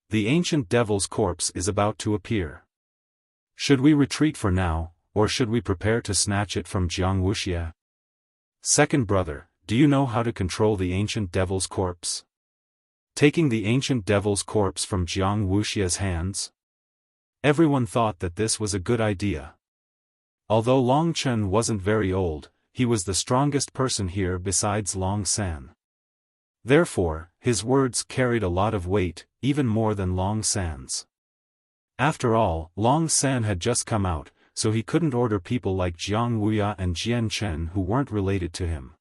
The ancient devil's corpse is about to appear. Should we retreat for now, or should we prepare to snatch it from Jiang Wuxia? Second brother, do you know how to control the ancient devil's corpse? Taking the ancient devil's corpse from Jiang Wuxia's hands?" Everyone thought that this was a good idea. Although Long Chen wasn't very old, he was the strongest person here besides Long San. Therefore, his words carried a lot of weight, even more than Long San's. After all, Long San had just come out, so he couldn't order people like Jiang Wuya and Jian Chen who weren't related to him.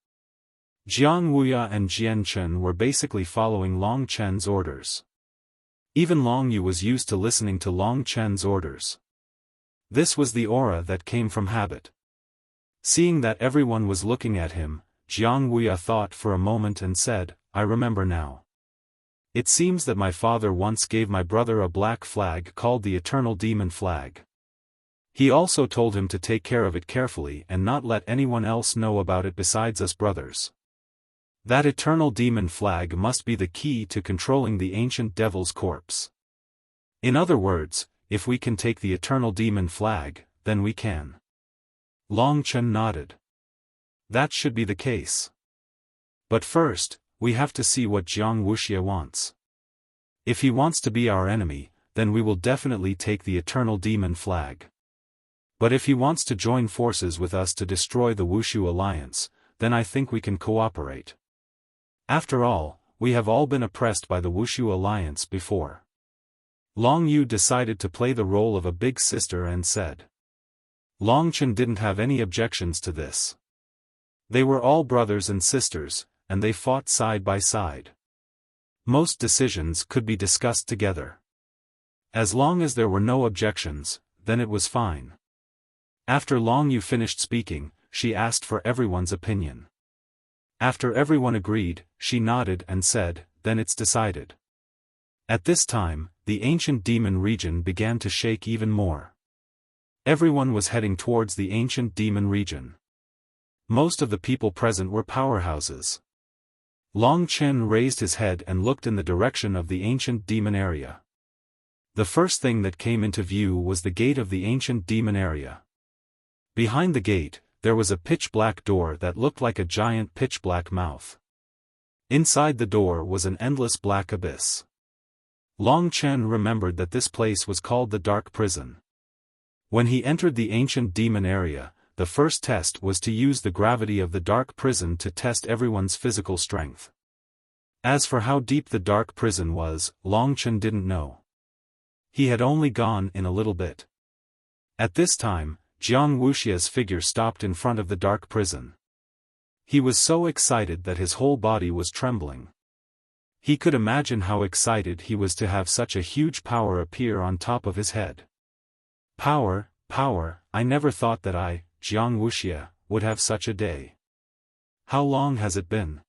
Jiang Wuya and Jian Chen were basically following Long Chen's orders. Even Long Yu was used to listening to Long Chen's orders. This was the aura that came from habit. Seeing that everyone was looking at him, Jiang Wuya thought for a moment and said, "I remember now. It seems that my father once gave my brother a black flag called the Eternal Demon Flag. He also told him to take care of it carefully and not let anyone else know about it besides us brothers. That Eternal Demon Flag must be the key to controlling the ancient devil's corpse. In other words, if we can take the Eternal Demon Flag, then we can." Long Chen nodded. "That should be the case. But first, we have to see what Jiang Wuxia wants. If he wants to be our enemy, then we will definitely take the Eternal Demon Flag. But if he wants to join forces with us to destroy the Wushu Alliance, then I think we can cooperate. After all, we have all been oppressed by the Wushu Alliance before." Long Yu decided to play the role of a big sister and said. Long Chen didn't have any objections to this. They were all brothers and sisters, and they fought side by side. Most decisions could be discussed together. As long as there were no objections, then it was fine. After Long Yu finished speaking, she asked for everyone's opinion. After everyone agreed, she nodded and said, "Then it's decided." At this time, the ancient demon region began to shake even more. Everyone was heading towards the ancient demon region. Most of the people present were powerhouses. Long Chen raised his head and looked in the direction of the ancient demon area. The first thing that came into view was the gate of the ancient demon area. Behind the gate, there was a pitch-black door that looked like a giant pitch-black mouth. Inside the door was an endless black abyss. Long Chen remembered that this place was called the Dark Prison. When he entered the ancient demon area, the first test was to use the gravity of the Dark Prison to test everyone's physical strength. As for how deep the Dark Prison was, Long Chen didn't know. He had only gone in a little bit. At this time, Jiang Wuxia's figure stopped in front of the Dark Prison. He was so excited that his whole body was trembling. He could imagine how excited he was to have such a huge power appear on top of his head. Power, power, I never thought that I, Jiang Wuxia, would have such a day. How long has it been?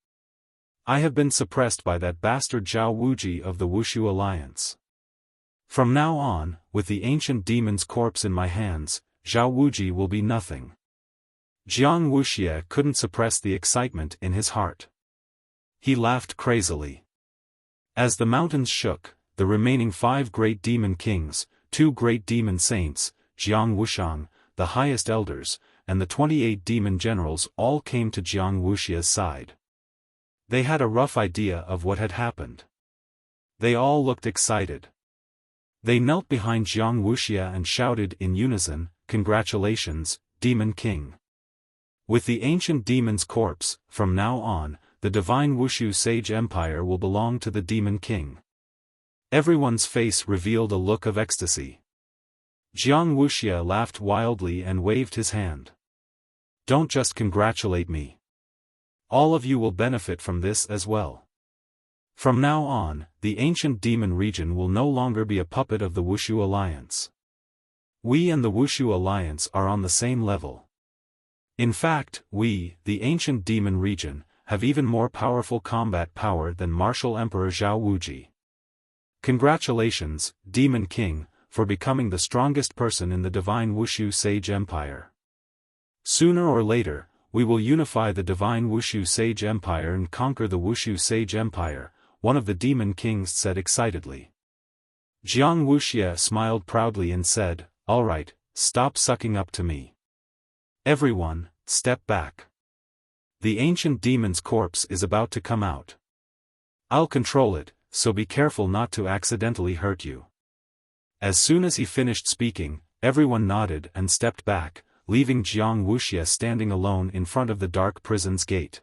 I have been suppressed by that bastard Zhao Wuji of the Wushu Alliance. From now on, with the ancient demon's corpse in my hands, Zhao Wuji will be nothing. Jiang Wuxia couldn't suppress the excitement in his heart. He laughed crazily. As the mountains shook, the remaining 5 great demon kings, 2 great demon saints, Jiang Wushang, the highest elders, and the 28 demon generals all came to Jiang Wuxia's side. They had a rough idea of what had happened. They all looked excited. They knelt behind Jiang Wuxia and shouted in unison, "Congratulations, Demon King. With the ancient demon's corpse, from now on, the divine Wushu Sage Empire will belong to the Demon King." Everyone's face revealed a look of ecstasy. Jiang Wuxia laughed wildly and waved his hand. "Don't just congratulate me. All of you will benefit from this as well. From now on, the ancient demon region will no longer be a puppet of the Wushu Alliance. We and the Wushu Alliance are on the same level. In fact, we, the ancient demon region, have even more powerful combat power than Martial Emperor Zhao Wuji. Congratulations, Demon King, for becoming the strongest person in the divine Wushu Sage Empire. Sooner or later, we will unify the divine Wushu Sage Empire and conquer the Wushu Sage Empire," one of the demon kings said excitedly. Jiang Wuxia smiled proudly and said, "All right, stop sucking up to me. Everyone, step back. The ancient demon's corpse is about to come out. I'll control it, so be careful not to accidentally hurt you." As soon as he finished speaking, everyone nodded and stepped back, leaving Jiang Wuxia standing alone in front of the dark prison's gate.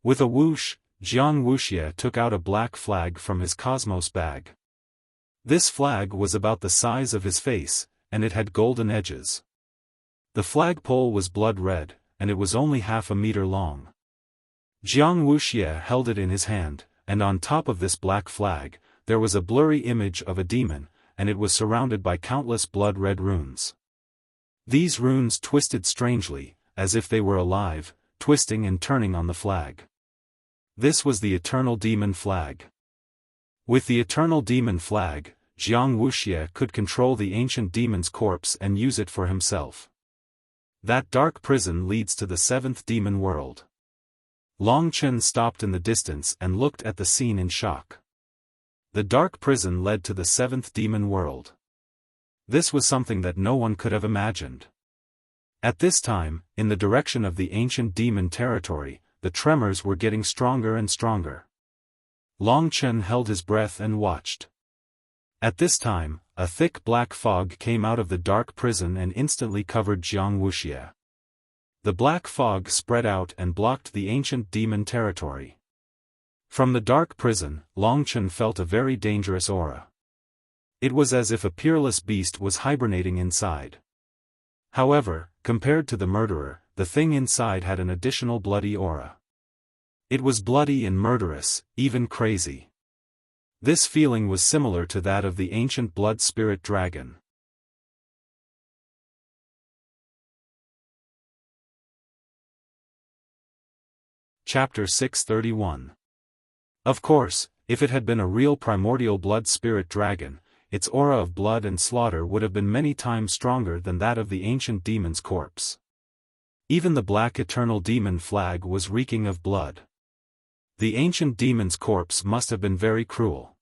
With a whoosh, Jiang Wuxia took out a black flag from his cosmos bag. This flag was about the size of his face, and it had golden edges. The flagpole was blood red, and it was only half a meter long. Jiang Wuxia held it in his hand, and on top of this black flag, there was a blurry image of a demon, and it was surrounded by countless blood-red runes. These runes twisted strangely, as if they were alive, twisting and turning on the flag. This was the Eternal Demon Flag. With the Eternal Demon Flag, Jiang Wuxia could control the ancient demon's corpse and use it for himself. That dark prison leads to the seventh demon world. Long Chen stopped in the distance and looked at the scene in shock. The dark prison led to the seventh demon world. This was something that no one could have imagined. At this time, in the direction of the ancient demon territory, the tremors were getting stronger and stronger. Long Chen held his breath and watched. At this time, a thick black fog came out of the dark prison and instantly covered Jiang Wuxia. The black fog spread out and blocked the ancient demon territory. From the dark prison, Long Chen felt a very dangerous aura. It was as if a peerless beast was hibernating inside. However, compared to the murderer, the thing inside had an additional bloody aura. It was bloody and murderous, even crazy. This feeling was similar to that of the ancient blood spirit dragon. Chapter 631. Of course, if it had been a real primordial blood spirit dragon, its aura of blood and slaughter would have been many times stronger than that of the ancient demon's corpse. Even the black eternal demon flag was reeking of blood. The ancient demon's corpse must have been very cruel.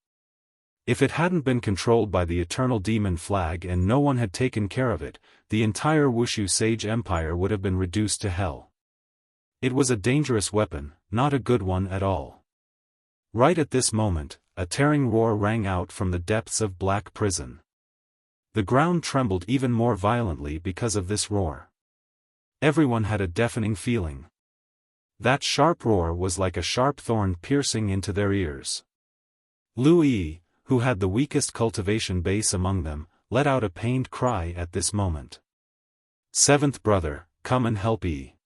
If it hadn't been controlled by the eternal demon flag and no one had taken care of it, the entire Wushu Sage Empire would have been reduced to hell. It was a dangerous weapon, not a good one at all. Right at this moment, a tearing roar rang out from the depths of Black Prison. The ground trembled even more violently because of this roar. Everyone had a deafening feeling. That sharp roar was like a sharp thorn piercing into their ears. Lu Yi, who had the weakest cultivation base among them, let out a pained cry at this moment. Seventh brother, come and help Yi.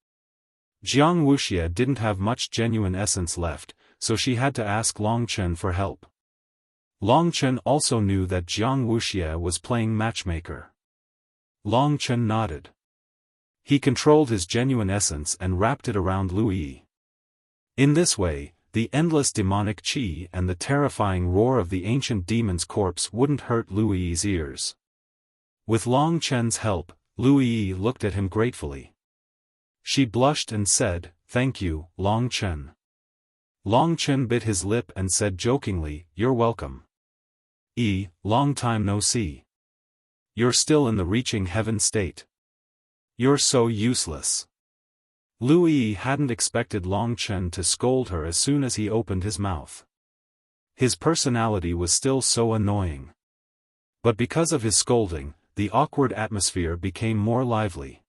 Jiang Wuxia didn't have much genuine essence left, so she had to ask Long Chen for help. Long Chen also knew that Jiang Wuxia was playing matchmaker. Long Chen nodded. He controlled his genuine essence and wrapped it around Lu Yi. In this way, the endless demonic qi and the terrifying roar of the ancient demon's corpse wouldn't hurt Lu Yi's ears. With Long Chen's help, Lu Yi looked at him gratefully. She blushed and said, "Thank you, Long Chen." Long Chen bit his lip and said jokingly, "You're welcome. Yi, long time no see. You're still in the reaching heaven state. You're so useless." Lu Yi hadn't expected Long Chen to scold her as soon as he opened his mouth. His personality was still so annoying. But because of his scolding, the awkward atmosphere became more lively.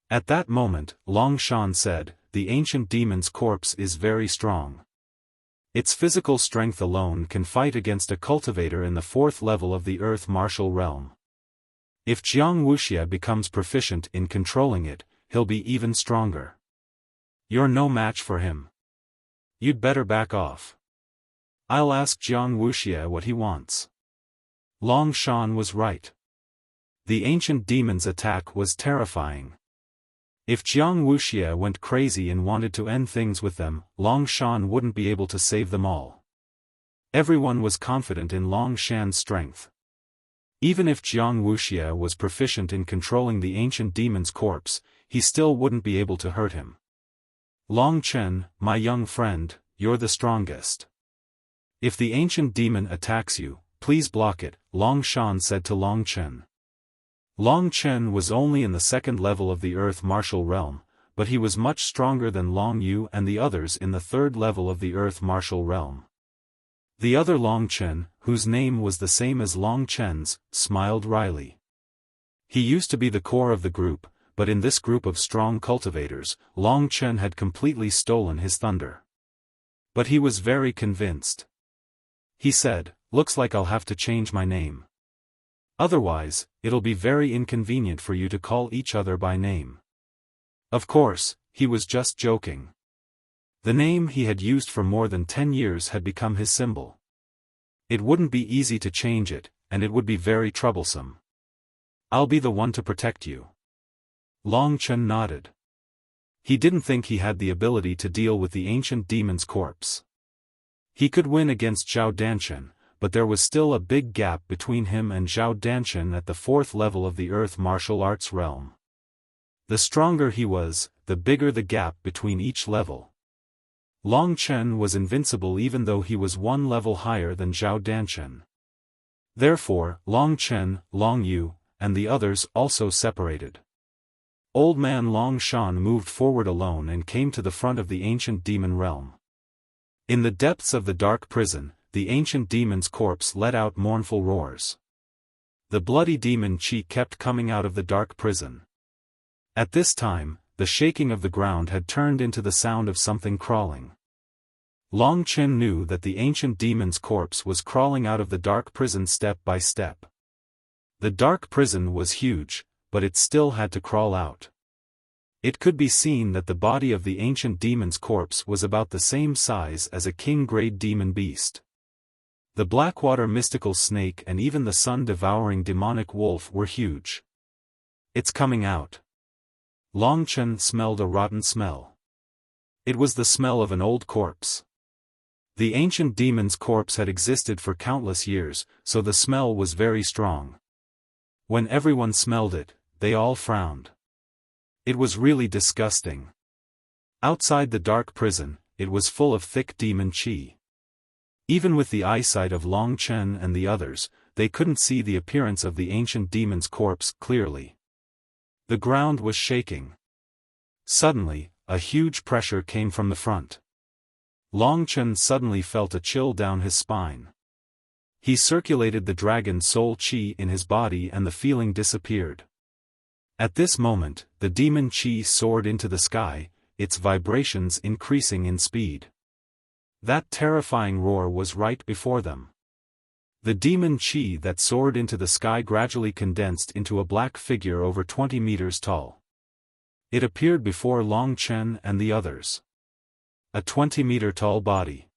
At that moment, Long Shan said, "The ancient demon's corpse is very strong. Its physical strength alone can fight against a cultivator in the 4th level of the Earth Martial Realm. If Jiang Wuxia becomes proficient in controlling it, he'll be even stronger. You're no match for him. You'd better back off. I'll ask Jiang Wuxia what he wants." Long Shan was right. The ancient demon's attack was terrifying. If Jiang Wuxia went crazy and wanted to end things with them, Long Shan wouldn't be able to save them all. Everyone was confident in Long Shan's strength. Even if Jiang Wuxia was proficient in controlling the ancient demon's corpse, he still wouldn't be able to hurt him. "Long Chen, my young friend, you're the strongest. If the ancient demon attacks you, please block it," Long Shan said to Long Chen. Long Chen was only in the 2nd level of the Earth Martial Realm, but he was much stronger than Long Yu and the others in the 3rd level of the Earth Martial Realm. The other Long Chen, whose name was the same as Long Chen's, smiled wryly. He used to be the core of the group, but in this group of strong cultivators, Long Chen had completely stolen his thunder. But he was very convinced. He said, "Looks like I'll have to change my name. Otherwise, it'll be very inconvenient for you to call each other by name." Of course, he was just joking. The name he had used for more than 10 years had become his symbol. It wouldn't be easy to change it, and it would be very troublesome. I'll be the one to protect you. Long Chen nodded. He didn't think he had the ability to deal with the ancient demon's corpse. He could win against Zhao Danshan, but there was still a big gap between him and Zhao Danshan at the 4th level of the Earth martial arts realm. The stronger he was, the bigger the gap between each level. Long Chen was invincible even though he was 1 level higher than Zhao Danshan. Therefore, Long Chen, Long Yu, and the others also separated. Old man Long Shan moved forward alone and came to the front of the ancient demon realm. In the depths of the dark prison, the ancient demon's corpse let out mournful roars. The bloody demon chi kept coming out of the dark prison. At this time, the shaking of the ground had turned into the sound of something crawling. Long Chen knew that the ancient demon's corpse was crawling out of the dark prison step by step. The dark prison was huge, but it still had to crawl out. It could be seen that the body of the ancient demon's corpse was about the same size as a king-grade demon beast. The Blackwater mystical snake and even the sun-devouring demonic wolf were huge. It's coming out. Long Chen smelled a rotten smell. It was the smell of an old corpse. The ancient demon's corpse had existed for countless years, so the smell was very strong. When everyone smelled it, they all frowned. It was really disgusting. Outside the dark prison, it was full of thick demon chi. Even with the eyesight of Long Chen and the others, they couldn't see the appearance of the ancient demon's corpse clearly. The ground was shaking. Suddenly, a huge pressure came from the front. Long Chen suddenly felt a chill down his spine. He circulated the dragon soul chi in his body and the feeling disappeared. At this moment, the demon chi soared into the sky, its vibrations increasing in speed. That terrifying roar was right before them. The demon chi that soared into the sky gradually condensed into a black figure over 20 meters tall. It appeared before Long Chen and the others. A 20-meter-tall body.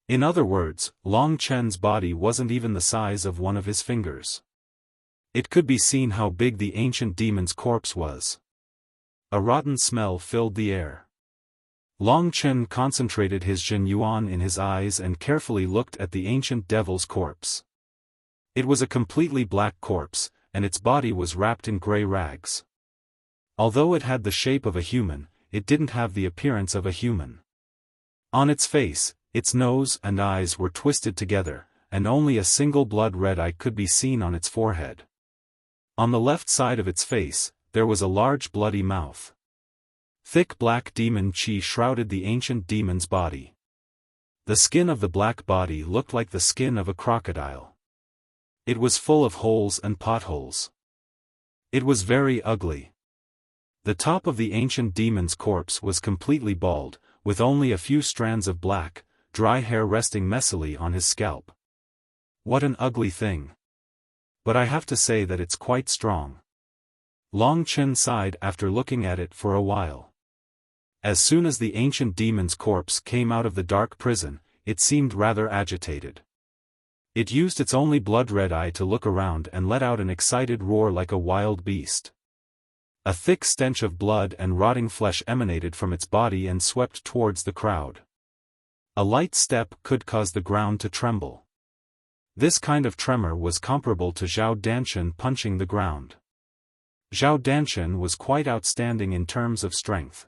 In other words, Long Chen's body wasn't even the size of one of his fingers. It could be seen how big the ancient demon's corpse was. A rotten smell filled the air. Long Chen concentrated his Jin Yuan in his eyes and carefully looked at the ancient devil's corpse. It was a completely black corpse, and its body was wrapped in gray rags. Although it had the shape of a human, it didn't have the appearance of a human. On its face, its nose and eyes were twisted together, and only a single blood-red eye could be seen on its forehead. On the left side of its face, there was a large bloody mouth. Thick black demon chi shrouded the ancient demon's body. The skin of the black body looked like the skin of a crocodile. It was full of holes and potholes. It was very ugly. The top of the ancient demon's corpse was completely bald, with only a few strands of black, dry hair resting messily on his scalp. What an ugly thing. But I have to say that it's quite strong. Long Chen sighed after looking at it for a while. As soon as the ancient demon's corpse came out of the dark prison, it seemed rather agitated. It used its only blood-red eye to look around and let out an excited roar like a wild beast. A thick stench of blood and rotting flesh emanated from its body and swept towards the crowd. A light step could cause the ground to tremble. This kind of tremor was comparable to Zhao Danshan punching the ground. Zhao Danshan was quite outstanding in terms of strength.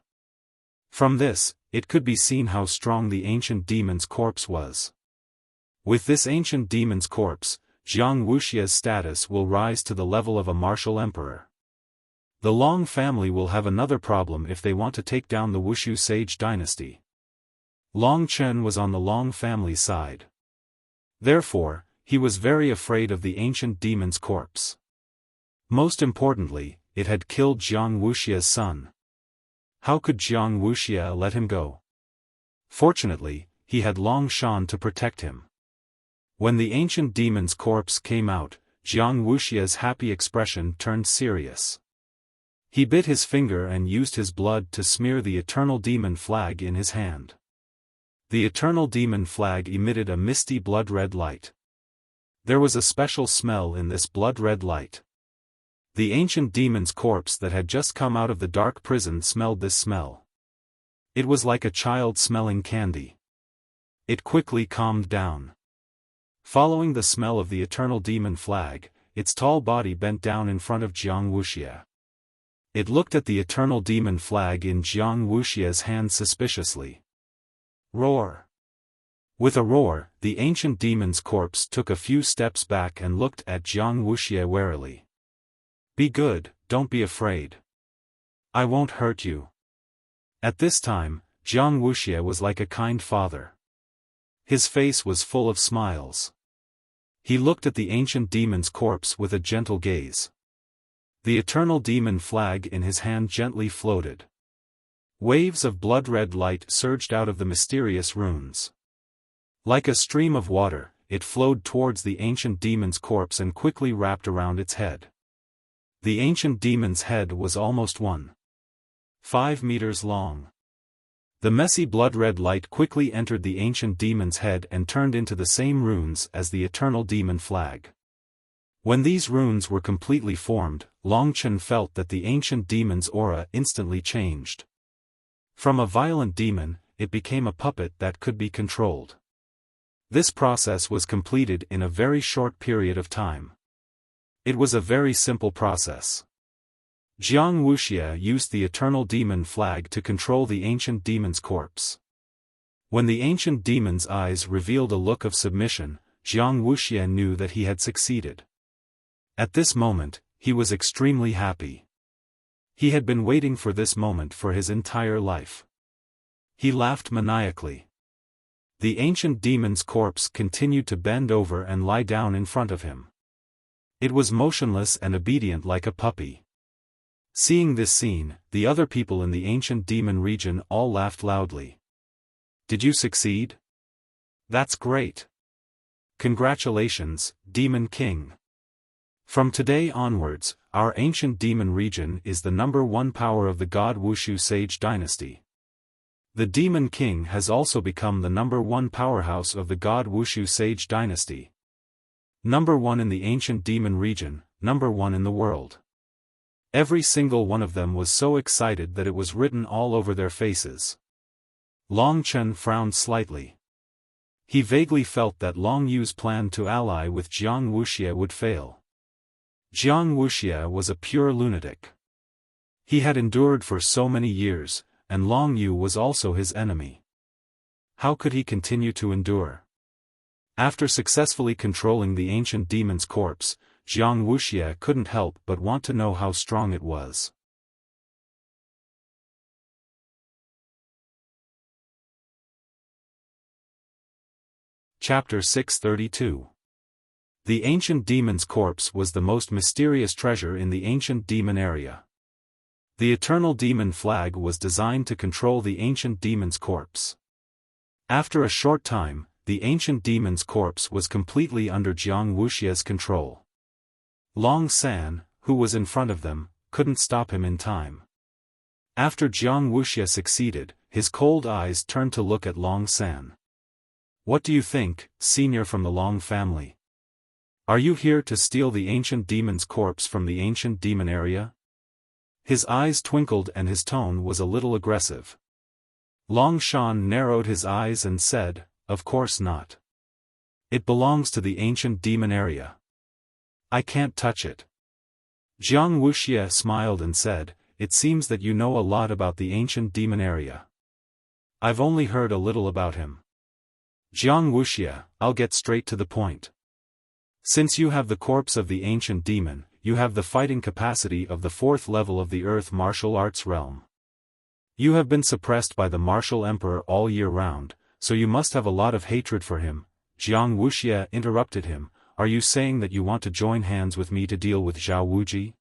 From this, it could be seen how strong the ancient demon's corpse was. With this ancient demon's corpse, Jiang Wuxia's status will rise to the level of a martial emperor. The Long family will have another problem if they want to take down the Wushu sage dynasty. Long Chen was on the Long family's side. Therefore, he was very afraid of the ancient demon's corpse. Most importantly, it had killed Jiang Wuxia's son. How could Jiang Wuxia let him go? Fortunately, he had Long Shan to protect him. When the ancient demon's corpse came out, Jiang Wuxia's happy expression turned serious. He bit his finger and used his blood to smear the eternal demon flag in his hand. The eternal demon flag emitted a misty blood-red light. There was a special smell in this blood-red light. The ancient demon's corpse that had just come out of the dark prison smelled this smell. It was like a child smelling candy. It quickly calmed down. Following the smell of the eternal demon flag, its tall body bent down in front of Jiang Wuxia. It looked at the eternal demon flag in Jiang Wuxia's hand suspiciously. Roar! With a roar, the ancient demon's corpse took a few steps back and looked at Jiang Wuxia warily. Be good, don't be afraid. I won't hurt you. At this time, Jiang Wuxia was like a kind father. His face was full of smiles. He looked at the ancient demon's corpse with a gentle gaze. The eternal demon flag in his hand gently floated. Waves of blood-red light surged out of the mysterious runes. Like a stream of water, it flowed towards the ancient demon's corpse and quickly wrapped around its head. The ancient demon's head was almost 1.5 meters long. The messy blood-red light quickly entered the ancient demon's head and turned into the same runes as the eternal demon flag. When these runes were completely formed, Long Chen felt that the ancient demon's aura instantly changed. From a violent demon, it became a puppet that could be controlled. This process was completed in a very short period of time. It was a very simple process. Jiang Wuxia used the eternal demon flag to control the ancient demon's corpse. When the ancient demon's eyes revealed a look of submission, Jiang Wuxia knew that he had succeeded. At this moment, he was extremely happy. He had been waiting for this moment for his entire life. He laughed maniacally. The ancient demon's corpse continued to bend over and lie down in front of him. It was motionless and obedient like a puppy. Seeing this scene, the other people in the ancient demon region all laughed loudly. Did you succeed? That's great. Congratulations, Demon King. From today onwards, our ancient demon region is the #1 power of the God Wushu Sage Dynasty. The Demon King has also become the #1 powerhouse of the God Wushu Sage Dynasty. #1 in the ancient demon region, #1 in the world. Every single one of them was so excited that it was written all over their faces. Long Chen frowned slightly. He vaguely felt that Long Yu's plan to ally with Jiang Wuxia would fail. Jiang Wuxia was a pure lunatic. He had endured for so many years, and Long Yu was also his enemy. How could he continue to endure? After successfully controlling the ancient demon's corpse, Jiang Wuxia couldn't help but want to know how strong it was. Chapter 632. The ancient demon's corpse was the most mysterious treasure in the ancient demon area. The eternal demon flag was designed to control the ancient demon's corpse. After a short time, the ancient demon's corpse was completely under Jiang Wuxia's control. Long San, who was in front of them, couldn't stop him in time. After Jiang Wuxia succeeded, his cold eyes turned to look at Long San. What do you think, senior from the Long family? Are you here to steal the ancient demon's corpse from the ancient demon area? His eyes twinkled and his tone was a little aggressive. Long Shan narrowed his eyes and said, of course not. It belongs to the ancient demon area. I can't touch it. Jiang Wuxia smiled and said, it seems that you know a lot about the ancient demon area. I've only heard a little about him. Jiang Wuxia, I'll get straight to the point. Since you have the corpse of the ancient demon, you have the fighting capacity of the 4th level of the Earth martial arts realm. You have been suppressed by the martial emperor all year round, so you must have a lot of hatred for him. Jiang Wuxia interrupted him, are you saying that you want to join hands with me to deal with Zhao Wuji?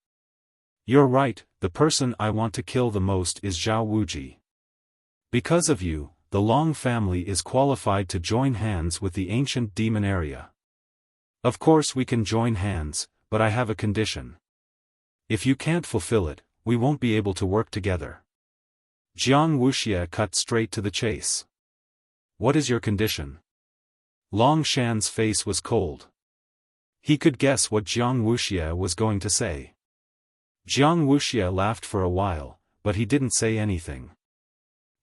You're right, the person I want to kill the most is Zhao Wuji. Because of you, the Long family is qualified to join hands with the ancient demon area. Of course we can join hands, but I have a condition. If you can't fulfill it, we won't be able to work together. Jiang Wuxia cut straight to the chase. What is your condition? Long Shan's face was cold. He could guess what Jiang Wuxia was going to say. Jiang Wuxia laughed for a while, but he didn't say anything.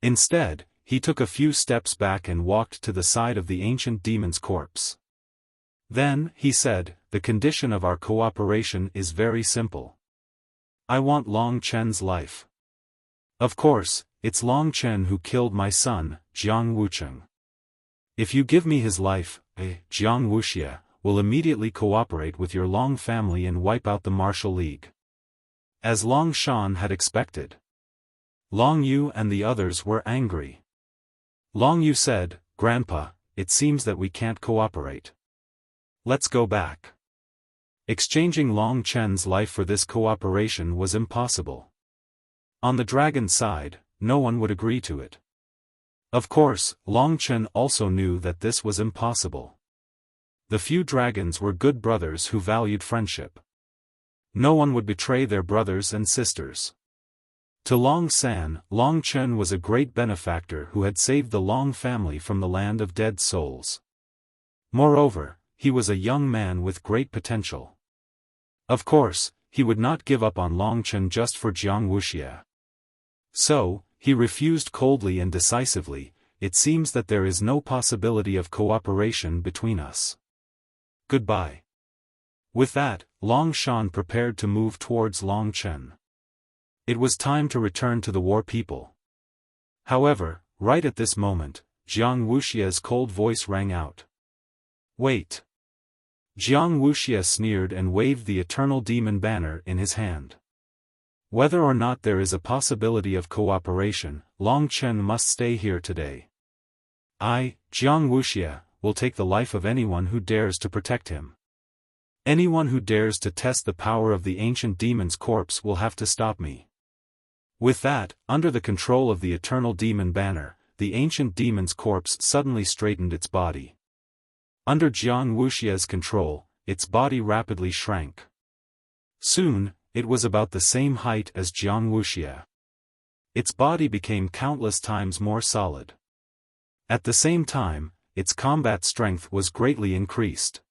Instead, he took a few steps back and walked to the side of the ancient demon's corpse. Then, he said, the condition of our cooperation is very simple. I want Long Chen's life. Of course, it's Long Chen who killed my son, Jiang Wucheng. If you give me his life, Jiang Wuxia will immediately cooperate with your Long family and wipe out the martial league. As Long Shan had expected. Long Yu and the others were angry. Long Yu said, Grandpa, it seems that we can't cooperate. Let's go back. Exchanging Long Chen's life for this cooperation was impossible. On the dragon side, no one would agree to it. Of course, Long Chen also knew that this was impossible. The few dragons were good brothers who valued friendship. No one would betray their brothers and sisters. To Long San, Long Chen was a great benefactor who had saved the Long family from the land of dead souls. Moreover, he was a young man with great potential. Of course, he would not give up on Long Chen just for Jiang Wuxia. So, he refused coldly and decisively, it seems that there is no possibility of cooperation between us. Goodbye. With that, Long Shan prepared to move towards Long Chen. It was time to return to the war people. However, right at this moment, Jiang Wuxia's cold voice rang out. Wait. Jiang Wuxia sneered and waved the eternal demon banner in his hand. Whether or not there is a possibility of cooperation, Long Chen must stay here today. I, Jiang Wuxia, will take the life of anyone who dares to protect him. Anyone who dares to test the power of the ancient demon's corpse will have to stop me. With that, under the control of the eternal demon banner, the ancient demon's corpse suddenly straightened its body. Under Jiang Wuxia's control, its body rapidly shrank. Soon, it was about the same height as Jiang Wuxia. Its body became countless times more solid. At the same time, its combat strength was greatly increased.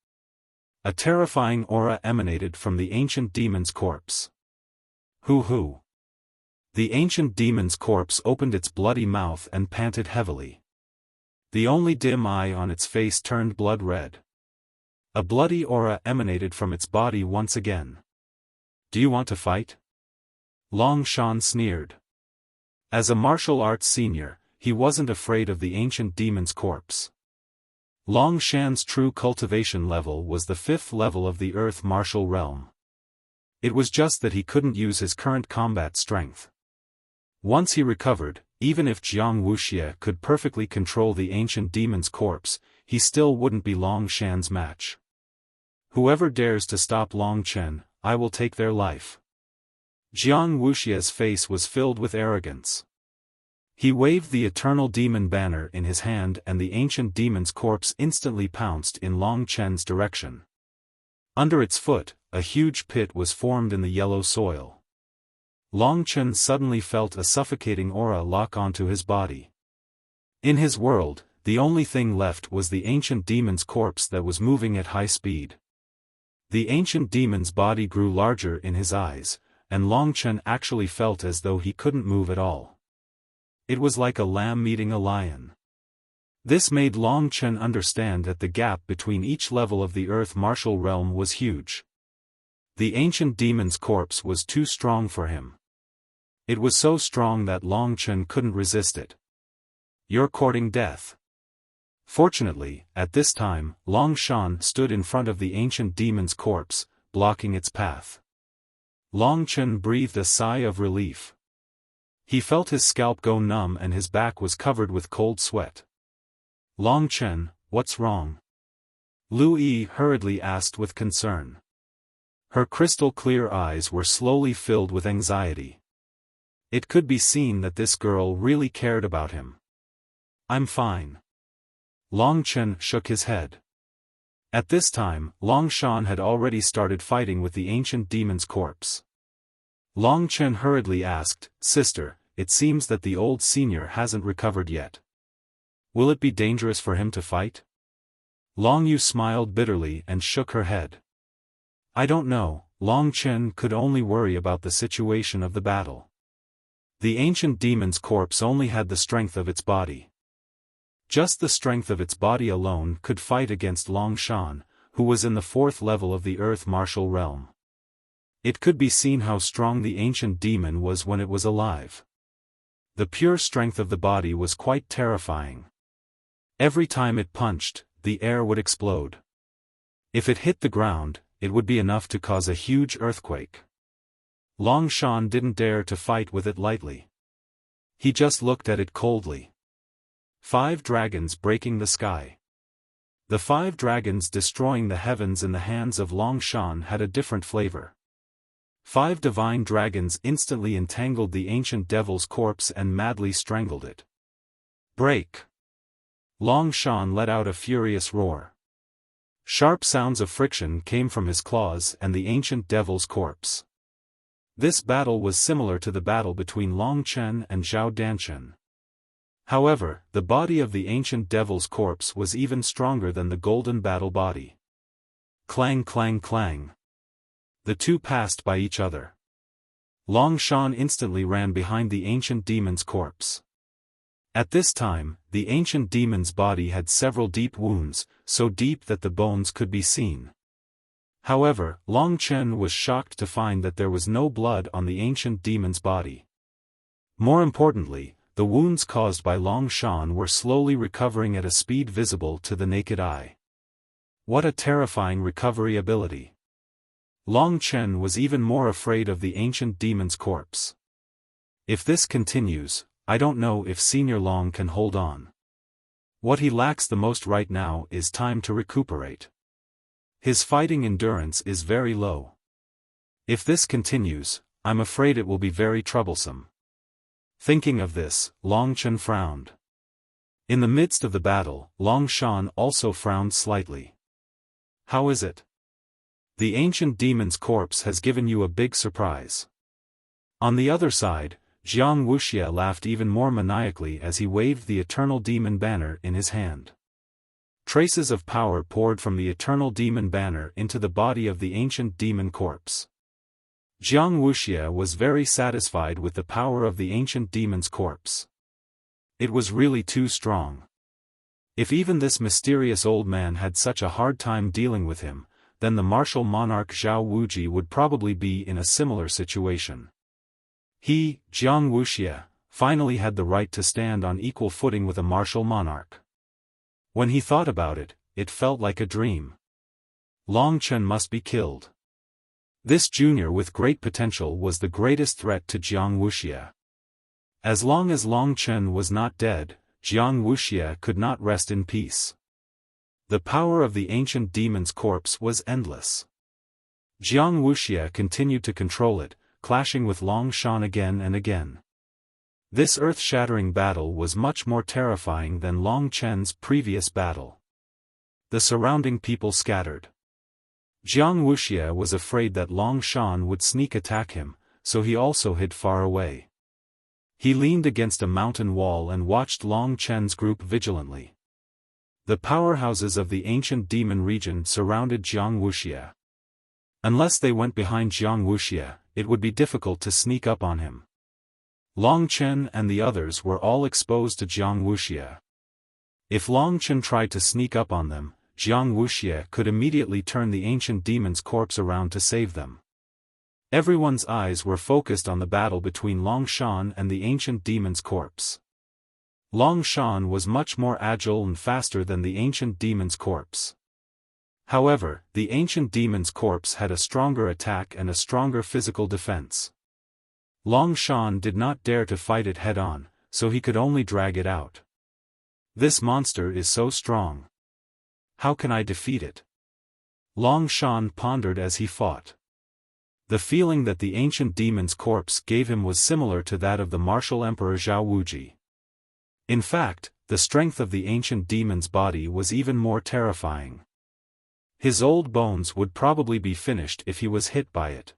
A terrifying aura emanated from the ancient demon's corpse. Hoo! The ancient demon's corpse opened its bloody mouth and panted heavily. The only dim eye on its face turned blood red. A bloody aura emanated from its body once again. Do you want to fight? Long Shan sneered. As a martial arts senior, he wasn't afraid of the ancient demon's corpse. Long Shan's true cultivation level was the 5th level of the Earth martial realm. It was just that he couldn't use his current combat strength. Once he recovered, even if Jiang Wuxia could perfectly control the ancient demon's corpse, he still wouldn't be Long Shan's match. Whoever dares to stop Long Chen, I will take their life. Jiang Wuxia's face was filled with arrogance. He waved the eternal demon banner in his hand and the ancient demon's corpse instantly pounced in Long Chen's direction. Under its foot, a huge pit was formed in the yellow soil. Long Chen suddenly felt a suffocating aura lock onto his body. In his world, the only thing left was the ancient demon's corpse that was moving at high speed. The ancient demon's body grew larger in his eyes, and Long Chen actually felt as though he couldn't move at all. It was like a lamb meeting a lion. This made Long Chen understand that the gap between each level of the Earth martial realm was huge. The ancient demon's corpse was too strong for him. It was so strong that Long Chen couldn't resist it. You're courting death. Fortunately, at this time, Long Shan stood in front of the ancient demon's corpse, blocking its path. Long Chen breathed a sigh of relief. He felt his scalp go numb and his back was covered with cold sweat. Long Chen, what's wrong? Lu Yi hurriedly asked with concern. Her crystal-clear eyes were slowly filled with anxiety. It could be seen that this girl really cared about him. I'm fine. Long Chen shook his head. At this time, Long Shan had already started fighting with the ancient demon's corpse. Long Chen hurriedly asked, Sister, it seems that the old senior hasn't recovered yet. Will it be dangerous for him to fight? Long Yu smiled bitterly and shook her head. I don't know. Long Chen could only worry about the situation of the battle. The ancient demon's corpse only had the strength of its body. Just the strength of its body alone could fight against Long Shan, who was in the 4th level of the earth martial realm. It could be seen how strong the ancient demon was when it was alive. The pure strength of the body was quite terrifying. Every time it punched, the air would explode. If it hit the ground, it would be enough to cause a huge earthquake. Long Shan didn't dare to fight with it lightly. He just looked at it coldly. 5 dragons breaking the sky. The 5 dragons destroying the heavens in the hands of Long Shan had a different flavor. 5 divine dragons instantly entangled the ancient devil's corpse and madly strangled it. Break! Long Shan let out a furious roar. Sharp sounds of friction came from his claws and the ancient devil's corpse. This battle was similar to the battle between Long Chen and Zhao Danchen. However, the body of the ancient devil's corpse was even stronger than the golden battle body. Clang clang clang. The two passed by each other. Long Shan instantly ran behind the ancient demon's corpse. At this time, the ancient demon's body had several deep wounds, so deep that the bones could be seen. However, Long Chen was shocked to find that there was no blood on the ancient demon's body. More importantly, the wounds caused by Long Shan were slowly recovering at a speed visible to the naked eye. What a terrifying recovery ability! Long Chen was even more afraid of the ancient demon's corpse. If this continues, I don't know if Senior Long can hold on. What he lacks the most right now is time to recuperate. His fighting endurance is very low. If this continues, I'm afraid it will be very troublesome. Thinking of this, Long Chen frowned. In the midst of the battle, Long Shan also frowned slightly. How is it? The ancient demon's corpse has given you a big surprise. On the other side, Jiang Wuxia laughed even more maniacally as he waved the eternal demon banner in his hand. Traces of power poured from the eternal demon banner into the body of the ancient demon corpse. Jiang Wuxia was very satisfied with the power of the ancient demon's corpse. It was really too strong. If even this mysterious old man had such a hard time dealing with him, then the martial monarch Zhao Wuji would probably be in a similar situation. He, Jiang Wuxia, finally had the right to stand on equal footing with a martial monarch. When he thought about it, it felt like a dream. Long Chen must be killed. This junior with great potential was the greatest threat to Jiang Wuxia. As long as Long Chen was not dead, Jiang Wuxia could not rest in peace. The power of the ancient demon's corpse was endless. Jiang Wuxia continued to control it, clashing with Long Shan again and again. This earth-shattering battle was much more terrifying than Long Chen's previous battle. The surrounding people scattered. Jiang Wuxia was afraid that Long Shan would sneak attack him, so he also hid far away. He leaned against a mountain wall and watched Long Chen's group vigilantly. The powerhouses of the ancient demon region surrounded Jiang Wuxia. Unless they went behind Jiang Wuxia, it would be difficult to sneak up on him. Long Chen and the others were all exposed to Jiang Wuxia. If Long Chen tried to sneak up on them, Jiang Wuxia could immediately turn the ancient demon's corpse around to save them. Everyone's eyes were focused on the battle between Long Shan and the ancient demon's corpse. Long Shan was much more agile and faster than the ancient demon's corpse. However, the ancient demon's corpse had a stronger attack and a stronger physical defense. Long Shan did not dare to fight it head-on, so he could only drag it out. This monster is so strong. How can I defeat it? Long Shan pondered as he fought. The feeling that the ancient demon's corpse gave him was similar to that of the martial emperor Zhao Wuji. In fact, the strength of the ancient demon's body was even more terrifying. His old bones would probably be finished if he was hit by it.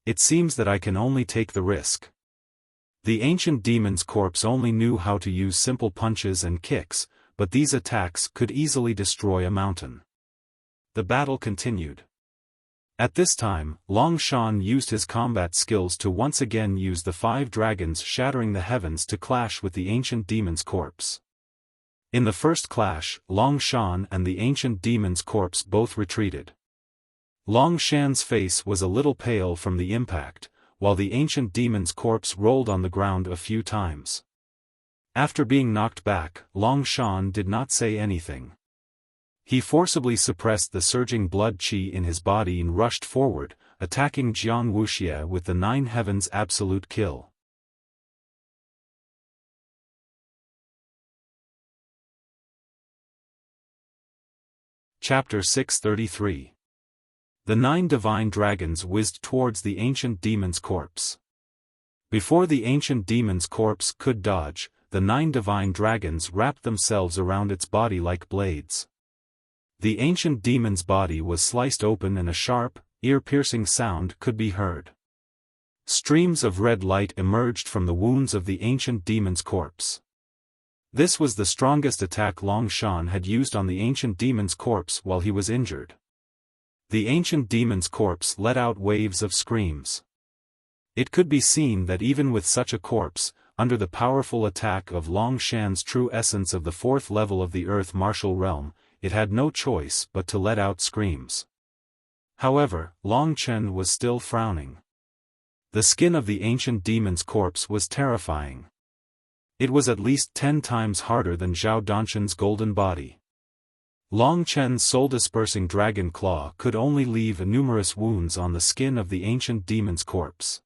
It seems that I can only take the risk. The ancient demon's corpse only knew how to use simple punches and kicks, but these attacks could easily destroy a mountain. The battle continued. At this time, Long Shan used his combat skills to once again use the 5 dragons shattering the heavens to clash with the ancient demon's corpse. In the first clash, Long Shan and the ancient demon's corpse both retreated. Long Shan's face was a little pale from the impact, while the ancient demon's corpse rolled on the ground a few times. After being knocked back, Long Shan did not say anything. He forcibly suppressed the surging blood qi in his body and rushed forward, attacking Jiang Wuxia with the 9 heavens absolute kill. Chapter 633. The 9 divine dragons whizzed towards the ancient demon's corpse. Before the ancient demon's corpse could dodge, the 9 divine dragons wrapped themselves around its body like blades. The ancient demon's body was sliced open and a sharp, ear-piercing sound could be heard. Streams of red light emerged from the wounds of the ancient demon's corpse. This was the strongest attack Long Shan had used on the ancient demon's corpse while he was injured. The ancient demon's corpse let out waves of screams. It could be seen that even with such a corpse, under the powerful attack of Long Shan's true essence of the 4th level of the Earth Martial Realm, it had no choice but to let out screams. However, Long Chen was still frowning. The skin of the ancient demon's corpse was terrifying. It was at least 10 times harder than Zhao Danshan's golden body. Long Chen's soul-dispersing dragon claw could only leave numerous wounds on the skin of the ancient demon's corpse.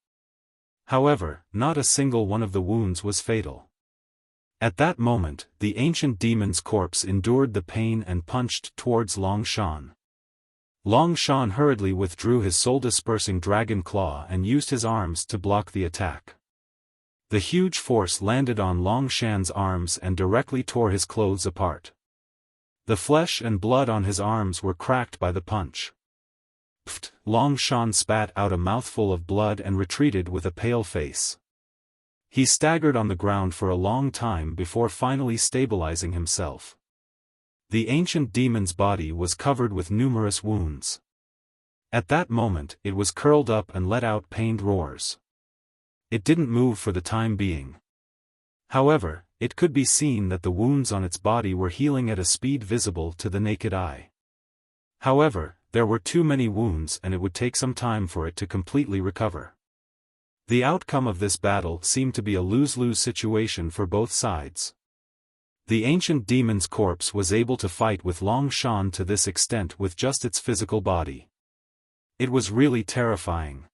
However, not a single one of the wounds was fatal. At that moment, the ancient demon's corpse endured the pain and punched towards Long Shan. Long Shan hurriedly withdrew his soul-dispersing dragon claw and used his arms to block the attack. The huge force landed on Long Shan's arms and directly tore his clothes apart. The flesh and blood on his arms were cracked by the punch. Pfft! Long Shan spat out a mouthful of blood and retreated with a pale face. He staggered on the ground for a long time before finally stabilizing himself. The ancient demon's body was covered with numerous wounds. At that moment, it was curled up and let out pained roars. It didn't move for the time being. However, it could be seen that the wounds on its body were healing at a speed visible to the naked eye. However, there were too many wounds and it would take some time for it to completely recover. The outcome of this battle seemed to be a lose-lose situation for both sides. The ancient demon's corpse was able to fight with Long Shan to this extent with just its physical body. It was really terrifying.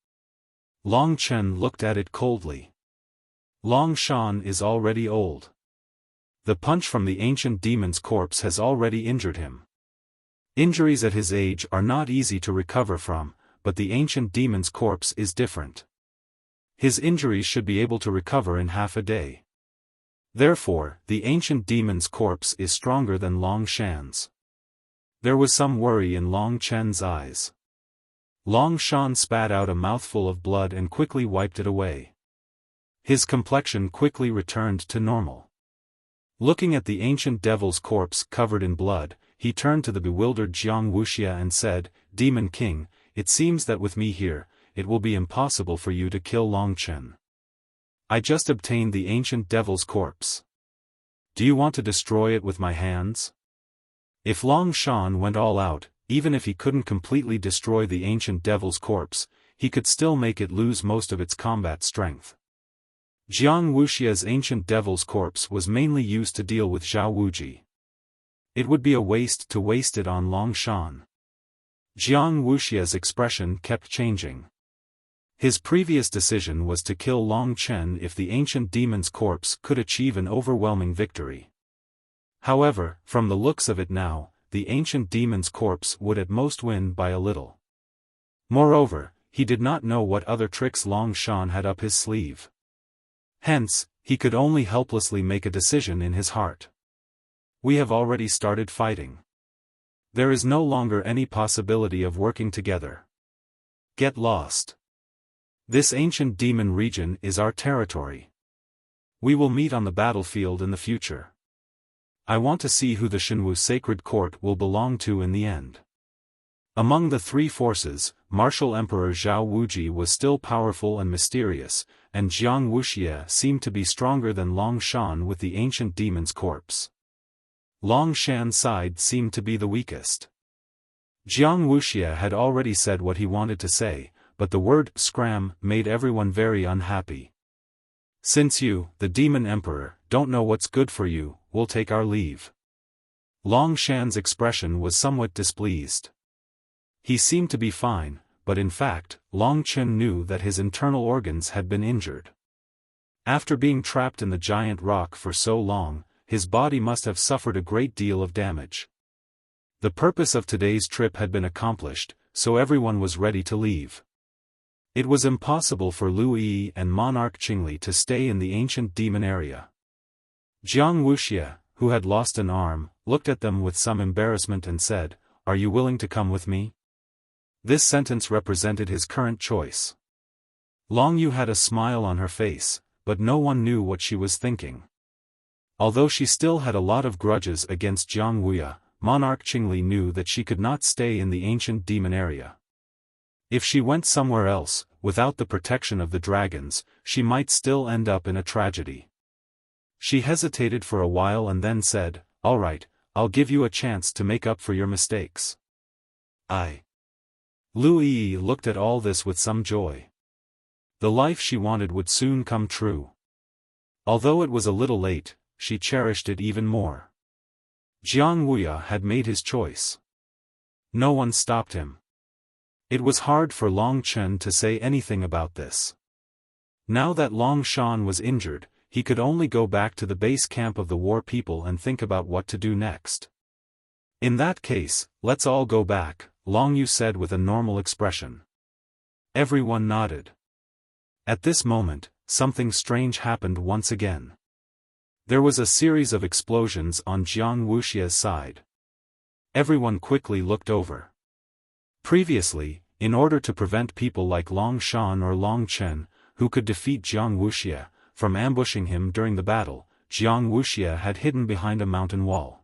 Long Chen looked at it coldly. Long Shan is already old. The punch from the ancient demon's corpse has already injured him. Injuries at his age are not easy to recover from, but the ancient demon's corpse is different. His injuries should be able to recover in half a day. Therefore, the ancient demon's corpse is stronger than Long Shan's. There was some worry in Long Chen's eyes. Long Shan spat out a mouthful of blood and quickly wiped it away. His complexion quickly returned to normal. Looking at the ancient devil's corpse covered in blood, he turned to the bewildered Jiang Wuxia and said, "Demon King, it seems that with me here, it will be impossible for you to kill Long Chen. I just obtained the ancient devil's corpse. Do you want to destroy it with my hands?" If Long Shan went all out, even if he couldn't completely destroy the ancient devil's corpse, he could still make it lose most of its combat strength. Jiang Wuxia's ancient devil's corpse was mainly used to deal with Zhao Wuji. It would be a waste to waste it on Long Shan. Jiang Wuxia's expression kept changing. His previous decision was to kill Long Chen if the ancient demon's corpse could achieve an overwhelming victory. However, from the looks of it now, the ancient demon's corpse would at most win by a little. Moreover, he did not know what other tricks Long Shan had up his sleeve. Hence, he could only helplessly make a decision in his heart. We have already started fighting. There is no longer any possibility of working together. Get lost. This ancient demon region is our territory. We will meet on the battlefield in the future. I want to see who the Shenwu Sacred Court will belong to in the end. Among the three forces, Martial Emperor Zhao Wuji was still powerful and mysterious, and Jiang Wuxia seemed to be stronger than Long Shan with the ancient demon's corpse. Long Shan's side seemed to be the weakest. Jiang Wuxia had already said what he wanted to say, but the word "scram" made everyone very unhappy. Since you, the Demon Emperor, don't know what's good for you, we'll take our leave. Long Shan's expression was somewhat displeased. He seemed to be fine, but in fact, Long Chen knew that his internal organs had been injured. After being trapped in the giant rock for so long, his body must have suffered a great deal of damage. The purpose of today's trip had been accomplished, so everyone was ready to leave. It was impossible for Lu Yi and Monarch Qingli to stay in the ancient demon area. Jiang Wuxia, who had lost an arm, looked at them with some embarrassment and said, "Are you willing to come with me?" This sentence represented his current choice. Long Yu had a smile on her face, but no one knew what she was thinking. Although she still had a lot of grudges against Jiang Wuya, Monarch Qingli knew that she could not stay in the ancient demon area. If she went somewhere else, without the protection of the dragons, she might still end up in a tragedy. She hesitated for a while and then said, "All right, I'll give you a chance to make up for your mistakes." Lu Yi looked at all this with some joy. The life she wanted would soon come true. Although it was a little late, she cherished it even more. Jiang Wuya had made his choice. No one stopped him. It was hard for Long Chen to say anything about this. Now that Long Shan was injured, he could only go back to the base camp of the war people and think about what to do next. "In that case, let's all go back," Long Yu said with a normal expression. Everyone nodded. At this moment, something strange happened once again. There was a series of explosions on Jiang Wuxia's side. Everyone quickly looked over. Previously, in order to prevent people like Long Shan or Long Chen, who could defeat Jiang Wuxia, from ambushing him during the battle, Jiang Wuxia had hidden behind a mountain wall.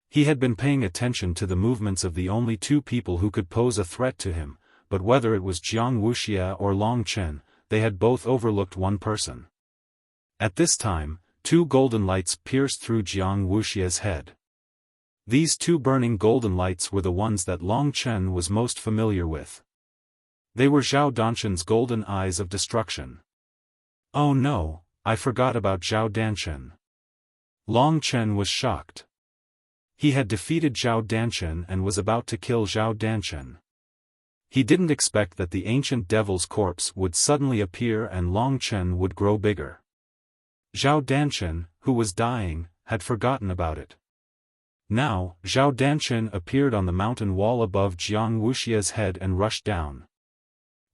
He had been paying attention to the movements of the only two people who could pose a threat to him, but whether it was Jiang Wuxia or Long Chen, they had both overlooked one person. At this time, two golden lights pierced through Jiang Wuxia's head. These two burning golden lights were the ones that Long Chen was most familiar with. They were Zhao Danshan's golden eyes of destruction. "Oh no, I forgot about Zhao Danshan." Long Chen was shocked. He had defeated Zhao Danshan and was about to kill Zhao Danshan. He didn't expect that the ancient devil's corpse would suddenly appear and Long Chen would grow bigger. Zhao Danshan, who was dying, had forgotten about it. Now, Zhao Danshan appeared on the mountain wall above Jiang Wuxia's head and rushed down.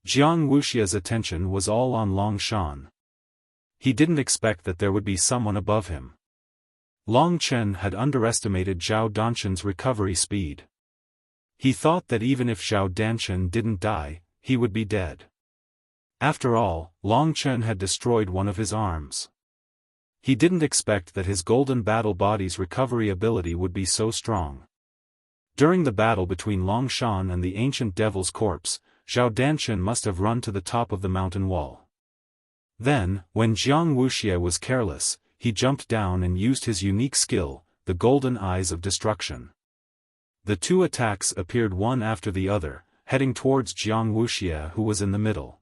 Jiang Wuxia's attention was all on Long Shan. He didn't expect that there would be someone above him. Long Chen had underestimated Zhao Danshan's recovery speed. He thought that even if Zhao Danshan didn't die, he would be dead. After all, Long Chen had destroyed one of his arms. He didn't expect that his golden battle body's recovery ability would be so strong. During the battle between Long Shan and the ancient devil's corpse, Zhao Danshan must have run to the top of the mountain wall. Then, when Jiang Wuxia was careless, he jumped down and used his unique skill, the golden eyes of destruction. The two attacks appeared one after the other, heading towards Jiang Wuxia who was in the middle.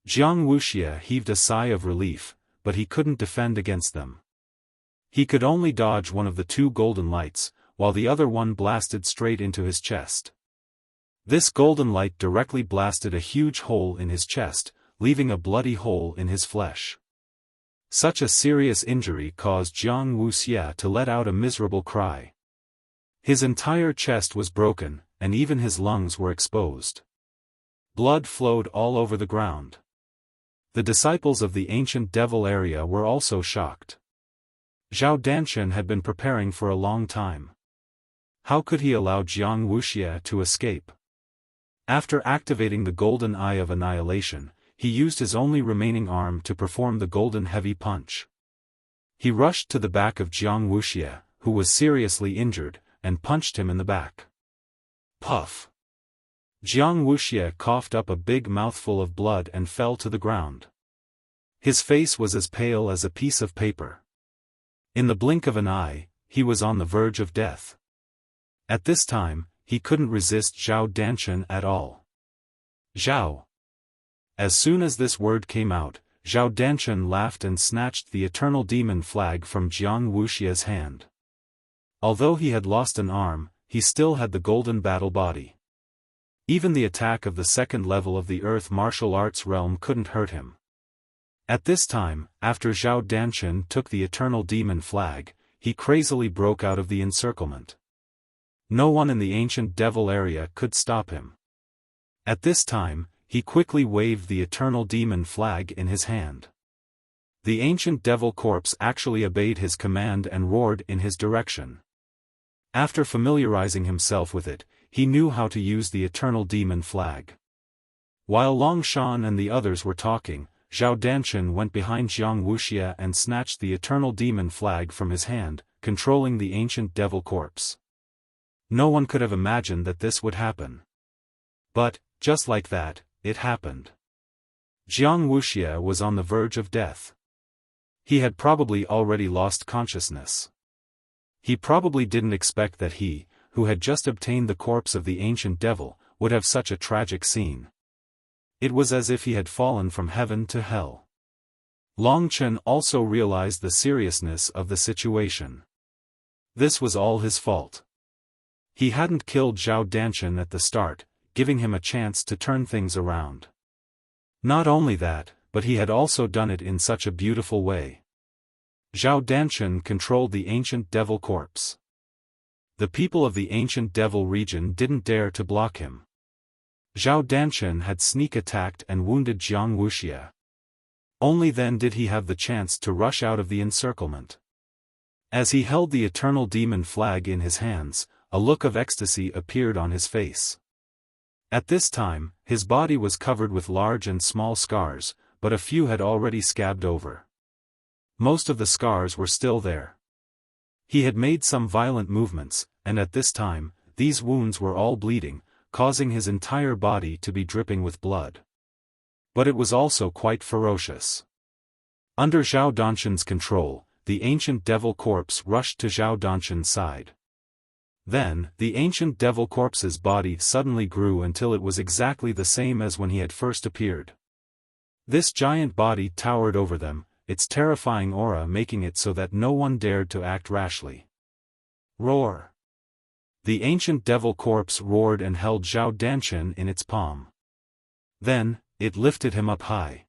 Jiang Wuxia heaved a sigh of relief, but he couldn't defend against them. He could only dodge one of the two golden lights, while the other one blasted straight into his chest. This golden light directly blasted a huge hole in his chest, leaving a bloody hole in his flesh. Such a serious injury caused Jiang Wuxia to let out a miserable cry. His entire chest was broken, and even his lungs were exposed. Blood flowed all over the ground. The disciples of the ancient devil area were also shocked. Zhao Danshan had been preparing for a long time. How could he allow Jiang Wuxia to escape? After activating the golden eye of annihilation, he used his only remaining arm to perform the golden heavy punch. He rushed to the back of Jiang Wuxia, who was seriously injured, and punched him in the back. Puff! Jiang Wuxia coughed up a big mouthful of blood and fell to the ground. His face was as pale as a piece of paper. In the blink of an eye, he was on the verge of death. At this time, he couldn't resist Zhao Danshan at all. Zhao. As soon as this word came out, Zhao Danshan laughed and snatched the eternal demon flag from Jiang Wuxia's hand. Although he had lost an arm, he still had the golden battle body. Even the attack of the second level of the earth martial arts realm couldn't hurt him. At this time, after Zhao Danshan took the eternal demon flag, he crazily broke out of the encirclement. No one in the ancient devil area could stop him. At this time, he quickly waved the eternal demon flag in his hand. The ancient devil corpse actually obeyed his command and roared in his direction. After familiarizing himself with it, he knew how to use the eternal demon flag. While Long Shan and the others were talking, Zhao Danshan went behind Jiang Wuxia and snatched the eternal demon flag from his hand, controlling the ancient devil corpse. No one could have imagined that this would happen. But, just like that, it happened. Jiang Wuxia was on the verge of death. He had probably already lost consciousness. He probably didn't expect that he, who had just obtained the corpse of the ancient devil, would have such a tragic scene. It was as if he had fallen from heaven to hell. Long Chen also realized the seriousness of the situation. This was all his fault. He hadn't killed Zhao Danshan at the start, giving him a chance to turn things around. Not only that, but he had also done it in such a beautiful way. Zhao Danshan controlled the ancient devil corpse. The people of the ancient devil region didn't dare to block him. Zhao Danshan had sneak attacked and wounded Jiang Wuxia. Only then did he have the chance to rush out of the encirclement. As he held the eternal demon flag in his hands, a look of ecstasy appeared on his face. At this time, his body was covered with large and small scars, but a few had already scabbed over. Most of the scars were still there. He had made some violent movements, and at this time, these wounds were all bleeding, causing his entire body to be dripping with blood. But it was also quite ferocious. Under Zhao Danshan's control, the ancient devil corpse rushed to Zhao Danshan's side. Then, the ancient devil corpse's body suddenly grew until it was exactly the same as when he had first appeared. This giant body towered over them, its terrifying aura making it so that no one dared to act rashly. Roar! The ancient devil corpse roared and held Zhao Danshan in its palm. Then, it lifted him up high.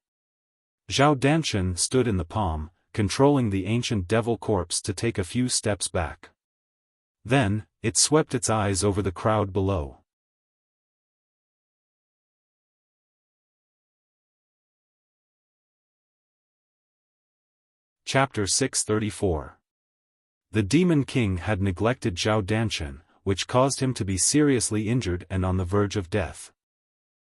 Zhao Danshan stood in the palm, controlling the ancient devil corpse to take a few steps back. Then, it swept its eyes over the crowd below. Chapter 634. The Demon King had neglected Zhao Danshan, which caused him to be seriously injured and on the verge of death.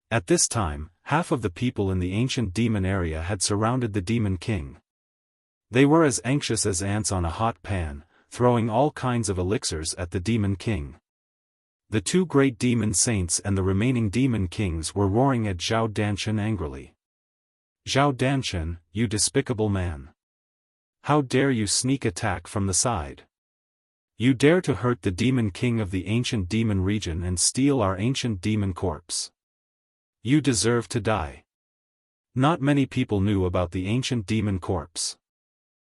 At this time, half of the people in the ancient demon area had surrounded the Demon King. They were as anxious as ants on a hot pan, throwing all kinds of elixirs at the Demon King. The two great demon saints and the remaining demon kings were roaring at Zhao Danshan angrily. Zhao Danshan, you despicable man! How dare you sneak attack from the side? You dare to hurt the Demon King of the ancient demon region and steal our ancient demon corpse. You deserve to die. Not many people knew about the ancient demon corpse.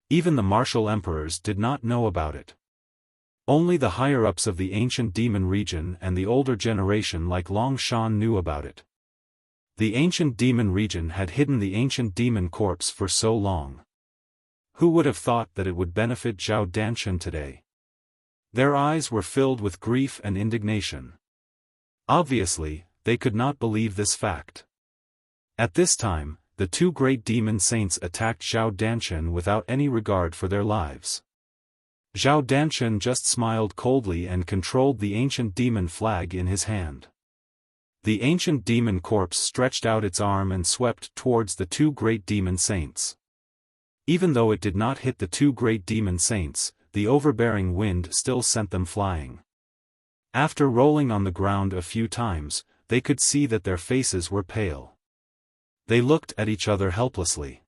Even the martial emperors did not know about it. Only the higher-ups of the ancient demon region and the older generation like Long Shan knew about it. The ancient demon region had hidden the ancient demon corpse for so long. Who would have thought that it would benefit Zhao Danshan today? Their eyes were filled with grief and indignation. Obviously, they could not believe this fact. At this time, the two great demon saints attacked Zhao Danshan without any regard for their lives. Zhao Danshan just smiled coldly and controlled the ancient demon flag in his hand. The ancient demon corpse stretched out its arm and swept towards the two great demon saints. Even though it did not hit the two great demon saints, the overbearing wind still sent them flying. After rolling on the ground a few times, they could see that their faces were pale. They looked at each other helplessly.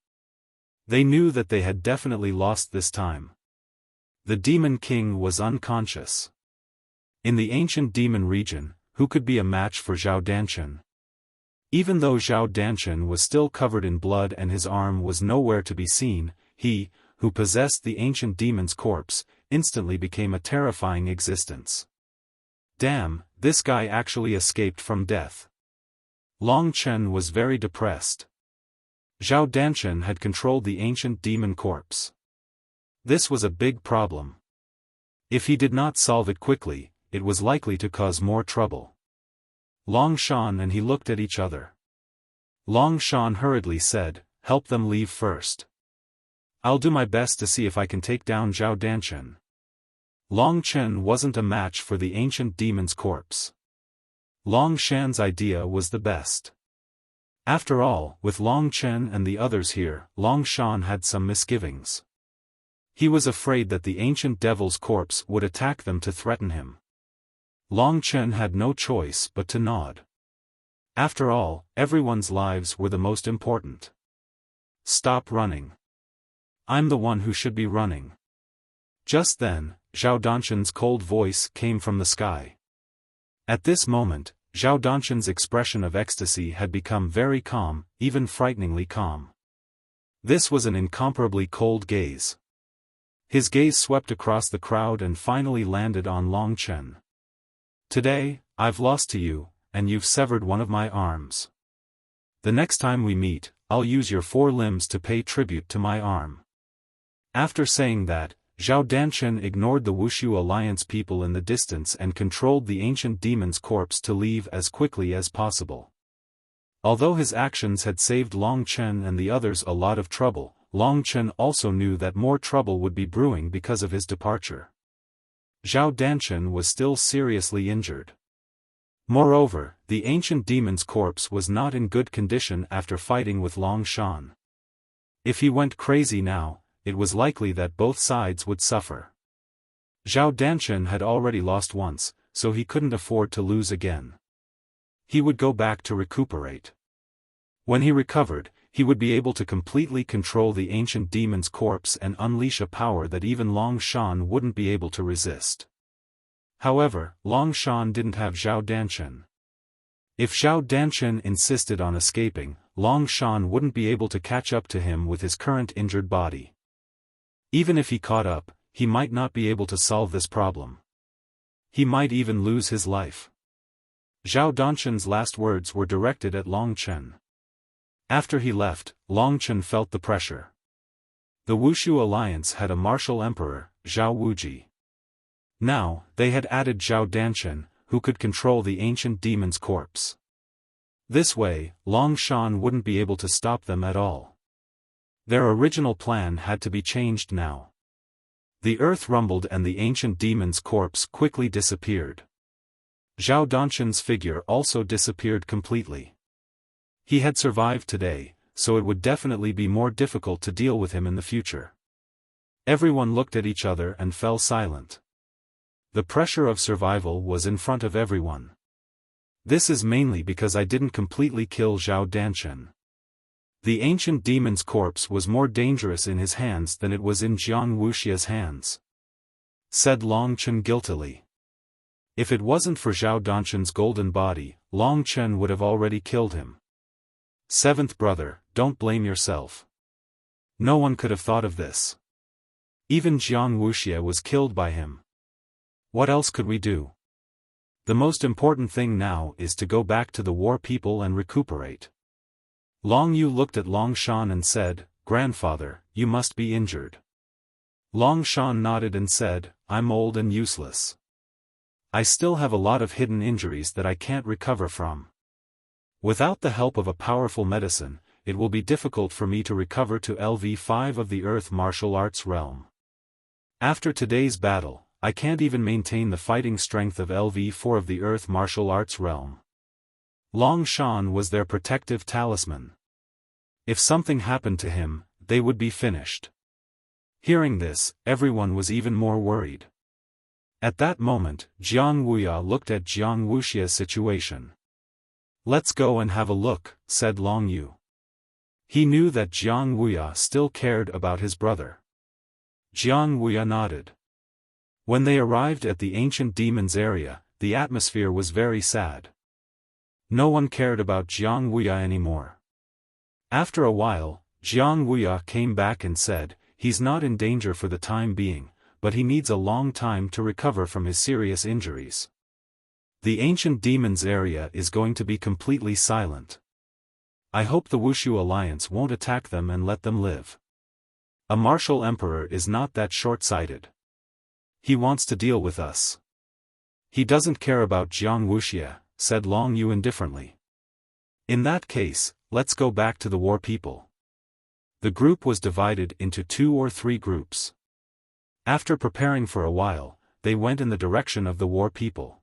They knew that they had definitely lost this time. The Demon King was unconscious. In the ancient demon region, who could be a match for Zhao Danchen? Even though Zhao Danchen was still covered in blood and his arm was nowhere to be seen, he, who possessed the ancient demon's corpse, instantly became a terrifying existence. Damn, this guy actually escaped from death. Long Chen was very depressed. Zhao Danchen had controlled the ancient demon corpse. This was a big problem. If he did not solve it quickly, it was likely to cause more trouble. Long Shan and he looked at each other. Long Shan hurriedly said, "Help them leave first. I'll do my best to see if I can take down Zhao Danchen." Long Chen wasn't a match for the ancient demon's corpse. Long Shan's idea was the best. After all, with Long Chen and the others here, Long Shan had some misgivings. He was afraid that the ancient devil's corpse would attack them to threaten him. Long Chen had no choice but to nod. After all, everyone's lives were the most important. Stop running. I'm the one who should be running. Just then, Zhao Danchen's cold voice came from the sky. At this moment, Zhao Danchen's expression of ecstasy had become very calm, even frighteningly calm. This was an incomparably cold gaze. His gaze swept across the crowd and finally landed on Long Chen. "Today, I've lost to you, and you've severed one of my arms. The next time we meet, I'll use your 4 limbs to pay tribute to my arm." After saying that, Zhao Danchen ignored the Wuxia Alliance people in the distance and controlled the ancient demon's corpse to leave as quickly as possible. Although his actions had saved Long Chen and the others a lot of trouble, Long Chen also knew that more trouble would be brewing because of his departure. Zhao Danchen was still seriously injured. Moreover, the ancient demon's corpse was not in good condition after fighting with Long Shan. If he went crazy now, it was likely that both sides would suffer. Zhao Danchen had already lost once, so he couldn't afford to lose again. He would go back to recuperate. When he recovered, he would be able to completely control the ancient demon's corpse and unleash a power that even Long Shan wouldn't be able to resist. However, Long Shan didn't have Zhao Danchen. If Zhao Danchen insisted on escaping, Long Shan wouldn't be able to catch up to him with his current injured body. Even if he caught up, he might not be able to solve this problem. He might even lose his life. Zhao Danchen's last words were directed at Long Chen. After he left, Long Chen felt the pressure. The Wuxia Alliance had a martial emperor, Zhao Wuji. Now, they had added Zhao Danchen, who could control the ancient demon's corpse. This way, Long Shan wouldn't be able to stop them at all. Their original plan had to be changed now. The earth rumbled and the ancient demon's corpse quickly disappeared. Zhao Danchen's figure also disappeared completely. He had survived today, so it would definitely be more difficult to deal with him in the future. Everyone looked at each other and fell silent. The pressure of survival was in front of everyone. This is mainly because I didn't completely kill Zhao Danchen. The ancient demon's corpse was more dangerous in his hands than it was in Jiang Wuxia's hands, said Long Chen guiltily. If it wasn't for Zhao Danchen's golden body, Long Chen would have already killed him. Seventh brother, don't blame yourself. No one could have thought of this. Even Jiang Wuxia was killed by him. What else could we do? The most important thing now is to go back to the war people and recuperate. Long Yu looked at Long Shan and said, "Grandfather, you must be injured." Long Shan nodded and said, "I'm old and useless. I still have a lot of hidden injuries that I can't recover from. Without the help of a powerful medicine, it will be difficult for me to recover to LV5 of the Earth martial arts realm. After today's battle, I can't even maintain the fighting strength of LV4 of the Earth martial arts realm." Long Shan was their protective talisman. If something happened to him, they would be finished. Hearing this, everyone was even more worried. At that moment, Jiang Wuya looked at Jiang Wuxia's situation. Let's go and have a look, said Long Yu. He knew that Jiang Wuya still cared about his brother. Jiang Wuya nodded. When they arrived at the ancient demon's area, the atmosphere was very sad. No one cared about Jiang Wuya anymore. After a while, Jiang Wuya came back and said, he's not in danger for the time being, but he needs a long time to recover from his serious injuries. The ancient demon's area is going to be completely silent. I hope the Wushu alliance won't attack them and let them live. A martial emperor is not that short-sighted. He wants to deal with us. He doesn't care about Jiang Wuxia, said Long Yu indifferently. In that case, let's go back to the war people. The group was divided into 2 or 3 groups. After preparing for a while, they went in the direction of the war people.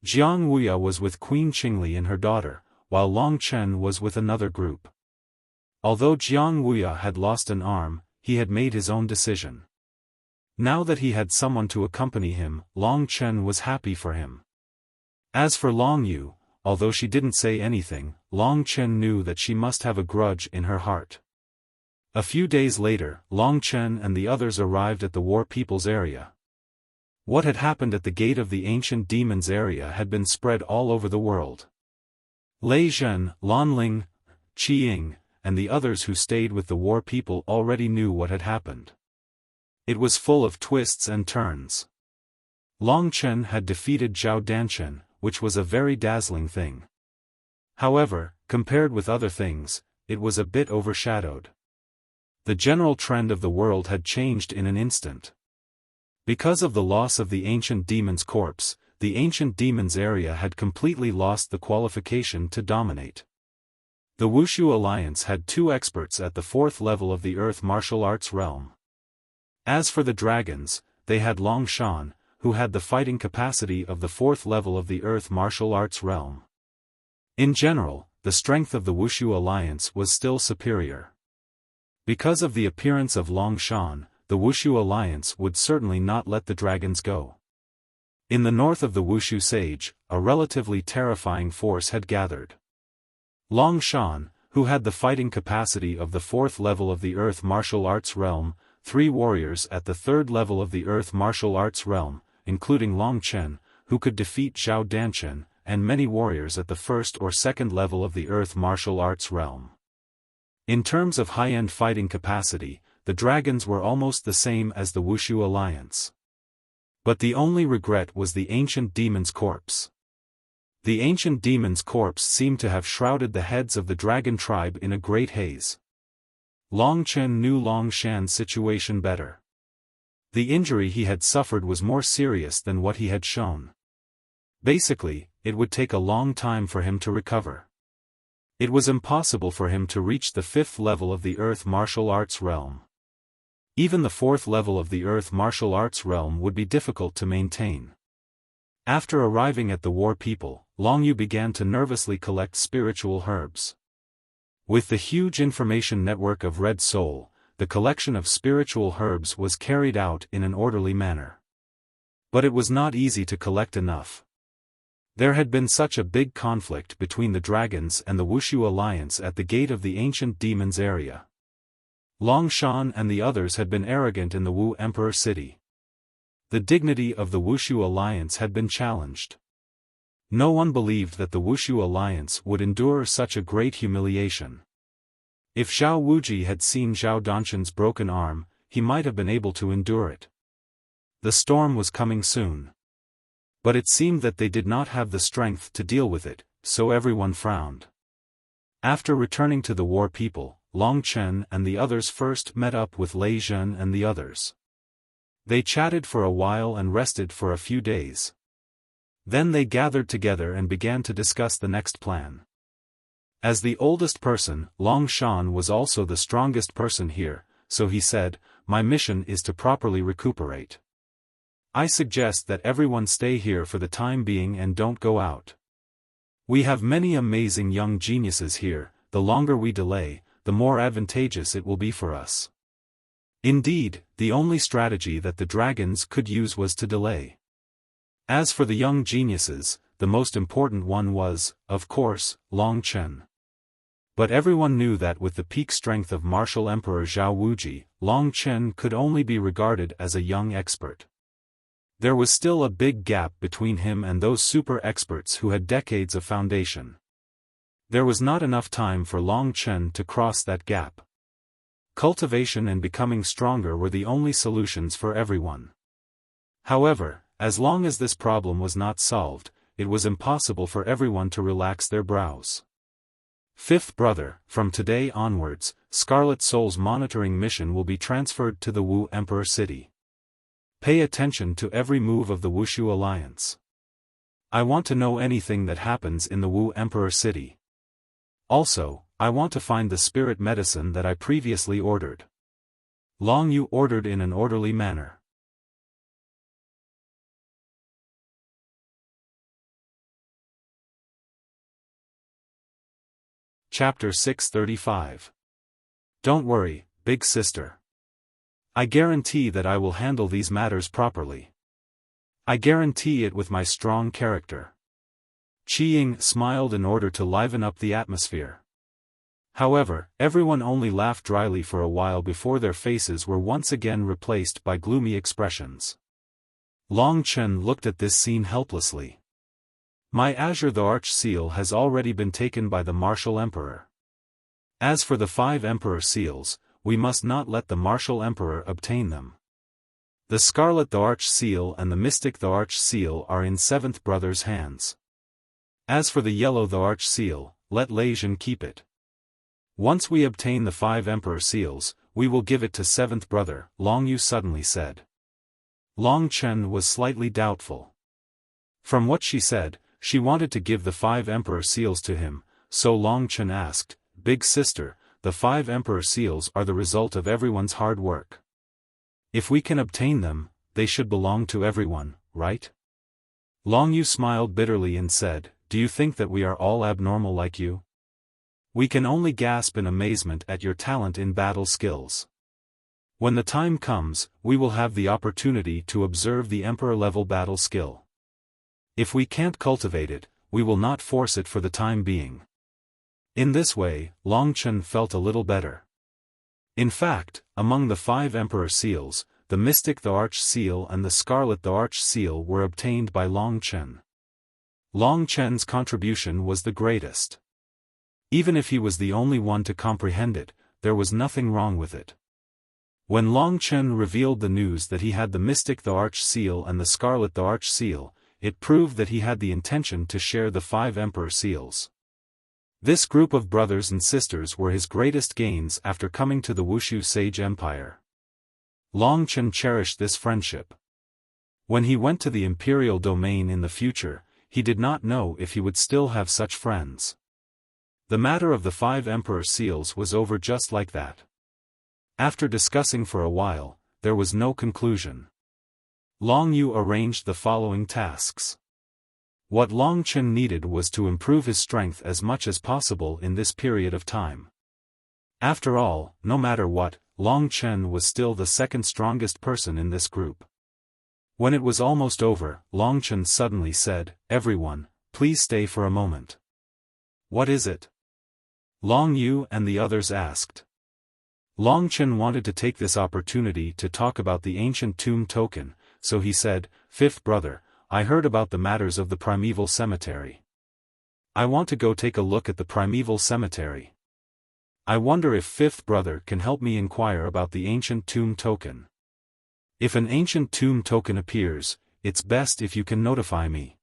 Jiang Wuya was with Queen Qingli and her daughter, while Long Chen was with another group. Although Jiang Wuya had lost an arm, he had made his own decision. Now that he had someone to accompany him, Long Chen was happy for him. As for Long Yu, although she didn't say anything, Long Chen knew that she must have a grudge in her heart. A few days later, Long Chen and the others arrived at the war people's area. What had happened at the gate of the ancient demon's area had been spread all over the world. Lei Zhen, Lan Ling, Qi Ying, and the others who stayed with the war people already knew what had happened. It was full of twists and turns. Long Chen had defeated Zhao Danchen, which was a very dazzling thing. However, compared with other things, it was a bit overshadowed. The general trend of the world had changed in an instant. Because of the loss of the ancient demon's corpse, the ancient demon's area had completely lost the qualification to dominate. The Wushu alliance had 2 experts at the 4th level of the earth martial arts realm. As for the dragons, they had Long Shan, who had the fighting capacity of the 4th level of the earth martial arts realm. In general, the strength of the Wushu alliance was still superior. Because of the appearance of Long Shan, the Wushu alliance would certainly not let the dragons go. In the north of the Wushu Sage, a relatively terrifying force had gathered. Long Shan, who had the fighting capacity of the 4th level of the earth martial arts realm, 3 warriors at the 3rd level of the earth martial arts realm, including Long Chen, who could defeat Zhao Danchen, and many warriors at the 1st or 2nd level of the earth martial arts realm. In terms of high-end fighting capacity, the dragons were almost the same as the Wushu alliance. But the only regret was the ancient demon's corpse. The ancient demon's corpse seemed to have shrouded the heads of the dragon tribe in a great haze. Long Chen knew Long Shan's situation better. The injury he had suffered was more serious than what he had shown. Basically, it would take a long time for him to recover. It was impossible for him to reach the 5th level of the earth martial arts realm. Even the 4th level of the earth martial arts realm would be difficult to maintain. After arriving at the war people, Long Yu began to nervously collect spiritual herbs. With the huge information network of Red Soul, the collection of spiritual herbs was carried out in an orderly manner. But it was not easy to collect enough. There had been such a big conflict between the dragons and the Wushu alliance at the gate of the ancient demon's area. Long Shan and the others had been arrogant in the Wu Emperor city. The dignity of the Wushu alliance had been challenged. No one believed that the Wushu alliance would endure such a great humiliation. If Zhao Wuji had seen Zhao Danchen's broken arm, he might have been able to endure it. The storm was coming soon. But it seemed that they did not have the strength to deal with it, so everyone frowned. After returning to the war people, Long Chen and the others first met up with Lei Zhen and the others. They chatted for a while and rested for a few days. Then they gathered together and began to discuss the next plan. As the oldest person, Long Shan was also the strongest person here, so he said, "My mission is to properly recuperate. I suggest that everyone stay here for the time being and don't go out. We have many amazing young geniuses here, the longer we delay, the more advantageous it will be for us." Indeed, the only strategy that the dragons could use was to delay. As for the young geniuses, the most important one was, of course, Long Chen. But everyone knew that with the peak strength of martial Emperor Zhao Wuji, Long Chen could only be regarded as a young expert. There was still a big gap between him and those super experts who had decades of foundation. There was not enough time for Long Chen to cross that gap. Cultivation and becoming stronger were the only solutions for everyone. However, as long as this problem was not solved, it was impossible for everyone to relax their brows. Fifth brother, from today onwards, Scarlet Soul's monitoring mission will be transferred to the Wu Emperor City. Pay attention to every move of the Wushu Alliance. I want to know anything that happens in the Wu Emperor City. Also, I want to find the spirit medicine that I previously ordered. Long Yu ordered in an orderly manner. Chapter 635. Don't worry, big sister. I guarantee that I will handle these matters properly. I guarantee it with my strong character. Qi Ying smiled in order to liven up the atmosphere. However, everyone only laughed dryly for a while before their faces were once again replaced by gloomy expressions. Long Chen looked at this scene helplessly. My Azure the Arch Seal has already been taken by the Martial Emperor. As for the 5 Emperor Seals, we must not let the Martial Emperor obtain them. The Scarlet the Arch Seal and the Mystic the Arch Seal are in 7th brother's hands. As for the Yellow the Arch Seal, let Lei Zhen keep it. Once we obtain the 5 Emperor Seals, we will give it to 7th brother, Long Yu suddenly said. Long Chen was slightly doubtful. From what she said, she wanted to give the 5 Emperor Seals to him, so Long Chen asked, Big sister, the 5 Emperor Seals are the result of everyone's hard work. If we can obtain them, they should belong to everyone, right? Long Yu smiled bitterly and said, Do you think that we are all abnormal like you? We can only gasp in amazement at your talent in battle skills. When the time comes, we will have the opportunity to observe the Emperor-level battle skill. If we can't cultivate it, we will not force it for the time being. In this way, Long Chen felt a little better. In fact, among the 5 Emperor Seals, the Mystic the Arch Seal and the Scarlet the Arch Seal were obtained by Long Chen. Long Chen's contribution was the greatest. Even if he was the only one to comprehend it, there was nothing wrong with it. When Long Chen revealed the news that he had the Mystic the Arch Seal and the Scarlet the Arch Seal, it proved that he had the intention to share the 5 Emperor Seals. This group of brothers and sisters were his greatest gains after coming to the Wushu Sage Empire. Long Chen cherished this friendship. When he went to the imperial domain in the future, he did not know if he would still have such friends. The matter of the 5 Emperor Seals was over just like that. After discussing for a while, there was no conclusion. Long Yu arranged the following tasks. What Long Chen needed was to improve his strength as much as possible in this period of time. After all, no matter what, Long Chen was still the second strongest person in this group. When it was almost over, Long Chen suddenly said, Everyone, please stay for a moment. What is it? Long Yu and the others asked. Long Chen wanted to take this opportunity to talk about the ancient tomb token, so he said, 5th brother, I heard about the matters of the primeval cemetery. I want to go take a look at the primeval cemetery. I wonder if 5th brother can help me inquire about the ancient tomb token. If an ancient tomb token appears, it's best if you can notify me.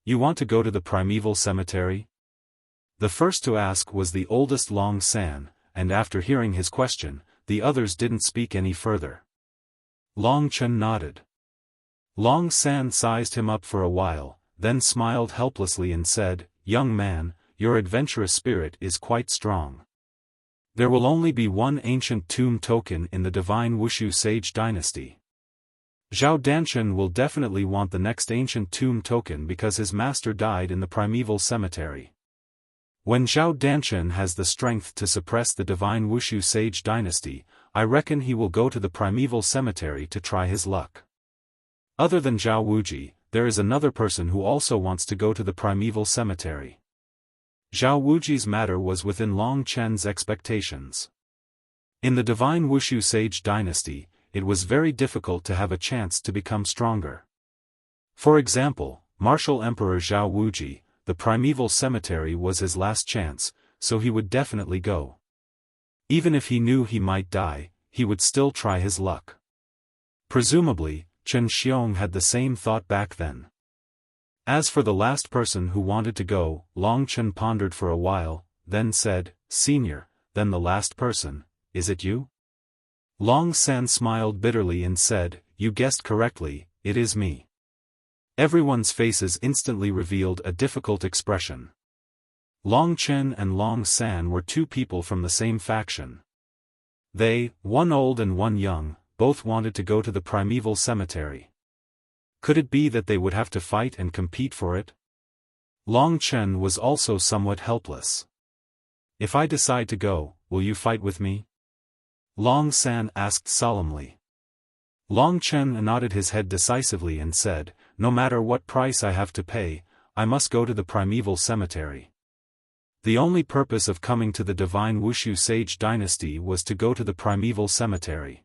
You want to go to the primeval cemetery? The first to ask was the oldest Long San, and after hearing his question, the others didn't speak any further. Long Chen nodded. Long San sized him up for a while, then smiled helplessly and said, Young man, your adventurous spirit is quite strong. There will only be one ancient tomb token in the divine Wushu Sage dynasty. Zhao Danshan will definitely want the next ancient tomb token because his master died in the primeval cemetery. When Zhao Danshan has the strength to suppress the divine Wushu Sage dynasty, I reckon he will go to the primeval cemetery to try his luck. Other than Zhao Wuji, there is another person who also wants to go to the primeval cemetery. Zhao Wuji's matter was within Long Chen's expectations. In the divine Wushu Sage dynasty, it was very difficult to have a chance to become stronger. For example, Martial Emperor Zhao Wuji, the primeval cemetery was his last chance, so he would definitely go. Even if he knew he might die, he would still try his luck. Presumably, Chen Xiong had the same thought back then. As for the last person who wanted to go, Long Chen pondered for a while, then said, "Senior, then the last person, is it you?" Long San smiled bitterly and said, "You guessed correctly, it is me." Everyone's faces instantly revealed a difficult expression. Long Chen and Long San were two people from the same faction. They, one old and one young, both wanted to go to the primeval cemetery. Could it be that they would have to fight and compete for it? Long Chen was also somewhat helpless. "If I decide to go, will you fight with me?" Long San asked solemnly. Long Chen nodded his head decisively and said, "No matter what price I have to pay, I must go to the primeval cemetery." The only purpose of coming to the divine Wushu Sage dynasty was to go to the primeval cemetery.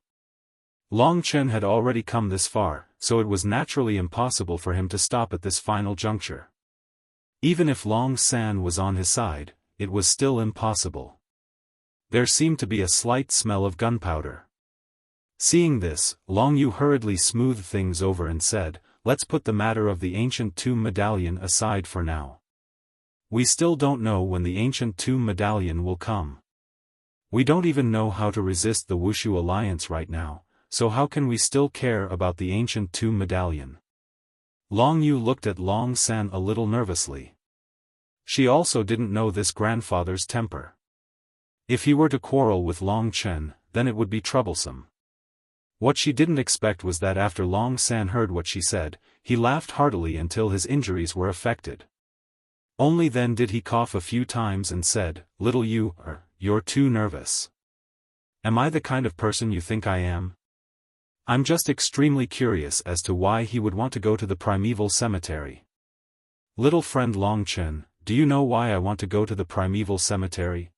Long Chen had already come this far, so it was naturally impossible for him to stop at this final juncture. Even if Long San was on his side, it was still impossible. There seemed to be a slight smell of gunpowder. Seeing this, Long Yu hurriedly smoothed things over and said, "Let's put the matter of the ancient tomb medallion aside for now. We still don't know when the ancient tomb medallion will come. We don't even know how to resist the Wushu alliance right now, so how can we still care about the ancient tomb medallion?" Long Yu looked at Long San a little nervously. She also didn't know this grandfather's temper. If he were to quarrel with Long Chen, then it would be troublesome. What she didn't expect was that after Long San heard what she said, he laughed heartily until his injuries were affected. Only then did he cough a few times and said, "Little Yu, you're too nervous. Am I the kind of person you think I am? I'm just extremely curious as to why he would want to go to the primeval cemetery." "Little friend Long Chen, do you know why I want to go to the primeval cemetery?"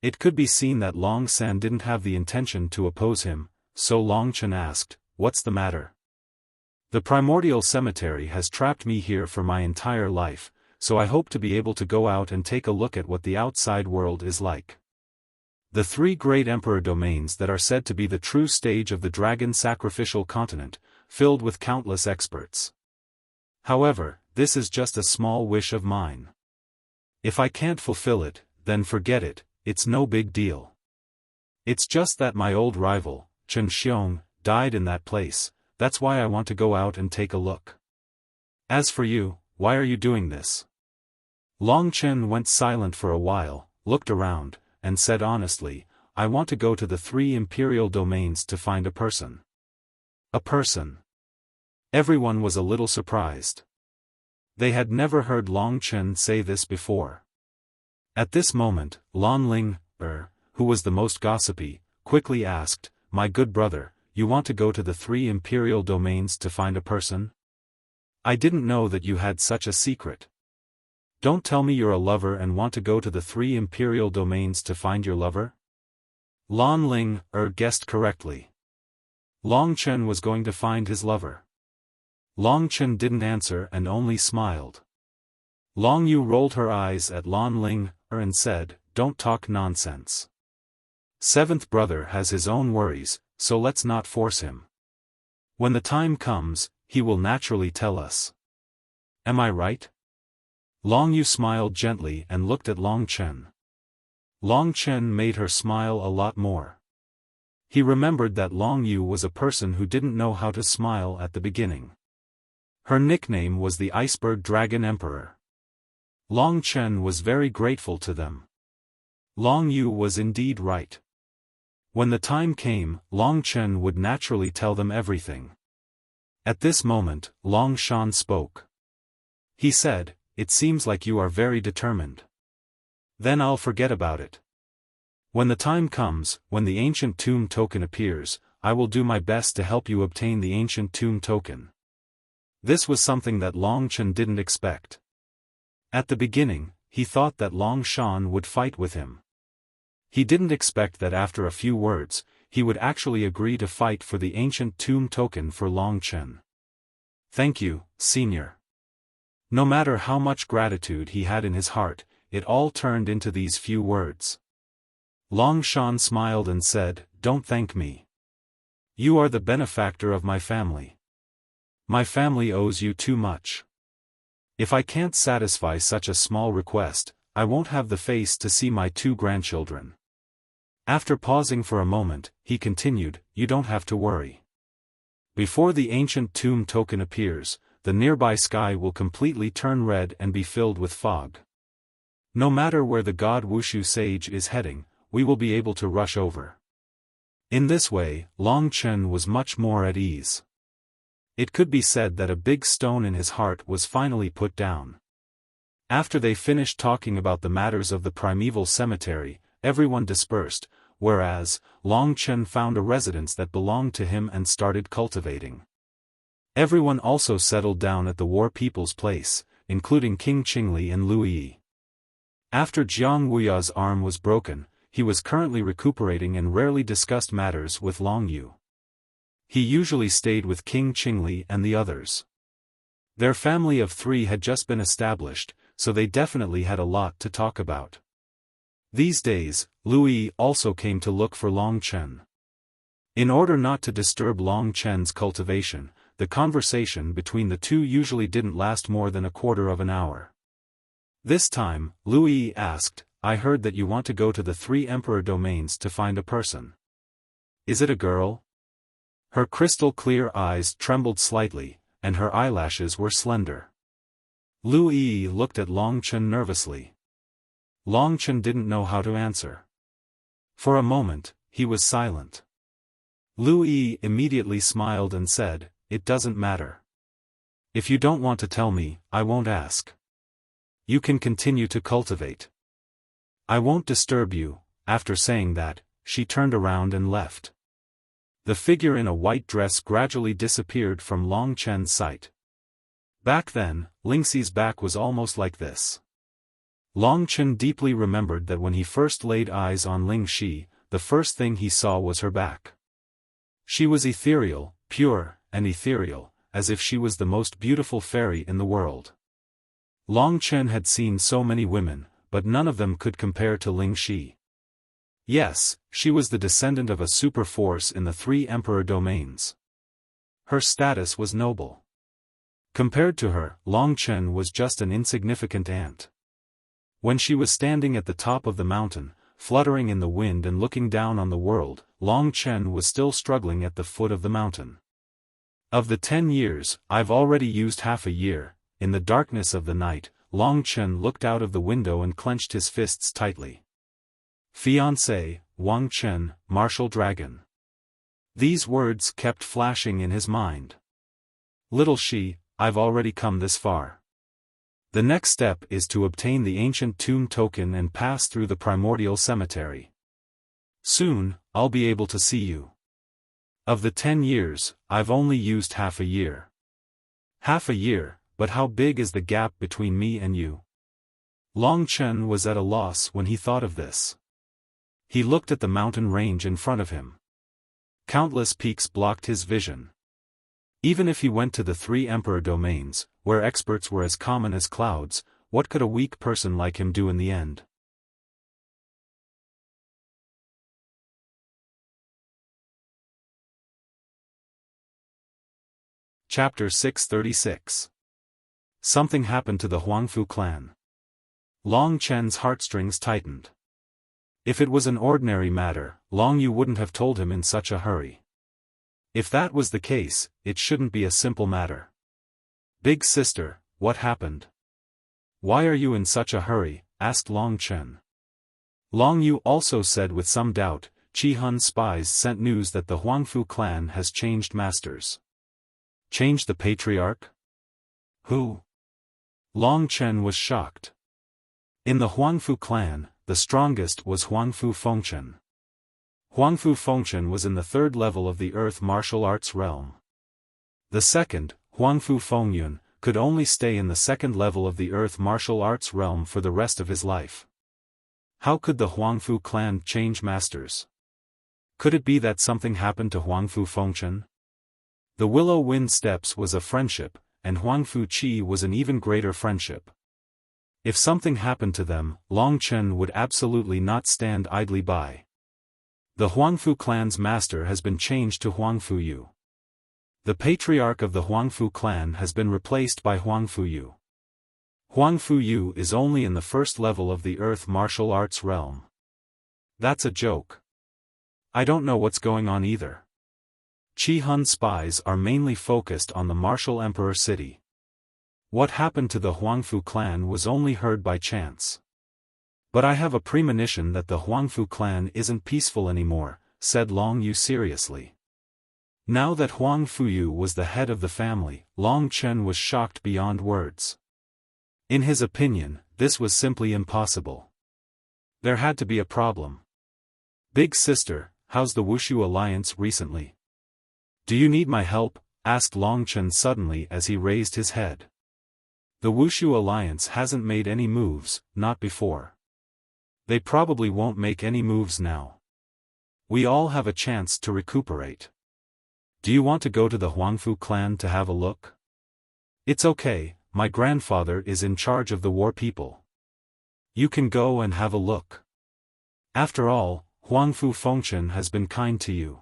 It could be seen that Long San didn't have the intention to oppose him, so Long Chen asked, "What's the matter?" "The primordial cemetery has trapped me here for my entire life, so I hope to be able to go out and take a look at what the outside world is like. The three great emperor domains that are said to be the true stage of the dragon sacrificial continent, filled with countless experts. However, this is just a small wish of mine. If I can't fulfill it, then forget it, it's no big deal. It's just that my old rival, Chen Xiong, died in that place, that's why I want to go out and take a look. As for you, why are you doing this?" Long Chen went silent for a while, looked around, and said honestly, "I want to go to the three imperial domains to find a person." "A person?" Everyone was a little surprised. They had never heard Long Chen say this before. At this moment, Lan Ling, who was the most gossipy, quickly asked, "My good brother, you want to go to the three imperial domains to find a person? I didn't know that you had such a secret. Don't tell me you're a lover and want to go to the three imperial domains to find your lover?" Lan Ling, guessed correctly. Long Chen was going to find his lover. Long Chen didn't answer and only smiled. Long Yu rolled her eyes at Lan Ling, and said, "Don't talk nonsense. Seventh brother has his own worries, so let's not force him. When the time comes, he will naturally tell us. Am I right?" Long Yu smiled gently and looked at Long Chen. Long Chen made her smile a lot more. He remembered that Long Yu was a person who didn't know how to smile at the beginning. Her nickname was the Iceberg Dragon Emperor. Long Chen was very grateful to them. Long Yu was indeed right. When the time came, Long Chen would naturally tell them everything. At this moment, Long Shan spoke. He said, "It seems like you are very determined. Then I'll forget about it. When the time comes, when the ancient tomb token appears, I will do my best to help you obtain the ancient tomb token. This was something that Long Chen didn't expect. At the beginning, he thought that Long Shan would fight with him. He didn't expect that after a few words, he would actually agree to fight for the ancient tomb token for Long Chen. Thank you, senior. No matter how much gratitude he had in his heart, it all turned into these few words. Long Shan smiled and said, "Don't thank me. You are the benefactor of my family. My family owes you too much. If I can't satisfy such a small request, I won't have the face to see my 2 grandchildren." After pausing for a moment, he continued, "You don't have to worry. Before the ancient tomb token appears, the nearby sky will completely turn red and be filled with fog. No matter where the god Wushu sage is heading, we will be able to rush over." In this way, Long Chen was much more at ease. It could be said that a big stone in his heart was finally put down. After they finished talking about the matters of the primeval cemetery, everyone dispersed, whereas, Long Chen found a residence that belonged to him and started cultivating. Everyone also settled down at the War People's place, including King Qingli and Lu Yi. After Jiang Wuya's arm was broken, he was currently recuperating and rarely discussed matters with Long Yu. He usually stayed with King Qingli and the others. Their family of 3 had just been established, so they definitely had a lot to talk about. These days, Lu Yi also came to look for Long Chen. In order not to disturb Long Chen's cultivation, the conversation between the 2 usually didn't last more than a quarter of an hour. This time, Lu Yi asked, "I heard that you want to go to the 3 emperor domains to find a person. Is it a girl?" Her crystal-clear eyes trembled slightly, and her eyelashes were slender. Lu Yi looked at Long Chen nervously. Long Chen didn't know how to answer. For a moment, he was silent. Lu Yi immediately smiled and said, "It doesn't matter. If you don't want to tell me, I won't ask. You can continue to cultivate. I won't disturb you." After saying that, she turned around and left. The figure in a white dress gradually disappeared from Long Chen's sight. Back then, Lingxi's back was almost like this. Long Chen deeply remembered that when he first laid eyes on Ling Xi, the first thing he saw was her back. She was ethereal, pure, and ethereal, as if she was the most beautiful fairy in the world. Long Chen had seen so many women, but none of them could compare to Ling Xi. Yes, she was the descendant of a super force in the 3 emperor domains. Her status was noble. Compared to her, Long Chen was just an insignificant ant. When she was standing at the top of the mountain, fluttering in the wind and looking down on the world, Long Chen was still struggling at the foot of the mountain. "Of the 10 years, I've already used half a year." In the darkness of the night, Long Chen looked out of the window and clenched his fists tightly. "Fiancé, Wang Chen, martial dragon." These words kept flashing in his mind. "Little Xi, I've already come this far. The next step is to obtain the ancient tomb token and pass through the primordial cemetery. Soon, I'll be able to see you. Of the 10 years, I've only used half a year." "Half a year, but how big is the gap between me and you?" Long Chen was at a loss when he thought of this. He looked at the mountain range in front of him. Countless peaks blocked his vision. Even if he went to the 3 emperor domains, where experts were as common as clouds, what could a weak person like him do in the end? Chapter 636. Something happened to the Huangfu clan. Long Chen's heartstrings tightened. If it was an ordinary matter, Long Yu wouldn't have told him in such a hurry. If that was the case, it shouldn't be a simple matter. "Big sister, what happened? Why are you in such a hurry?" asked Long Chen. Long Yu also said with some doubt, "Qi Hun's spies sent news that the Huangfu clan has changed masters." "Changed the patriarch? Who?" Long Chen was shocked. In the Huangfu clan, the strongest was Huangfu Fengchen. Huangfu Fengchen was in the 3rd level of the Earth martial arts realm. The second, Huangfu Fengyun, could only stay in the second level of the earth martial arts realm for the rest of his life. How could the Huangfu clan change masters? Could it be that something happened to Huangfu Fengchen? The Willow Wind Steps was a friendship, and Huangfu Qi was an even greater friendship. If something happened to them, Long Chen would absolutely not stand idly by. The Huangfu clan's master has been changed to Huangfu Yu. The patriarch of the Huangfu clan has been replaced by Huangfu Yu. Huangfu Yu is only in the first level of the earth martial arts realm. That's a joke. I don't know what's going on either. Qi Hun spies are mainly focused on the martial emperor city. What happened to the Huangfu clan was only heard by chance. But I have a premonition that the Huangfu clan isn't peaceful anymore, said Long Yu seriously. Now that Huangfu Yu was the head of the family, Long Chen was shocked beyond words. In his opinion, this was simply impossible. There had to be a problem. Big sister, how's the Wuxia alliance recently? Do you need my help? Asked Long Chen suddenly as he raised his head. The Wuxia alliance hasn't made any moves, not before. They probably won't make any moves now. We all have a chance to recuperate. Do you want to go to the Huangfu clan to have a look? It's okay, my grandfather is in charge of the war people. You can go and have a look. After all, Huangfu Fengchen has been kind to you.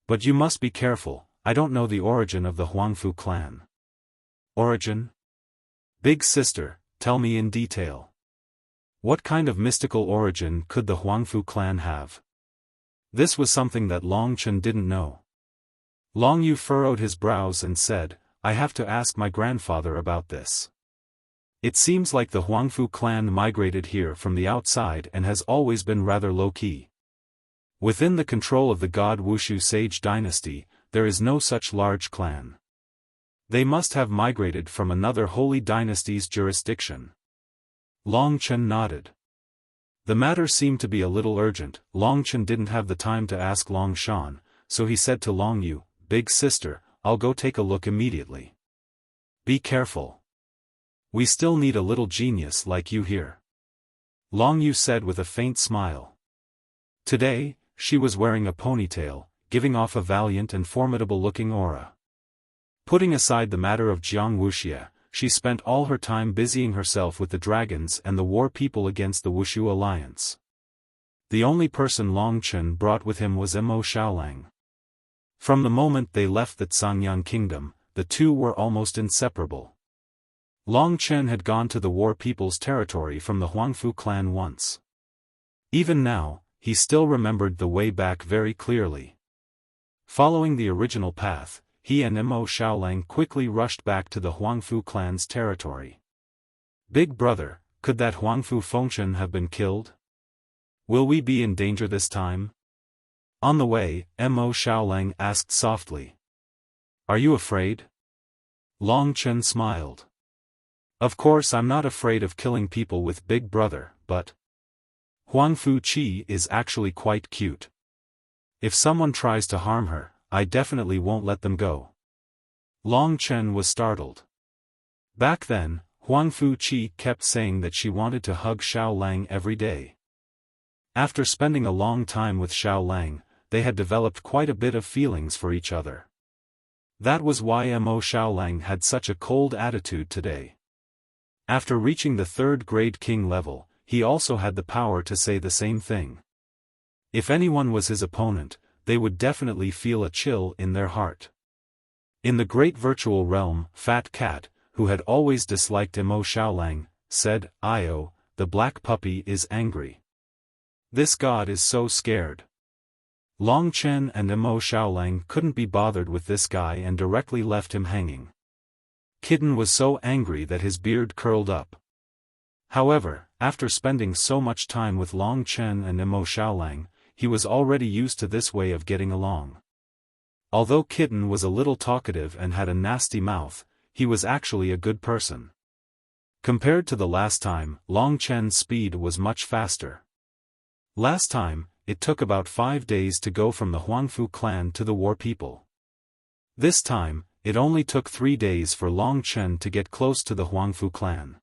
But you must be careful, I don't know the origin of the Huangfu clan. Origin? Big sister, tell me in detail. What kind of mystical origin could the Huangfu clan have? This was something that Long Chen didn't know. Long Yu furrowed his brows and said, I have to ask my grandfather about this. It seems like the Huangfu clan migrated here from the outside and has always been rather low-key. Within the control of the god Wushu Sage dynasty, there is no such large clan. They must have migrated from another holy dynasty's jurisdiction. Long Chen nodded. The matter seemed to be a little urgent. Long Chen didn't have the time to ask Long Shan, so he said to Long Yu, Big sister, I'll go take a look immediately. Be careful. We still need a little genius like you here. Long Yu said with a faint smile. Today, she was wearing a ponytail, giving off a valiant and formidable-looking aura. Putting aside the matter of Jiang Wuxia, she spent all her time busying herself with the dragons and the war people against the Wushu alliance. The only person Long Chen brought with him was Mo Xiaolang. From the moment they left the Cangyang kingdom, the two were almost inseparable. Long Chen had gone to the war people's territory from the Huangfu clan once. Even now, he still remembered the way back very clearly. Following the original path, he and Mo Xiaolang quickly rushed back to the Huangfu clan's territory. Big brother, could that Huangfu Fengchen have been killed? Will we be in danger this time? On the way, Mo Xiaolang asked softly. Are you afraid? Long Chen smiled. Of course I'm not afraid of killing people with Big Brother, but Huangfu Qi is actually quite cute. If someone tries to harm her, I definitely won't let them go. Long Chen was startled. Back then, Huangfu Qi kept saying that she wanted to hug Xiaolang every day. After spending a long time with Xiaolang, they had developed quite a bit of feelings for each other. That was why Mo Xiaolang had such a cold attitude today. After reaching the third grade king level, he also had the power to say the same thing. If anyone was his opponent, they would definitely feel a chill in their heart. In the great virtual realm, Fat Cat, who had always disliked Mo Xiaolang, said, "Io, the black puppy is angry. This god is so scared." Long Chen and Mo Xiaolang couldn't be bothered with this guy and directly left him hanging. Kitten was so angry that his beard curled up. However, after spending so much time with Long Chen and Mo Xiaolang, he was already used to this way of getting along. Although Kitten was a little talkative and had a nasty mouth, he was actually a good person. Compared to the last time, Long Chen's speed was much faster. Last time, it took about 5 days to go from the Huangfu clan to the war people. This time, it only took 3 days for Long Chen to get close to the Huangfu clan.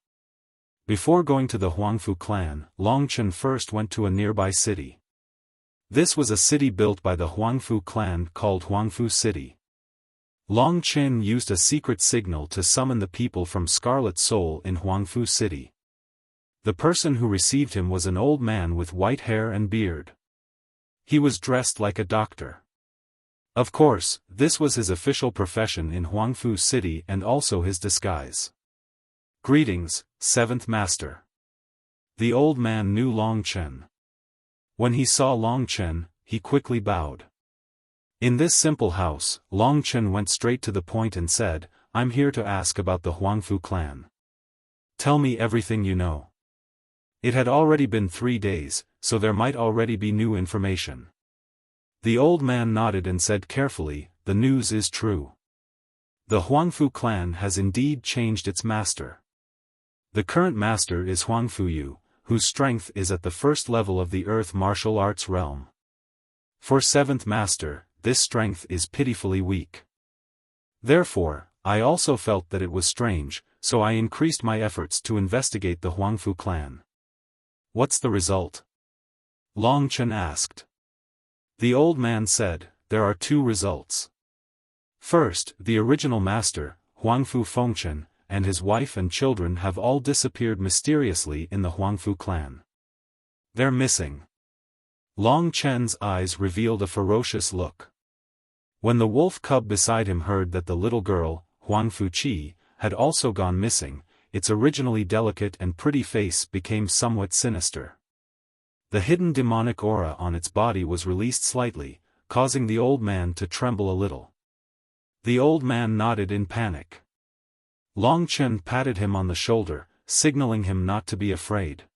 Before going to the Huangfu clan, Long Chen first went to a nearby city. This was a city built by the Huangfu clan called Huangfu City. Long Chen used a secret signal to summon the people from Scarlet Soul in Huangfu City. The person who received him was an old man with white hair and beard. He was dressed like a doctor. Of course, this was his official profession in Huangfu City and also his disguise. "Greetings, Seventh Master." The old man knew Long Chen. When he saw Long Chen, he quickly bowed. In this simple house, Long Chen went straight to the point and said, "I'm here to ask about the Huangfu clan. Tell me everything you know." It had already been 3 days, so there might already be new information. The old man nodded and said carefully, "The news is true. The Huangfu clan has indeed changed its master. The current master is Huangfu Yu, whose strength is at the first level of the earth martial arts realm. For seventh master, this strength is pitifully weak. Therefore, I also felt that it was strange, so I increased my efforts to investigate the Huangfu clan." "What's the result?" Long Chen asked. The old man said, "There are 2 results. First, the original master, Huangfu Fengchen, and his wife and children have all disappeared mysteriously in the Huangfu clan. They're missing." Long Chen's eyes revealed a ferocious look. When the wolf cub beside him heard that the little girl, Huangfu Qi, had also gone missing, its originally delicate and pretty face became somewhat sinister. The hidden demonic aura on its body was released slightly, causing the old man to tremble a little. The old man nodded in panic. Long Chen patted him on the shoulder, signaling him not to be afraid.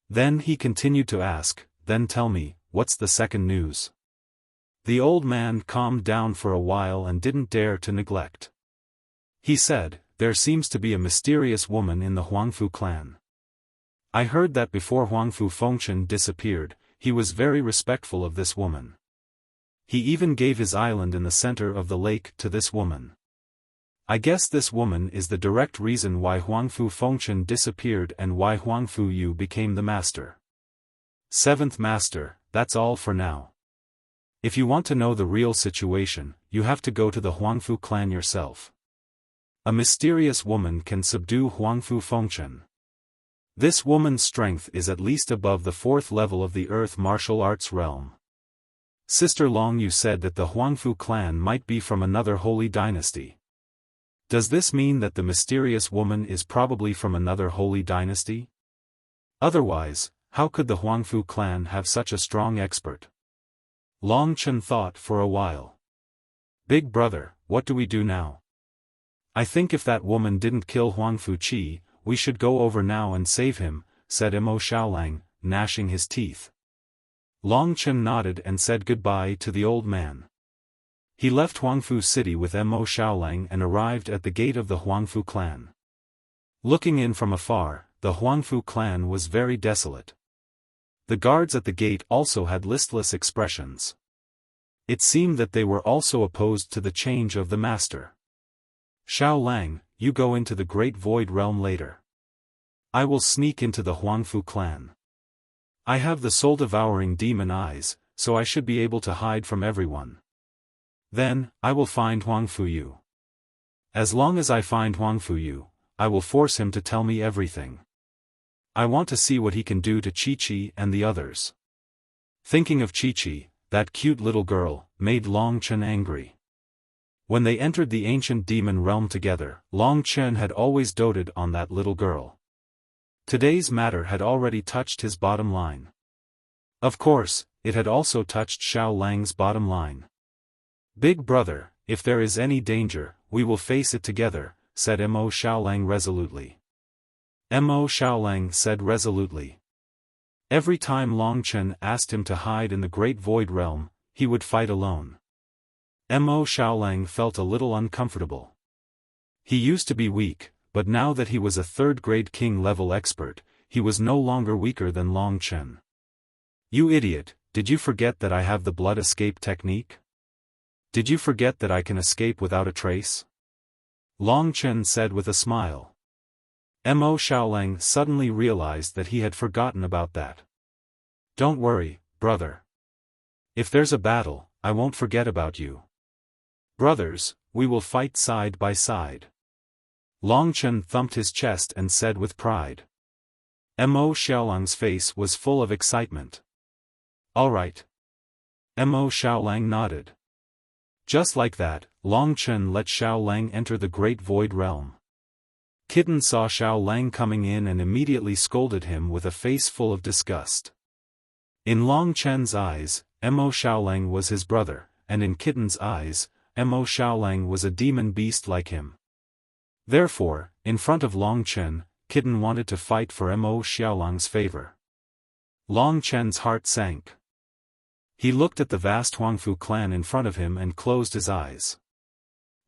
Then he continued to ask, "Then tell me, what's the second news?" The old man calmed down for a while and didn't dare to neglect. He said, "There seems to be a mysterious woman in the Huangfu clan. I heard that before Huangfu Fengchen disappeared, he was very respectful of this woman. He even gave his island in the center of the lake to this woman. I guess this woman is the direct reason why Huangfu Fengchen disappeared and why Huangfu Yu became the master. Seventh master, that's all for now. If you want to know the real situation, you have to go to the Huangfu clan yourself. A mysterious woman can subdue Huangfu Fengchen. This woman's strength is at least above the 4th level of the earth martial arts realm. Sister Long, you said that the Huangfu clan might be from another holy dynasty. Does this mean that the mysterious woman is probably from another holy dynasty? Otherwise, how could the Huangfu clan have such a strong expert?" Long Chen thought for a while. "Big brother, what do we do now? I think if that woman didn't kill Huangfu Qi, we should go over now and save him," said Mo Xiaolang, gnashing his teeth. Long Chen nodded and said goodbye to the old man. He left Huangfu City with Mo Xiaolang and arrived at the gate of the Huangfu clan. Looking in from afar, the Huangfu clan was very desolate. The guards at the gate also had listless expressions. It seemed that they were also opposed to the change of the master. "Xiaolang, you go into the Great Void Realm later. I will sneak into the Huangfu clan. I have the soul-devouring demon eyes, so I should be able to hide from everyone. Then, I will find Huangfu Yu. As long as I find Huangfu Yu, I will force him to tell me everything. I want to see what he can do to Chi-Chi and the others." Thinking of Chi-Chi, that cute little girl, made Long Chen angry. When they entered the ancient demon realm together, Long Chen had always doted on that little girl. Today's matter had already touched his bottom line. Of course, it had also touched Xiaolang's bottom line. "Big brother, if there is any danger, we will face it together," said Mo Xiaolang resolutely. Mo Xiaolang said resolutely. Every time Long Chen asked him to hide in the Great Void Realm, he would fight alone. Mo Xiaolang felt a little uncomfortable. He used to be weak, but now that he was a 3rd-grade king-level expert, he was no longer weaker than Long Chen. "You idiot, did you forget that I have the blood escape technique? Did you forget that I can escape without a trace? Long Chen said with a smile. Mo Xiaolang suddenly realized that he had forgotten about that. Don't worry, brother. If there's a battle, I won't forget about you. Brothers, we will fight side by side. Long Chen thumped his chest and said with pride. Mo Xiaolang's face was full of excitement. All right. Mo Xiaolang nodded. Just like that, Long Chen let Xiaolang enter the Great Void Realm. Kitten saw Xiaolang coming in and immediately scolded him with a face full of disgust. In Long Chen's eyes, Mo Xiaolang was his brother, and in Kitten's eyes, Mo Xiaolang was a demon beast like him. Therefore, in front of Long Chen, Kitten wanted to fight for Mo Xiaolang's favor. Long Chen's heart sank. He looked at the vast Huangfu clan in front of him and closed his eyes.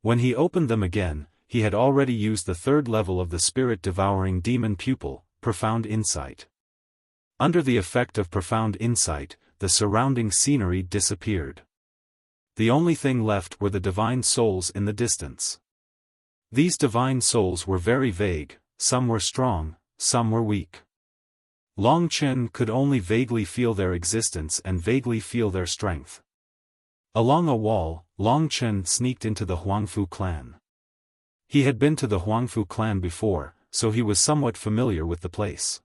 When he opened them again, he had already used the third level of the spirit-devouring demon pupil, Profound Insight. Under the effect of Profound Insight, the surrounding scenery disappeared. The only thing left were the divine souls in the distance. These divine souls were very vague, some were strong, some were weak. Long Chen could only vaguely feel their existence and vaguely feel their strength. Along a wall, Long Chen sneaked into the Huangfu clan. He had been to the Huangfu clan before, so he was somewhat familiar with the place.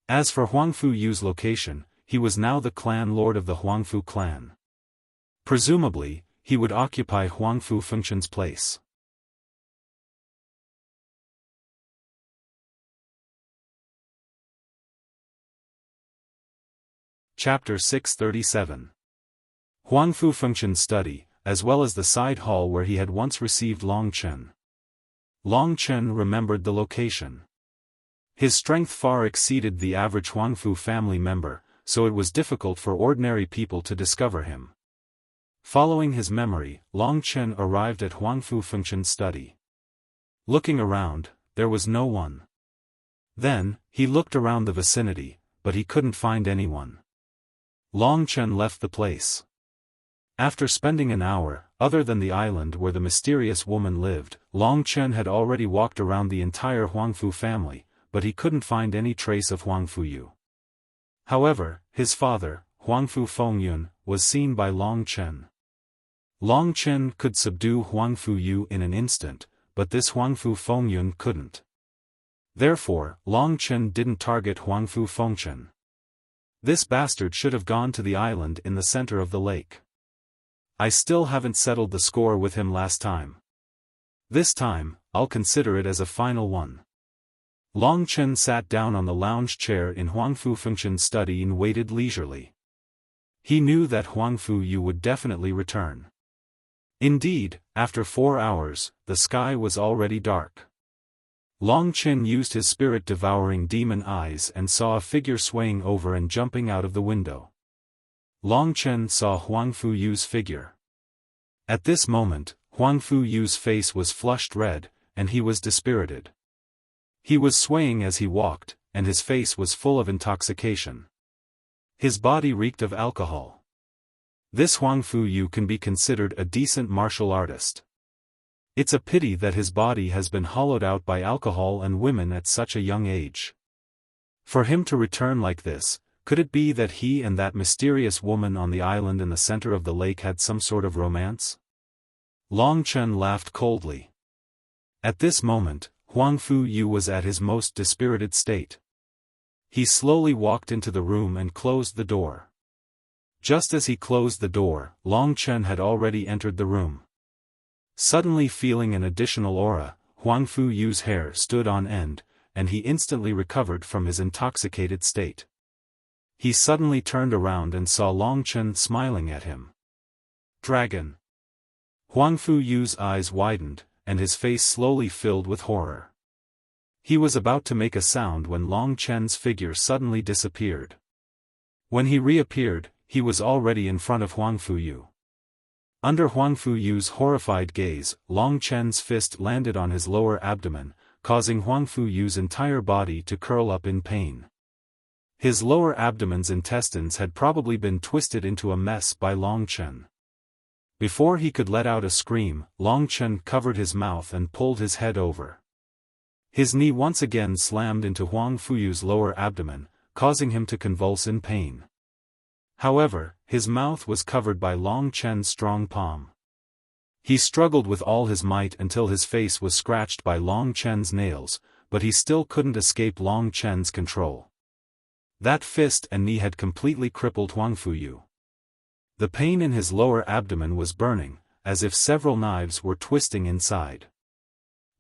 As for Huangfu Yu's location, he was now the clan lord of the Huangfu clan. Presumably, he would occupy Huangfu Fengshen's place. Chapter 637. Huangfu Fengshen's study, as well as the side hall where he had once received Long Chen. Long Chen remembered the location. His strength far exceeded the average Huangfu family member, so it was difficult for ordinary people to discover him. Following his memory, Long Chen arrived at Huangfu Fengshen's study. Looking around, there was no one. Then, he looked around the vicinity, but he couldn't find anyone. Long Chen left the place. After spending an hour, other than the island where the mysterious woman lived, Long Chen had already walked around the entire Huangfu family, but he couldn't find any trace of Huangfu Yu. However, his father, Huangfu Fengyun, was seen by Long Chen. Long Chen could subdue Huangfu Yu in an instant, but this Huangfu Fengyun couldn't. Therefore, Long Chen didn't target Huangfu Fengchen. This bastard should have gone to the island in the center of the lake. I still haven't settled the score with him last time. This time, I'll consider it as a final one. Long Chen sat down on the lounge chair in Huangfu Fengshen's study and waited leisurely. He knew that Huangfu Yu would definitely return. Indeed, after 4 hours, the sky was already dark. Long Chen used his spirit-devouring demon eyes and saw a figure swaying over and jumping out of the window. Long Chen saw Huangfu Yu's figure. At this moment, Huangfu Yu's face was flushed red, and he was dispirited. He was swaying as he walked, and his face was full of intoxication. His body reeked of alcohol. This Huangfu Yu can be considered a decent martial artist. It's a pity that his body has been hollowed out by alcohol and women at such a young age. For him to return like this, could it be that he and that mysterious woman on the island in the center of the lake had some sort of romance? Long Chen laughed coldly. At this moment, Huangfu Yu was at his most dispirited state. He slowly walked into the room and closed the door. Just as he closed the door, Long Chen had already entered the room. Suddenly feeling an additional aura, Huangfu Yu's hair stood on end, and he instantly recovered from his intoxicated state. He suddenly turned around and saw Long Chen smiling at him. Dragon! Huangfu Yu's eyes widened, and his face slowly filled with horror. He was about to make a sound when Long Chen's figure suddenly disappeared. When he reappeared, he was already in front of Huangfu Yu. Under Huangfu Yu's horrified gaze, Long Chen's fist landed on his lower abdomen, causing Huangfu Yu's entire body to curl up in pain. His lower abdomen's intestines had probably been twisted into a mess by Long Chen. Before he could let out a scream, Long Chen covered his mouth and pulled his head over. His knee once again slammed into Huang Fuyu's lower abdomen, causing him to convulse in pain. However, his mouth was covered by Long Chen's strong palm. He struggled with all his might until his face was scratched by Long Chen's nails, but he still couldn't escape Long Chen's control. That fist and knee had completely crippled Huang Fuyu. The pain in his lower abdomen was burning, as if several knives were twisting inside.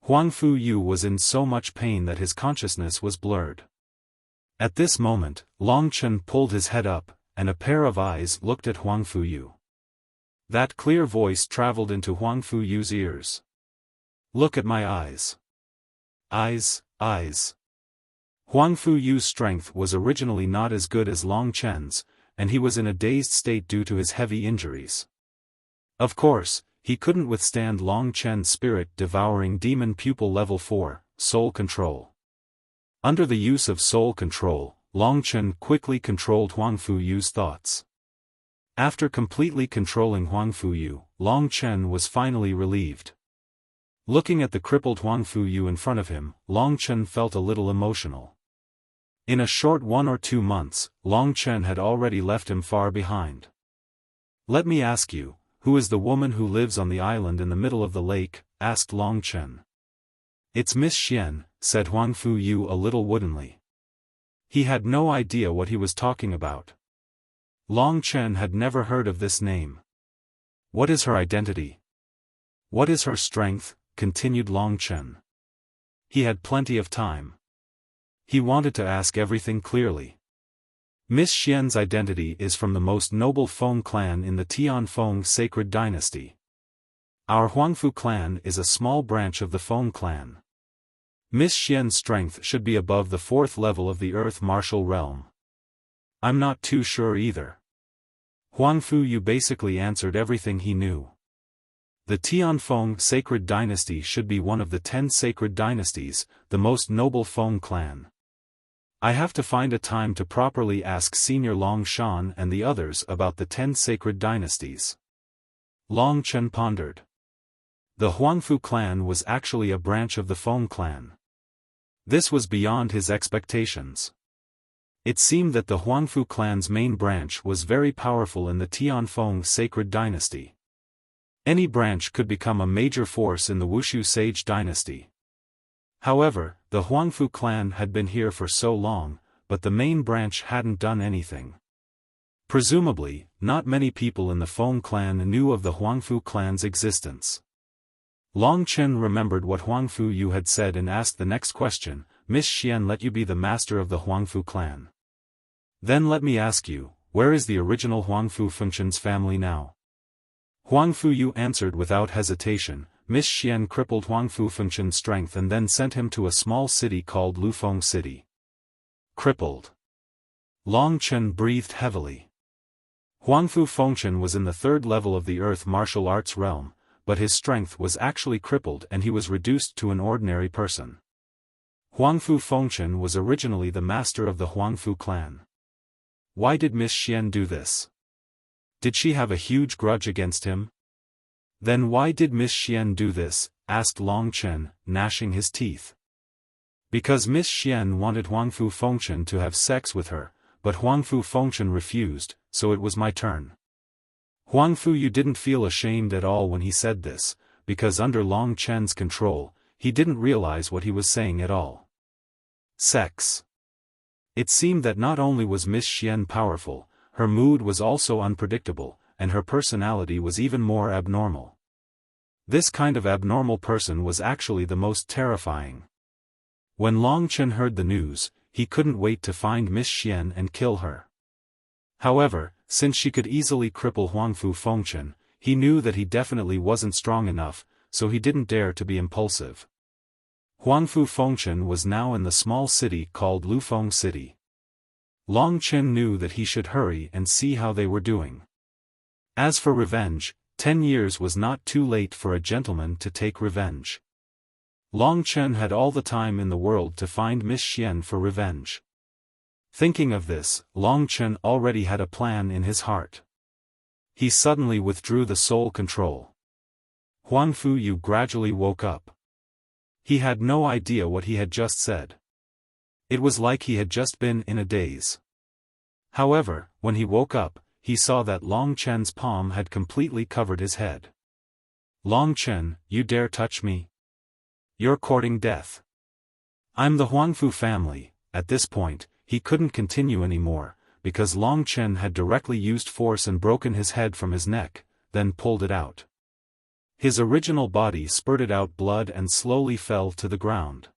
Huang Fuyu was in so much pain that his consciousness was blurred. At this moment, Long Chen pulled his head up, and a pair of eyes looked at Huang Fuyu. That clear voice traveled into Huang Fuyu's ears. "Look at my eyes. Eyes, eyes." Huang Fuyu's strength was originally not as good as Long Chen's, and he was in a dazed state due to his heavy injuries. Of course, he couldn't withstand Long Chen's spirit-devouring demon pupil level 4, soul control. Under the use of soul control, Long Chen quickly controlled Huang Fuyu's thoughts. After completely controlling Huang Fuyu, Long Chen was finally relieved. Looking at the crippled Huang Fuyu in front of him, Long Chen felt a little emotional. In a short 1 or 2 months, Long Chen had already left him far behind. "Let me ask you, who is the woman who lives on the island in the middle of the lake?" asked Long Chen. "It's Miss Xian," said Huang Fuyu a little woodenly. He had no idea what he was talking about. Long Chen had never heard of this name. "What is her identity? What is her strength?" continued Long Chen. He had plenty of time. He wanted to ask everything clearly. "Miss Xian's identity is from the most noble Feng clan in the Tianfeng sacred dynasty. Our Huangfu clan is a small branch of the Feng clan. Miss Xian's strength should be above the 4th level of the Earth Martial Realm." "I'm not too sure either." Huang Fuyu basically answered everything he knew. The Tianfeng sacred dynasty should be one of the 10 sacred dynasties, the most noble Feng clan. I have to find a time to properly ask Senior Long Shan and the others about the 10 sacred dynasties. Long Chen pondered. The Huangfu clan was actually a branch of the Feng clan. This was beyond his expectations. It seemed that the Huangfu clan's main branch was very powerful in the Tianfeng sacred dynasty. Any branch could become a major force in the Wuxia sage dynasty. However, the Huangfu clan had been here for so long, but the main branch hadn't done anything. Presumably, not many people in the Feng clan knew of the Huangfu clan's existence. Long Chen remembered what Huang Fuyu had said and asked the next question, "Miss Xian let you be the master of the Huangfu clan. Then let me ask you, where is the original Huangfu Fengshen's family now?" Huang Fuyu answered without hesitation. Miss Xian crippled Huangfu Fengshen's strength and then sent him to a small city called Lufeng City. Crippled. Long Chen breathed heavily. Huangfu Fengshen was in the 3rd level of the Earth martial arts realm, but his strength was actually crippled and he was reduced to an ordinary person. Huangfu Fengshen was originally the master of the Huangfu clan. Why did Miss Xian do this? Did she have a huge grudge against him? Then why did Miss Xian do this? Asked Long Chen, gnashing his teeth. Because Miss Xian wanted Huangfu Fengshen to have sex with her, but Huangfu Fengshen refused, so it was my turn. Huang Fuyu didn't feel ashamed at all when he said this, because under Long Chen's control, he didn't realize what he was saying at all. Sex. It seemed that not only was Miss Xian powerful, her mood was also unpredictable, and her personality was even more abnormal. This kind of abnormal person was actually the most terrifying. When Long Chen heard the news, he couldn't wait to find Miss Xian and kill her. However, since she could easily cripple Huangfu Fengshen, he knew that he definitely wasn't strong enough, so he didn't dare to be impulsive. Huangfu Fengshen was now in the small city called Lufeng City. Long Chen knew that he should hurry and see how they were doing. As for revenge, 10 years was not too late for a gentleman to take revenge. Long Chen had all the time in the world to find Miss Xian for revenge. Thinking of this, Long Chen already had a plan in his heart. He suddenly withdrew the soul control. Huang Fuyu gradually woke up. He had no idea what he had just said. It was like he had just been in a daze. However, when he woke up, he saw that Long Chen's palm had completely covered his head. Long Chen, you dare touch me? You're courting death. I'm the Huangfu family. At this point, he couldn't continue anymore, because Long Chen had directly used force and broken his head from his neck, then pulled it out. His original body spurted out blood and slowly fell to the ground.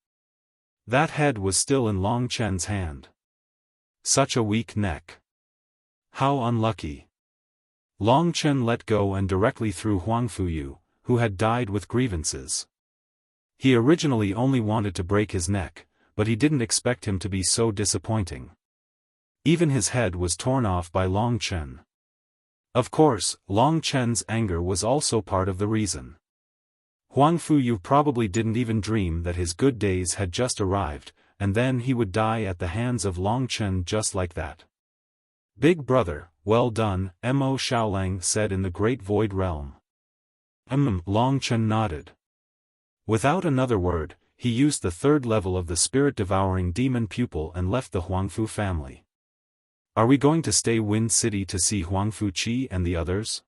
That head was still in Long Chen's hand. Such a weak neck. How unlucky. Long Chen let go and directly threw Huang Fuyu, who had died with grievances. He originally only wanted to break his neck, but he didn't expect him to be so disappointing. Even his head was torn off by Long Chen. Of course, Long Chen's anger was also part of the reason. Huang Fuyu probably didn't even dream that his good days had just arrived, and then he would die at the hands of Long Chen just like that. Big brother, well done, Mo Xiaolang said in the Great Void Realm. Long Chen nodded. Without another word, he used the third level of the spirit-devouring demon pupil and left the Huangfu family. Are we going to stay Wind City to see Huangfu Qi and the others?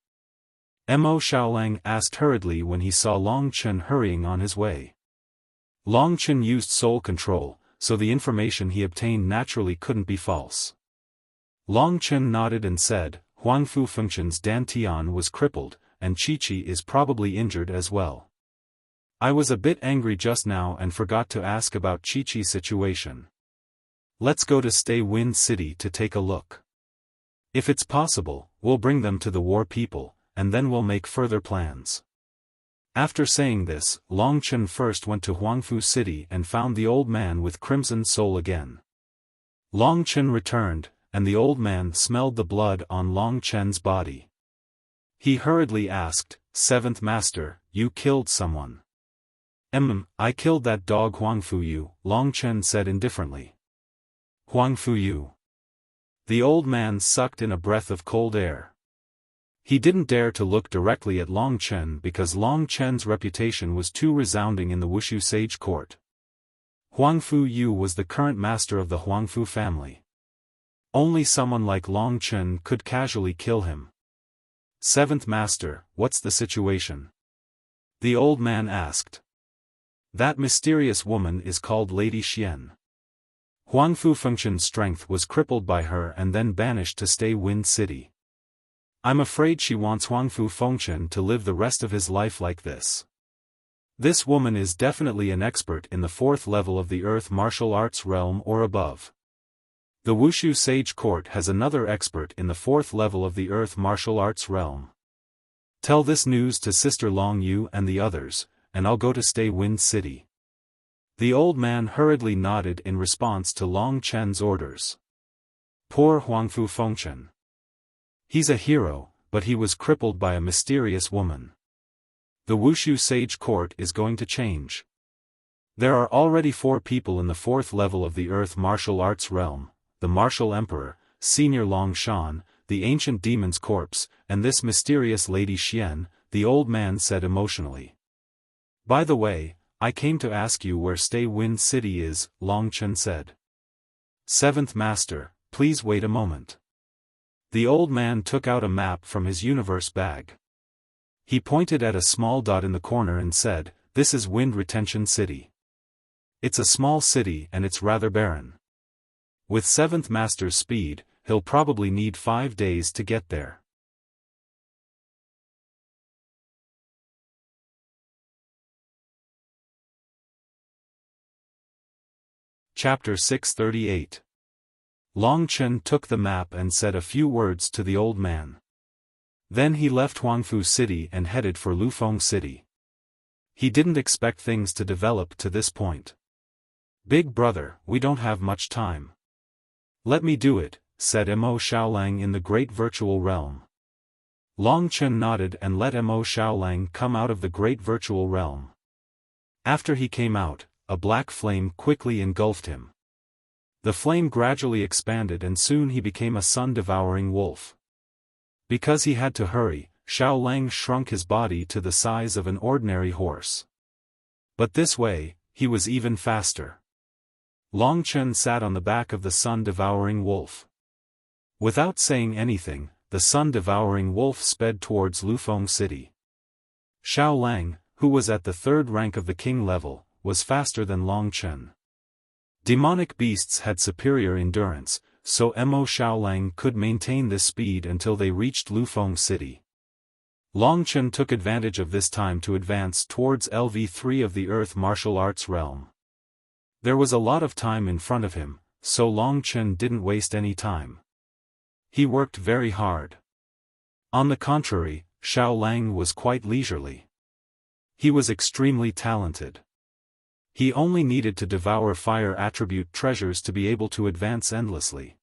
Mo Xiaolang asked hurriedly when he saw Long Chen hurrying on his way. Long Chen used soul control, so the information he obtained naturally couldn't be false. Long Chen nodded and said, Huangfu Fengchen's Dantian was crippled, and Qi is probably injured as well. I was a bit angry just now and forgot to ask about Qi's situation. Let's go to Stay Wind City to take a look. If it's possible, we'll bring them to the war people, and then we'll make further plans. After saying this, Long Chen first went to Huangfu City and found the old man with crimson soul again. Long Chen returned, and the old man smelled the blood on Long Chen's body. He hurriedly asked, Seventh Master, you killed someone. I killed that dog Huang Fuyu, Long Chen said indifferently. Huang Fuyu. The old man sucked in a breath of cold air. He didn't dare to look directly at Long Chen because Long Chen's reputation was too resounding in the Wushu sage court. Huang Fuyu was the current master of the Huangfu family. Only someone like Long Chen could casually kill him. Seventh Master, what's the situation? The old man asked. That mysterious woman is called Lady Xian. Huangfu Fengchen's strength was crippled by her and then banished to Stay Wind City. I'm afraid she wants Huangfu Fengchen to live the rest of his life like this. This woman is definitely an expert in the fourth level of the Earth martial arts realm or above. The Wushu Sage Court has another expert in the fourth level of the Earth martial arts realm. Tell this news to Sister Long Yu and the others, and I'll go to Stay Wind City. The old man hurriedly nodded in response to Long Chen's orders. Poor Huangfu Fengchen. He's a hero, but he was crippled by a mysterious woman. The Wushu Sage Court is going to change. There are already 4 people in the 4th level of the Earth martial arts realm, the Martial Emperor, Senior Long Shan, the Ancient Demon's Corpse, and this mysterious Lady Xian, the old man said emotionally. By the way, I came to ask you where Stay Wind City is, Long Chen said. Seventh Master, please wait a moment. The old man took out a map from his universe bag. He pointed at a small dot in the corner and said, this is Wind Retention City. It's a small city and it's rather barren. With 7th Master's speed, he'll probably need 5 days to get there. Chapter 638. Long Chen took the map and said a few words to the old man. Then he left Huangfu City and headed for Lufeng City. He didn't expect things to develop to this point. Big brother, we don't have much time. Let me do it, said Mo Xiaolang in the Great Virtual Realm. Long Chen nodded and let Mo Xiaolang come out of the Great Virtual Realm. After he came out, a black flame quickly engulfed him. The flame gradually expanded and soon he became a sun-devouring wolf. Because he had to hurry, Xiao Lang shrunk his body to the size of an ordinary horse. But this way, he was even faster. Long Chen sat on the back of the sun-devouring wolf. Without saying anything, the sun-devouring wolf sped towards Lufeng City. Xiao Lang, who was at the third rank of the king level, was faster than Long Chen. Demonic beasts had superior endurance, so Mo Xiaolang could maintain this speed until they reached Lufeng City. Long Chen took advantage of this time to advance towards LV3 of the Earth martial arts realm. There was a lot of time in front of him, so Long Chen didn't waste any time. He worked very hard. On the contrary, Xiao Lang was quite leisurely. He was extremely talented. He only needed to devour fire attribute treasures to be able to advance endlessly.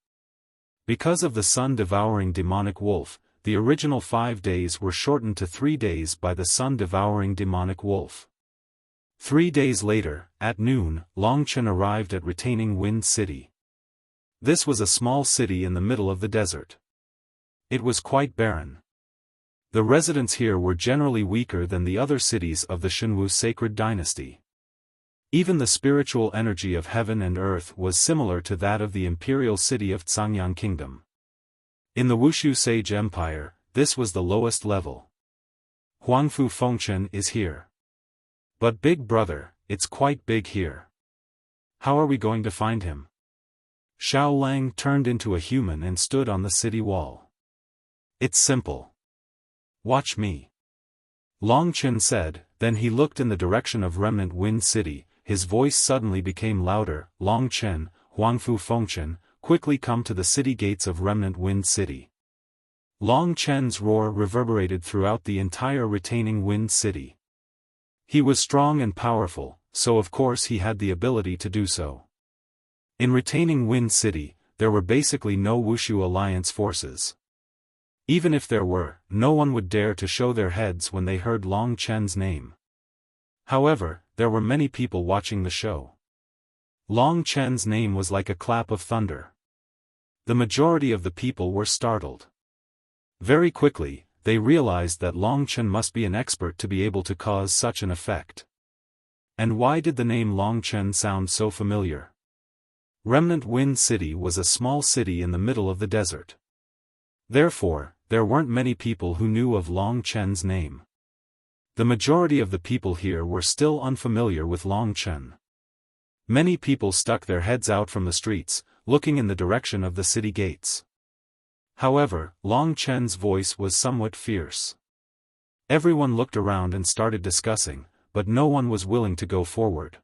Because of the sun-devouring demonic wolf, the original 5 days were shortened to 3 days by the sun-devouring demonic wolf. 3 days later, at noon, Long Chen arrived at Retaining Wind City. This was a small city in the middle of the desert. It was quite barren. The residents here were generally weaker than the other cities of the Shenwu sacred dynasty. Even the spiritual energy of heaven and earth was similar to that of the imperial city of Cangyang Kingdom. In the Wushu Sage Empire, this was the lowest level. Huangfu Fengchen is here. But big brother, it's quite big here. How are we going to find him? Xiao Lang turned into a human and stood on the city wall. It's simple. Watch me. Long Chen said, then he looked in the direction of Remnant Wind City. His voice suddenly became louder. Long Chen, Huangfu Fengchen, quickly come to the city gates of Remnant Wind City. Long Chen's roar reverberated throughout the entire Retaining Wind City. He was strong and powerful, so of course he had the ability to do so. In Retaining Wind City, there were basically no Wushu Alliance forces. Even if there were, no one would dare to show their heads when they heard Long Chen's name. However, there were many people watching the show. Long Chen's name was like a clap of thunder. The majority of the people were startled. Very quickly, they realized that Long Chen must be an expert to be able to cause such an effect. And why did the name Long Chen sound so familiar? Remnant Wind City was a small city in the middle of the desert. Therefore, there weren't many people who knew of Long Chen's name. The majority of the people here were still unfamiliar with Long Chen. Many people stuck their heads out from the streets, looking in the direction of the city gates. However, Long Chen's voice was somewhat fierce. Everyone looked around and started discussing, but no one was willing to go forward.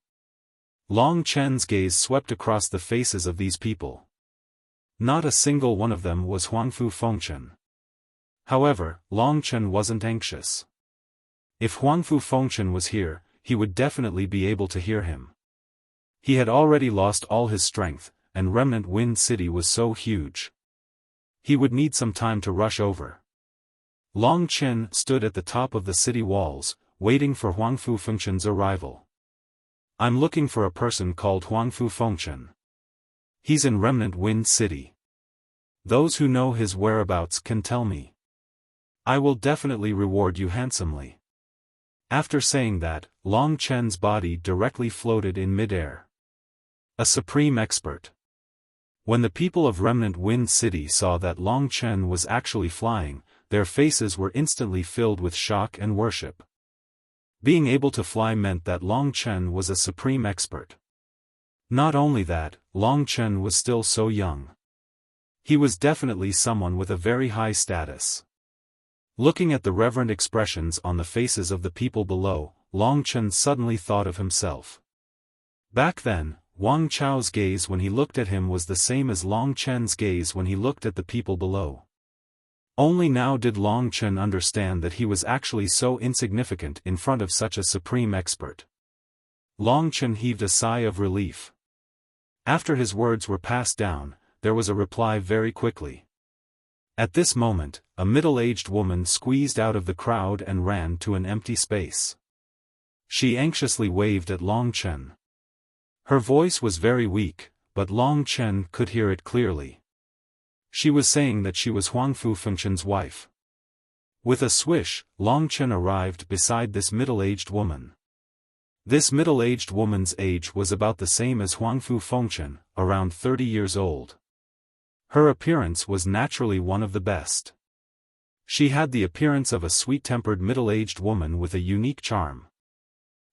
Long Chen's gaze swept across the faces of these people. Not a single one of them was Huangfu Fengchen. However, Long Chen wasn't anxious. If Huangfu Fengchen was here, he would definitely be able to hear him. He had already lost all his strength, and Remnant Wind City was so huge. He would need some time to rush over. Long Chen stood at the top of the city walls, waiting for Huangfu Fengchen's arrival. I'm looking for a person called Huangfu Fengchen. He's in Remnant Wind City. Those who know his whereabouts can tell me. I will definitely reward you handsomely. After saying that, Long Chen's body directly floated in midair. A supreme expert. When the people of Remnant Wind City saw that Long Chen was actually flying, their faces were instantly filled with shock and worship. Being able to fly meant that Long Chen was a supreme expert. Not only that, Long Chen was still so young. He was definitely someone with a very high status. Looking at the reverent expressions on the faces of the people below, Long Chen suddenly thought of himself. Back then, Wang Chao's gaze when he looked at him was the same as Long Chen's gaze when he looked at the people below. Only now did Long Chen understand that he was actually so insignificant in front of such a supreme expert. Long Chen heaved a sigh of relief. After his words were passed down, there was a reply very quickly. At this moment, a middle-aged woman squeezed out of the crowd and ran to an empty space. She anxiously waved at Long Chen. Her voice was very weak, but Long Chen could hear it clearly. She was saying that she was Huangfu Fengchen's wife. With a swish, Long Chen arrived beside this middle-aged woman. This middle-aged woman's age was about the same as Huangfu Fengchen, around 30 years old. Her appearance was naturally one of the best. She had the appearance of a sweet-tempered middle-aged woman with a unique charm.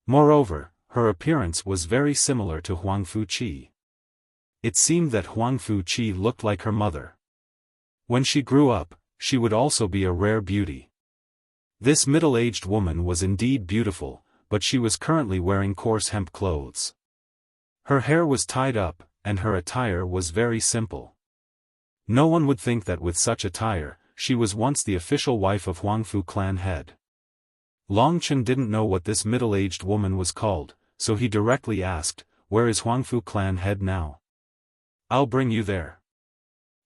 Moreover, her appearance was very similar to Huangfu Qi. It seemed that Huangfu Qi looked like her mother. When she grew up, she would also be a rare beauty. This middle-aged woman was indeed beautiful, but she was currently wearing coarse hemp clothes. Her hair was tied up, and her attire was very simple. No one would think that with such attire, she was once the official wife of Huangfu clan head. Long Chen didn't know what this middle-aged woman was called, so he directly asked, "Where is Huangfu clan head now?" "I'll bring you there."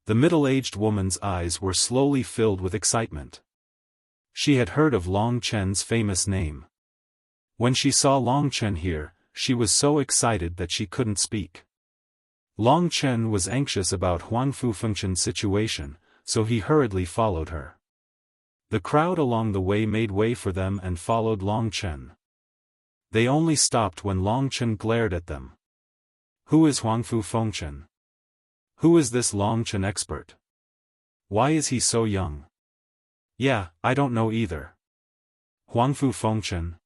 The middle-aged woman's eyes were slowly filled with excitement. She had heard of Long Chen's famous name. When she saw Long Chen here, she was so excited that she couldn't speak. Long Chen was anxious about Huangfu Fengchen's situation, so he hurriedly followed her. The crowd along the way made way for them and followed Long Chen. They only stopped when Long Chen glared at them. "Who is Huangfu Fengchen? Who is this Long Chen expert? Why is he so young?" "Yeah, I don't know either." "Huangfu Fengchen?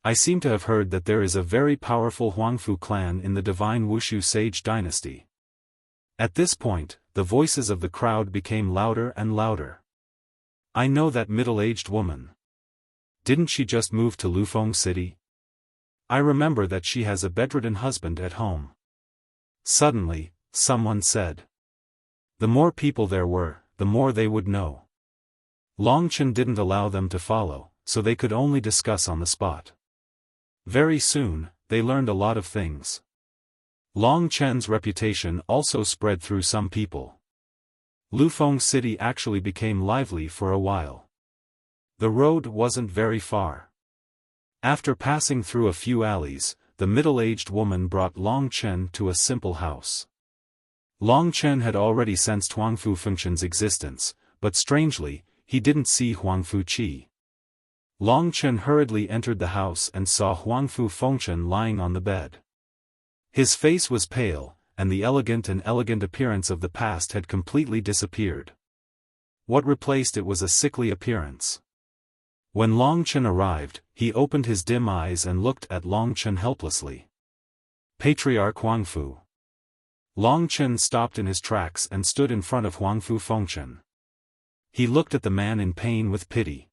I seem to have heard that there is a very powerful Huangfu clan in the divine Wuxia sage dynasty." At this point, the voices of the crowd became louder and louder. "I know that middle-aged woman. Didn't she just move to Lufeng City? I remember that she has a bedridden husband at home." Suddenly, someone said. The more people there were, the more they would know. Long Chen didn't allow them to follow, so they could only discuss on the spot. Very soon, they learned a lot of things. Long Chen's reputation also spread through some people. Lufeng City actually became lively for a while. The road wasn't very far. After passing through a few alleys, the middle-aged woman brought Long Chen to a simple house. Long Chen had already sensed Huangfu Fengchen's existence, but strangely, he didn't see Huangfu Qi. Long Chen hurriedly entered the house and saw Huangfu Fengchen lying on the bed. His face was pale, and the elegant appearance of the past had completely disappeared. What replaced it was a sickly appearance. When Long Chen arrived, he opened his dim eyes and looked at Long Chen helplessly. "Patriarch Huangfu." Long Chen stopped in his tracks and stood in front of Huangfu Fengchen. He looked at the man in pain with pity.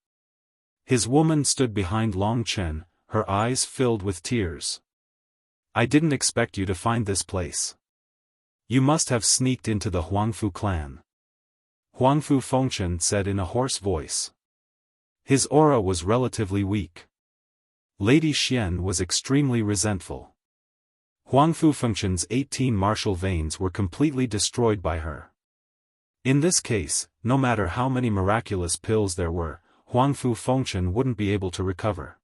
His woman stood behind Long Chen, her eyes filled with tears. "I didn't expect you to find this place. You must have sneaked into the Huangfu clan." Huangfu Fengchen said in a hoarse voice. His aura was relatively weak. Lady Xian was extremely resentful. Huangfu Fengchen's 18 martial veins were completely destroyed by her. In this case, no matter how many miraculous pills there were, Huangfu Fengchen wouldn't be able to recover.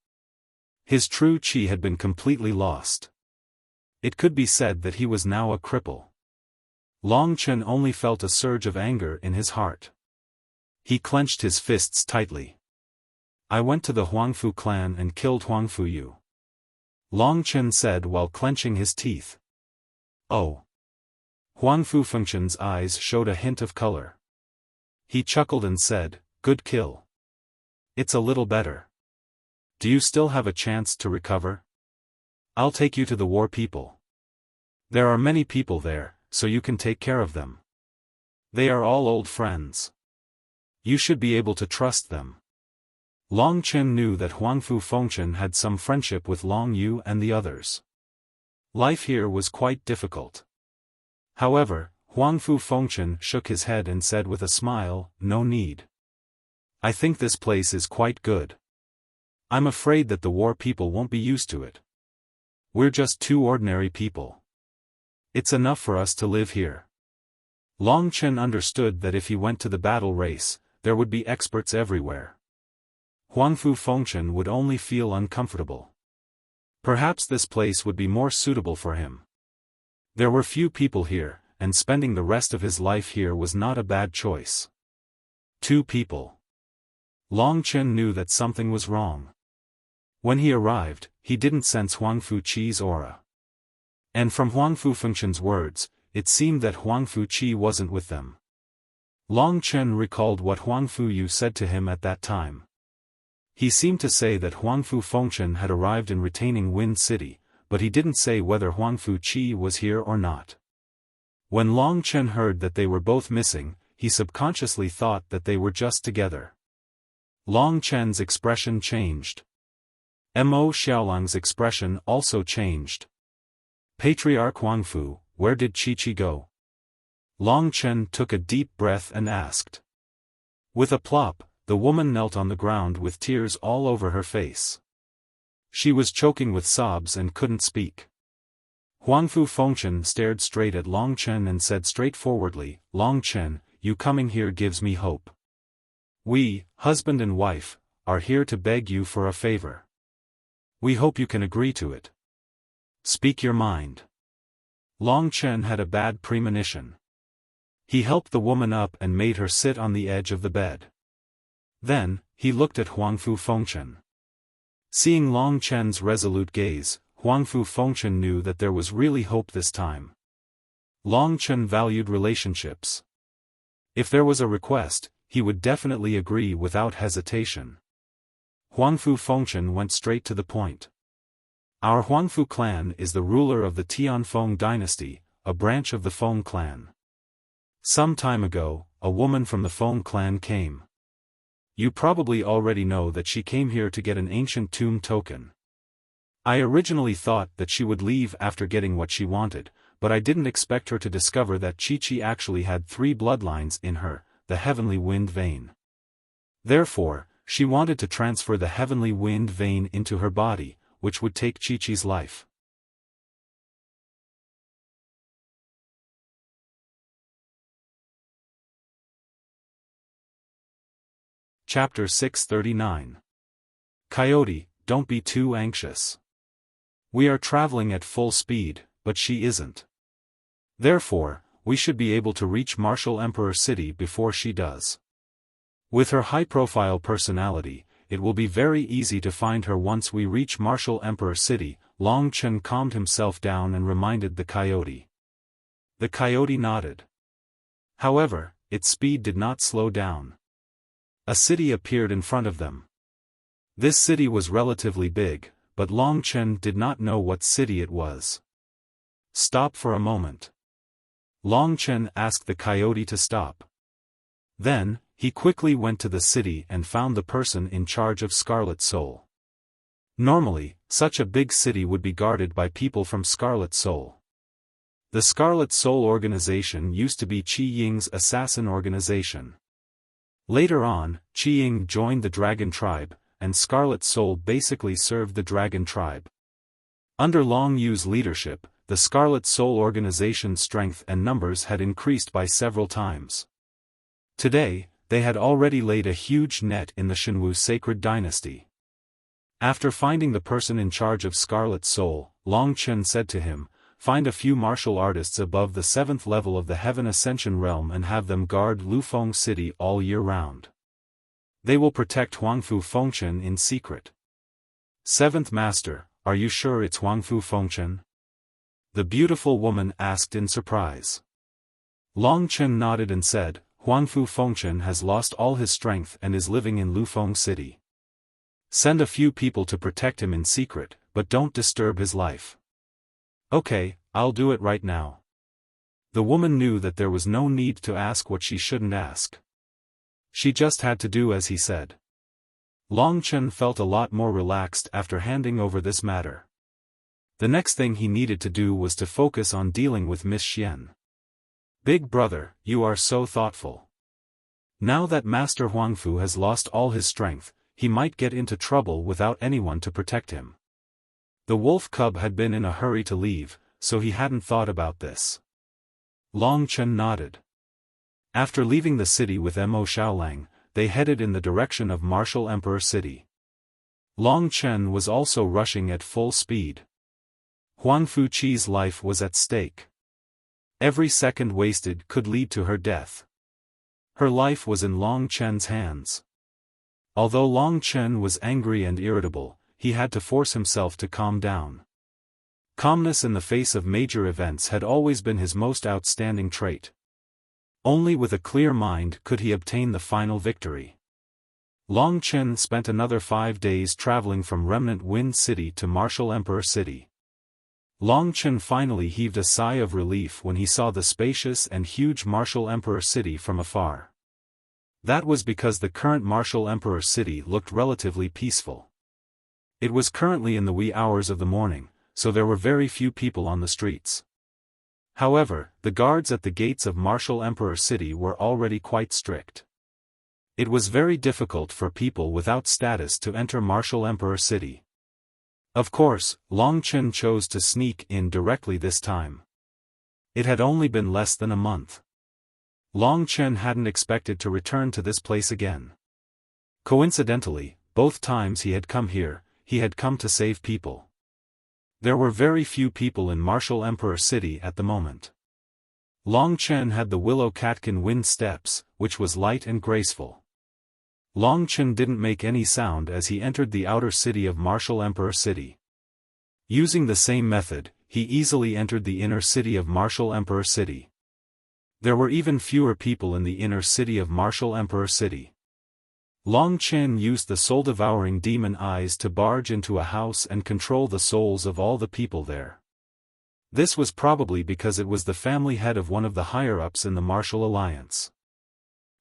His true qi had been completely lost. It could be said that he was now a cripple. Long Chen only felt a surge of anger in his heart. He clenched his fists tightly. "I went to the Huangfu clan and killed Huangfu Yu," Long Chen said while clenching his teeth. "Oh." Huangfu Fengchen's eyes showed a hint of color. He chuckled and said, "Good kill. It's a little better. Do you still have a chance to recover? I'll take you to the war people. There are many people there, so you can take care of them. They are all old friends. You should be able to trust them." Long Chen knew that Huangfu Fengchen had some friendship with Long Yu and the others. Life here was quite difficult. However, Huangfu Fengchen shook his head and said with a smile, "No need. I think this place is quite good. I'm afraid that the war people won't be used to it. We're just two ordinary people. It's enough for us to live here." Long Chen understood that if he went to the battle race, there would be experts everywhere. Huangfu Fengchen would only feel uncomfortable. Perhaps this place would be more suitable for him. There were few people here, and spending the rest of his life here was not a bad choice. Two people. Long Chen knew that something was wrong. When he arrived, he didn't sense Huang Fuqi's aura. And from Huang Fengchen's words, it seemed that Huang Fuqi wasn't with them. Long Chen recalled what Huang Fuyu said to him at that time. He seemed to say that Huang Fengchen had arrived in retaining Wind City, but he didn't say whether Huang Fuqi was here or not. When Long Chen heard that they were both missing, he subconsciously thought that they were just together. Long Chen's expression changed. Mo Xiaolang's expression also changed. Patriarch Huangfu, where did Qiqi go? Long Chen took a deep breath and asked. With a plop, the woman knelt on the ground with tears all over her face. She was choking with sobs and couldn't speak. Huang Fengchen stared straight at Long Chen and said straightforwardly, Long Chen, you coming here gives me hope. We, husband and wife, are here to beg you for a favor. We hope you can agree to it. Speak your mind. Long Chen had a bad premonition. He helped the woman up and made her sit on the edge of the bed. Then, he looked at Huang Fengchen. Seeing Long Chen's resolute gaze, Huang Fengchen knew that there was really hope this time. Long Chen valued relationships. If there was a request, he would definitely agree without hesitation. Huang Fengchen went straight to the point. Our Huangfu clan is the ruler of the Tianfeng dynasty, a branch of the Feng clan. Some time ago, a woman from the Feng clan came. You probably already know that she came here to get an ancient tomb token. I originally thought that she would leave after getting what she wanted, but I didn't expect her to discover that Qiqi actually had 3 bloodlines in her, the heavenly wind vein. Therefore, she wanted to transfer the heavenly wind vein into her body, which would take Qiqi's life. Chapter 639. Coyote, don't be too anxious. We are traveling at full speed, but she isn't. Therefore, we should be able to reach Martial Emperor City before she does. With her high-profile personality, it will be very easy to find her once we reach Martial Emperor City. Long Chen calmed himself down and reminded the coyote. The coyote nodded. However, its speed did not slow down. A city appeared in front of them. This city was relatively big, but Long Chen did not know what city it was. Stop for a moment. Long Chen asked the coyote to stop. Then, he quickly went to the city and found the person in charge of Scarlet Soul. Normally, such a big city would be guarded by people from Scarlet Soul. The Scarlet Soul organization used to be Qi Ying's assassin organization. Later on, Qi Ying joined the Dragon Tribe, and Scarlet Soul basically served the Dragon Tribe. Under Long Yu's leadership, the Scarlet Soul organization's strength and numbers had increased by several times. Today, they had already laid a huge net in the Shenwu sacred dynasty. After finding the person in charge of Scarlet Soul, Long Chen said to him, find a few martial artists above the 7th level of the Heaven Ascension realm and have them guard Lufeng City all year round. They will protect Huang Fengchen in secret. 7th Master, are you sure it's Huang Fengchen? The beautiful woman asked in surprise. Long Chen nodded and said, Huang Fengchen has lost all his strength and is living in Lufeng City. Send a few people to protect him in secret, but don't disturb his life. Okay, I'll do it right now. The woman knew that there was no need to ask what she shouldn't ask. She just had to do as he said. Long Chen felt a lot more relaxed after handing over this matter. The next thing he needed to do was to focus on dealing with Miss Xian. Big brother, you are so thoughtful. Now that Master Huangfu has lost all his strength, he might get into trouble without anyone to protect him. The wolf cub had been in a hurry to leave, so he hadn't thought about this. Long Chen nodded. After leaving the city with Mo Xiaolang, they headed in the direction of Martial Emperor City. Long Chen was also rushing at full speed. Huang Fuqi's life was at stake. Every second wasted could lead to her death. Her life was in Long Chen's hands. Although Long Chen was angry and irritable, he had to force himself to calm down. Calmness in the face of major events had always been his most outstanding trait. Only with a clear mind could he obtain the final victory. Long Chen spent another 5 days traveling from Remnant Wind City to Martial Emperor City. Long Chen finally heaved a sigh of relief when he saw the spacious and huge Martial Emperor City from afar. That was because the current Martial Emperor City looked relatively peaceful. It was currently in the wee hours of the morning, so there were very few people on the streets. However, the guards at the gates of Martial Emperor City were already quite strict. It was very difficult for people without status to enter Martial Emperor City. Of course, Long Chen chose to sneak in directly this time. It had only been less than a month. Long Chen hadn't expected to return to this place again. Coincidentally, both times he had come here, he had come to save people. There were very few people in Martial Emperor City at the moment. Long Chen had the willow catkin wind steps, which was light and graceful. Long Chen didn't make any sound as he entered the outer city of Martial Emperor City. Using the same method, he easily entered the inner city of Martial Emperor City. There were even fewer people in the inner city of Martial Emperor City. Long Chen used the soul-devouring demon eyes to barge into a house and control the souls of all the people there. This was probably because it was the family head of one of the higher-ups in the Martial Alliance.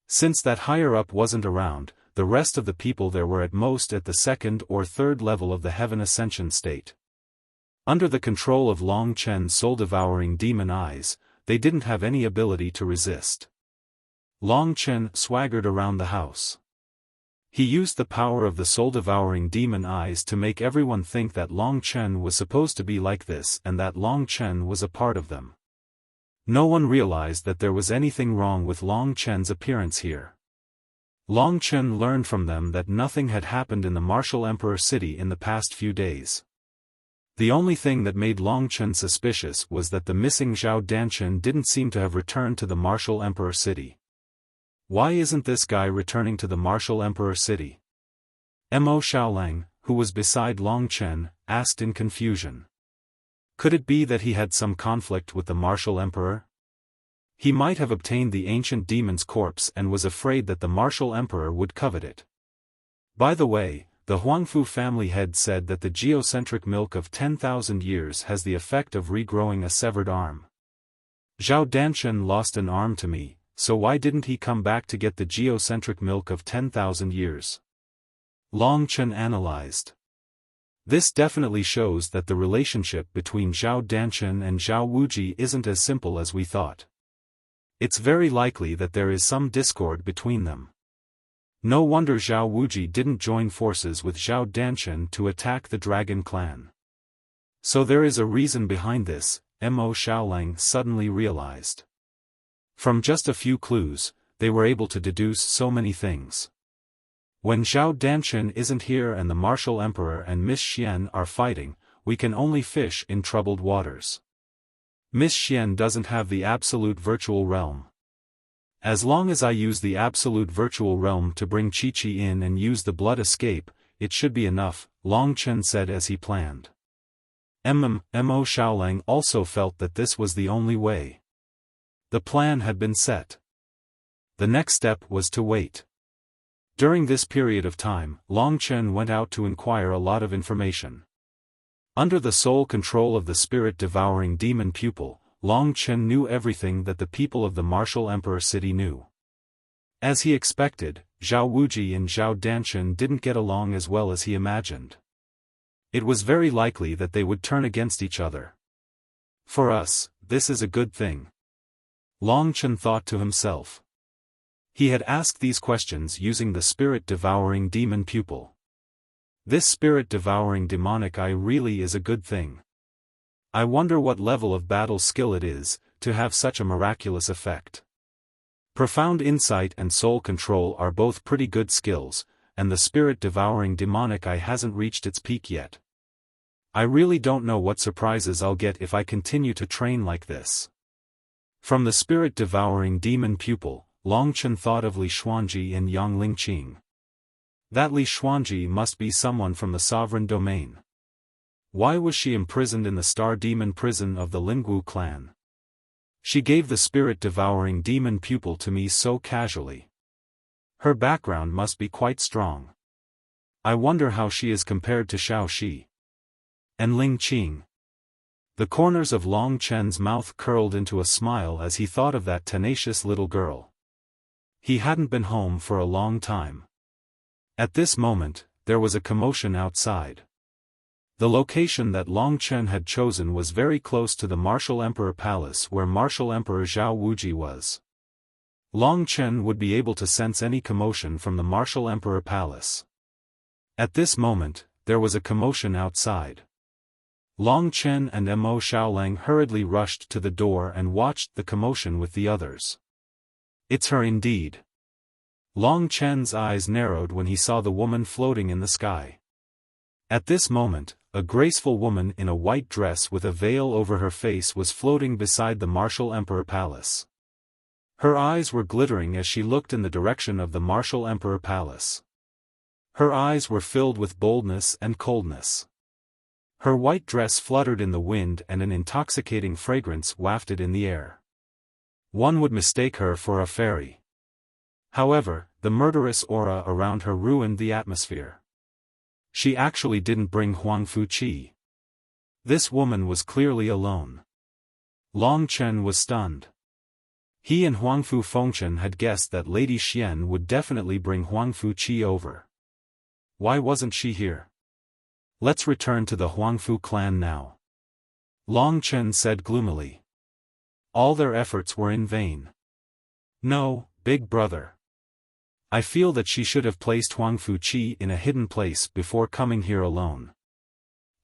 Since that higher-up wasn't around, the rest of the people there were at most at the 2nd or 3rd level of the Heaven Ascension state. Under the control of Long Chen's soul-devouring demon eyes, they didn't have any ability to resist. Long Chen swaggered around the house. He used the power of the soul-devouring demon eyes to make everyone think that Long Chen was supposed to be like this and that Long Chen was a part of them. No one realized that there was anything wrong with Long Chen's appearance here. Long Chen learned from them that nothing had happened in the Martial Emperor City in the past few days. The only thing that made Long Chen suspicious was that the missing Zhao Danchen didn't seem to have returned to the Martial Emperor City. Why isn't this guy returning to the Martial Emperor City? Mo Xiaolang, who was beside Long Chen, asked in confusion. Could it be that he had some conflict with the Martial Emperor? He might have obtained the ancient demon's corpse and was afraid that the Martial Emperor would covet it. By the way, the Huangfu family head said that the geocentric milk of 10,000 years has the effect of regrowing a severed arm. Zhao Danchen lost an arm to me, so why didn't he come back to get the geocentric milk of 10,000 years? Long Chen analyzed. This definitely shows that the relationship between Zhao Danchen and Zhao Wuji isn't as simple as we thought. It's very likely that there is some discord between them. No wonder Zhao Wuji didn't join forces with Zhao Danchen to attack the Dragon Clan. So there is a reason behind this, Mo Xiaolang suddenly realized. From just a few clues, they were able to deduce so many things. When Zhao Danchen isn't here and the Martial Emperor and Miss Xian are fighting, we can only fish in troubled waters. Miss Xian doesn't have the absolute virtual realm. As long as I use the absolute virtual realm to bring Chi-Chi in and use the blood escape, it should be enough, Long Chen said as he planned. Mo Xiaolang also felt that this was the only way. The plan had been set. The next step was to wait. During this period of time, Long Chen went out to inquire a lot of information. Under the sole control of the spirit-devouring demon pupil, Long Chen knew everything that the people of the Martial Emperor City knew. As he expected, Zhao Wuji and Zhao Danchen didn't get along as well as he imagined. It was very likely that they would turn against each other. For us, this is a good thing. Long Chen thought to himself. He had asked these questions using the spirit-devouring demon pupil. This spirit-devouring demonic eye really is a good thing. I wonder what level of battle skill it is, to have such a miraculous effect. Profound insight and soul control are both pretty good skills, and the spirit-devouring demonic eye hasn't reached its peak yet. I really don't know what surprises I'll get if I continue to train like this. From the spirit-devouring demon pupil, Long Chen thought of Li Xuanji and Yang Lingqing. That Li Xuanji must be someone from the sovereign domain. Why was she imprisoned in the star demon prison of the Lingwu clan? She gave the spirit-devouring demon pupil to me so casually. Her background must be quite strong. I wonder how she is compared to Xiao Shi and Ling Qing. The corners of Long Chen's mouth curled into a smile as he thought of that tenacious little girl. He hadn't been home for a long time. At this moment, there was a commotion outside. The location that Long Chen had chosen was very close to the Martial Emperor Palace where Martial Emperor Zhao Wuji was. Long Chen would be able to sense any commotion from the Martial Emperor Palace. At this moment, there was a commotion outside. Long Chen and Mo Xiaolang hurriedly rushed to the door and watched the commotion with the others. It's her indeed. Long Chen's eyes narrowed when he saw the woman floating in the sky. At this moment, a graceful woman in a white dress with a veil over her face was floating beside the Martial Emperor Palace. Her eyes were glittering as she looked in the direction of the Martial Emperor Palace. Her eyes were filled with boldness and coldness. Her white dress fluttered in the wind and an intoxicating fragrance wafted in the air. One would mistake her for a fairy. However, the murderous aura around her ruined the atmosphere. She actually didn't bring Huang Fuqi. This woman was clearly alone. Long Chen was stunned. He and Huangfu Fengchen had guessed that Lady Xian would definitely bring Huang Fuqi over. Why wasn't she here? Let's return to the Huangfu clan now. Long Chen said gloomily. All their efforts were in vain. No, big brother. I feel that she should have placed Huang Fuqi in a hidden place before coming here alone.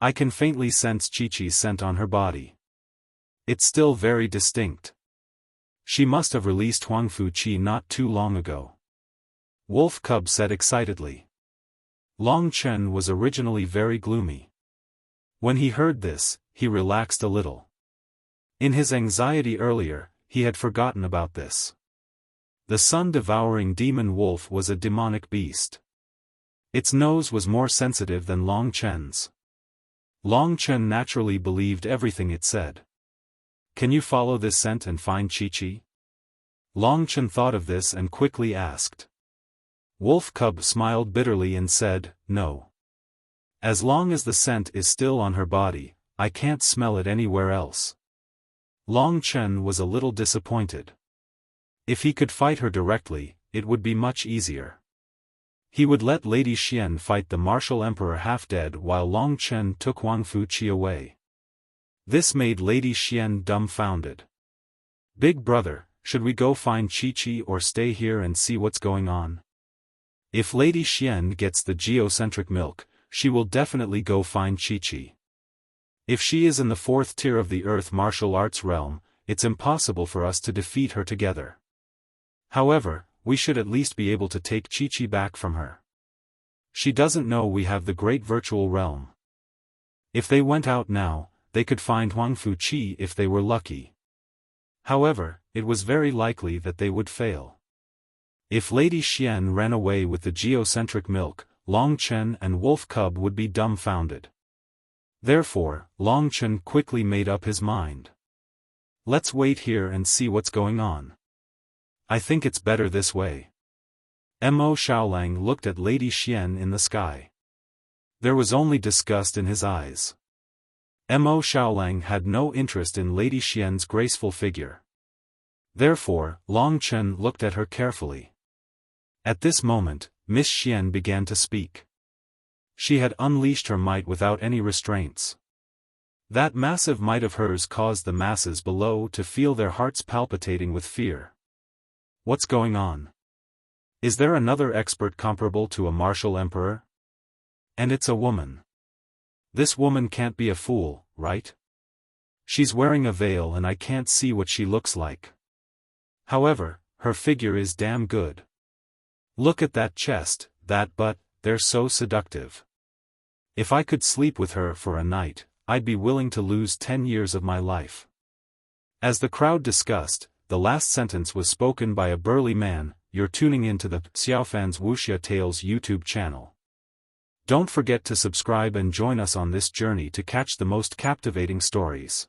I can faintly sense Chi-Chi's scent on her body. It's still very distinct. She must have released Huang Fuqi not too long ago. Wolf Cub said excitedly. Long Chen was originally very gloomy. When he heard this, he relaxed a little. In his anxiety earlier, he had forgotten about this. The sun-devouring demon wolf was a demonic beast. Its nose was more sensitive than Long Chen's. Long Chen naturally believed everything it said. Can you follow this scent and find Chi-Chi? Long Chen thought of this and quickly asked. Wolf Cub smiled bitterly and said, no. As long as the scent is still on her body, I can't smell it anywhere else. Long Chen was a little disappointed. If he could fight her directly, it would be much easier. He would let Lady Xian fight the Martial Emperor half-dead while Long Chen took Huang Fuqi away. This made Lady Xian dumbfounded. Big brother, should we go find Chi-Chi or stay here and see what's going on? If Lady Xian gets the geocentric milk, she will definitely go find Chi-Chi. If she is in the 4th tier of the Earth martial arts realm, it's impossible for us to defeat her together. However, we should at least be able to take Chi-Chi back from her. She doesn't know we have the great virtual realm. If they went out now, they could find Huang Fuqi if they were lucky. However, it was very likely that they would fail. If Lady Xian ran away with the geocentric milk, Long Chen and Wolf Cub would be dumbfounded. Therefore, Long Chen quickly made up his mind. Let's wait here and see what's going on. I think it's better this way. Mo Xiaolang looked at Lady Xian in the sky. There was only disgust in his eyes. Mo Xiaolang had no interest in Lady Xian's graceful figure. Therefore, Long Chen looked at her carefully. At this moment, Miss Xian began to speak. She had unleashed her might without any restraints. That massive might of hers caused the masses below to feel their hearts palpitating with fear. What's going on? Is there another expert comparable to a martial emperor? And it's a woman. This woman can't be a fool, right? She's wearing a veil and I can't see what she looks like. However, her figure is damn good. Look at that chest, that butt, they're so seductive. If I could sleep with her for a night, I'd be willing to lose 10 years of my life. As the crowd discussed, the last sentence was spoken by a burly man, you're tuning into the Xiaofan's Wuxia Tales YouTube channel. Don't forget to subscribe and join us on this journey to catch the most captivating stories.